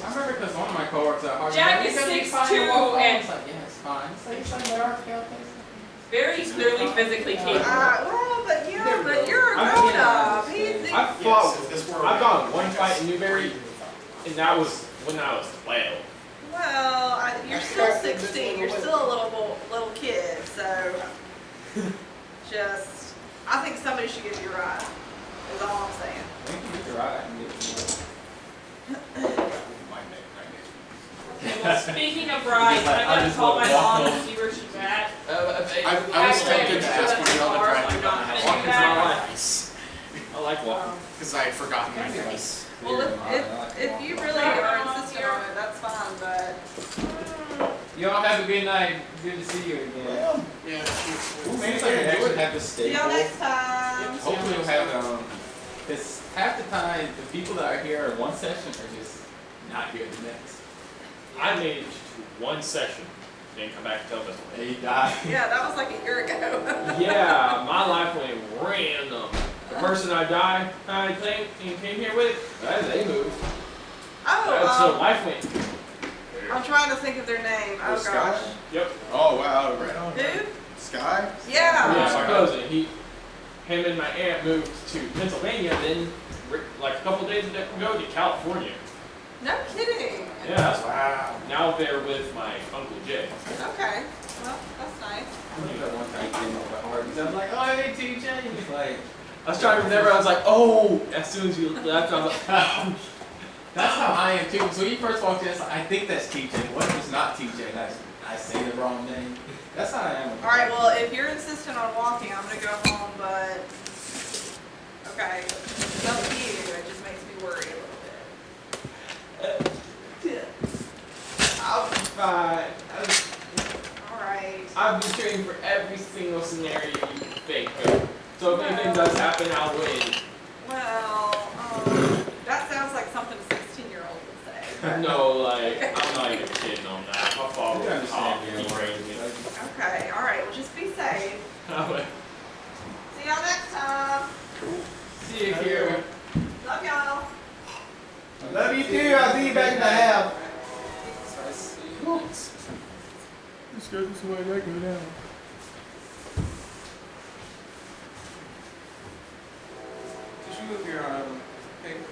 I remember because one of my coworkers at Harvard. Jack "You is gotta be 6'2" fine to walk home." and- It's like, yeah, it's fine. It's like, something about our scale things. Very clearly physically capable. Well, but you're a I'm- grown up. He's, I've fought, Yes, this world- I've gone one fight in Newberry, and that was when I was 12. well, you're still 16. You're still a little kid. So, just, I think somebody should give you a ride. Is all I'm saying. I think you get right. I can get Okay, well, speaking of rides, I I'm gonna just call my walk mom home. and see where she's at. I was tempted to ask when we on the drive through about Walking how walking back. my life. I like walking. Because I had forgotten my face. Well, if you really are insistent on it, that's fine. But Y'all have a good night. Good to see you again. Yeah. Maybe like an extra have the see y'all staple. next time. Hopefully we'll have because half the time the people that are here in one session are just not here the next. I made it to one session, then come back and tell us. They die. Yeah, that was like a year ago. Yeah, my life went random. The person I came here with, they moved. So Oh, life went. I'm trying to think of their name. Oh Sky? gosh. Yep. Oh, wow, right on. Who? Sky? Yeah. Yeah, my cousin. Him and my aunt moved to Pennsylvania, then like a couple days ago to California. No kidding. Yeah, that's wow. Now they're with my Uncle Jay. Okay. Well, that's nice. I remember that one time he came over to Harvey's. I'm like, oh, hey, TJ. He was like, I was trying to remember. I was like, oh, as soon as you left, I was like, oh. That's how I am too. So when you first walked in, I was like, I think that's TJ. What if it's not TJ? And I say the wrong name. That's how I am. All right. Well, if you're insistent on walking, I'm gonna go home. But okay, it's up to you. It just makes me worry a little bit. I'll be fine. All right. I've been training for every single scenario you can think of. So if anything does happen, I'll win. Well, that sounds like something a 16-year-old would say. No, like, I'm not even kidding on that. My father You was understand off. me, He right? raised me. Okay. All right. Well, just be safe. See y'all next time. See you here. Love y'all. Love you too. I'll see you back in the house. Let's go this way, let go down. Did you move your paper?